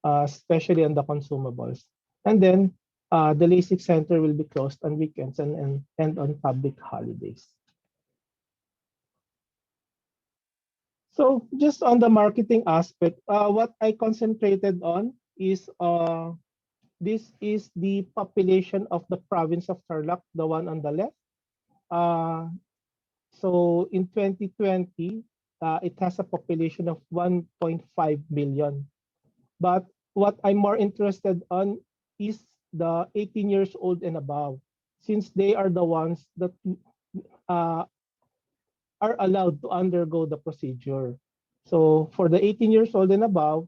especially on the consumables. And then the LASIK center will be closed on weekends and on public holidays. So just on the marketing aspect, what I concentrated on is this is the population of the province of Tarlac, the one on the left. So in 2020, it has a population of 1.5 million. But what I'm more interested on is the 18 years old and above, since they are the ones that are allowed to undergo the procedure. So for the 18 years old and above,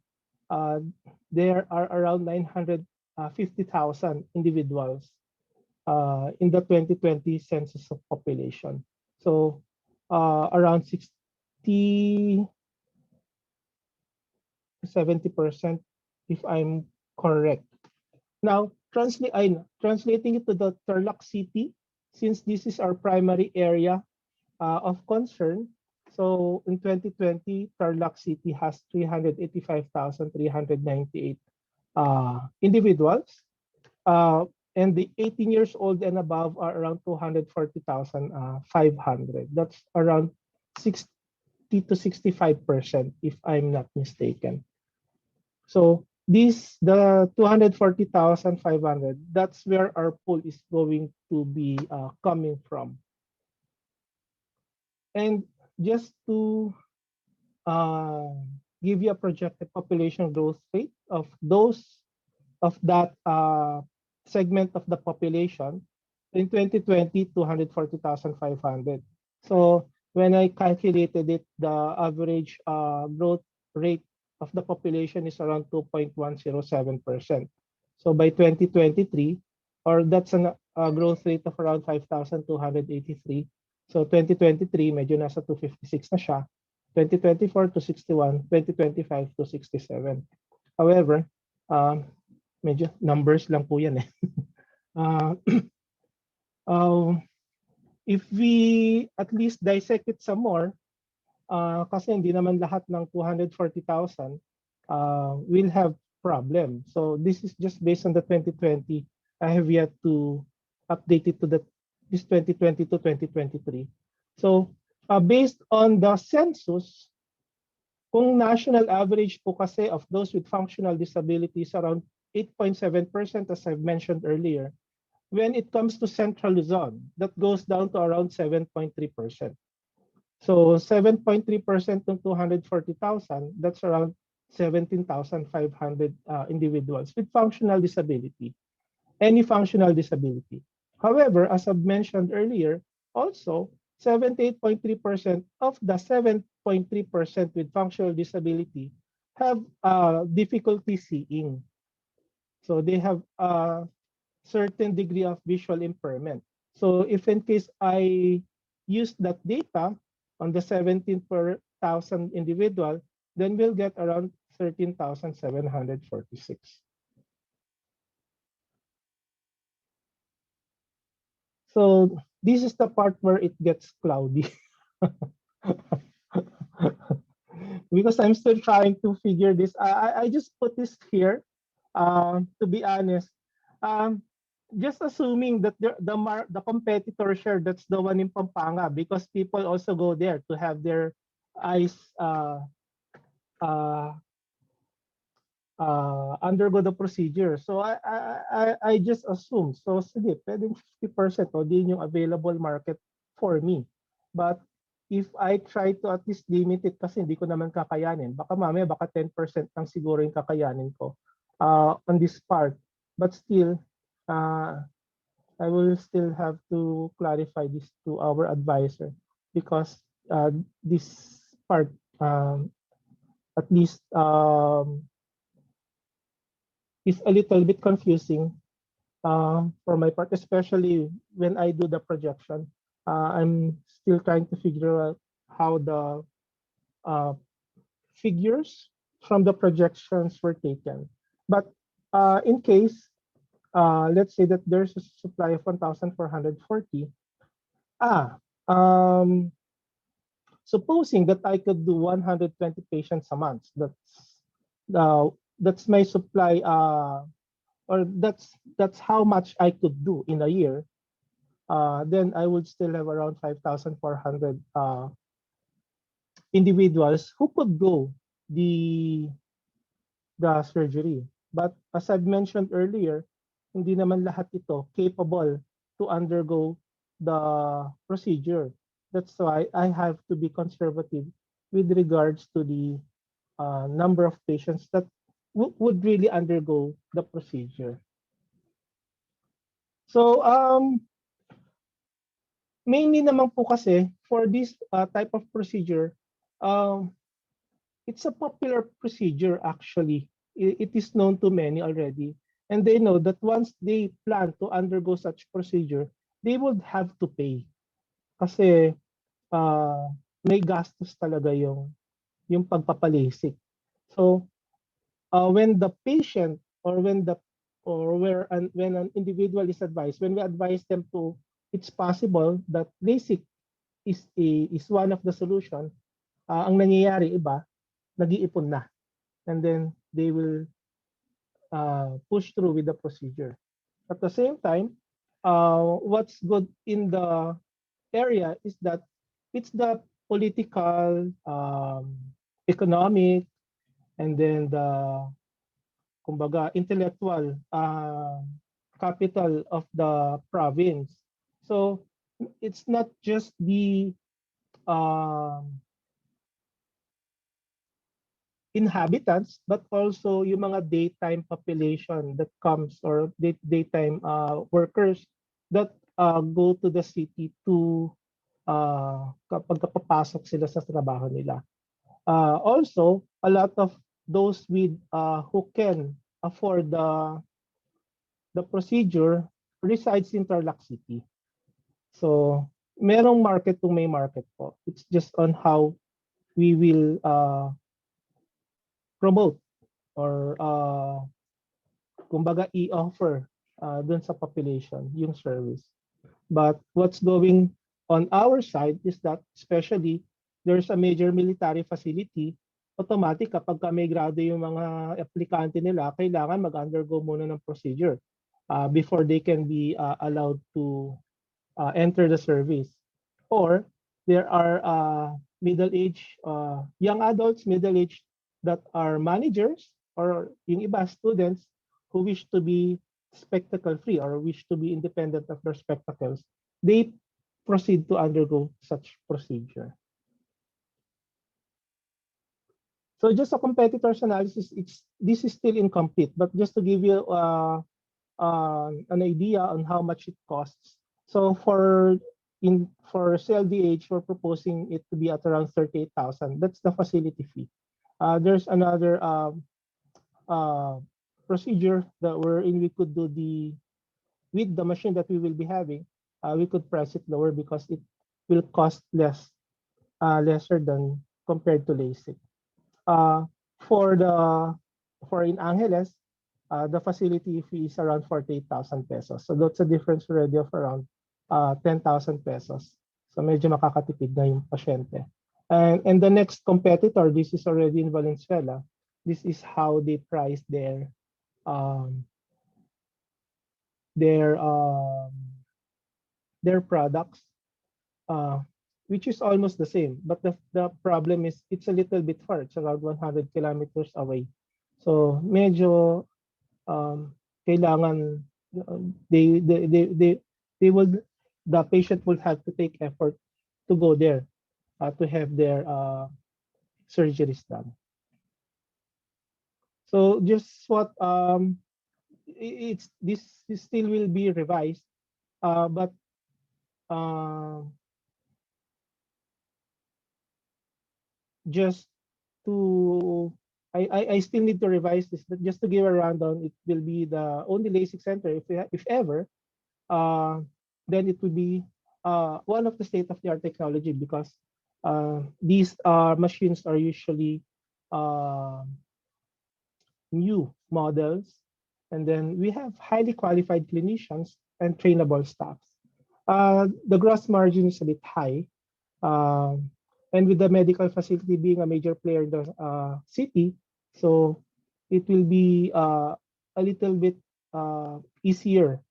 there are around 950,000 individuals in the 2020 census of population. So around 60 to 70%, if I'm Correct. Now, translating it to the Tarlac City, since this is our primary area of concern. So in 2020, Tarlac City has 385,398 individuals. And the 18 years old and above are around 240,500. That's around 60 to 65%, if I'm not mistaken. So the 240,500, that's where our pool is going to be coming from. And just to give you a projected population growth rate of that segment of the population, in 2020, 240,500. So when I calculated it, the average growth rate of the population is around 2.107%. So by 2023, or that's a growth rate of around 5,283. So 2023, medyo nasa 256 na siya. 2024 to 61, 2025 to 67. However, medyo numbers lang po yan eh. If we at least dissect it some more, kasi hindi naman lahat ng 240,000 will have problem. So this is just based on the 2020. I have yet to update it to this 2020 to 2023. So based on the census, kung national average po kasi of those with functional disabilities around 8.7%, as I've mentioned earlier. When it comes to Central Luzon, that goes down to around 7.3%. So 7.3% ng 240,000, that's around 17,500 individuals with functional disability, any functional disability. However, as I've mentioned earlier, also 78.3% of the 7.3% with functional disability have difficulty seeing. So they have a certain degree of visual impairment. So if in case I use that data on the 17 per 1,000 individual, then we'll get around 13,746. So this is the part where it gets cloudy. Because I'm still trying to figure this. I just put this here, to be honest. Just assuming that the competitor share, that's the one in Pampanga, because people also go there to have their eyes undergo the procedure. So I just assume. So sige, pwedeng 50% o din yung available market for me. But if I try to at least limit it, kasi hindi ko naman kakayanin, baka mamaya baka 10% lang siguro yung kakayanin ko on this part. But still, I will still have to clarify this to our advisor, because this part, at least, is a little bit confusing for my part, especially when I do the projection. I'm still trying to figure out how the figures from the projections were taken. But in case, let's say that there's a supply of 1,440. Supposing that I could do 120 patients a month, that's my supply, or that's how much I could do in a year. Then I would still have around 5,400 individuals who could go the surgery. But as I've mentioned earlier, hindi naman lahat ito capable to undergo the procedure. That's why I have to be conservative with regards to the number of patients that would really undergo the procedure. So mainly naman po kasi for this type of procedure, it's a popular procedure actually. It is known to many already. And they know that once they plan to undergo such procedure, they would have to pay. Kasi may gastos talaga yung pagpapalasik. So when the patient or when the or where and when an individual is advised, when we advise them to, it's possible that LASIK is one of the solution. Ang nangyayari iba, nag-iipon na, and then they will push through with the procedure. At the same time, what's good in the area is that it's the political, economic, and then the kumbaga intellectual capital of the province. So it's not just the inhabitants, but also yung mga daytime population that comes, or daytime workers that go to the city to kapag papasok sila sa trabaho nila. Also, a lot of those with who can afford the procedure resides in Tarlac City. So, merong market kung may market po. It's just on how we will promote or kumbaga i-offer dun sa population yung service. But what's going on our side is that, especially there's a major military facility, automatic kapag may grado yung mga aplikante nila, kailangan mag-undergo muna ng procedure before they can be allowed to enter the service. Or there are middle-aged, young adults, middle-aged that are managers, or yung iba students who wish to be spectacle-free or wish to be independent of their spectacles, they proceed to undergo such procedure. So just a competitor's analysis, this is still incomplete, but just to give you an idea on how much it costs. So for CLDH, we're proposing it to be at around 38,000. That's the facility fee. There's another procedure that we could do with the machine that we will be having. We could price it lower because it will cost lesser than compared to LASIK. For in Angeles, the facility fee is around 48,000 pesos. So that's a difference already of around 10,000 pesos. So medyo makakatipid na yung pasyente. And the next competitor, this is already in Valenzuela. This is how they price their products, which is almost the same. But the problem is it's a little bit far. It's around 100 kilometers away. So medyo kailangan the patient will have to take effort to go there to have their surgeries done. So just what this still will be revised, but just to I still need to revise this, but just to give a rundown, it will be the only LASIK center if ever, then it will be one of the state-of-the-art technology, because these machines are usually new models, and then we have highly qualified clinicians and trainable staffs. The gross margin is a bit high, and with the medical facility being a major player in the city, so it will be a little bit easier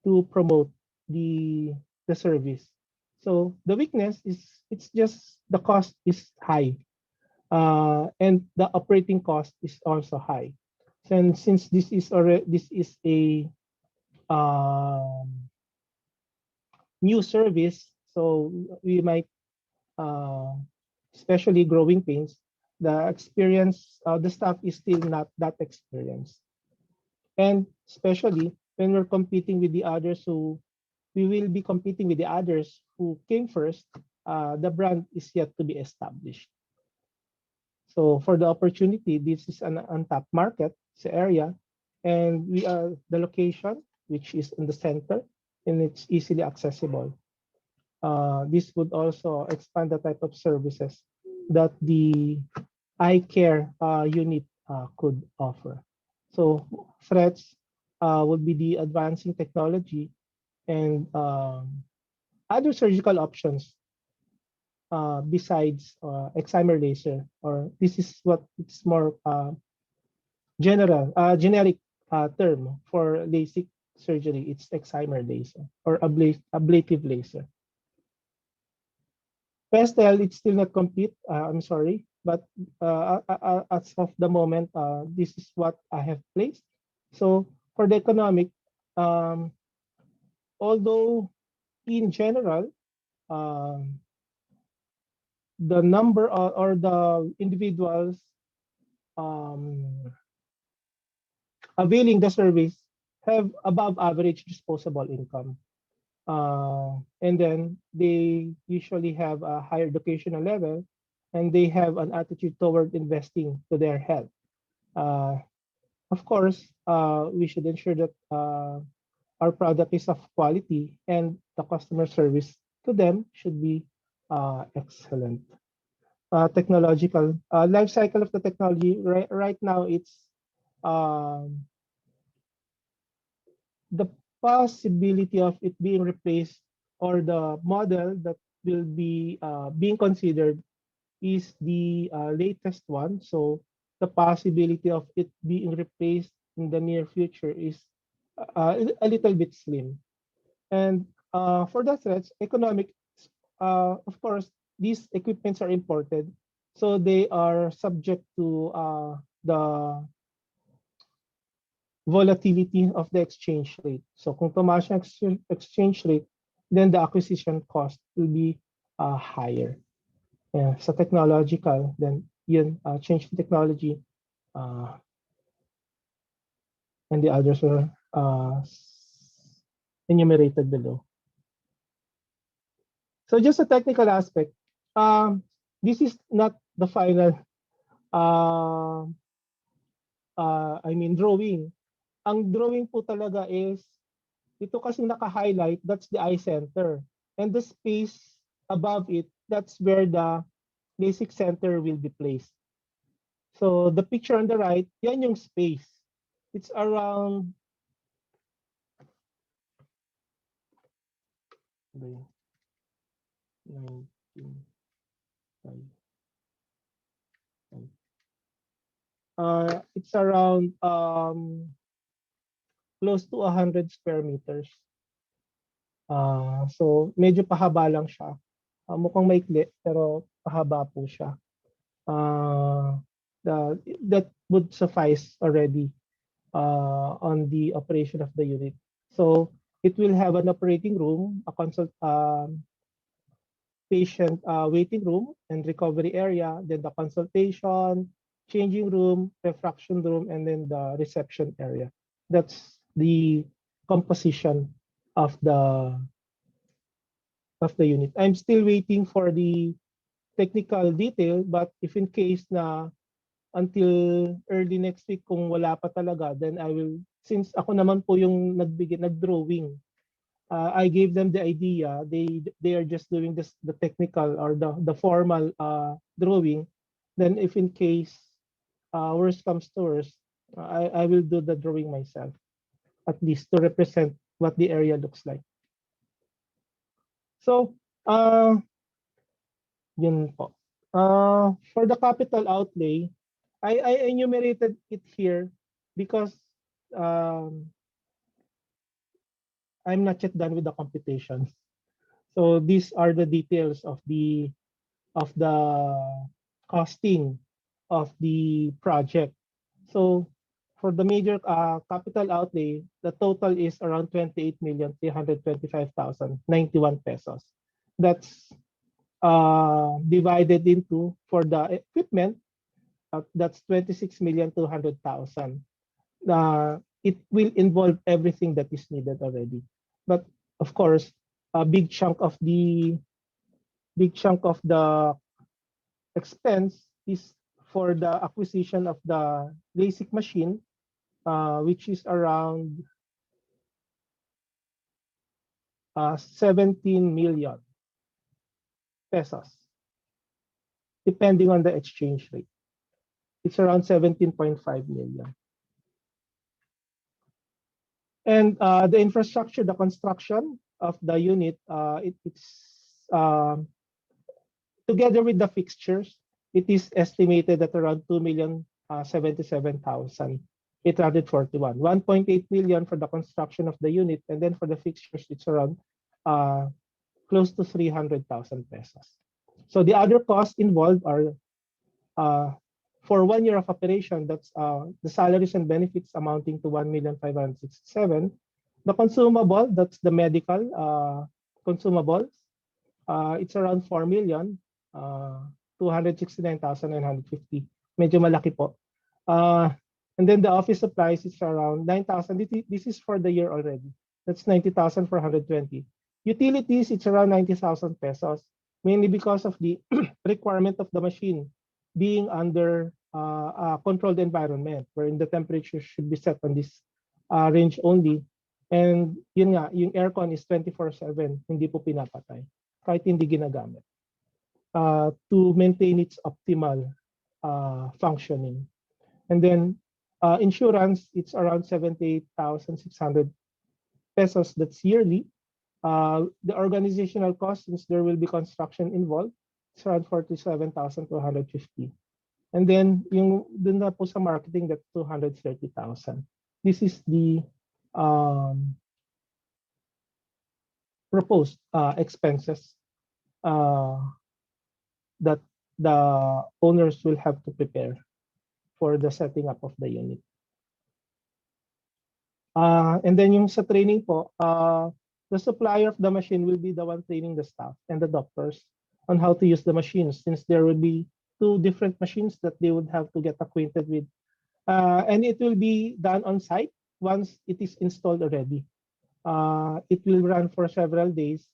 to promote the service. So the weakness is it's just the cost is high, and the operating cost is also high. And since this is a new service, so we might, especially growing pains, the experience, the staff is still not that experienced, and especially when we're competing with the others we will be competing with the others who came first, the brand is yet to be established. So for the opportunity, this is an untapped market, area, and the location, which is in the center, and it's easily accessible. This would also expand the type of services that the eye care unit could offer. So threats would be the advancing technology and other surgical options besides excimer laser, or this is what it's more generic term for LASIK surgery. It's excimer laser or ablative laser. Pestel, it's still not complete. I'm sorry, but as of the moment, this is what I have placed. So for the economic, although in general, the number or the individuals availing the service have above average disposable income. And then they usually have a higher educational level, and they have an attitude toward investing to their health. Of course, we should ensure that our product is of quality and the customer service to them should be excellent. Technological life cycle of the technology right now, it's the possibility of it being replaced, or the model that will be being considered is the latest one. So the possibility of it being replaced in the near future is a little bit slim. And for the threats, economic, of course, these equipments are imported, so they are subject to the volatility of the exchange rate. So kung tumaas yung exchange rate, then the acquisition cost will be higher. Yeah, sa technological, then yun, change in technology, and the others are enumerated below. So just a technical aspect, this is not the final, drawing. Ang drawing po talaga is, ito kasi naka-highlight, that's the eye center. And the space above it, that's where the LASIK center will be placed. So the picture on the right, yan yung space. It's around 19, it's around close to 100 square meters. So medyo pahaba lang siya. Mukhang maikli pero pahaba po siya. That would suffice already on the operation of the unit. So it will have an operating room, a patient waiting room and recovery area, then the consultation, changing room, refraction room, and then the reception area. That's the composition of the unit. I'm still waiting for the technical detail, but if in case na until early next week kung wala pa talaga, then I will, since ako naman po yung nag-drawing, I gave them the idea. They are just doing the technical or the formal drawing. Then if in case worst comes to worst, I will do the drawing myself, at least to represent what the area looks like. So yun po. For the capital outlay, I enumerated it here because I'm not yet done with the computations. So these are the details of the costing of the project. So for the major capital outlay, the total is around 28,325,091 pesos. That's divided into, for the equipment, that's 26,200,000. It will involve everything that is needed already. But of course, a big chunk of the expense is for the acquisition of the LASIK machine, which is around 17 million pesos, depending on the exchange rate. It's around 17.5 million. And the infrastructure, the construction of the unit, it's together with the fixtures, it is estimated at around 2,077,841. 1.8 million for the construction of the unit, and then for the fixtures, it's around close to 300,000 pesos. So the other costs involved are for 1 year of operation, that's the salaries and benefits amounting to 1,567,000. The consumable, that's the medical consumables, it's around 4,269,950. Medyo malaki po. And then the office supplies is around 9,000. This is for the year already. That's 90,420. Utilities, it's around 90,000 pesos, mainly because of the requirement of the machine being under a controlled environment, wherein the temperature should be set on this range only. And yun nga, yung aircon is 24/7, hindi po pinapatay, kahit hindi ginagamit, to maintain its optimal functioning. And then insurance, it's around 78,600 pesos, that's yearly. The organizational cost, since there will be construction involved, it's around 47,250. And then yung dun na po sa marketing, that's 230,000. This is the proposed expenses that the owners will have to prepare for the setting up of the unit. And then yung sa training po, the supplier of the machine will be the one training the staff and the doctors on how to use the machines, since there will be 2 different machines that they would have to get acquainted with. And it will be done on site once it is installed already. It will run for several days.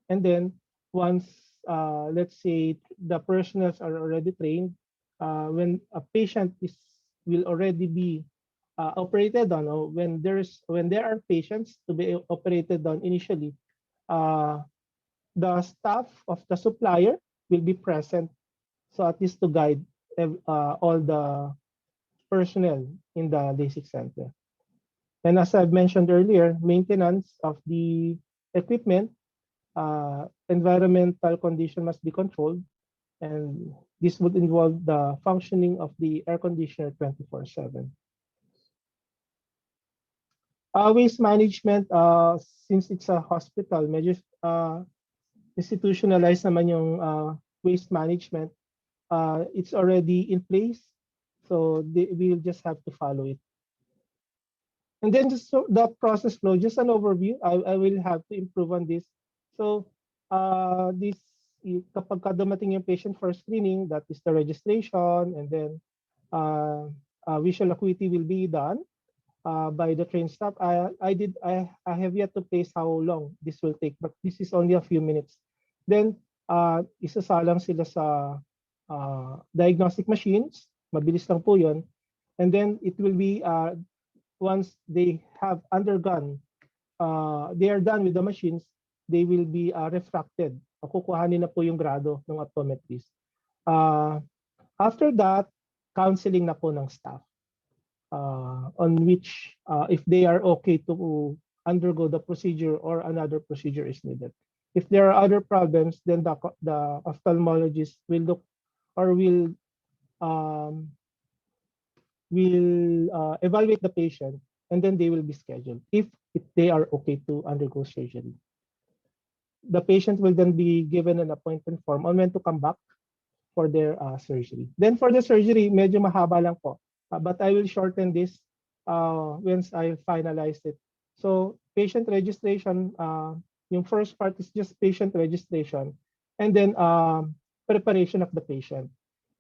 And then once, let's say, the personnel are already trained, when a patient will already be operated on, or when there are patients to be operated on initially, the staff of the supplier will be present, so at least to guide all the personnel in the LASIK center. And as I've mentioned earlier, maintenance of the equipment, environmental condition must be controlled, and this would involve the functioning of the air conditioner 24/7. Waste management, since it's a hospital, medyo institutionalized naman yung waste management. It's already in place, so we'll just have to follow it. And then just the process flow, just an overview. I will have to improve on this. So kapag dumating yung patient for screening, that is the registration, and then visual acuity will be done by the trained staff. I have yet to place how long this will take, but this is only a few minutes. Then isasalang sila sa diagnostic machines. Mabilis lang po yun. And then it will be, once they have undergone, they are done with the machines, they will be refracted. Kukuhanin na po yung grado ng optometrist. After that, counseling na po ng staff on which, if they are okay to undergo the procedure or another procedure is needed. If there are other problems, then the ophthalmologist will look or will evaluate the patient, and then they will be scheduled if they are okay to undergo surgery. The patient will then be given an appointment form on when to come back for their surgery. Then for the surgery, medyo mahaba lang po, but I will shorten this once I finalize it. So patient registration, yung first part is just patient registration, and then preparation of the patient.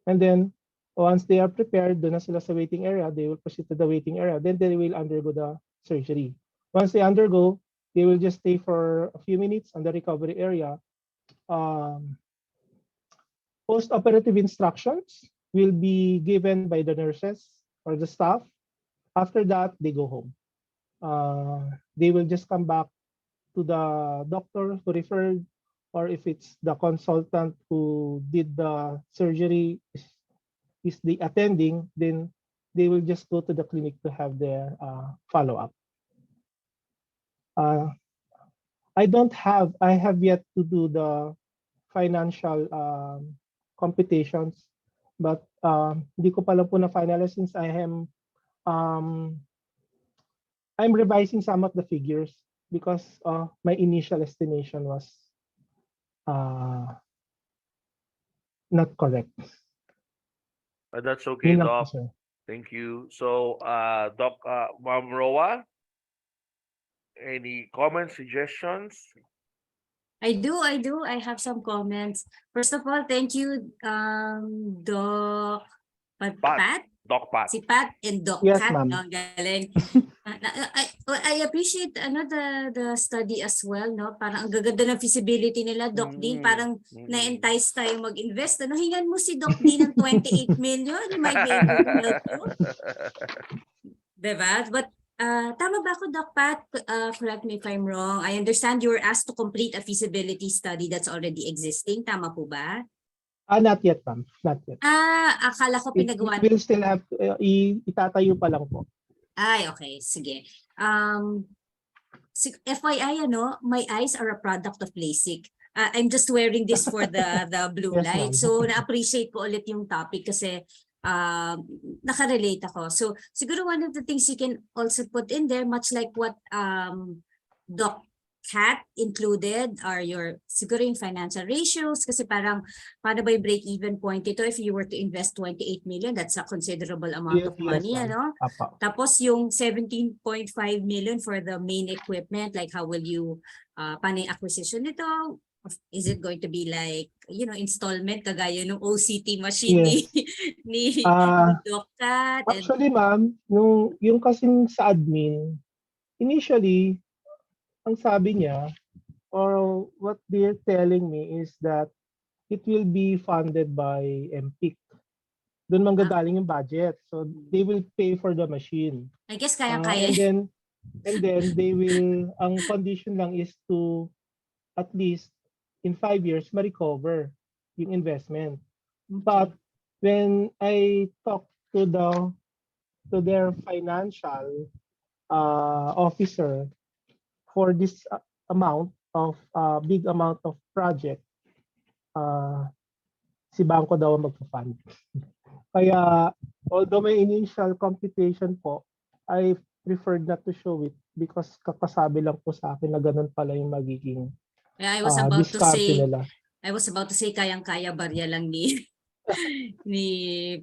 And then once they are prepared, doon na sila sa waiting area, they will proceed to the waiting area. Then they will undergo the surgery. Once they undergo, they will just stay for a few minutes on the recovery area. Post-operative instructions will be given by the nurses or the staff. After that, they go home. They will just come back to the doctor who referred, or if it's the consultant who did the surgery is the attending, then they will just go to the clinic to have their follow-up. I have yet to do the financial computations, but hindi ko pa lang po na finalize since um, I'm revising some of the figures because my initial estimation was not correct. That's okay, Yun lang po, Doc. sir. Thank you. So, Doc, Ma'am Roa, any comments, suggestions? I do. I have some comments. First of all, thank you, Doc Pat. Doc Pat. Si Pat and Doc Yes, Kat, ma'am. no, galing. I appreciate the study as well, no? Parang ang gaganda ng feasibility nila, Doc Dean. Parang na-entice tayo mag-invest. Ano, hingan mo si Doc Dean ng 28 million, you might be able to help you. Diba? But tama ba ako, Doc Pat? Correct me if I'm wrong. I understand you were asked to complete a feasibility study that's already existing. Tama po ba? Not yet, ma'am. Not yet. Akala ko It pinagawa. will still have, itatayo pa lang po. Ay, okay. Sige. FYI, ano, my eyes are a product of LASIK. I'm just wearing this for the blue Yes, light. ma'am. So, na-appreciate ko ulit yung topic kasi nakarelate ako. So, siguro one of the things you can also put in there, much like what Doc Kat included, are siguro yung financial ratios kasi parang paano ba yung break-even point ito if you were to invest 28 million, that's a considerable amount of money, ma'am. ano? Apa. Tapos yung 17.5 million for the main equipment, like how will you, paano yung acquisition nito? Is it going to be like, installment kagaya ng OCT machine ni Doc Kat? Actually, ma'am, yung kasing sa admin, initially, ang sabi niya, or what they're telling me is that it will be funded by MPIC. Doon manggagaling yung budget. So they will pay for the machine. I guess kaya-kaya. And then they will, ang condition lang is to at least in 5 years ma-recover yung investment. But when I talked to their financial officer for this big amount of project, si Bangko daw ang magpa-fund. Kaya, although may initial computation po, I preferred not to show it because kakasabi lang po sa akin na ganun pala yung magiging I was about nila. to say kayang-kaya barya lang ni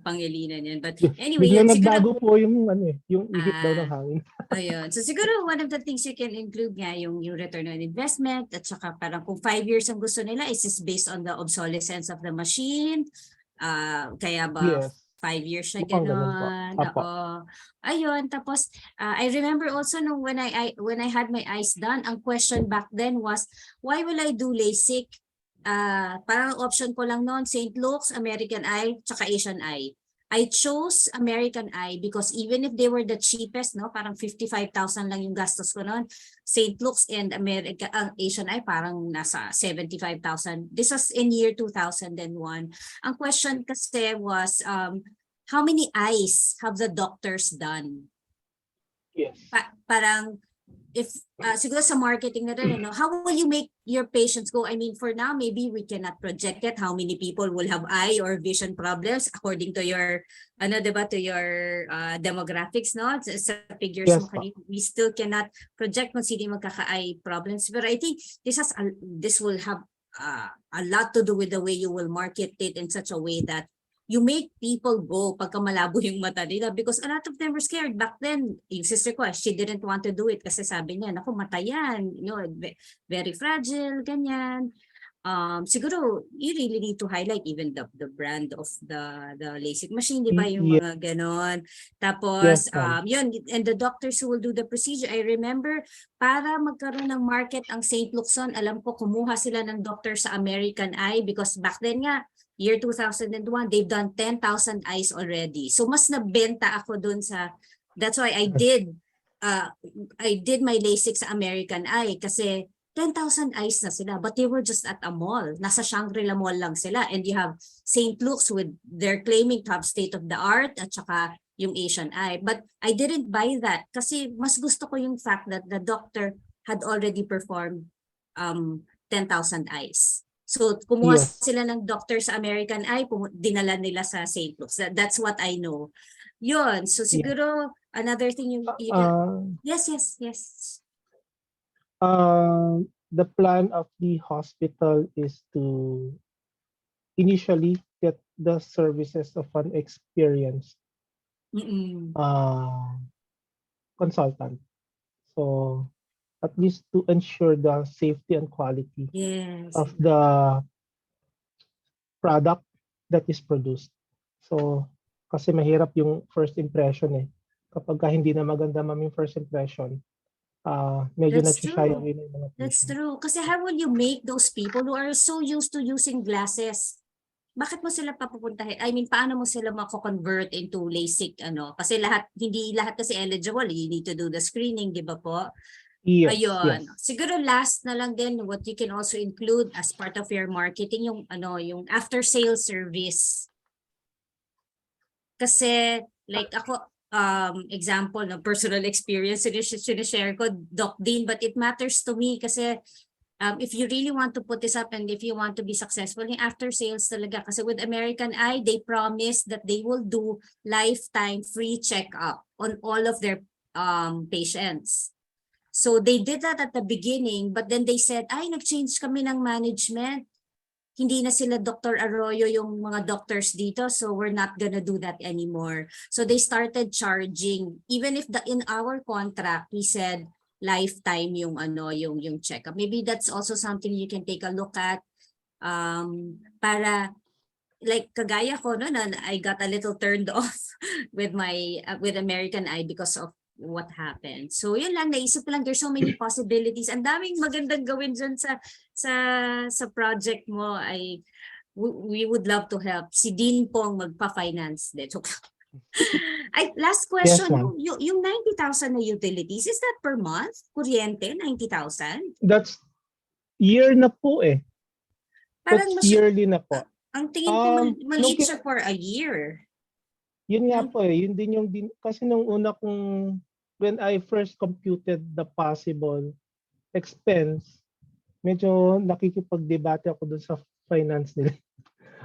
Pangilinan yan. But anyway, Biglang siguro, nagbago po yung yung ihip daw ng hangin. ayun. So siguro one of the things you can include nga yung return on investment at saka parang kung 5 years ang gusto nila, is this based on the obsolescence of the machine? Kaya ba Yes. 5 years siya Mukhang ganun po. ganon? Apo. Oo. Ayun. Tapos I remember also nung when I had my eyes done, ang question back then was, why will I do LASIK? Parang option ko lang noon, St. Luke's, American Eye, tsaka Asian Eye. I chose American Eye because even if they were the cheapest, no, parang 55,000 lang yung gastos ko noon. St. Luke's and Asian Eye parang nasa 75,000. This was in year 2001. Ang question kasi was, how many eyes have the doctors done? Yes. Parang if siguro sa marketing na rin, how will you make your patients go? I mean, for now, maybe we cannot project yet how many people will have eye or vision problems according to your, diba, to your demographics, no? Sa figures Yes, mo kanina, we still cannot project kung sino magkaka-eye problems. But I think this will have a lot to do with the way you will market it in such a way that you make people go pagka malabo yung mata nila because a lot of them were scared. Back then, yung sister ko, she didn't want to do it kasi sabi niya, naku, mata yan, very fragile, ganyan. Siguro, you really need to highlight even the brand of the LASIK machine, di ba? Yung mga ganon. Tapos, yun, and the doctors who will do the procedure, I remember, para magkaroon ng market ang St. Luke's, alam ko, kumuha sila ng doctor sa American Eye because back then nga, year 2001, they've done 10,000 eyes already. So mas nabenta ako dun that's why I did my LASIK sa American Eye kasi 10,000 eyes na sila, but they were just at a mall. Nasa Shangri-La Mall lang sila. And you have St. Luke's with their claiming to have state-of-the-art at saka yung Asian Eye. But I didn't buy that kasi mas gusto ko yung fact that the doctor had already performed 10,000 eyes. So kumuha Yes. sila ng doctor sa American Eye, dinala nila sa St. Luke's. That's what I know. Yun. So siguro another thing you yes. The plan of the hospital is to initially get the services of an experienced Mm-mm. consultant. So at least to ensure the safety and quality Yes. of the product that is produced. So kasi mahirap yung first impression eh. Kapag hindi na maganda yung first impression, medyo That's true. nagsisayawin yung mga That's patient. true. Kasi how will you make those people who are so used to using glasses? Bakit mo sila papupuntahin? I mean, paano mo sila mako-convert into LASIK ano? Kasi hindi lahat kasi eligible. You need to do the screening, di ba po? Yes, Ayun. yes. Siguro last na lang din, what you can also include as part of your marketing, yung after sales service. Kasi like ako, example ng personal experience, sinishare ko, Doc Dean, but it matters to me kasi if you really want to put this up and if you want to be successful, yung after sales talaga. Kasi with American Eye, they promise that they will do lifetime free checkup on all of their patients. So they did that at the beginning, but then they said, nag-change kami ng management. Hindi na sila Dr. Arroyo yung mga doctors dito, so we're not gonna do that anymore. So they started charging, even if in our contract, we said lifetime yung checkup. Maybe that's also something you can take a look at para like kagaya ko no, I got a little turned off with my with American Eye because of what happened. So yun lang, naisip ko lang, there's so many possibilities. Ang daming magandang gawin dyan sa project mo. We would love to help. Si Dean po ang magpa-finance din. So, last question, Yes, yung 90,000 na utilities, is that per month? Kuryente, 90,000? That's year na po eh. Parang That's yearly na po. Ang tingin ko maliit siya for a year. Yun nga po eh, yun din kasi nung una kong, when I first computed the possible expense, medyo nakikipag-debate ako dun sa finance nila.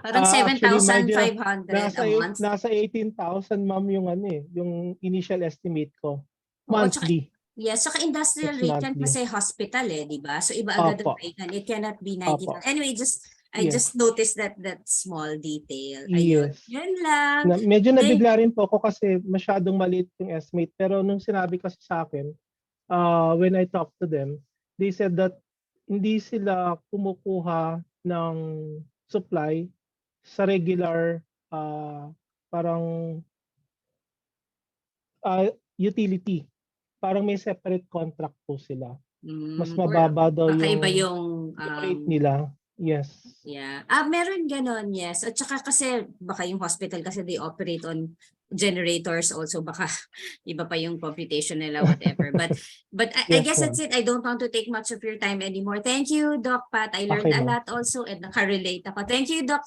Parang 7,500 a month. Nasa 18,000 ma'am yung yung initial estimate ko. Monthly. Yes, saka industrial It's rate yan monthly. kasi hospital di ba? So iba agad ang Opo. rate yan. It cannot be Opo. 90,000. Anyway, I Yes. just noticed that small detail. Ayun. Yes. Yun lang. Medyo nabigla rin po ako kasi masyadong maliit yung estimate. Pero nung sinabi kasi sa akin, when I talked to them, they said that hindi sila kumukuha ng supply sa regular parang utility. Parang may separate contract po sila. Mas mababa daw Kakaiba yung rate nila. Yes. Yeah. Meron ganon, yes. At saka kasi baka yung hospital kasi they operate on generators also, baka iba pa yung computation nila, whatever. But I Yes, guess ma'am. that's it. I don't want to take much of your time anymore. Thank you, Doc Pat. I learned Okay, a ma'am. lot also and nakarelate ako. Thank you, Doc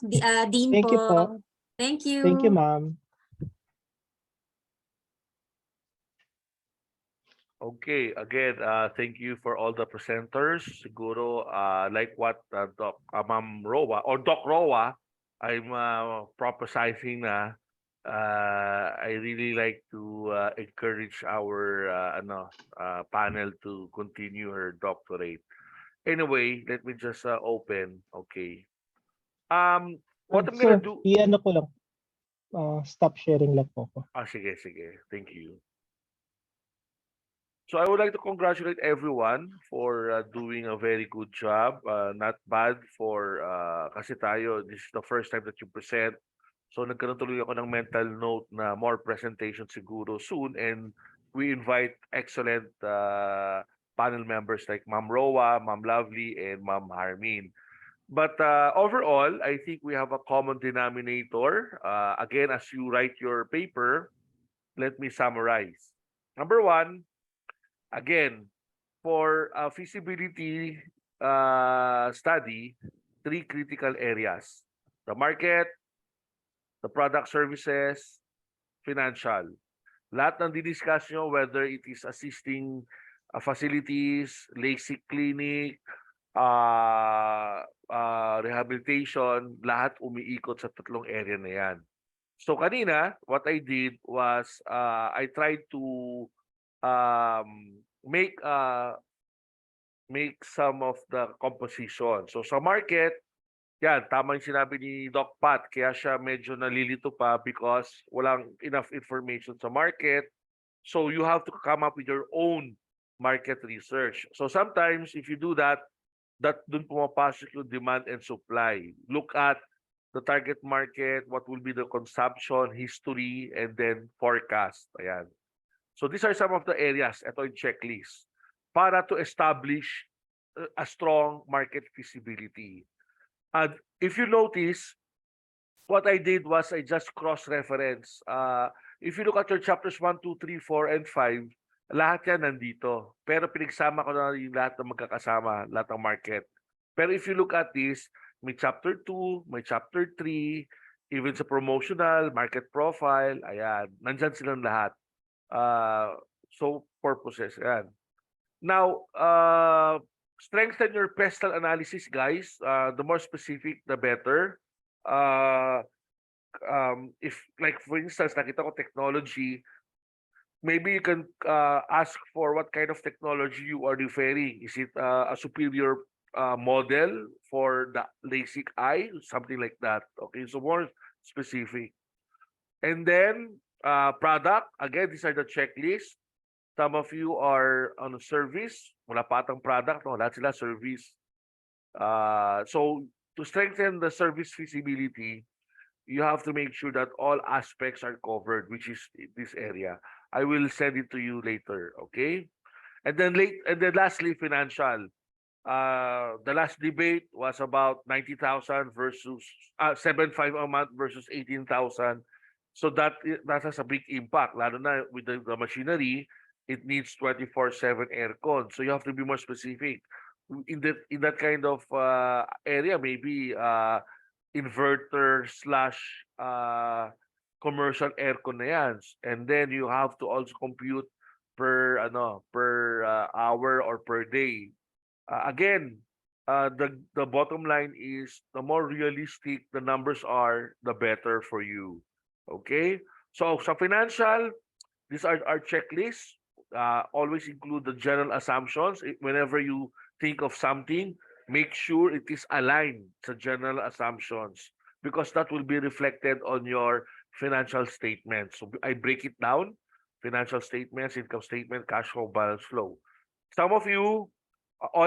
Dean Thank you po. Thank you. Thank you, ma'am. Okay, again, thank you for all the presenters. Siguro, like what Ma'am Roa or Doc Roa, I'm prophesizing na I really like to encourage our panel to continue her doctorate. Anyway, let me just open. Okay. What I'm Sir, gonna do. i-ano ko lang. Stop sharing lang po ako. Sige. Thank you. So I would like to congratulate everyone for doing a very good job. Not bad for kasi tayo, this is the first time that you present. So nagkaroon tuloy ako ng mental note na more presentation siguro soon, and we invite excellent panel members like Ma'am Roa, Ma'am Lovely, and Ma'am Harmin. But overall, I think we have a common denominator. Again, as you write your paper, let me summarize. Number one, again, for a feasibility study, 3 critical areas: the market, the product services, financial. Lahat ng didiscuss nyo, whether it is assisting facilities, LASIK clinic, rehabilitation, lahat umiikot sa tatlong area na yan. So kanina, what I did was I tried to make some of the composition. So sa market, yan, tama yung sinabi ni Doc Pat, kaya siya medyo nalilito pa because walang enough information sa market. So you have to come up with your own market research. So sometimes if you do that dun pumapasok yung demand and supply. Look at the target market, what will be the consumption, history, and then forecast. Ayan. So these are some of the areas, ito yung checklist, para to establish a strong market feasibility. And if you notice, what I did was I just cross-reference. If you look at your chapters 1, 2, 3, 4, and 5, lahat yan nandito. Pero pinagsama ko na yung lahat ng magkakasama, lahat ng market. Pero if you look at this, may chapter 2, may chapter 3, even sa promotional, market profile, ayan, nandyan silang lahat. So purposes, ayan. Now, strengthen your pestle analysis, guys. The more specific, the better. If, like, for instance, nakita ko technology, maybe you can ask for what kind of technology you are referring. Is it a superior model for the LASIK eye? Something like that. Okay, so more specific. And then product, again, these are the checklist. Some of you are on a service. Wala pa atang product, no? Lahat sila service. So to strengthen the service feasibility, you have to make sure that all aspects are covered, which is this area. I will send it to you later, okay? And then lastly, financial. The last debate was about 90,000 versus 7.5 a month versus 18,000. So that has a big impact. Lalo na with the machinery, it needs 24/7 aircon. So you have to be more specific. In that kind of area, maybe inverter / commercial aircon na yan. And then you have to also compute per hour or per day. Again, the bottom line is the more realistic the numbers are, the better for you. Okay? So sa financial, these are our checklists. Always include the general assumptions. Whenever you think of something, make sure it is aligned to general assumptions because that will be reflected on your financial statements. So I break it down: financial statements, income statement, cash flow, balance flow. Some of you,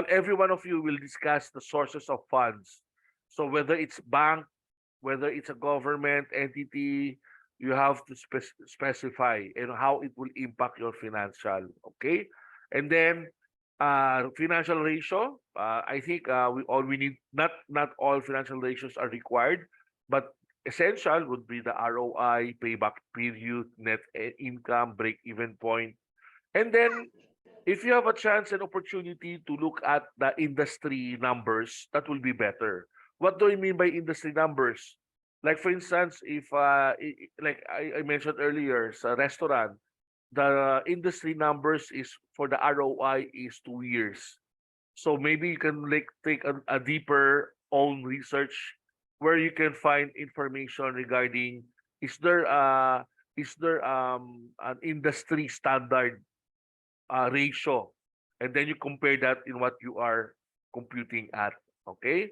every one of you will discuss the sources of funds. So whether it's bank, whether it's a government entity, you have to specify and how it will impact your financial. Okay, and then financial ratio. I think we need not all financial ratios are required, but essential would be the ROI, payback period, net income, break-even point. And then if you have a chance and opportunity to look at the industry numbers, that will be better. What do I mean by industry numbers? Like for instance, if like I mentioned earlier, sa restaurant, the industry numbers is for the ROI is 2 years. So maybe you can like take a deeper own research where you can find information regarding is there an industry standard ratio, and then you compare that in what you are computing at. Okay.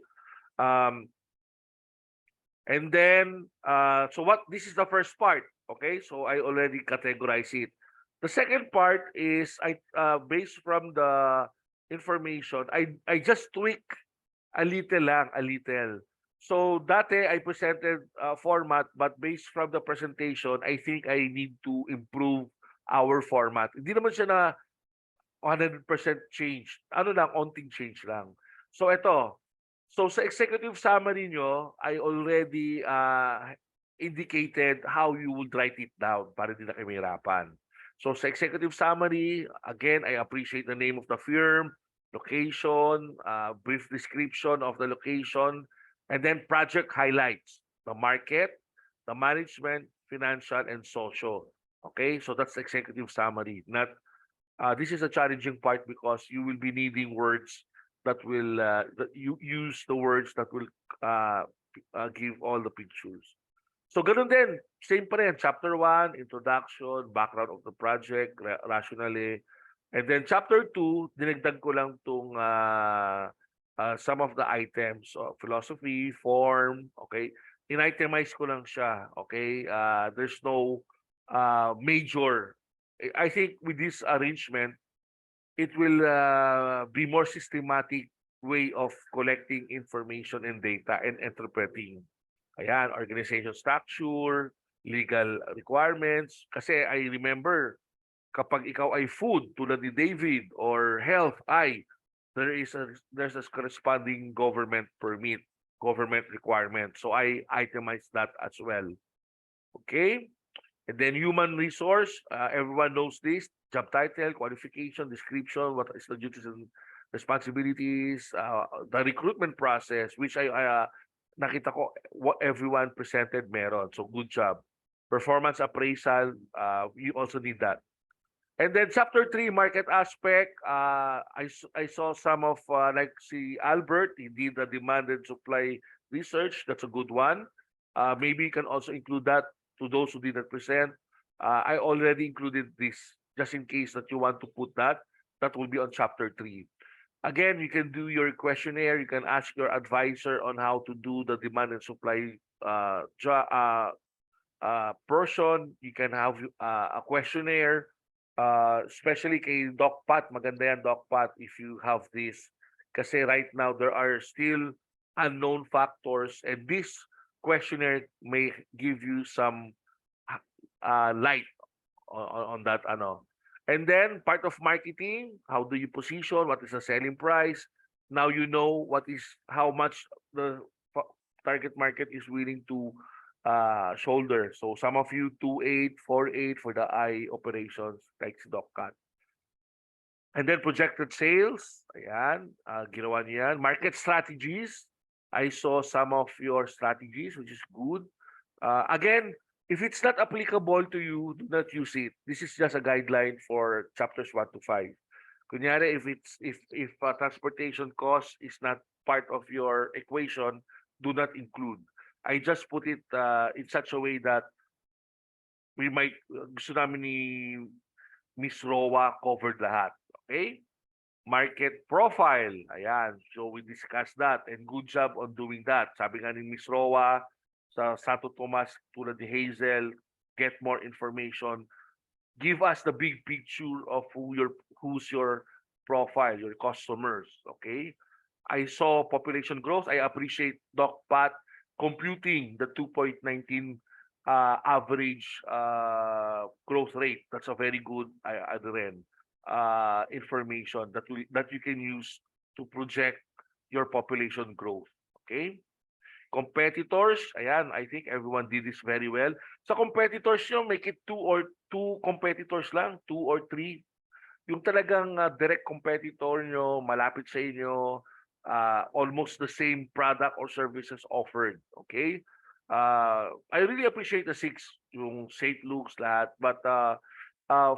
And then so this is the first part. Okay, so I already categorize it. The second part is based from the information, I just tweak a little. So dati I presented format, but based from the presentation, I think I need to improve our format. Hindi naman siya na 100% change. Ano lang, onting change lang. So ito. So sa executive summary nyo, I already indicated how you would write it down para hindi na kayo mahirapan. So sa executive summary, again, I appreciate the name of the firm, location, brief description of the location, and then project highlights, the market, the management, financial, and social. Okay, so that's the executive summary. Not This is a challenging part because you will be needing words that will that you use the words that will give all the pictures. So ganun din, same pa rin. Chapter 1, introduction, background of the project, rationally. And then chapter 2, dinagdag ko lang tong some of the items, philosophy, form, okay? In-itemize ko lang siya, okay? There's no major. I think with this arrangement, it will be more systematic way of collecting information and data and interpreting. Ayan, organization structure, legal requirements. Kasi I remember, kapag ikaw ay food, tulad ni David, or health, there's a corresponding government permit, government requirement. So I itemize that as well. Okay? And then human resource, everyone knows this, job title, qualification, description, what is the duties and responsibilities, the recruitment process, which I nakita ko what everyone presented meron. So good job. Performance appraisal, you also need that. And then chapter 3, market aspect, I saw some of like si Albert, he did the demand and supply research. That's a good one. Maybe you can also include that to those who did not present. I already included this just in case that you want to put that. That will be on chapter 3. Again, you can do your questionnaire. You can ask your advisor on how to do the demand and supply portion. You can have a questionnaire, especially kay Doc Pat. Maganda yan, Doc Pat, if you have this. Kasi right now, there are still unknown factors, and this questionnaire may give you some light on that. And then part of marketing, how do you position? What is the selling price? Now you know how much the target market is willing to shoulder. So some of you 2.8, 4.8 for the eye operations, like si Doc Cat. And then projected sales, ayan, ginawa niya yan. Market strategies, I saw some of your strategies, which is good. Again, if it's not applicable to you, do not use it. This is just a guideline for chapters 1 to 5. Kunyari, if transportation cost is not part of your equation, do not include. I just put it in such a way that we might, gusto namin ni Miss Roa covered lahat. Okay? Market profile. Ayan. So we discussed that, and good job on doing that. Sabi nga ni Miss Roa, sa Santo Tomas, tulad ni Hazel, get more information. Give us the big picture of who's your profile, your customers. Okay? I saw population growth. I appreciate Doc Pat computing the 2.19 average growth rate. That's a very good information that you can use to project your population growth. Okay? Competitors, ayan, I think everyone did this very well. Sa competitors nyo, make it two competitors lang, 2 or 3. Yung talagang direct competitor nyo, malapit sa inyo, almost the same product or services offered. Okay? I really appreciate the 6, yung St. Luke's lahat, but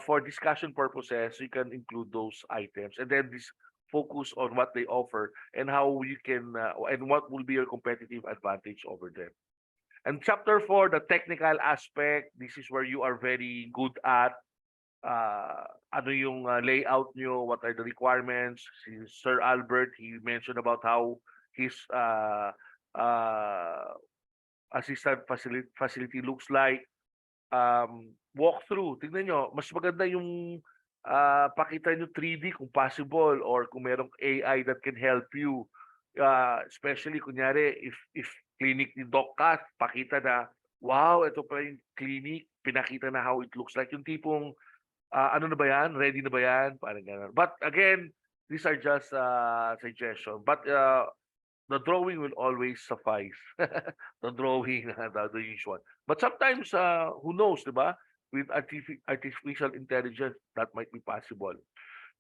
for discussion purposes, you can include those items. And then this focus on what they offer and how you can and what will be your competitive advantage over them. And chapter 4, the technical aspect, this is where you are very good at. Ano yung layout nyo, what are the requirements? Si Sir Albert, he mentioned about how his assistant facility looks like. Walkthrough, tingnan nyo, mas maganda yung pakita nyo 3D kung possible, or kung merong AI that can help you. Especially, kunyari, if clinic ni Doc Cat, pakita na, wow, ito pa yung clinic, pinakita na how it looks like. Yung tipong, ano na ba yan? Ready na ba yan? Parang ganun. But again, these are just suggestions. But the drawing will always suffice. The drawing, the usual. But sometimes, who knows, di ba? With artificial intelligence, that might be possible.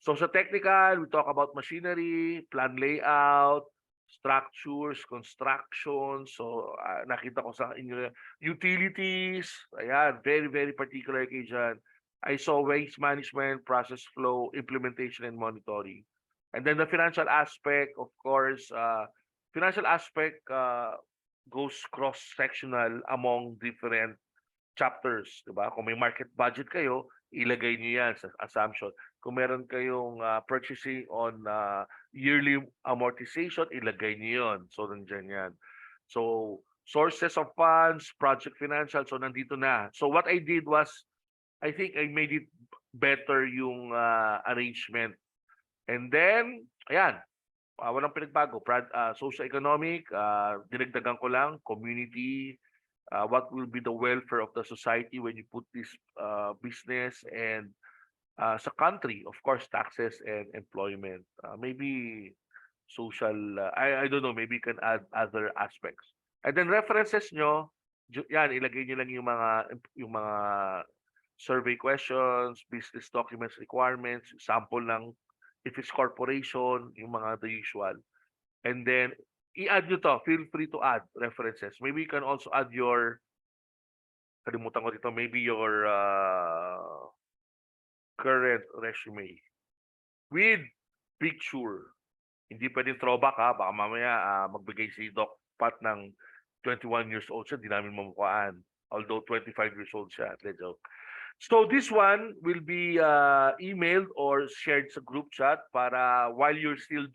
So sa technical, we talk about machinery, plan layout, structures, construction. So nakita ko sa inyo, utilities, ayan, very, very particular kay dyan. I saw waste management, process flow, implementation, and monitoring. And then the financial aspect, of course, financial aspect goes cross-sectional among different chapters, di ba? Kung may market budget kayo, ilagay niyo yan sa assumption. Kung meron kayong purchasing on yearly amortization, ilagay niyo yun. So, nandiyan yan. So, sources of funds, project financial, so nandito na. So, what I did was, I think I made it better yung arrangement. And then, ayan, walang pinagbago. Socio-economic, dinagdagan ko lang, community, what will be the welfare of the society when you put this business, and sa country, of course, taxes and employment. Maybe social, I don't know, maybe you can add other aspects. And then references nyo, yan, ilagay nyo lang yung mga survey questions, business documents requirements, sample ng if it's corporation, yung mga the usual. And then, i-add nyo to. Feel free to add references. Maybe you can also add your, kalimutan ko dito, maybe your current resume with picture. Hindi pwedeng throwback ha. Baka mamaya magbigay si Doc Pat ng 21 years old siya. Di namin mamukhaan. Although 25 years old siya. Joke. So this one will be emailed or shared sa group chat para while you're still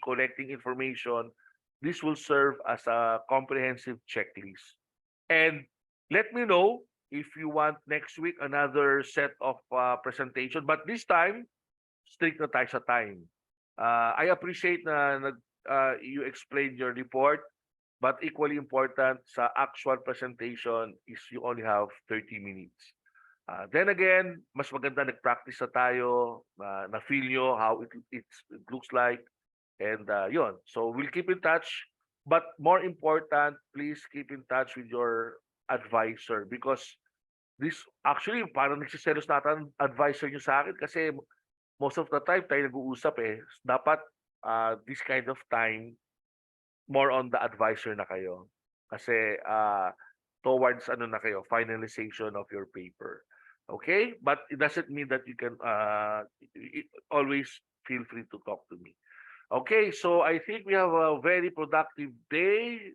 collecting information, this will serve as a comprehensive checklist. And let me know if you want next week another set of presentation. But this time, strict na tayo sa time. I appreciate na you explained your report, but equally important sa actual presentation is you only have 30 minutes. Then again, mas maganda nag-practice na tayo, na-feel nyo how it looks like. And yun. So we'll keep in touch. But more important, please keep in touch with your advisor because this actually parang nagsiselos natin advisor nyo sa akin kasi most of the time tayo nag-uusap eh. Dapat this kind of time, more on the advisor na kayo. Kasi towards ano na kayo, finalization of your paper. Okay? But it doesn't mean that you can always feel free to talk to me. Okay, so I think we have a very productive day.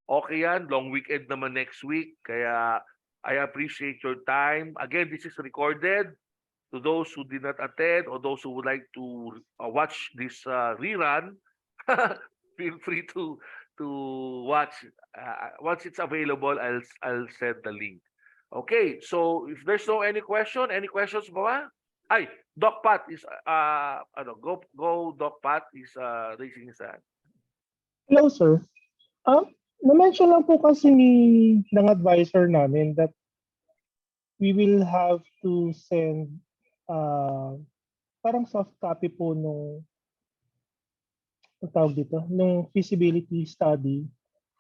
Okay yan, long weekend naman next week. Kaya I appreciate your time. Again, this is recorded. To those who did not attend or those who would like to watch this rerun, feel free to watch. Once it's available, I'll send the link. Okay, so if there's no any questions ba? Ay, Doc Pat is go Doc Pat is raising his hand. Hello, sir. Na-mention lang po kasi ng advisor namin that we will have to send parang soft copy po nung tawag dito, nung feasibility study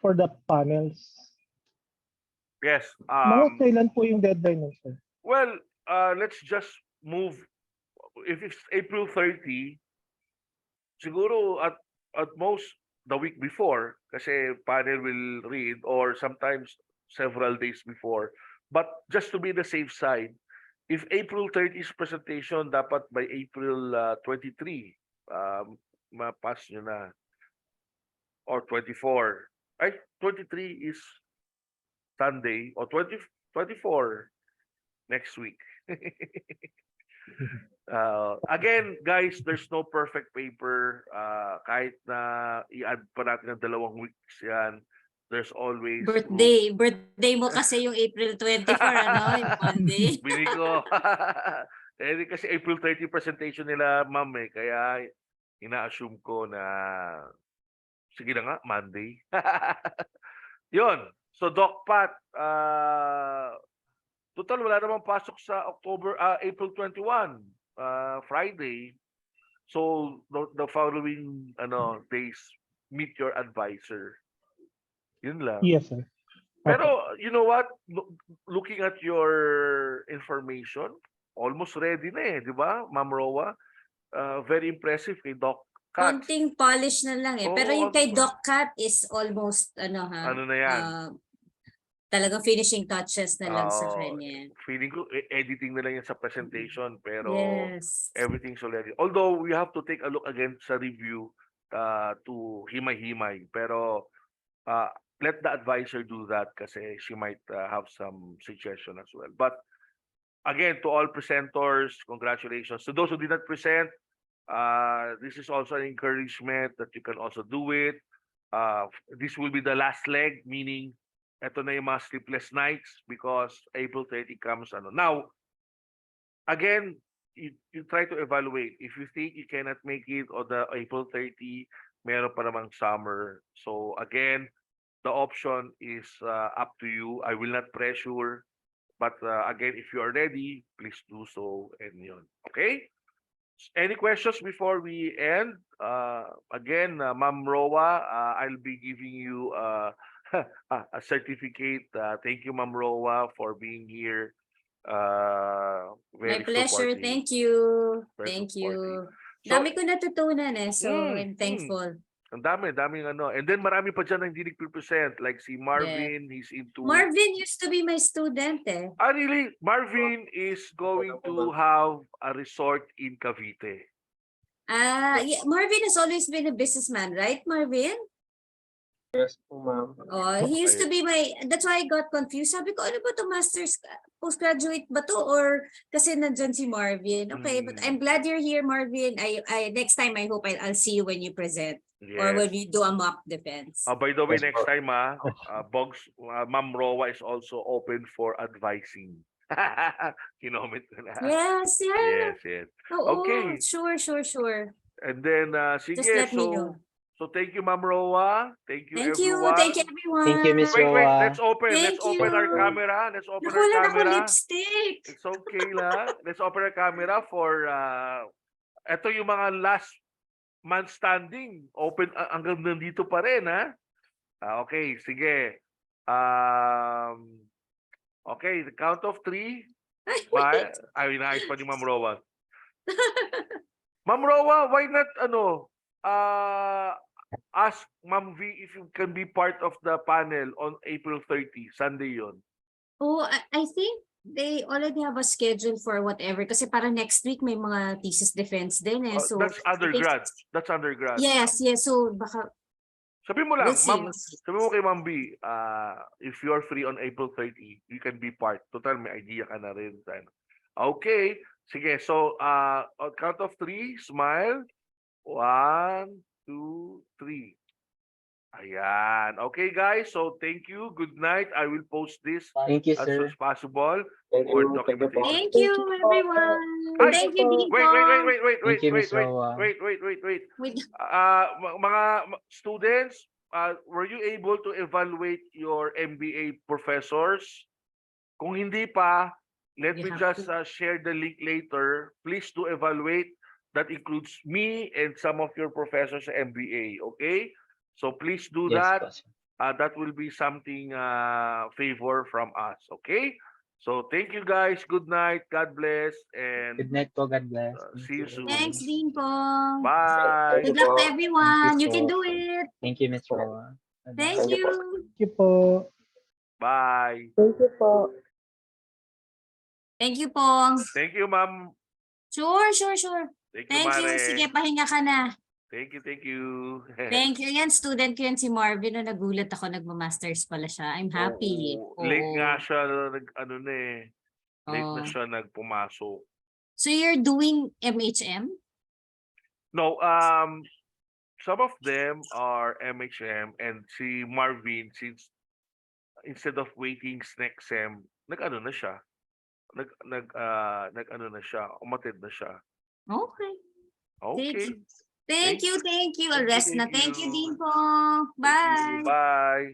for the panels. Yes. Mga kailan po yung deadline nun, sir? Well, let's just move. If it's April 30, siguro at most the week before, kasi panel will read, or sometimes several days before. But just to be the safe side, if April 30 is presentation, dapat by April 23, ma-pass nyo na. Or 24. Ay, 23 is Sunday, or 24 next week. Again, guys, there's no perfect paper. Kahit na i-add pa natin ng 2 weeks yan, there's always Birthday mo kasi yung April 24, ano? Yung Monday. Bini ko. Eh, kasi April 30 presentation nila, ma'am eh. Kaya ina-assume ko na sige na nga, Monday. Yun. So, Doc Pat, total wala namang pasok sa April 21, Friday. So, the following days, meet your advisor. Yun lang. Yes, sir. Pero, you know what? Looking at your information, almost ready na eh, di ba, Ma'am Rowa? Very impressive kay Doc Cat. Konting polish na lang eh. Pero Oo, yung kay Doc Cat is almost, Ano na yan? talagang finishing touches na lang sa Oo, kanya. feeling ko editing na lang yan sa presentation pero Yes. everything's already. Although we have to take a look again sa review to himay-himay. Pero let the advisor do that kasi she might have some suggestion as well. But again, to all presenters, congratulations. To those who did not present, this is also an encouragement that you can also do it. This will be the last leg, meaning eto na yung mga sleepless nights because April 30 comes. Now, again, you try to evaluate. If you think you cannot make it on the April 30, meron pa namang summer. So again, the option is up to you. I will not pressure. But again, if you are ready, please do so. And yun. Okay? Any questions before we end? Again, Ma'am Roa, I'll be giving you a certificate. Thank you, Ma'am Roa, for being here. My Very pleasure. supportive. Thank you. Very Thank supportive. you. So, Dami ko natutunan so Mm, I'm thankful. ang daming ano. And then marami pa dyan na hindi nagpe-present. Like si Marvin, he's into... Marvin used to be my student Really? Marvin is going to have a resort in Cavite. Yeah, Marvin has always been a businessman, right, Marvin? Yes po, ma'am. Oh, he used to be that's why I got confused. Sabi ko, ano ba to, master's, postgraduate ba to? Or kasi nandyan si Marvin. Okay, but I'm glad you're here, Marvin. Next time, I hope I'll see you when you present. Or when we do a mock defense. By the way, Yes, next po. time, Ma'am Roa is also open for advising. Kinoment ko na. Yes, yeah. Yes. Oo, Okay. sure. And then, sige, Just let me know. so thank you, Ma'am Roa. Thank you, Thank you. everyone. Thank you, everyone. Thank you, Miss Wait, Roa. let's open Thank our you. camera. Let's open our Nakulan ako camera. lipstick. It's okay lang. Let's open our camera for ito yung mga last man standing. Open hanggang nandito pa rin, ha? Okay, sige. Okay, the count of 3. Wait. Inaayos pa ni Ma'am Roa. Ma'am Roa, why not ask Ma'am V if you can be part of the panel on April 30, Sunday yon. Oh, I think they already have a schedule for whatever. Kasi para next week may mga thesis defense din So That's undergrad. That's undergrad. Yes. So baka Sabi mo lang, we'll see. Ma'am, sabi mo kay Ma'am B, if you are free on April 30, you can be part. Total, may idea ka na rin. Okay. Sige, so on count of 3, smile. 1, 2, 3. Ayan. Okay, guys. So thank you. Good night. I will post this Thank you, as soon sir. as possible Thank for you. Thank you po. documentation. Thank you, everyone. Ay, Thank you, Dito. Wait. Thank you, Miss Roa. Wait. Mga students, were you able to evaluate your MBA professors? Kung hindi pa, let You me have just share the link later. Please do evaluate. That includes me and some of your professors sa MBA. Okay? So please do Yes, that. po, sir. That will be something favor from us. Okay? So thank you guys. Good night. God bless. And Good night po. God bless. see you soon. Thanks, Dean po. Bye. Good luck to everyone. You can po. do it. Thank you, Miss Roa. Thank you. Thank you po. Bye. Thank you po. Thank you, Pong. Thank you, ma'am. Sure. Thank you, Thank you. Mare. Sige, pahinga ka na. Thank you. Thank you. Yan, student ko yan si Marvin. No, nagulat ako, nagma-masters pala siya. I'm happy. Oo. Late Oo. nga siya, late na Oo. siya nagpumasok. So you're doing MHM? No, some of them are MHM and si Marvin, since instead of waiting next sem, nag-ano na siya. Nag-ano na siya, umatid na siya. Okay. Okay. Thank you. I'll Thank you, rest na. thank Thank you, you. Dean po. Thank you. Bye. Bye.